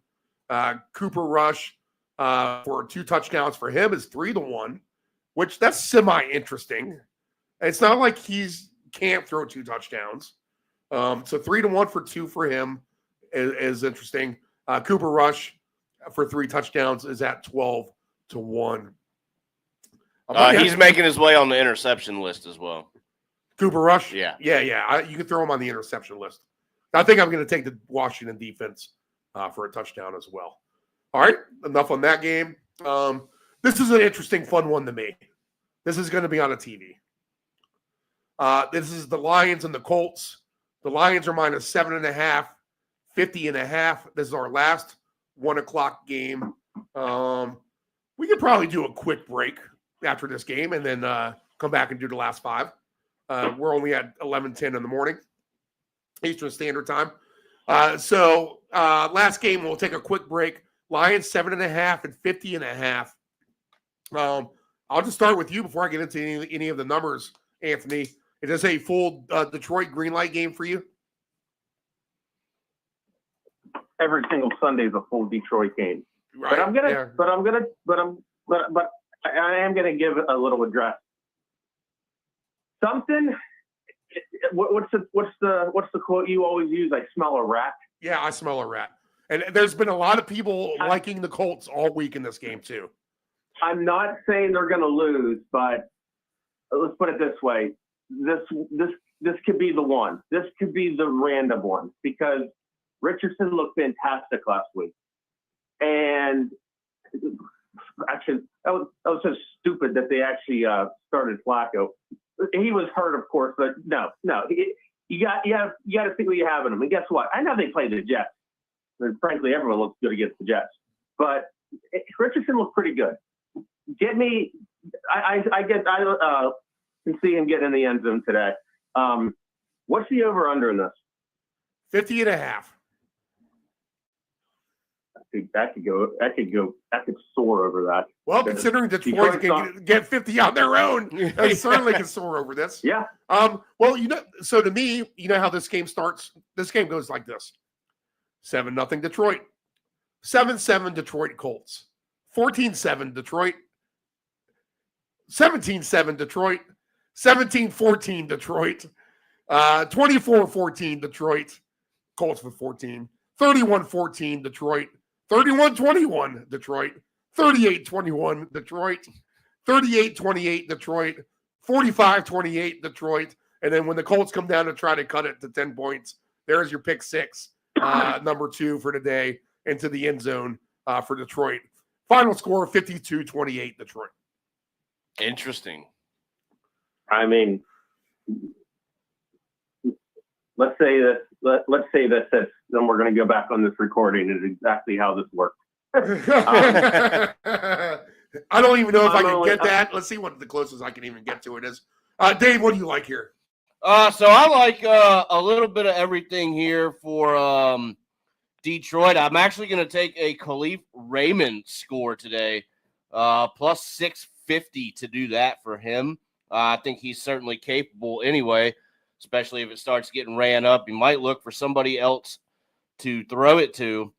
Speaker 8: Cooper Rush for 2 touchdowns for him is 3-1, which that's semi-interesting. It's not like he's can't throw 2 touchdowns. So 3-1 for 2 for him is interesting. Cooper Rush for 3 touchdowns is at 12-1.
Speaker 11: He's making his way on the interception list as well.
Speaker 8: Cooper Rush?
Speaker 11: Yeah.
Speaker 8: You can throw him on the interception list. I think I'm going to take the Washington defense for a touchdown as well. All right, enough on that game. This is an interesting, fun one to me. This is going to be on a TV. This is the Lions and the Colts. The Lions are minus 7.5, 50.5. This is our last 1 o'clock game. We could probably do a quick break after this game and then come back and do the last 5. We're only at 11:10 in the morning, Eastern Standard Time. So last game, we'll take a quick break. Lions 7.5 and 50.5. I'll just start with you before I get into any of the numbers, Anthony. Is this a full Detroit green light game for you?
Speaker 12: Every single Sunday is a full Detroit game.
Speaker 8: Right.
Speaker 12: But I am gonna give a little address. Something. What's the quote you always use? I smell a rat.
Speaker 8: Yeah, I smell a rat. And there's been a lot of people liking the Colts all week in this game too.
Speaker 12: I'm not saying they're going to lose, but let's put it this way: this could be the one. This could be the random one because Richardson looked fantastic last week, and actually that was so stupid that they actually started Flacco. He was hurt, of course, but no. You got to see what you have in him. And guess what? I know they play the Jets. And frankly, everyone looks good against the Jets. But Richardson looked pretty good. I can see him getting in the end zone today. What's the over under in this?
Speaker 8: 50.5.
Speaker 12: That could soar over that.
Speaker 8: Well, considering Detroit can get 50 on their own, they certainly can soar over this.
Speaker 12: Yeah.
Speaker 8: Well, so to me, you know how this game starts? This game goes like this. 7-0 Detroit. 7-7 Detroit Colts. 14-7 Detroit. 17-7 Detroit. 17-14 Detroit. 24-14 Detroit. Colts with 14. 31-14 Detroit. 31-21 Detroit. 38-21 Detroit. 38-28 Detroit. 45-28 Detroit. And then when the Colts come down to try to cut it to 10 points, there's your pick 6, number 2 for today, into the end zone for Detroit. Final score, 52-28 Detroit.
Speaker 11: Interesting.
Speaker 12: I mean, let's say this, then we're going to go back on this recording is exactly how this works.
Speaker 8: I don't even know if I can get that. Let's see what the closest I can even get to it is. Dave, what do you like here?
Speaker 11: So I like a little bit of everything here for Detroit. I'm actually going to take a Khalif Raymond score today, plus 650 to do that for him. I think he's certainly capable anyway, especially if it starts getting ran up. He might look for somebody else to throw it to.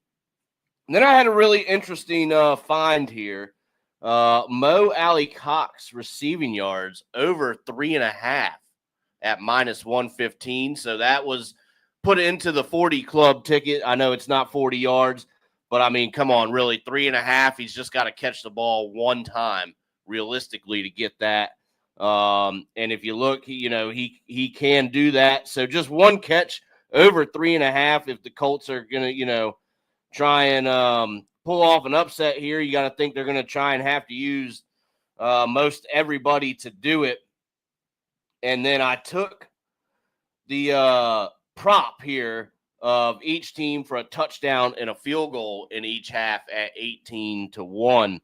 Speaker 11: And then I had a really interesting find here. Mo Alley Cox receiving yards over 3.5 at minus 115. So that was put into the 40 club ticket. I know it's not 40 yards, but I mean, come on, really 3.5. He's just got to catch the ball one time realistically to get that. And if you look, he can do that. So just one catch over 3.5. If the Colts are going to, try and pull off an upset here, you got to think they're going to try and have to use most everybody to do it. And then I took the prop here of each team for a touchdown and a field goal in each half at 18-1.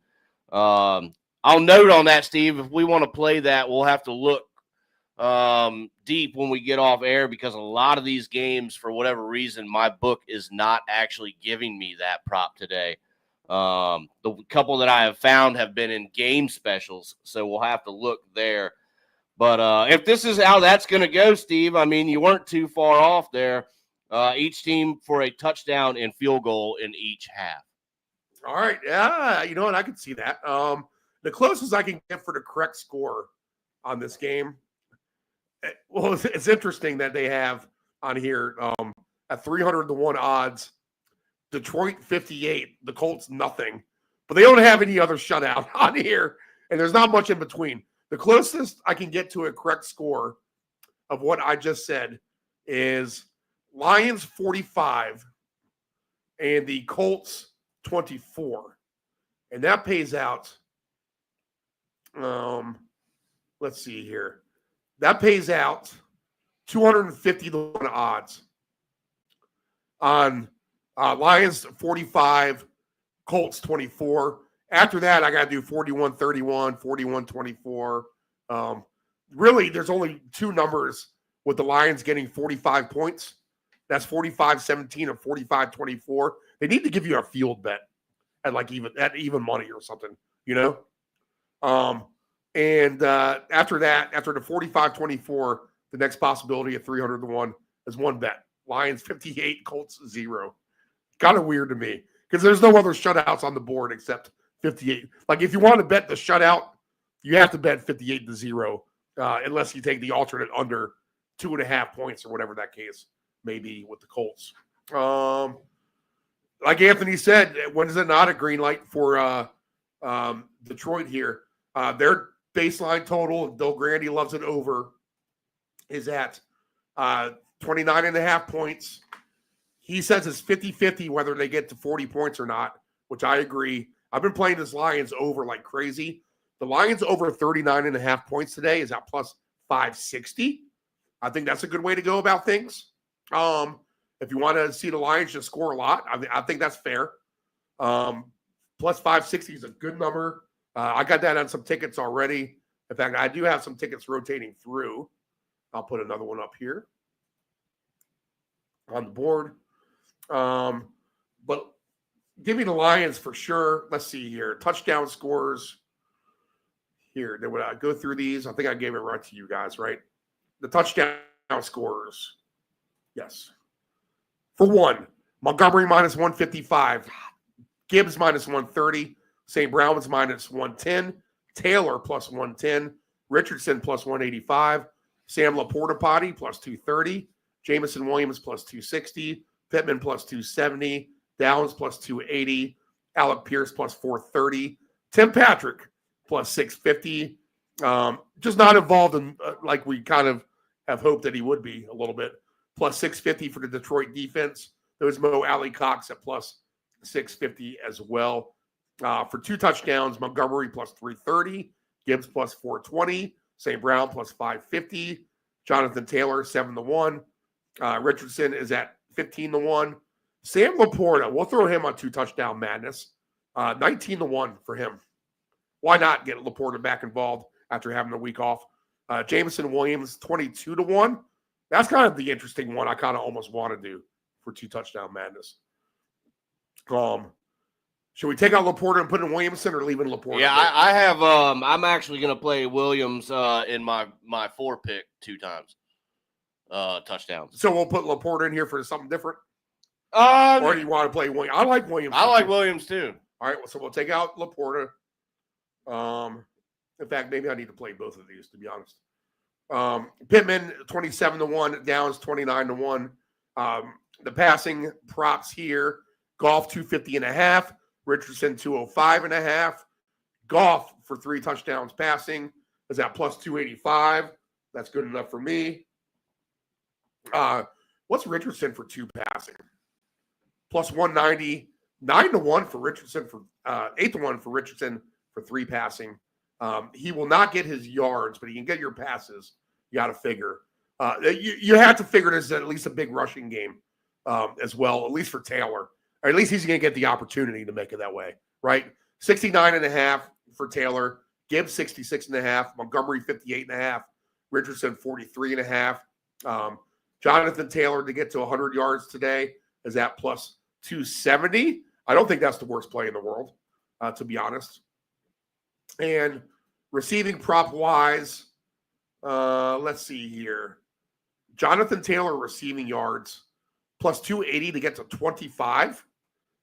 Speaker 11: I'll note on that, Steve, if we want to play that, we'll have to look deep when we get off air because a lot of these games, for whatever reason, my book is not actually giving me that prop today. The couple that I have found have been in game specials, so we'll have to look there. But if this is how that's going to go, Steve, I mean, you weren't too far off there. Each team for a touchdown and field goal in each half.
Speaker 8: All right. Yeah, you know what? I can see that. The closest I can get for the correct score on this game. Well, it's interesting that they have on here at 300-1 odds, Detroit 58, the Colts nothing, but they don't have any other shutout on here, and there's not much in between. The closest I can get to a correct score of what I just said is Lions 45 and the Colts 24, and that pays out. Let's see here. That pays out 250-1 odds on Lions 45, Colts 24. After that, I got to do 41-31, 41-24. Really, there's only two numbers with the Lions getting 45 points. That's 45-17 or 45-24. They need to give you a field bet at even money or something, you know? And after that, after the 45-24, the next possibility at 300-1 is one bet. Lions 58, Colts 0. Kind of weird to me because there's no other shutouts on the board except 58. Like if you want to bet the shutout, you have to bet 58-0 unless you take the alternate under 2.5 points or whatever that case may be with the Colts. Like Anthony said, when is it not a green light for Detroit here? Their baseline total, Del Grande loves it over, is at 29.5 points. He says it's 50-50 whether they get to 40 points or not, which I agree. I've been playing this Lions over like crazy. The Lions over 39.5 points today is at plus 560. I think that's a good way to go about things. If you want to see the Lions just score a lot, I think that's fair. Plus 560 is a good number. I got that on some tickets already. In fact, I do have some tickets rotating through. I'll put another one up here on the board. But give me the Lions for sure. Let's see here. Touchdown scores. Here, then when I go through these, I think I gave it right to you guys, right? The touchdown scores. Yes. For one, Montgomery minus 155. Gibbs minus 130. St. Brown was minus 110. Taylor plus 110. Richardson plus 185. Sam Laporta plus 230. Jamison Williams plus 260. Pittman plus 270. Downs plus 280. Alec Pierce plus 430. Tim Patrick plus 650. Just not involved in like we kind of have hoped that he would be a little bit. Plus 650 for the Detroit defense. There was Mo Alley Cox at plus 650 as well. For 2 touchdowns, Montgomery plus 330. Gibbs plus 420. St. Brown plus 550. Jonathan Taylor 7-1. Richardson is at 15-1. Sam Laporta, we'll throw him on 2 touchdown madness. 19-1 for him. Why not get Laporta back involved after having a week off? Jamison Williams 22-1. That's kind of the interesting one I kind of almost want to do for 2 touchdown madness. Should we take out Laporta and put in Williamson or leave in Laporta?
Speaker 11: Yeah, I have. I'm actually going to play Williams in my 4-pick 2 times touchdowns.
Speaker 8: So we'll put Laporta in here for something different. Or do you want to play Williams? I like Williams.
Speaker 11: I like Williams too.
Speaker 8: All right, so we'll take out Laporta. In fact, maybe I need to play both of these to be honest. Pittman 27-1, Downs 29-1. The passing props here: Goff 250.5, Richardson 205.5. Goff for 3 touchdowns passing is at plus 285. That's good enough for me. What's Richardson for 2 passing? Plus 190. 9-1 for Richardson for 8-1 for Richardson for 3 passing. He will not get his yards, but he can get your passes. You got to figure. You have to figure this is at least a big rushing game as well, at least for Taylor. Or at least he's going to get the opportunity to make it that way, right? 69.5 for Taylor. Gibbs 66.5. Montgomery 58.5. Richardson 43.5. Jonathan Taylor to get to 100 yards today is at plus 270. I don't think that's the worst play in the world, to be honest. And receiving prop wise, let's see here. Jonathan Taylor receiving yards plus 280 to get to 25.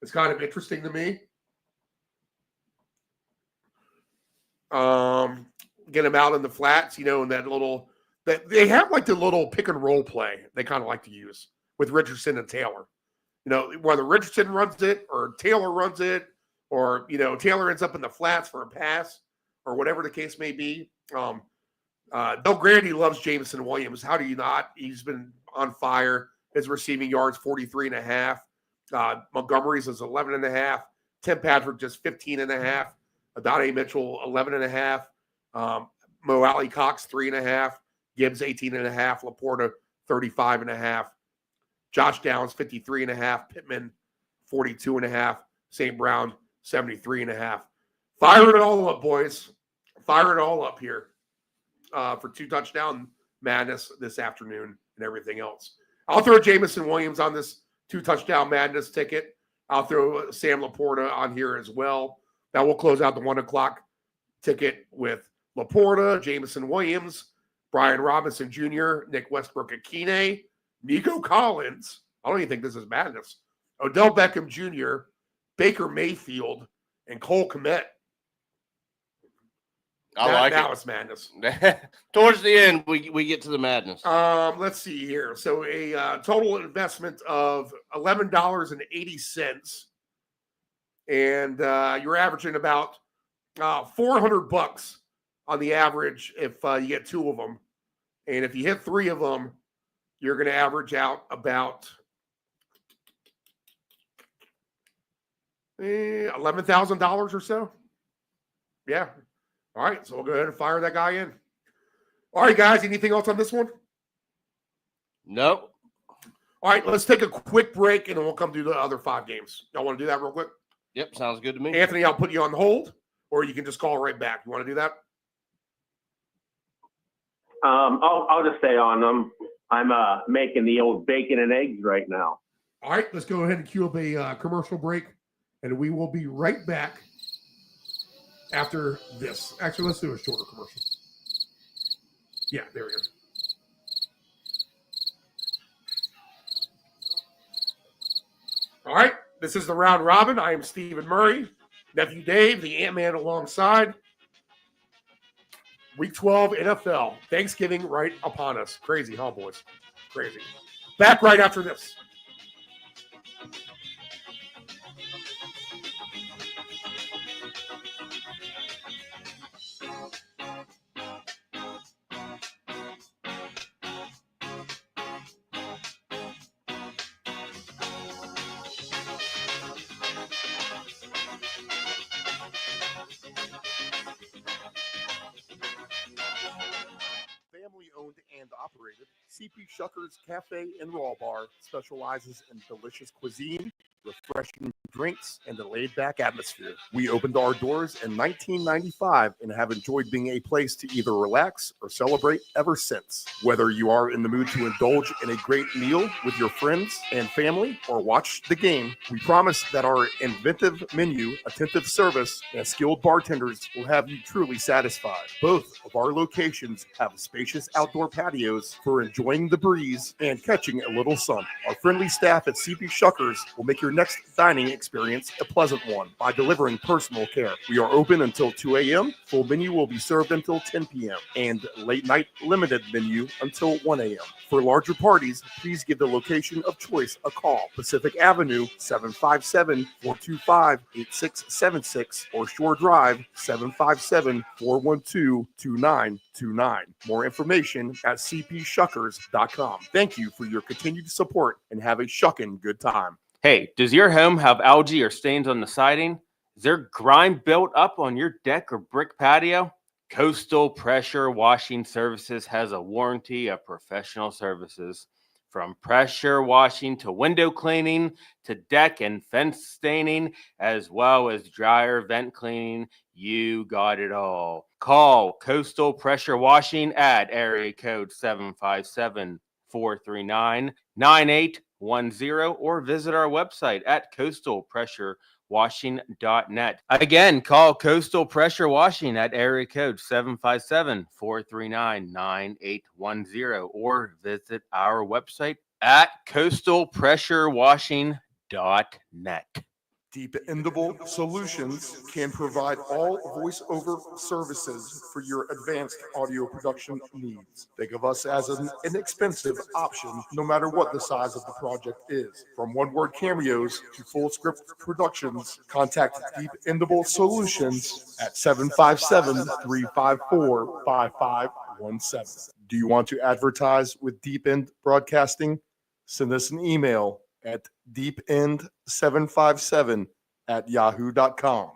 Speaker 8: It's kind of interesting to me. Get them out in the flats, and that little that they have like the little pick and roll play they kind of like to use with Richardson and Taylor. Whether Richardson runs it or Taylor runs it, or Taylor ends up in the flats for a pass or whatever the case may be. Del Grande loves Jameson Williams. How do you not? He's been on fire. His receiving yards 43.5. Montgomery's is 11.5. Tim Patrick just 15.5. Adonai Mitchell 11.5. Mo Alley Cox 3.5. Gibbs 18.5. Laporta 35.5. Josh Downs 53.5. Pittman 42.5. St. Brown 73.5. Fire it all up, boys. Fire it all up here for 2-touchdown madness this afternoon and everything else. I'll throw Jameson Williams on this 2-touchdown madness ticket. I'll throw Sam Laporta on here as well. That will close out the 1 o'clock ticket with Laporta, Jameson Williams, Brian Robinson Jr., Nick Westbrook-Akine, Nico Collins. I don't even think this is madness. Odell Beckham Jr., Baker Mayfield, and Cole Kmet. Now it's madness.
Speaker 11: Towards the end, we get to the madness.
Speaker 8: Let's see here. So a total investment of $11.80, and you're averaging about $400 on the average if you get 2 of them, and if you hit 3 of them, you're going to average out about $11,000 or so. Yeah. All right, so we'll go ahead and fire that guy in. All right, guys, anything else on this one?
Speaker 11: Nope.
Speaker 8: All right, let's take a quick break, and then we'll come do the other 5 games. Y'all want to do that real quick?
Speaker 11: Yep, sounds good to me.
Speaker 8: Anthony, I'll put you on hold, or you can just call right back. You want to do that?
Speaker 12: I'll just stay on them. I'm making the old bacon and eggs right now.
Speaker 8: All right, let's go ahead and cue up a commercial break, and we will be right back after this. Actually, let's do a shorter commercial. Yeah, there we go. All right, this is the round robin. I am Stephen Murray, nephew Dave, the Ant-Man alongside. Week 12 NFL. Thanksgiving right upon us. Crazy, huh, boys? Crazy. Back right after this.
Speaker 4: Family-owned and operated, CP Shuckers Cafe and Raw Bar specializes in delicious cuisine, refreshing drinks, and a laid-back atmosphere. We opened our doors in 1995 and have enjoyed being a place to either relax or celebrate ever since. Whether you are in the mood to indulge in a great meal with your friends and family or watch the game, we promise that our inventive menu, attentive service, and skilled bartenders will have you truly satisfied. Both of our locations have spacious outdoor patios for enjoying the breeze and catching a little sun. Our friendly staff at CP Shuckers will make your next dining experience a pleasant one by delivering personal care. We are open until 2 a.m. Full menu will be served until 10 p.m. and late night limited menu until 1 a.m. For larger parties, please give the location of choice a call. Pacific Avenue, 757-425-8676 or Shore Drive, 757-412-2929. More information at cpshuckers.com. Thank you for your continued support and have a shuckin' good time.
Speaker 7: Hey, does your home have algae or stains on the siding? Is there grime built up on your deck or brick patio? Coastal Pressure Washing Services has a warranty of professional services. From pressure washing to window cleaning to deck and fence staining, as well as dryer vent cleaning, you got it all. Call Coastal Pressure Washing at area code 757-439-9810 or visit our website at coastalpressurewashing.net. Again, call Coastal Pressure Washing at area code 757-439-9810 or visit our website at coastalpressurewashing.net.
Speaker 4: Dependable Solutions can provide all voiceover services for your advanced audio production needs. Think of us as an inexpensive option, no matter what the size of the project is. From one-word cameos to full script productions, contact Dependable Solutions at 757-354-5517. Do you want to advertise with Deep End Broadcasting? Send us an email at deepend757@yahoo.com.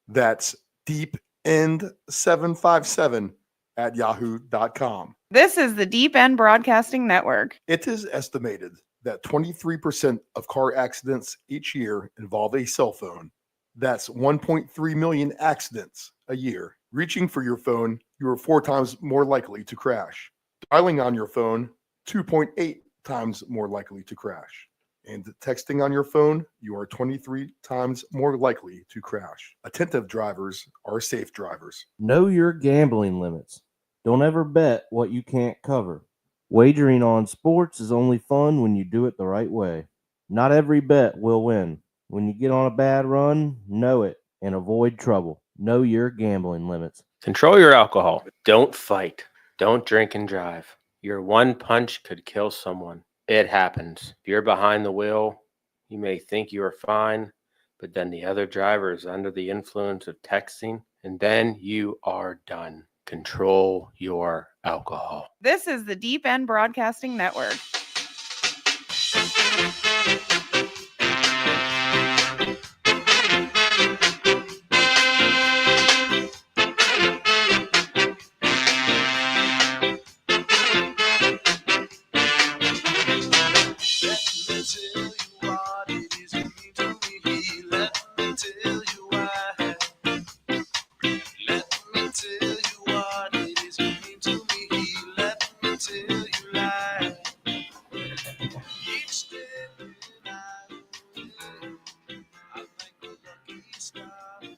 Speaker 4: That's deepend757@yahoo.com.
Speaker 6: This is the Deep End Broadcasting Network.
Speaker 4: It is estimated that 23% of car accidents each year involve a cell phone. That's 1.3 million accidents a year. Reaching for your phone, you are 4 times more likely to crash. Dialing on your phone, 2.8 times more likely to crash. And texting on your phone, you are 23 times more likely to crash. Attentive drivers are safe drivers.
Speaker 10: Know your gambling limits. Don't ever bet what you can't cover. Wagering on sports is only fun when you do it the right way. Not every bet will win. When you get on a bad run, know it and avoid trouble. Know your gambling limits.
Speaker 7: Control your alcohol. Don't fight. Don't drink and drive. Your one punch could kill someone. It happens. If you're behind the wheel, you may think you are fine, but then the other driver is under the influence of texting, and then you are done. Control your alcohol.
Speaker 6: This is the Deep End Broadcasting Network.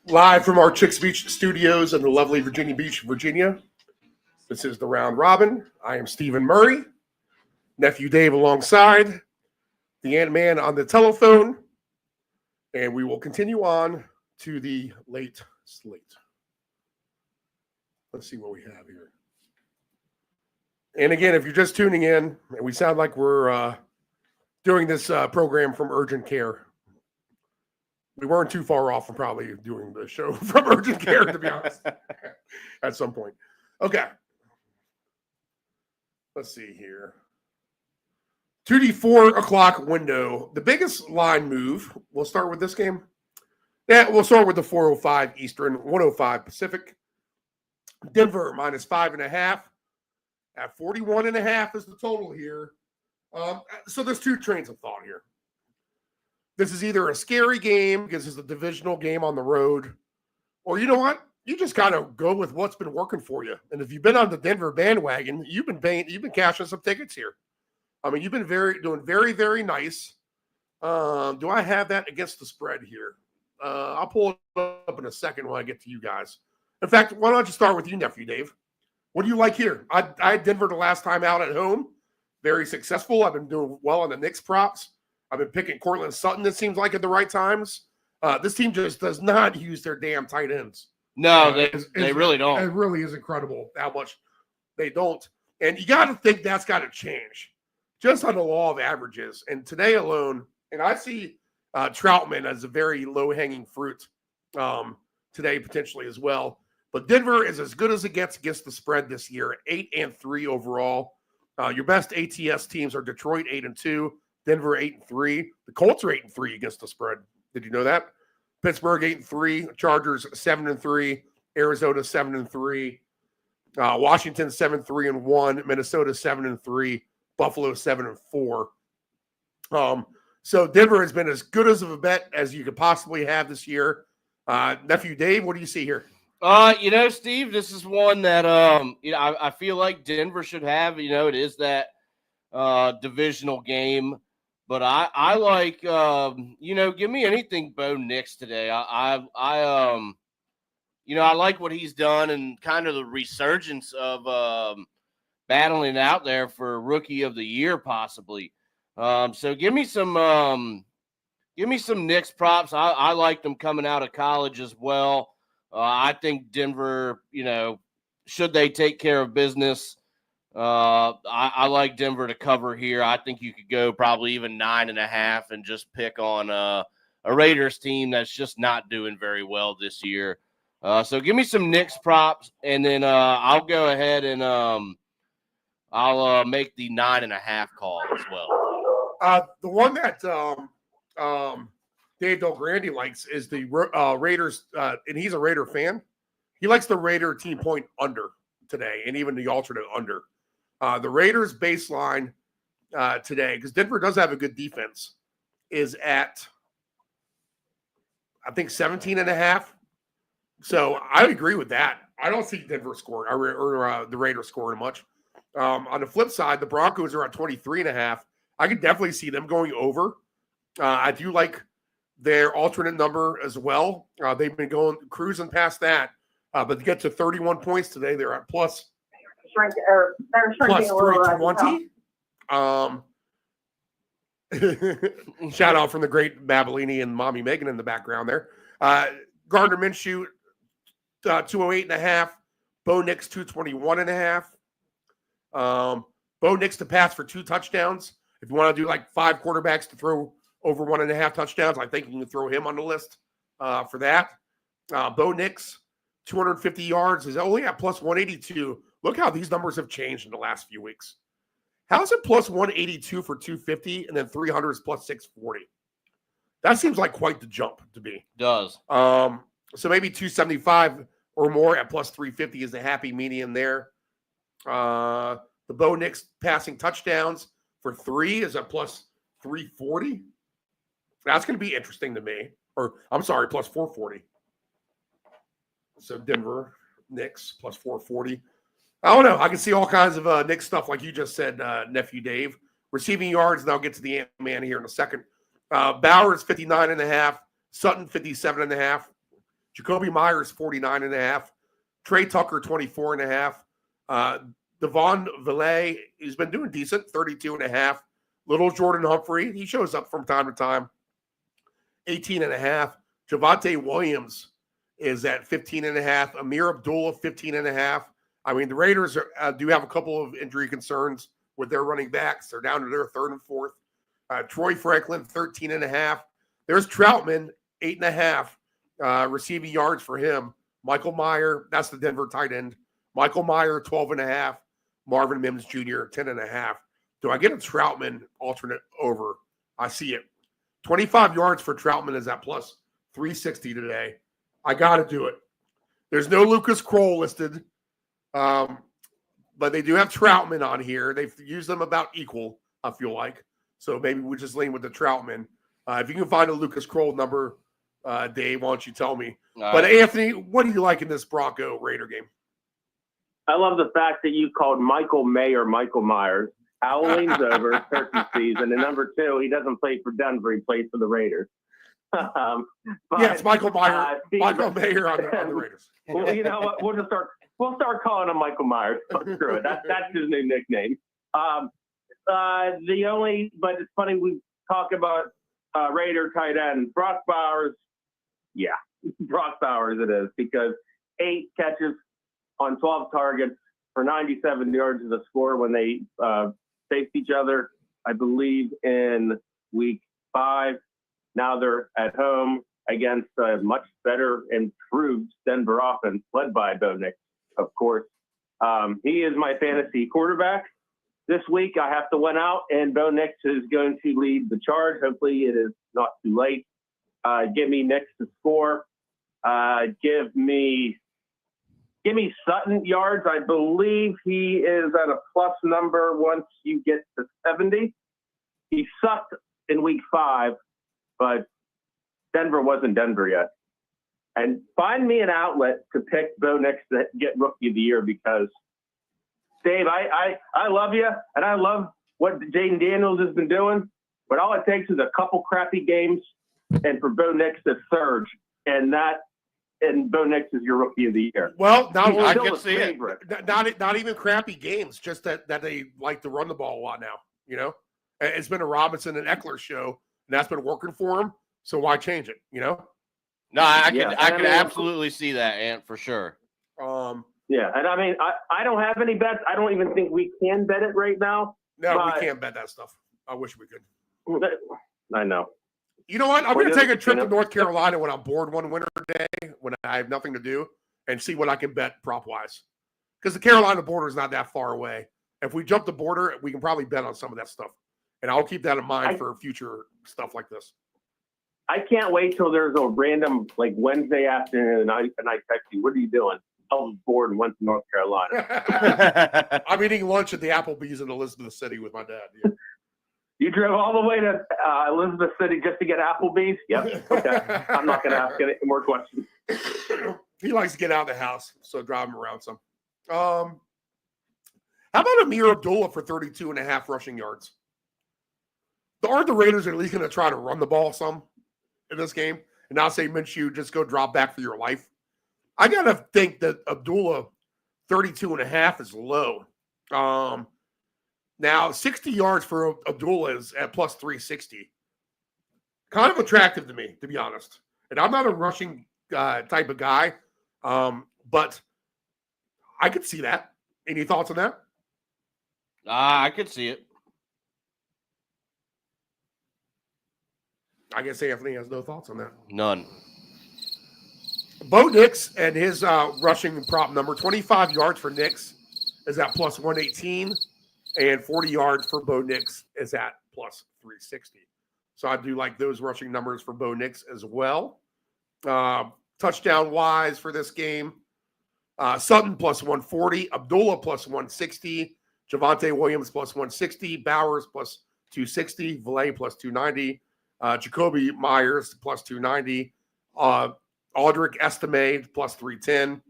Speaker 8: Live from our Chicks Beach studios in the lovely Virginia Beach, Virginia. This is the Round Robin. I am Stephen Murray, nephew Dave alongside, the Ant-Man on the telephone, and we will continue on to the late slate. Let's see what we have here. And again, if you're just tuning in, and we sound like we're doing this program from urgent care, we weren't too far off from probably doing the show from urgent care, to be honest, at some point. Okay. Let's see here. To the 4 o'clock window, the biggest line move, we'll start with this game. Yeah, we'll start with the 4:05 Eastern, 105 Pacific. Denver minus 5.5 at 41.5 is the total here. So there's 2 trains of thought here. This is either a scary game because it's a divisional game on the road, or you know what? You just got to go with what's been working for you. And if you've been on the Denver bandwagon, you've been cashing some tickets here. I mean, you've been doing very, very nice. Do I have that against the spread here? I'll pull it up in a second when I get to you guys. In fact, why don't you start with you, nephew Dave? What do you like here? I had Denver the last time out at home. Very successful. I've been doing well on the Knicks props. I've been picking Cortland Sutton, it seems like, at the right times. This team just does not use their damn tight ends.
Speaker 11: No, they really don't.
Speaker 8: It really is incredible how much they don't. And you got to think that's got to change just on the law of averages. And today alone, and I see Troutman as a very low-hanging fruit today potentially as well. But Denver is as good as it gets against the spread this year at 8-3 overall. Your best ATS teams are Detroit 8-2. Denver 8-3. The Colts are 8-3 against the spread. Did you know that? Pittsburgh 8-3. Chargers 7-3. Arizona 7-3. Washington 7-3-1. Minnesota 7-3. Buffalo 7-4. So Denver has been as good as of a bet as you could possibly have this year. Nephew Dave, what do you see here?
Speaker 11: Steve, this is one that I feel like Denver should have. It is that divisional game. But I like, give me anything Bo Nix today. I like what he's done and kind of the resurgence of battling out there for Rookie of the Year, possibly. So give me some Knicks props. I like them coming out of college as well. I think Denver, should they take care of business, I like Denver to cover here. I think you could go probably even 9.5 and just pick on a Raiders team that's just not doing very well this year. So give me some Knicks props, and then I'll go ahead and I'll make the 9.5 call as well.
Speaker 8: The one that Dave Del Grande likes is the Raiders, and he's a Raider fan. He likes the Raider team point under today, and even the alternate under. The Raiders baseline today, because Denver does have a good defense, is at, I think, 17.5. So I agree with that. I don't see Denver scoring or the Raiders scoring much. On the flip side, the Broncos are at 23.5. I could definitely see them going over. I do like their alternate number as well. They've been cruising past that, but to get to 31 points today, they're at plus 320. Shout out from the great Babellini and Mommy Megan in the background there. Gardner Minshew, 208.5. Bo Nix, 221.5. Bo Nix to pass for 2 touchdowns. If you want to do like 5 quarterbacks to throw over 1.5 touchdowns, I think you can throw him on the list for that. Bo Nix, 250 yards, is only at plus 182. Look how these numbers have changed in the last few weeks. How is it plus 182 for 250 and then 300 is plus 640? That seems like quite the jump to me.
Speaker 11: Does.
Speaker 8: So maybe 275 or more at plus 350 is the happy medium there. The Bo Nix passing touchdowns for 3 is at plus 340. That's going to be interesting to me. Or, I'm sorry, plus 440. So Denver, Knicks, plus 440. I don't know. I can see all kinds of Knicks stuff like you just said, Nephew Dave. Receiving yards, and I'll get to the Ant-Man here in a second. Bowers, 59.5. Sutton, 57.5. Jacoby Myers, 49.5. Trey Tucker, 24.5. Devon Villay, he's been doing decent, 32.5. Little Jordan Humphrey, he shows up from time to time, 18.5. Javonte Williams is at 15.5. Amir Abdullah, 15.5. I mean, the Raiders do have a couple of injury concerns with their running backs. They're down to their 3rd and 4th. Troy Franklin, 13.5. There's Troutman, 8.5 receiving yards for him. Michael Meyer, that's the Denver tight end. Michael Meyer, 12.5. Marvin Mims Jr., 10.5. Do I get a Troutman alternate over? I see it. 25 yards for Troutman is at plus 360 today. I got to do it. There's no Lucas Kroll listed, but they do have Troutman on here. They've used them about equal, I feel like. So maybe we just lean with the Troutman. If you can find a Lucas Kroll number, Dave, why don't you tell me? But Anthony, what do you like in this Bronco Raider game?
Speaker 12: I love the fact that you called Michael Mayer Michael Myers. Halloween's over, turkey season. And number 2, he doesn't play for Denver. He plays for the Raiders.
Speaker 8: Yeah, it's Michael Mayer. Michael Mayer on the Raiders.
Speaker 12: Well, you know what? We'll start calling him Michael Myers. Screw it. That's his new nickname. But it's funny we talk about Raider tight end Brock Bowers. Yeah, Brock Bowers it is, because 8 catches on 12 targets for 97 yards is a score when they faced each other, I believe, in week 5. Now they're at home against a much better improved Denver offense led by Bo Nix, of course. He is my fantasy quarterback. This week I have to win out, and Bo Nix is going to lead the charge. Hopefully it is not too late. Give me Nix to score. Give me Sutton yards. I believe he is at a plus number once you get to 70. He sucked in week 5, but Denver wasn't Denver yet. And find me an outlet to pick Bo Nix to get Rookie of the Year, because, Dave, I love you, and I love what Jaden Daniels has been doing, but all it takes is a couple crappy games and for Bo Nix to surge, and Bo Nix is your Rookie of the Year.
Speaker 8: Well,
Speaker 11: I can see it.
Speaker 8: Not even crappy games, just that they like to run the ball a lot now, you know? It's been a Robinson and Eckler show, and that's been working for him. So why change it?
Speaker 11: No, I
Speaker 12: Yeah,
Speaker 11: could absolutely see that, Ant, for sure.
Speaker 12: Yeah, and I mean, I don't have any bets. I don't even think we can bet it right now.
Speaker 8: No, we can't bet that stuff. I wish we could.
Speaker 12: I know.
Speaker 8: You know what? I'm going to take a trip to North Carolina when I'm bored one winter day, when I have nothing to do, and see what I can bet prop-wise. Because the Carolina border is not that far away. If we jump the border, we can probably bet on some of that stuff. And I'll keep that in mind for future stuff like this.
Speaker 12: I can't wait till there's a random Wednesday afternoon and I text you, what are you doing? I was bored and went to North Carolina.
Speaker 8: I'm eating lunch at the Applebee's in Elizabeth City with my dad. Yeah.
Speaker 12: You drove all the way to Elizabeth City just to get Applebee's? Yep. Okay. I'm not going to ask any more questions.
Speaker 8: He likes to get out of the house, so drive him around some. How about Amir Abdullah for 32.5 rushing yards? Aren't the Raiders at least going to try to run the ball some in this game and not say, Minshew, just go drop back for your life? I got to think that Abdullah 32.5 is low. Now, 60 yards for Abdullah is at plus 360. Kind of attractive to me, to be honest. And I'm not a rushing type of guy, but I could see that. Any thoughts on that?
Speaker 11: I could see it.
Speaker 8: I guess Anthony has no thoughts on that.
Speaker 11: None.
Speaker 8: Bo Nix and his rushing prop number, 25 yards for Nix is at plus 118, and 40 yards for Bo Nix is at plus 360. So I do like those rushing numbers for Bo Nix as well. Touchdown-wise for this game, Sutton plus 140, Abdullah plus 160, Javonte Williams plus 160, Bowers plus 260, Valet plus 290, Jacoby Myers plus 290, Aldrich Estime plus 310,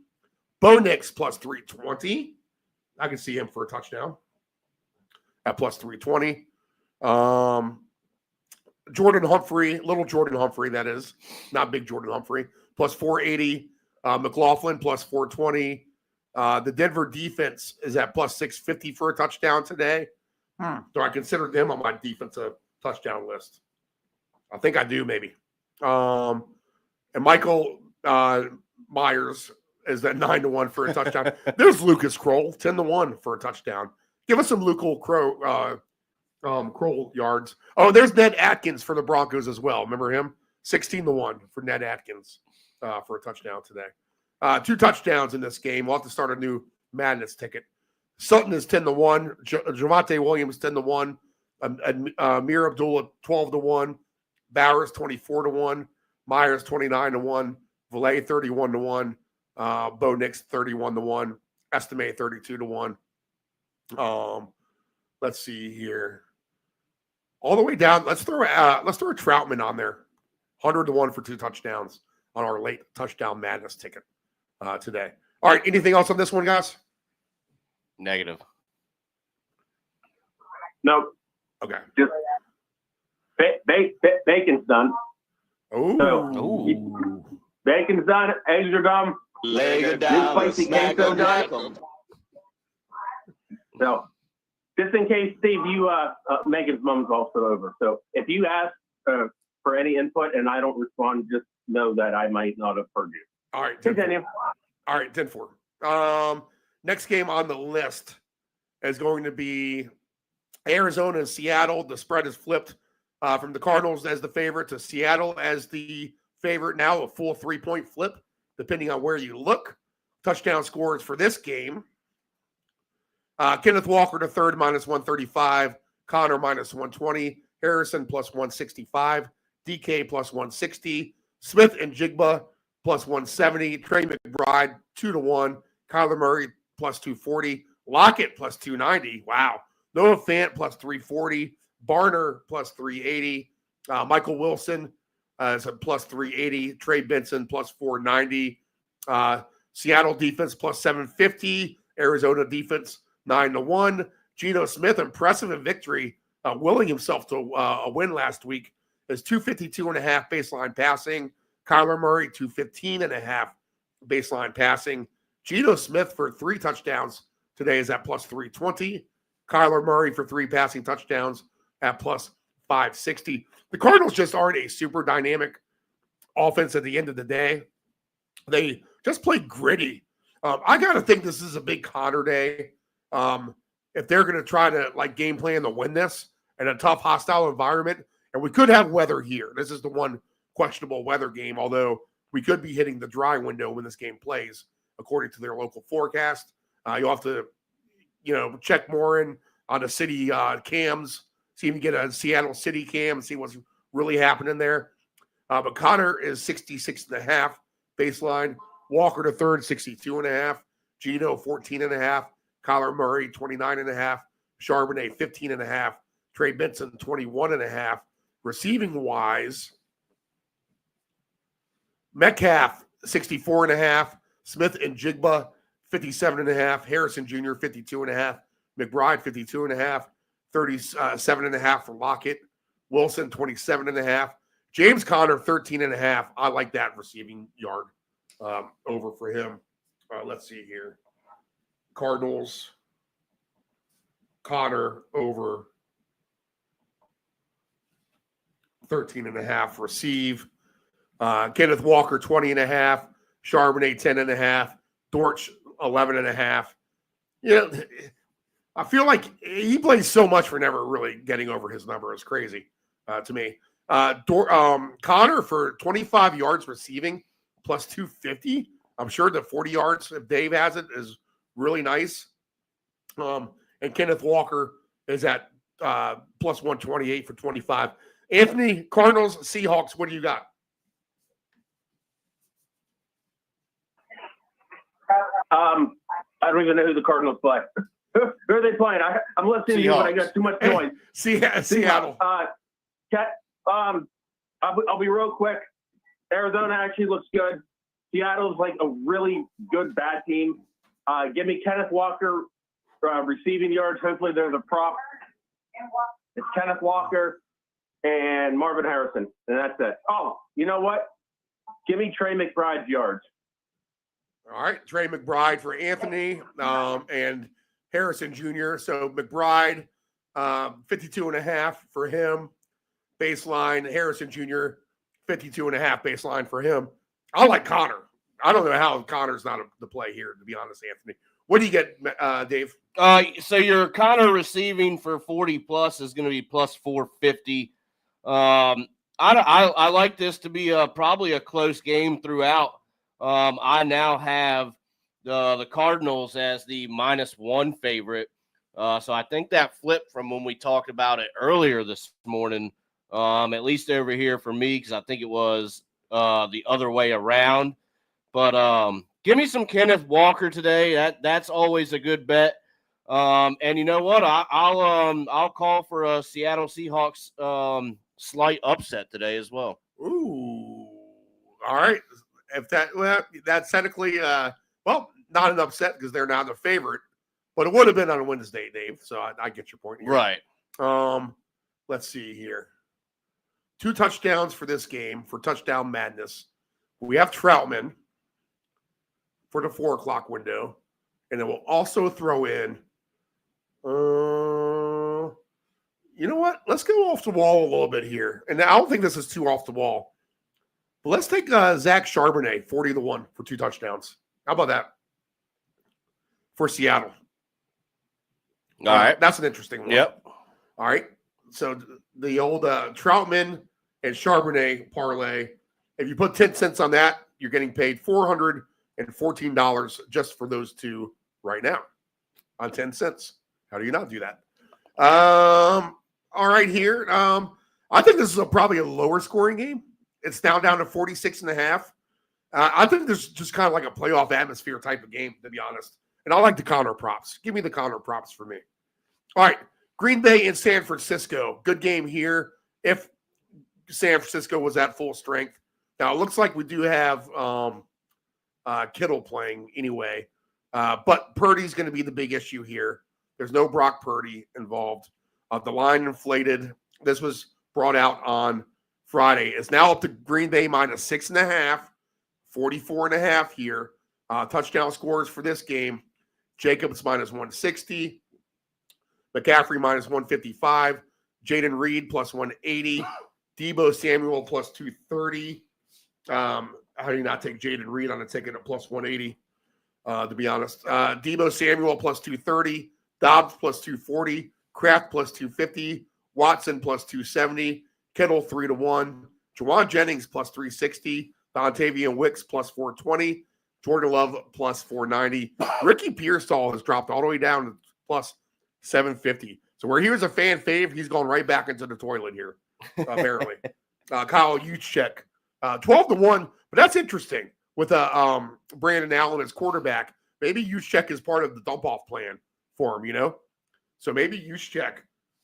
Speaker 8: Bo Nix plus 320. I can see him for a touchdown at plus 320. Jordan Humphrey, little Jordan Humphrey, that is, not big Jordan Humphrey, plus 480. McLaughlin plus 420. The Denver defense is at plus 650 for a touchdown today. Do I consider them on my defensive touchdown list? I think I do, maybe. And Michael Myers is at 9-1 for a touchdown. There's Lucas Kroll, 10-1 for a touchdown. Give us some Lucas Kroll yards. Oh, there's Ned Atkins for the Broncos as well. Remember him? 16-1 for Ned Atkins for a touchdown today. 2 touchdowns in this game. We'll have to start a new madness ticket. Sutton is 10-1. Javonte Williams 10-1. Amir Abdullah 12-1. Bowers 24-1. Myers 29-1. Valet 31-1. Bo Nix 31-1. Estime 32-1. Let's see here. All the way down. Let's throw a Troutman on there. 100-1 for 2 touchdowns on our late touchdown madness ticket today. All right. Anything else on this one, guys?
Speaker 11: Negative.
Speaker 12: Nope.
Speaker 8: Okay.
Speaker 12: Just bacon's done.
Speaker 8: Oh.
Speaker 12: Bacon's done. Eggs are done.
Speaker 5: Leg it down,
Speaker 12: Spicy queso done. So, just in case, Steve, you Megan's mom's also over. So if you ask for any input and I don't respond, just know that I might not have heard you.
Speaker 8: All right.
Speaker 12: Continue.
Speaker 8: All right, 10-4. Next game on the list is going to be Arizona and Seattle. The spread is flipped from the Cardinals as the favorite to Seattle as the favorite. Now a full 3-point flip, depending on where you look. Touchdown scores for this game. Kenneth Walker to third, minus 135. Connor, minus 120. Harrison, plus 165. DK, plus 160. Smith and Jigba, plus 170. Trey McBride, 2-1. Kyler Murray, plus 240. Lockett, plus 290. Wow. Noah Fant, plus 340. Barner, plus 380. Michael Wilson is at plus 380. Trey Benson, plus 490. Seattle defense, plus 750. Arizona defense, 9-1. Geno Smith, impressive in victory, willing himself to a win last week, is 252.5 baseline passing. Kyler Murray, 215.5 baseline passing. Geno Smith for 3 touchdowns today is at plus 320. Kyler Murray for 3 passing touchdowns, at plus 560. The Cardinals just aren't a super dynamic offense at the end of the day. They just play gritty. I got to think this is a big Connor day. If they're going to try to game plan to win this in a tough, hostile environment, and we could have weather here. This is the one questionable weather game, although we could be hitting the dry window when this game plays, according to their local forecast. You'll have to, check more in on the city cams, see if you get a Seattle City cam and see what's really happening there. But Connor is 66.5 baseline. Walker to third, 62.5. Gino, 14.5. Kyler Murray, 29.5. Charbonnet, 15.5. Trey Benson, 21.5. Receiving wise, Metcalf, 64.5. Smith and Jigba, 57.5. Harrison Jr., 52.5. McBride, 52.5. 37.5 for Lockett. Wilson, 27.5. James Conner, 13.5. I like that receiving yard over for him. Let's see here. Cardinals, Conner over 13.5 receive. Kenneth Walker, 20.5. Charbonnet, 10.5. Dortch, 11.5. I feel like he plays so much for never really getting over his number. It's crazy to me. Connor for 25 yards receiving plus 250. I'm sure the 40 yards, if Dave has it, is really nice. And Kenneth Walker is at plus 128 for 25. Anthony, Cardinals, Seahawks, what do you got?
Speaker 12: I don't even know who the Cardinals play. Who are they playing? I'm listening to you, but I got too much noise.
Speaker 8: Seattle.
Speaker 12: I'll be real quick. Arizona actually looks good. Seattle's like a really good bad team. Give me Kenneth Walker receiving yards. Hopefully there's a prop. It's Kenneth Walker and Marvin Harrison, and that's it. Oh, you know what? Give me Trey McBride's yards.
Speaker 8: All right, Trey McBride for Anthony and Harrison Jr. So McBride, 52.5 for him. Baseline, Harrison Jr., 52.5 baseline for him. I like Connor. I don't know how Connor's not the play here, to be honest, Anthony. What do you get, Dave?
Speaker 11: So your Connor receiving for 40 plus is going to be plus 450. I like this to be probably a close game throughout. I now have the Cardinals as the -1 favorite. So I think that flipped from when we talked about it earlier this morning, at least over here for me, because I think it was the other way around. But give me some Kenneth Walker today. That's always a good bet. And you know what? I'll call for a Seattle Seahawks slight upset today as well.
Speaker 8: Ooh, all right. If that's technically not an upset because they're not the favorite, but it would have been on a Wednesday, Dave. So I get your point here.
Speaker 11: Right.
Speaker 8: Let's see here. 2 touchdowns for this game for touchdown madness. We have Troutman for the 4 o'clock window, and then we'll also throw in. You know what? Let's go off the wall a little bit here, and I don't think this is too off the wall. But let's take Zach Charbonnet, 40-1 for 2 touchdowns. How about that for Seattle?
Speaker 11: All right.
Speaker 8: That's an interesting one.
Speaker 11: Yep.
Speaker 8: All right. So the old Troutman and Charbonnet parlay, if you put 10 cents on that, you're getting paid $414 just for those 2 right now on 10 cents. How do you not do that? All right here. I think this is probably a lower scoring game. It's now down to 46.5. I think this is just kind of like a playoff atmosphere type of game, to be honest. And I like the Connor props. Give me the Connor props for me. All right. Green Bay and San Francisco. Good game here if San Francisco was at full strength. Now, it looks like we do have Kittle playing anyway. But Purdy's going to be the big issue here. There's no Brock Purdy involved. The line inflated. This was brought out on Friday. It's now up to Green Bay -6.5, 44.5 here. Touchdown scores for this game. Jacobs -160. McCaffrey -155. Jaden Reed plus 180. Debo Samuel plus 230. How do you not take Jaden Reed on a ticket at plus 180? To be honest, Debo Samuel plus 230. Dobbs plus 240. Kraft plus 250. Watson plus 270. Kittle 3-1. Juwan Jennings plus 360. Dontavian Wicks plus 420. Jordan Love plus 490. Ricky Pearsall has dropped all the way down to plus 750. So where he was a fan fave, he's gone right back into the toilet here, apparently. Kyle Juszczyk, 12-1, but that's interesting with Brandon Allen as quarterback. Maybe Juszczyk is part of the dump-off plan for him, you know? So maybe Juszczyk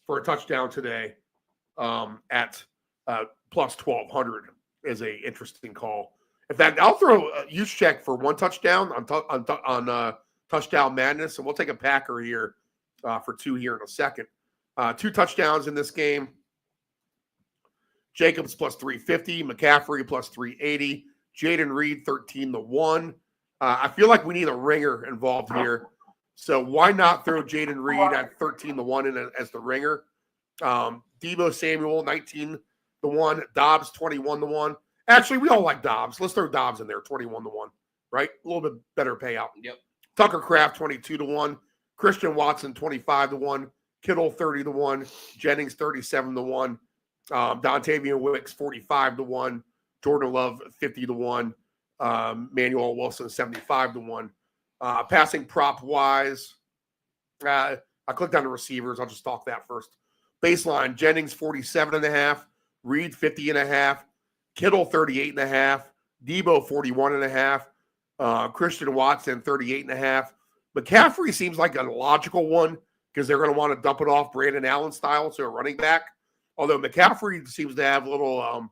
Speaker 8: for a touchdown today at plus 1,200 is a interesting call. In fact, I'll throw Juszczyk for one touchdown on Touchdown Madness, and we'll take a Packer here for two here in a second. 2 touchdowns in this game. Jacobs plus 350, McCaffrey plus 380, Jaden Reed 13-1. I feel like we need a ringer involved here. So why not throw Jaden Reed at 13-1 in as the ringer? Debo Samuel 19-1, Dobbs 21-1. Actually, we all like Dobbs. Let's throw Dobbs in there, 21-1, right? A little bit better payout.
Speaker 11: Yep.
Speaker 8: Tucker Kraft 22-1, Christian Watson 25-1, Kittle 30-1, Jennings 37-1, Dontavian Wicks 45-1, Jordan Love 50-1, Manuel Wilson 75-1. Passing prop wise, I clicked on the receivers. I'll just talk that first. Baseline: Jennings 47.5, Reed 50.5, Kittle 38.5, Debo 41.5, Christian Watson 38.5. McCaffrey seems like a logical one because they're going to want to dump it off Brandon Allen style to a running back. Although McCaffrey seems to have a little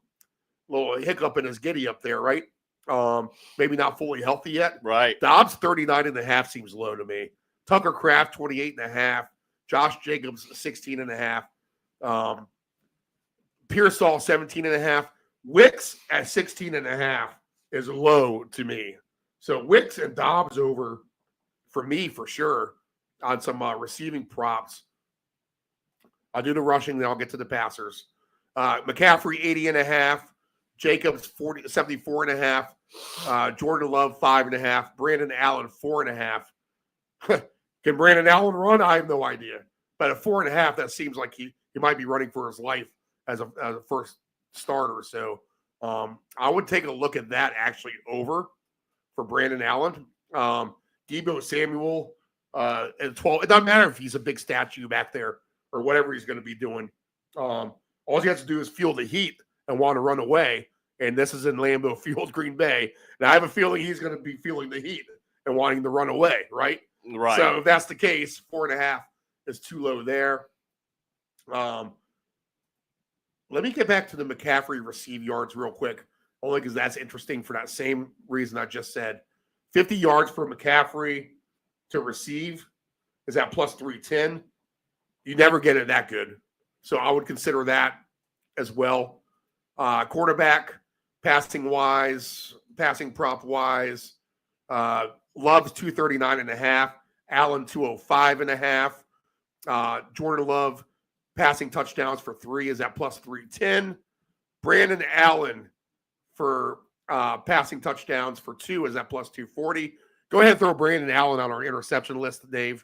Speaker 8: hiccup in his giddy up there, right? Maybe not fully healthy yet.
Speaker 11: Right.
Speaker 8: Dobbs 39.5 seems low to me. Tucker Kraft 28.5. Josh Jacobs 16.5. Pearsall 17.5. Wicks at 16.5 is low to me. So Wicks and Dobbs over for me for sure on some receiving props. I'll do the rushing, then I'll get to the passers. McCaffrey 80.5. Jacobs 74.5. Jordan Love 5.5. Brandon Allen 4.5. Can Brandon Allen run? I have no idea. But at 4.5, that seems like he might be running for his life as a first starter. So I would take a look at that actually over for Brandon Allen. Debo Samuel at 12. It doesn't matter if he's a big statue back there or whatever he's going to be doing. All he has to do is feel the heat and want to run away. And this is in Lambeau Field, Green Bay. And I have a feeling he's going to be feeling the heat and wanting to run away, right?
Speaker 11: Right.
Speaker 8: So if that's the case, 4.5 is too low there. Let me get back to the McCaffrey receive yards real quick, only because that's interesting for that same reason I just said. 50 yards for McCaffrey to receive is at plus 310. You never get it that good. So I would consider that as well. Quarterback, passing prop wise, Love's 239.5, Allen 205.5. Jordan Love passing touchdowns for 3 is at plus 310. Brandon Allen for passing touchdowns for 2 is at plus 240. Go ahead and throw Brandon Allen on our interception list, Dave.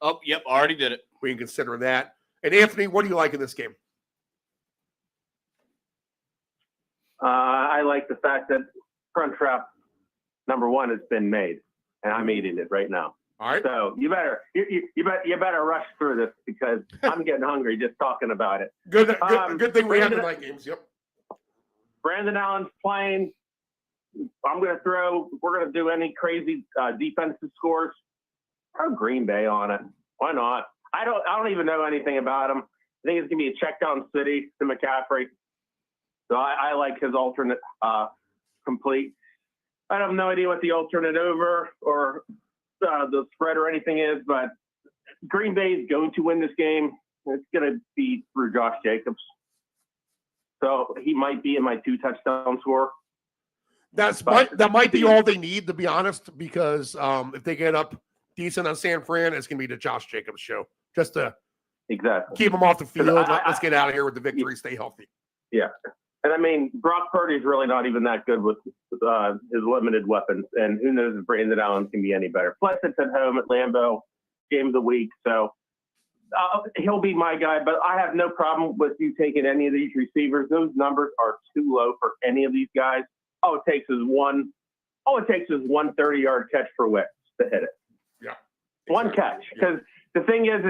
Speaker 11: Oh, yep, already did it.
Speaker 8: We can consider that. And Anthony, what do you like in this game?
Speaker 12: I like the fact that Crunch Wrap number 1 has been made, and I'm eating it right now.
Speaker 8: All right.
Speaker 12: So you better rush through this because I'm getting hungry just talking about it.
Speaker 8: Good thing we have the night games. Yep.
Speaker 12: Brandon Allen's playing. We're going to do any crazy defensive scores. Throw Green Bay on it. Why not? I don't even know anything about him. I think it's going to be a check down city to McCaffrey. So I like his alternate complete. I have no idea what the alternate over or the spread or anything is, but Green Bay is going to win this game. It's going to be through Josh Jacobs. So he might be in my 2 touchdown score.
Speaker 8: That might be all they need, to be honest, because if they get up decent on San Fran, it's going to be the Josh Jacobs show. Just to
Speaker 12: Exactly.
Speaker 8: Keep them off the field.
Speaker 12: I-
Speaker 8: Let's get out of here with the victory. Stay healthy.
Speaker 12: Yeah. And I mean, Brock Purdy's really not even that good with his limited weapons. And who knows if Brandon Allen can be any better. Plus, it's at home at Lambeau, game of the week. So he'll be my guy. But I have no problem with you taking any of these receivers. Those numbers are too low for any of these guys. All it takes is one 30-yard catch for Wicks to hit it.
Speaker 8: Yeah.
Speaker 12: One catch. Because the thing is,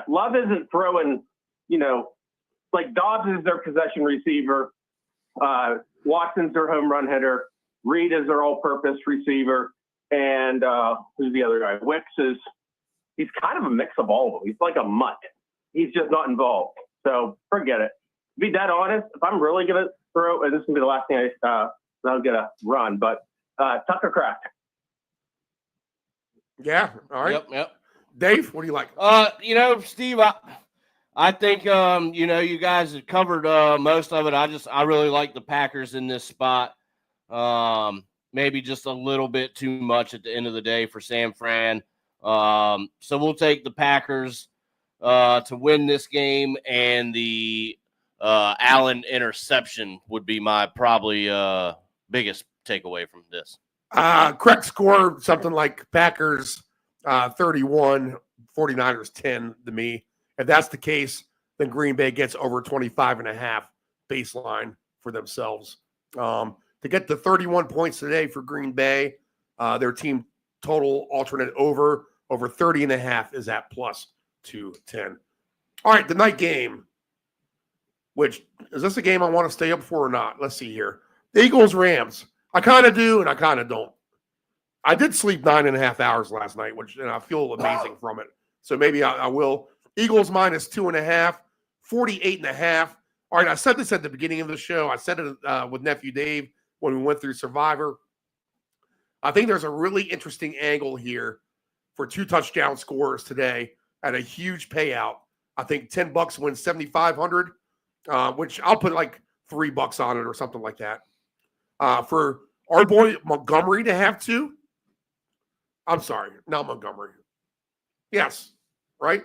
Speaker 12: Love isn't throwing, like Dobbs is their possession receiver. Watson's their home run hitter. Reed is their all-purpose receiver. And who's the other guy? Wicks he's kind of a mix of all of them. He's like a mutt. He's just not involved. So forget it. To be dead honest, if I'm really going to throw, and this is going to be the last thing I'll get a run, but Tucker Kraft.
Speaker 8: Yeah. All right.
Speaker 11: Yep.
Speaker 8: Dave, what do you like?
Speaker 11: Steve, I think you guys have covered most of it. I really like the Packers in this spot. Maybe just a little bit too much at the end of the day for San Fran. So we'll take the Packers to win this game, and the Allen interception would be my probably biggest takeaway from this.
Speaker 8: Correct score, something like Packers 31, 49ers 10 to me. If that's the case, then Green Bay gets over 25.5 baseline for themselves. To get to 31 points today for Green Bay, their team total alternate over 30.5 is at plus 210. All right, the night game, which is this a game I want to stay up for or not? Let's see here. The Eagles-Rams. I kind of do and I kind of don't. I did sleep 9.5 hours last night, which I feel amazing from it. So maybe I will. Eagles minus 2.5, 48.5. All right, I said this at the beginning of the show. I said it with Nephew Dave when we went through Survivor. I think there's a really interesting angle here for 2 touchdown scorers today at a huge payout. I think $10 wins 7,500, which I'll put like $3 on it or something like that. For our boy Montgomery to have 2. I'm sorry, not Montgomery. Yes, right?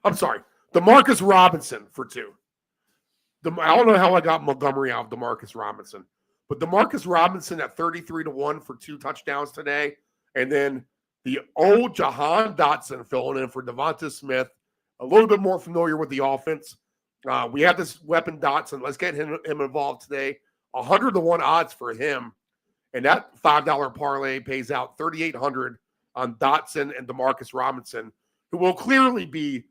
Speaker 8: I'm sorry. DeMarcus Robinson for 2. I don't know how I got Montgomery out of DeMarcus Robinson, but DeMarcus Robinson at 33-1 for 2 touchdowns today. And then the old Jahan Dotson filling in for Devonta Smith, a little bit more familiar with the offense. We have this weapon Dotson. Let's get him involved today. 100-1 odds for him. And that $5 parlay pays out $3,800 on Dotson and DeMarcus Robinson, who will clearly be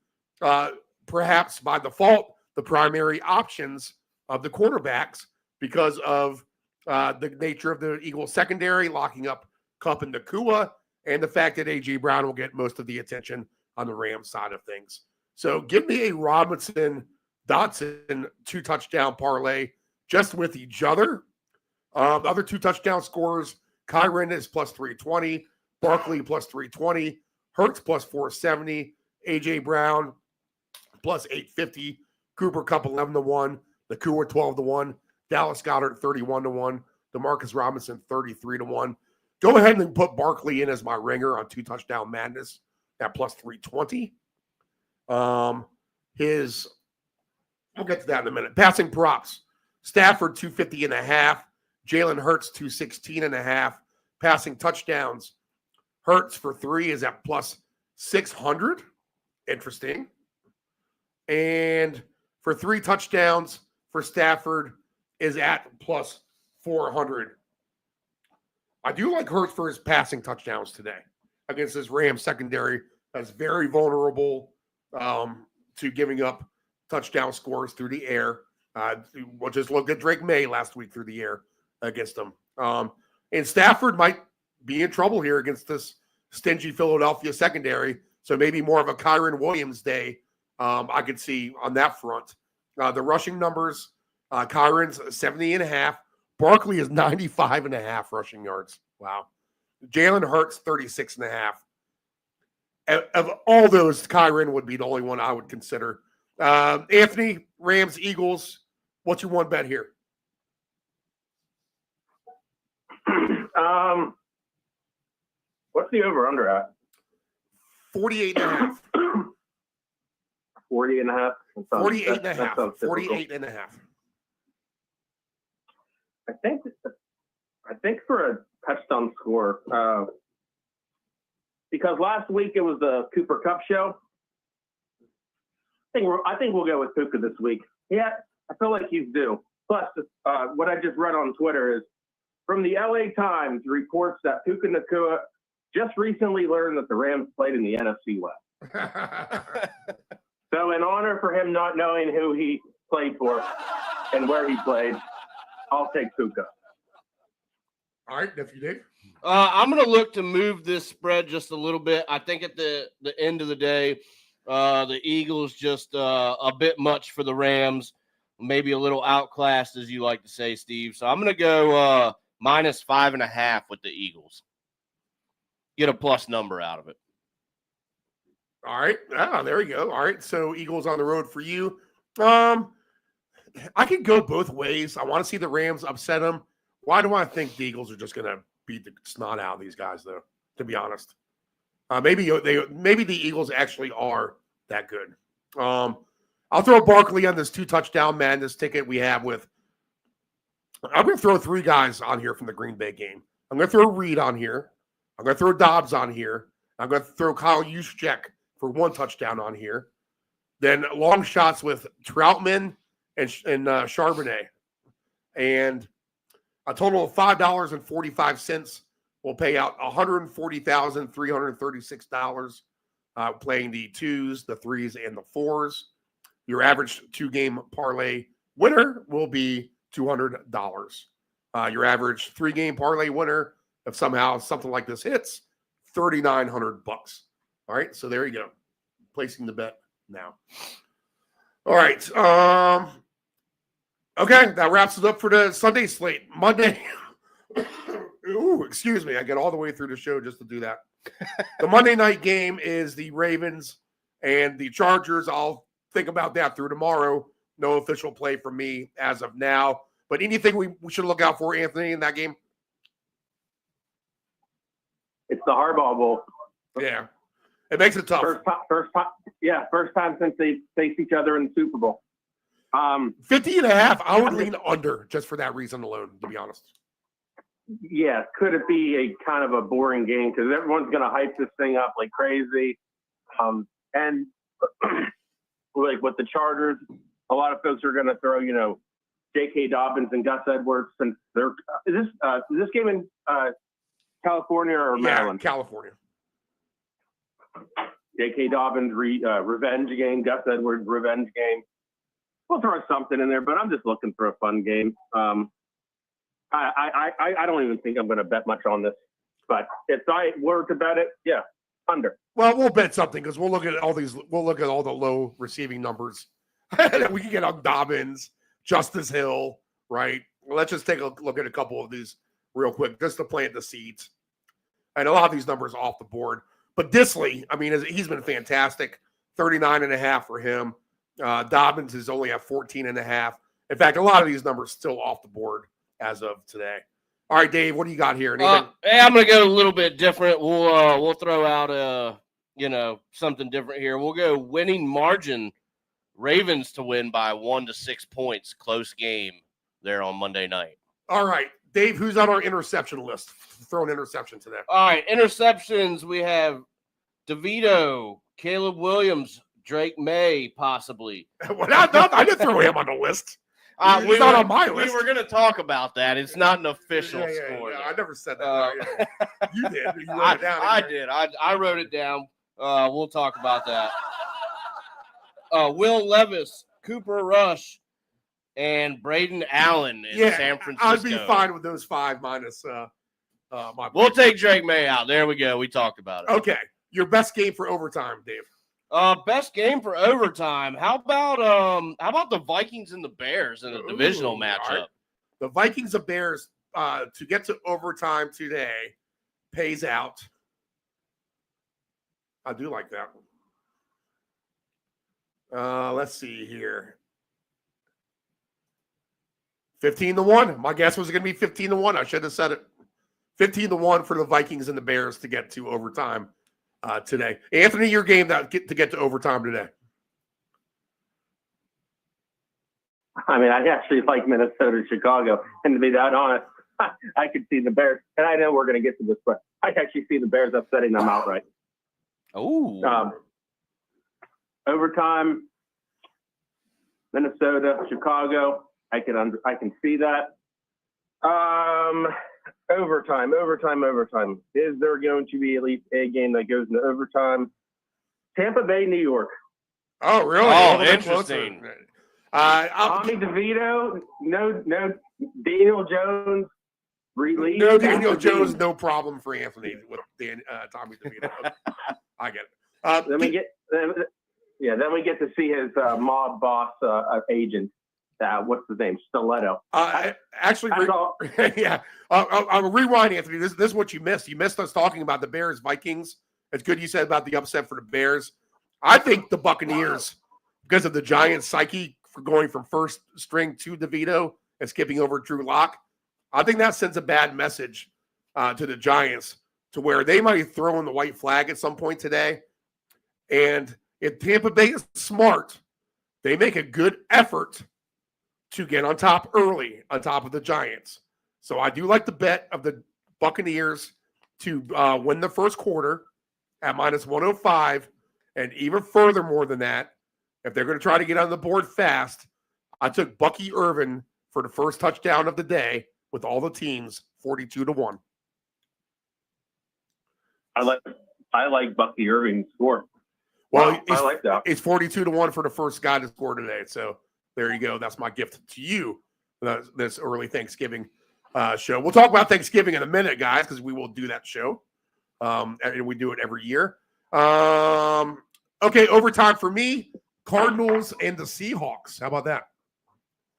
Speaker 8: perhaps by default the primary options of the quarterbacks because of the nature of the Eagles secondary, locking up Kupp and Nakua, and the fact that A.J. Brown will get most of the attention on the Rams side of things. So give me a Robinson-Dotson 2 touchdown parlay just with each other. The other 2 touchdown scorers, Kyren is plus 320, Barkley plus 320, Hurts plus 470, A.J. Brown plus 850, Cooper Kupp 11-1, Nakua 12-1, Dallas Goedert 31-1, DeMarcus Robinson 33-1. Go ahead and put Barkley in as my ringer on 2 touchdown madness at plus 320. We'll get to that in a minute. Passing props. Stafford 250.5, Jalen Hurts 216.5. Passing touchdowns. Hurts for 3 is at plus 600. Interesting. And for 3 touchdowns for Stafford is at plus 400. I do like Hurts for his passing touchdowns today against this Rams secondary that's very vulnerable to giving up touchdown scores through the air. We'll just look at Drake May last week through the air against them. And Stafford might be in trouble here against this stingy Philadelphia secondary. So maybe more of a Kyren Williams day I could see on that front. The rushing numbers, Kyren's 70.5. Barkley is 95.5 rushing yards. Wow. Jalen Hurts 36.5. Of all those, Kyren would be the only one I would consider. Anthony, Rams, Eagles, what's your one bet here?
Speaker 12: What's the over-under at?
Speaker 8: 48.5.
Speaker 12: 48.5.
Speaker 8: 48.5. 48.5.
Speaker 12: I think for a touchdown score, because last week it was the Cooper Cup show. I think we'll go with Puka this week. Yeah, I feel like he's due. Plus, what I just read on Twitter is from the LA Times reports that Puka Nacua just recently learned that the Rams played in the NFC West. So in honor for him not knowing who he played for and where he played, I'll take Puka.
Speaker 8: All right, nephew Dave.
Speaker 11: I'm going to look to move this spread just a little bit. I think at the end of the day, the Eagles just a bit much for the Rams, maybe a little outclassed, as you like to say, Steve. So I'm going to go minus 5.5 with the Eagles. Get a plus number out of it.
Speaker 8: All right. There we go. All right. So Eagles on the road for you. I could go both ways. I want to see the Rams upset them. Why do I think the Eagles are just going to beat the snot out of these guys, though, to be honest? Maybe the Eagles actually are that good. I'll throw Barkley on this 2-touchdown madness ticket we have with – I'm going to throw 3 guys on here from the Green Bay game. I'm going to throw Reed on here. I'm going to throw Dobbs on here. I'm going to throw Kyle Juszczyk for 1 touchdown on here. Then long shots with Troutman and Charbonnet. And a total of $5.45 will pay out $140,336 playing the 2s, the 3s, and the 4s. Your average 2-game parlay winner will be $200. Your average 3-game parlay winner, if somehow something like this hits, $3,900. All right, so there you go. Placing the bet now. All right. Okay, that wraps it up for the Sunday slate. Monday. Ooh, excuse me. I get all the way through the show just to do that. The Monday night game is the Ravens and the Chargers. I'll think about that through tomorrow. No official play from me as of now. But anything we should look out for, Anthony, in that game?
Speaker 12: It's the Harbaugh Bowl.
Speaker 8: Yeah. It makes it tough.
Speaker 12: First time since they faced each other in the Super Bowl.
Speaker 8: 50.5, I would lean under just for that reason alone, to be honest.
Speaker 12: Yeah, could it be a kind of a boring game because everyone's going to hype this thing up like crazy, and like with the Chargers, a lot of folks are going to throw J.K. Dobbins and Gus Edwards since they're is this game in California or Maryland?
Speaker 8: Yeah, California.
Speaker 12: J.K. Dobbins revenge game, Gus Edwards revenge game. We'll throw something in there, but I'm just looking for a fun game. I don't even think I'm going to bet much on this, but if I were to bet it, yeah, under.
Speaker 8: Well, we'll bet something because we'll look at all these. We'll look at all the low receiving numbers that we can get on Dobbins, Justice Hill, right? Let's just take a look at a couple of these real quick just to plant the seeds. And a lot of these numbers off the board. But Disley, I mean, he's been fantastic. 39.5 for him. Dobbins is only at 14.5. In fact, a lot of these numbers still off the board as of today. All right, Dave, what do you got here?
Speaker 11: Hey, I'm going to go a little bit different. We'll throw out something different here. We'll go winning margin. Ravens to win by 1 to 6 points. Close game there on Monday night.
Speaker 8: All right, Dave, who's on our interception list? Throw an interception to that.
Speaker 11: All right, interceptions. We have DeVito, Caleb Williams, Drake May, possibly.
Speaker 8: Well, I didn't throw him on the list. He's not on my list.
Speaker 11: We were going to talk about that. It's not an official score.
Speaker 8: Yeah, I never said that. You did. You wrote it down.
Speaker 11: I did. I wrote it down. We'll talk about that. Will Levis, Cooper Rush, and Braden Allen in San Francisco.
Speaker 8: I'd be fine with those 5 minus my.
Speaker 11: We'll take Drake May out. There we go. We talked about it.
Speaker 8: Okay. Your best game for overtime, Dave.
Speaker 11: Best game for overtime. How about the Vikings and the Bears in a divisional matchup?
Speaker 8: Right. The Vikings and Bears to get to overtime today pays out. I do like that one. Let's see here. 15-1. My guess was going to be 15-1. I should have said it. 15-1 for the Vikings and the Bears to get to overtime today. Anthony, your game to get to overtime today.
Speaker 12: I mean, I actually like Minnesota, Chicago. And to be that honest, I could see the Bears. And I know we're going to get to this, but I actually see the Bears upsetting them outright.
Speaker 11: Oh.
Speaker 12: Overtime, Minnesota, Chicago. I can see that. Overtime. Is there going to be at least a game that goes into overtime? Tampa Bay, New York.
Speaker 8: Oh, really?
Speaker 11: Oh, interesting.
Speaker 12: Tommy DeVito, no Daniel Jones. Release.
Speaker 8: No Daniel Jones, no problem for Anthony with Tommy DeVito. I get it.
Speaker 12: Then we get to see his mob boss agent. What's his name? Stiletto.
Speaker 8: Actually, yeah. I'll rewind, Anthony. This is what you missed. You missed us talking about the Bears Vikings. It's good you said about the upset for the Bears. I think the Buccaneers, because of the Giants' psyche for going from first string to DeVito and skipping over Drew Lock, I think that sends a bad message to the Giants to where they might throw in the white flag at some point today. And if Tampa Bay is smart, they make a good effort to get on top early, on top of the Giants. So I do like the bet of the Buccaneers to win the first quarter at -105, and even further more than that, if they're going to try to get on the board fast, I took Bucky Irvin for the first touchdown of the day with all the teams, 42-1.
Speaker 12: I like Bucky Irving's score.
Speaker 8: Well,
Speaker 12: wow, I like that.
Speaker 8: It's 42-1 for the first guy to score today. So there you go. That's my gift to you this early Thanksgiving show. We'll talk about Thanksgiving in a minute, guys, because we will do that show. And we do it every year. Okay, overtime for me, Cardinals and the Seahawks. How about that?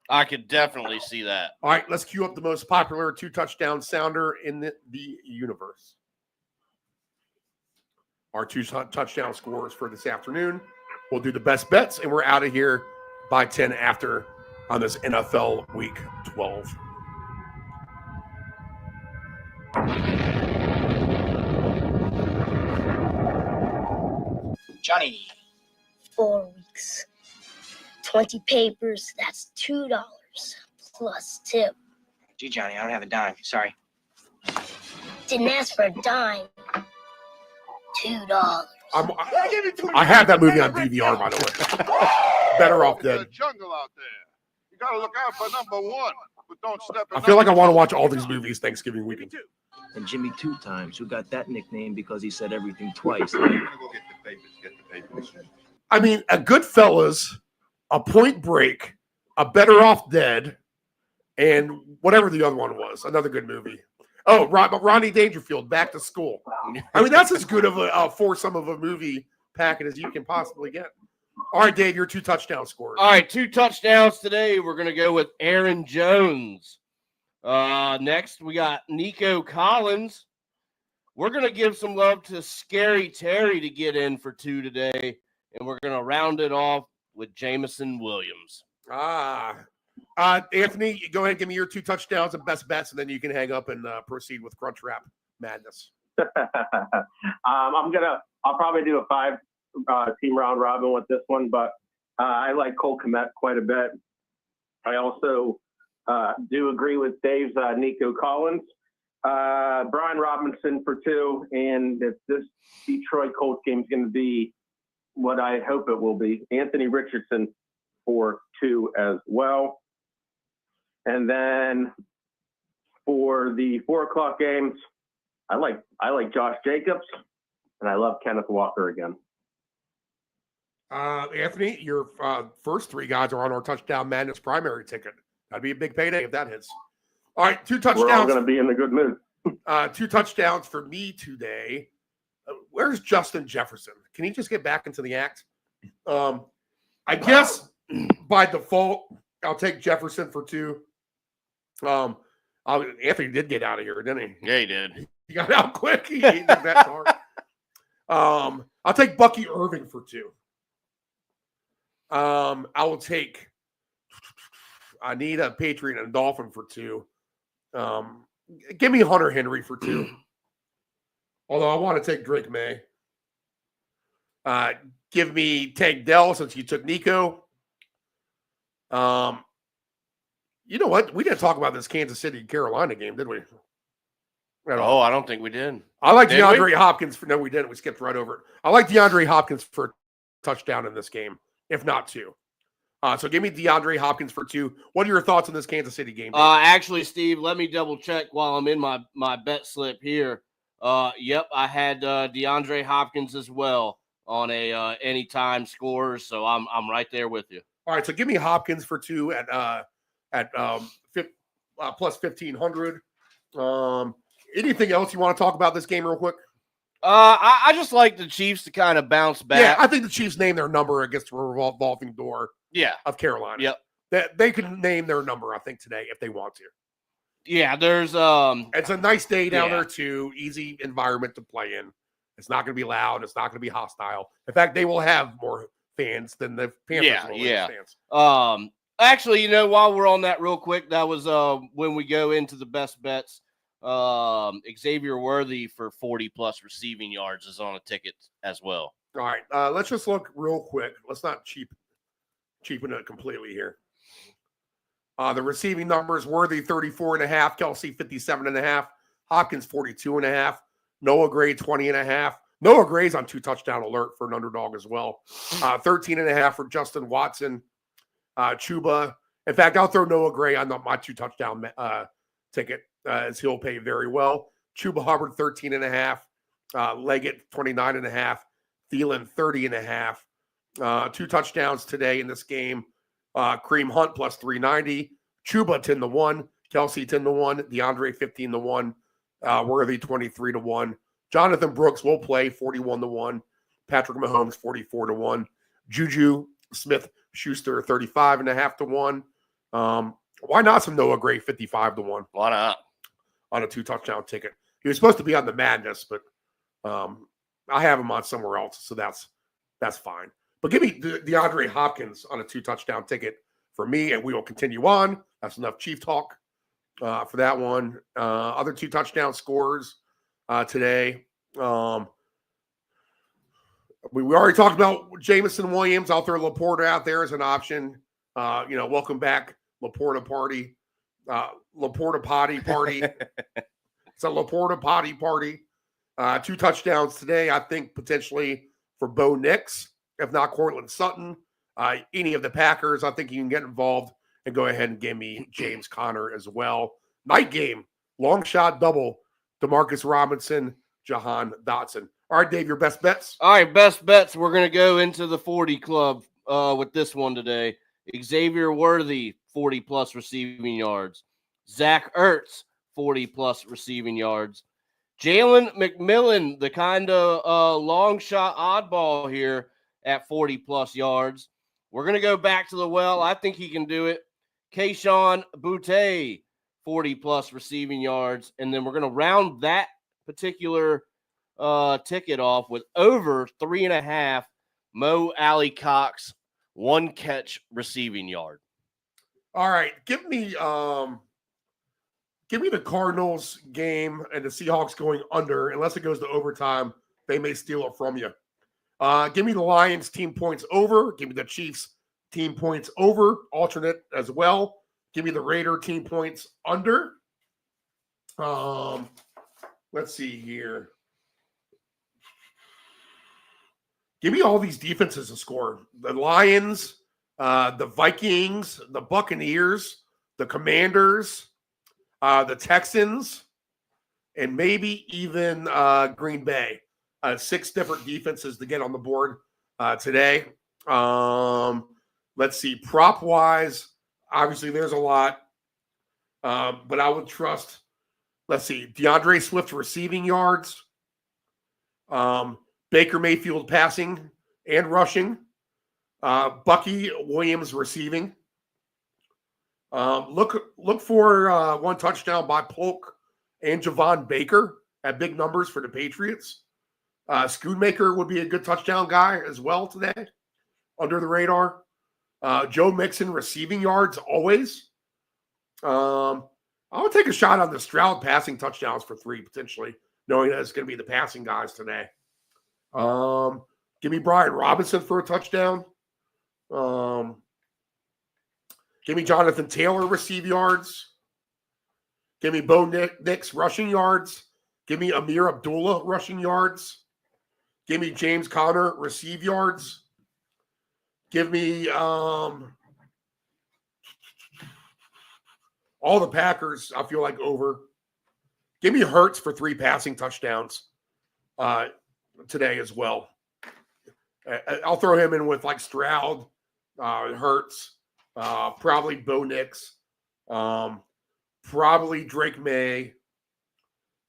Speaker 11: I could definitely see that.
Speaker 8: All right, let's cue up the most popular 2-touchdown sounder in the universe. Our 2 touchdown scores for this afternoon. We'll do the best bets, and we're out of here by 10 after on this NFL Week 12.
Speaker 13: Johnny.
Speaker 14: 4 weeks. 20 papers, that's $2 plus tip.
Speaker 13: Gee, Johnny, I don't have a dime. Sorry.
Speaker 14: Didn't ask for a dime. $2.
Speaker 8: I have that movie on DVR, by the way. Better Off Dead.
Speaker 15: Jungle out there. You got to look out for number 1, but don't step in.
Speaker 8: I feel like I want to watch all these movies Thanksgiving weekend.
Speaker 16: And Jimmy 2 times, who got that nickname because he said everything twice.
Speaker 15: I'm gonna go get the papers.
Speaker 8: I mean, a Goodfellas, a Point Break, a Better Off Dead, and whatever the other one was, another good movie. Oh, Rodney Dangerfield, Back to School. I mean, that's as good of a foursome of a movie packet as you can possibly get. All right, Dave, your 2 touchdown scores.
Speaker 11: All right, 2 touchdowns today. We're going to go with Aaron Jones. Next, we got Nico Collins. We're going to give some love to Scary Terry to get in for 2 today, and we're going to round it off with Jameson Williams.
Speaker 8: Anthony, go ahead and give me your 2 touchdowns and best bets, and then you can hang up and proceed with Crunch Wrap Madness.
Speaker 12: I'll probably do a 5 team round robin with this one, but I like Cole Kmet quite a bit. I also do agree with Dave's Nico Collins. Brian Robinson for 2, and if this Detroit Colts game is going to be what I hope it will be, Anthony Richardson for 2 as well. And then for the 4 o'clock games, I like Josh Jacobs, and I love Kenneth Walker again.
Speaker 8: Anthony, your first 3 guys are on our Touchdown Madness primary ticket. That'd be a big payday if that hits. All right, 2 touchdowns.
Speaker 12: We're all going to be in a good mood.
Speaker 8: 2 touchdowns for me today. Where's Justin Jefferson? Can he just get back into the act? I guess by default, I'll take Jefferson for 2. Anthony did get out of here, didn't he?
Speaker 11: Yeah, he did.
Speaker 8: He got out quick. He did that hard. I'll take Bucky Irving for 2. I will take. I need a Patriot and a Dolphin for 2. Give me Hunter Henry for 2. Although I want to take Drake May. Give me Tank Dell since you took Nico. You know what? We didn't talk about this Kansas City Carolina game, did we?
Speaker 11: I don't think we did.
Speaker 8: I like
Speaker 11: Did
Speaker 8: DeAndre
Speaker 11: we?
Speaker 8: Hopkins. No, we didn't. We skipped right over it. I like DeAndre Hopkins for a touchdown in this game, if not 2. So give me DeAndre Hopkins for 2. What are your thoughts on this Kansas City game? Dave?
Speaker 11: Actually, Steve, let me double check while I'm in my bet slip here. Yep, I had DeAndre Hopkins as well on a anytime scores, so I'm right there with you.
Speaker 8: All right, so give me Hopkins for 2 at plus 1,500. Anything else you want to talk about this game real quick?
Speaker 11: I just like the Chiefs to kind of bounce back.
Speaker 8: Yeah, I think the Chiefs name their number against the revolving door of Carolina.
Speaker 11: Yep.
Speaker 8: They can name their number, I think, today if they want to.
Speaker 11: Yeah, there's
Speaker 8: it's a nice day down there too. Easy environment to play in. It's not going to be loud. It's not going to be hostile. In fact, they will have more fans than the Panthers will have fans.
Speaker 11: Actually, while we're on that real quick, that was when we go into the best bets. Xavier Worthy for 40+ receiving yards is on a ticket as well.
Speaker 8: All right, let's just look real quick. Let's not cheapen it completely here. The receiving numbers: Worthy 34.5, Kelsey 57.5, Hopkins 42.5, Noah Gray 20.5. Noah Gray's on 2 touchdown alert for an underdog as well. 13.5 for Justin Watson. Chuba. In fact, I'll throw Noah Gray on my 2 touchdown ticket as he'll pay very well. Chuba Hubbard 13.5. Leggett 29.5. Thielen 30.5. 2 touchdowns today in this game. Kareem Hunt plus 390. Chuba 10-1. Kelsey 10-1. DeAndre 15-1. Worthy 23-1. Jonathan Brooks will play 41-1. Patrick Mahomes 44-1. Juju Smith-Schuster 35.5-1. Why not some Noah Gray 55-1?
Speaker 11: Why not?
Speaker 8: On a 2 touchdown ticket. He was supposed to be on the Madness, but I have him on somewhere else, so that's fine. But give me DeAndre Hopkins on a 2 touchdown ticket for me, and we will continue on. That's enough Chief talk for that one. Other 2 touchdown scores today. We already talked about Jameson Williams. I'll throw Laporta out there as an option. Welcome back, Laporta party. Laporta potty party. It's a Laporta potty party. 2 touchdowns today, I think, potentially for Bo Nix, if not Cortland Sutton. Any of the Packers, I think you can get involved and go ahead and give me James Conner as well. Night game, long shot double, Demarcus Robinson, Jahan Dotson. All right, Dave, your best bets?
Speaker 11: All right, best bets. We're going to go into the 40 club with this one today. Xavier Worthy, 40+ receiving yards. Zach Ertz, 40+ receiving yards. Jalen McMillan, the kind of long shot oddball here at 40+ yards. We're going to go back to the well. I think he can do it. Kayshon Boutte, 40+ receiving yards. And then we're going to round that particular ticket off with over 3.5 Mo Alley Cox, 1 catch receiving yard.
Speaker 8: All right, give me the Cardinals game and the Seahawks going under. Unless it goes to overtime, they may steal it from you. Give me the Lions team points over. Give me the Chiefs team points over, alternate as well. Give me the Raider team points under. Let's see here. Give me all these defenses to score. The Lions, the Vikings, the Buccaneers, the Commanders, the Texans, and maybe even Green Bay. 6 different defenses to get on the board today. Let's see. Prop-wise, obviously there's a lot. But I would trust, let's see, DeAndre Swift receiving yards. Baker Mayfield passing and rushing. Bucky Williams receiving. Look for 1 touchdown by Polk and Javon Baker at big numbers for the Patriots. Schoonmaker would be a good touchdown guy as well today, under the radar. Joe Mixon receiving yards always. I would take a shot on the Stroud passing touchdowns for 3 potentially, knowing that it's going to be the passing guys today. Give me Brian Robinson for a touchdown. Give me Jonathan Taylor receive yards. Give me Bo Nix rushing yards. Give me Amir Abdullah rushing yards. Give me James Conner receive yards. Give me all the Packers, I feel like over. Give me Hurts for 3 passing touchdowns today as well. I'll throw him in with like Stroud, Hurts, probably Bo Nix, probably Drake May.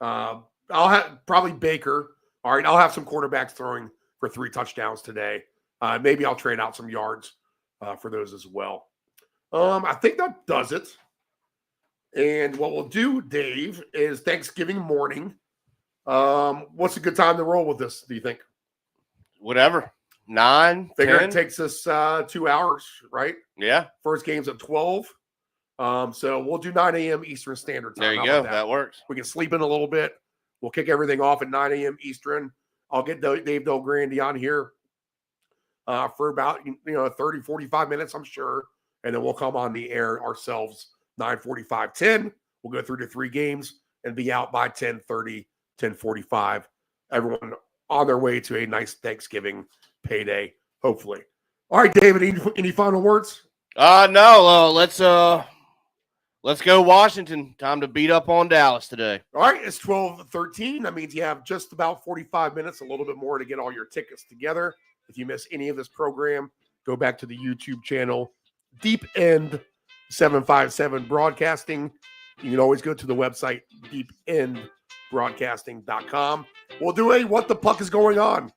Speaker 8: I'll have probably Baker. All right, I'll have some quarterbacks throwing for 3 touchdowns today. Maybe I'll trade out some yards for those as well. I think that does it. And what we'll do, Dave, is Thanksgiving morning. What's a good time to roll with this, do you think?
Speaker 11: Whatever. 9,
Speaker 8: Figure
Speaker 11: 10.
Speaker 8: it takes us 2 hours, right?
Speaker 11: Yeah.
Speaker 8: First game's at 12. So we'll do 9 a.m. Eastern Standard Time.
Speaker 11: There you
Speaker 8: How
Speaker 11: go.
Speaker 8: about
Speaker 11: That works.
Speaker 8: We can sleep in a little bit. We'll kick everything off at 9 a.m. Eastern. I'll get Dave Del Grande on here for about 30, 45 minutes, I'm sure. And then we'll come on the air ourselves 9:45, 10. We'll go through the 3 games and be out by 10:30, 10:45. Everyone on their way to a nice Thanksgiving payday, hopefully. All right, David, any final words?
Speaker 11: No. Let's go Washington. Time to beat up on Dallas today.
Speaker 8: All right, it's 12:13. That means you have just about 45 minutes, a little bit more to get all your tickets together. If you miss any of this program, go back to the YouTube channel, Deep End 757 Broadcasting. You can always go to the website, deependbroadcasting.com. We'll do a What the Puck is Going On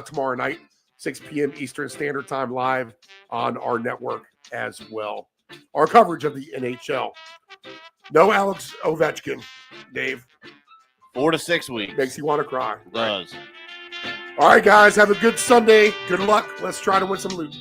Speaker 8: tomorrow night, 6 p.m. Eastern Standard Time, live on our network as well. Our coverage of the NHL. No Alex Ovechkin, Dave.
Speaker 11: 4 to 6 weeks.
Speaker 8: Makes you want to cry.
Speaker 11: Does.
Speaker 8: All right, guys, have a good Sunday. Good luck. Let's try to win some loot.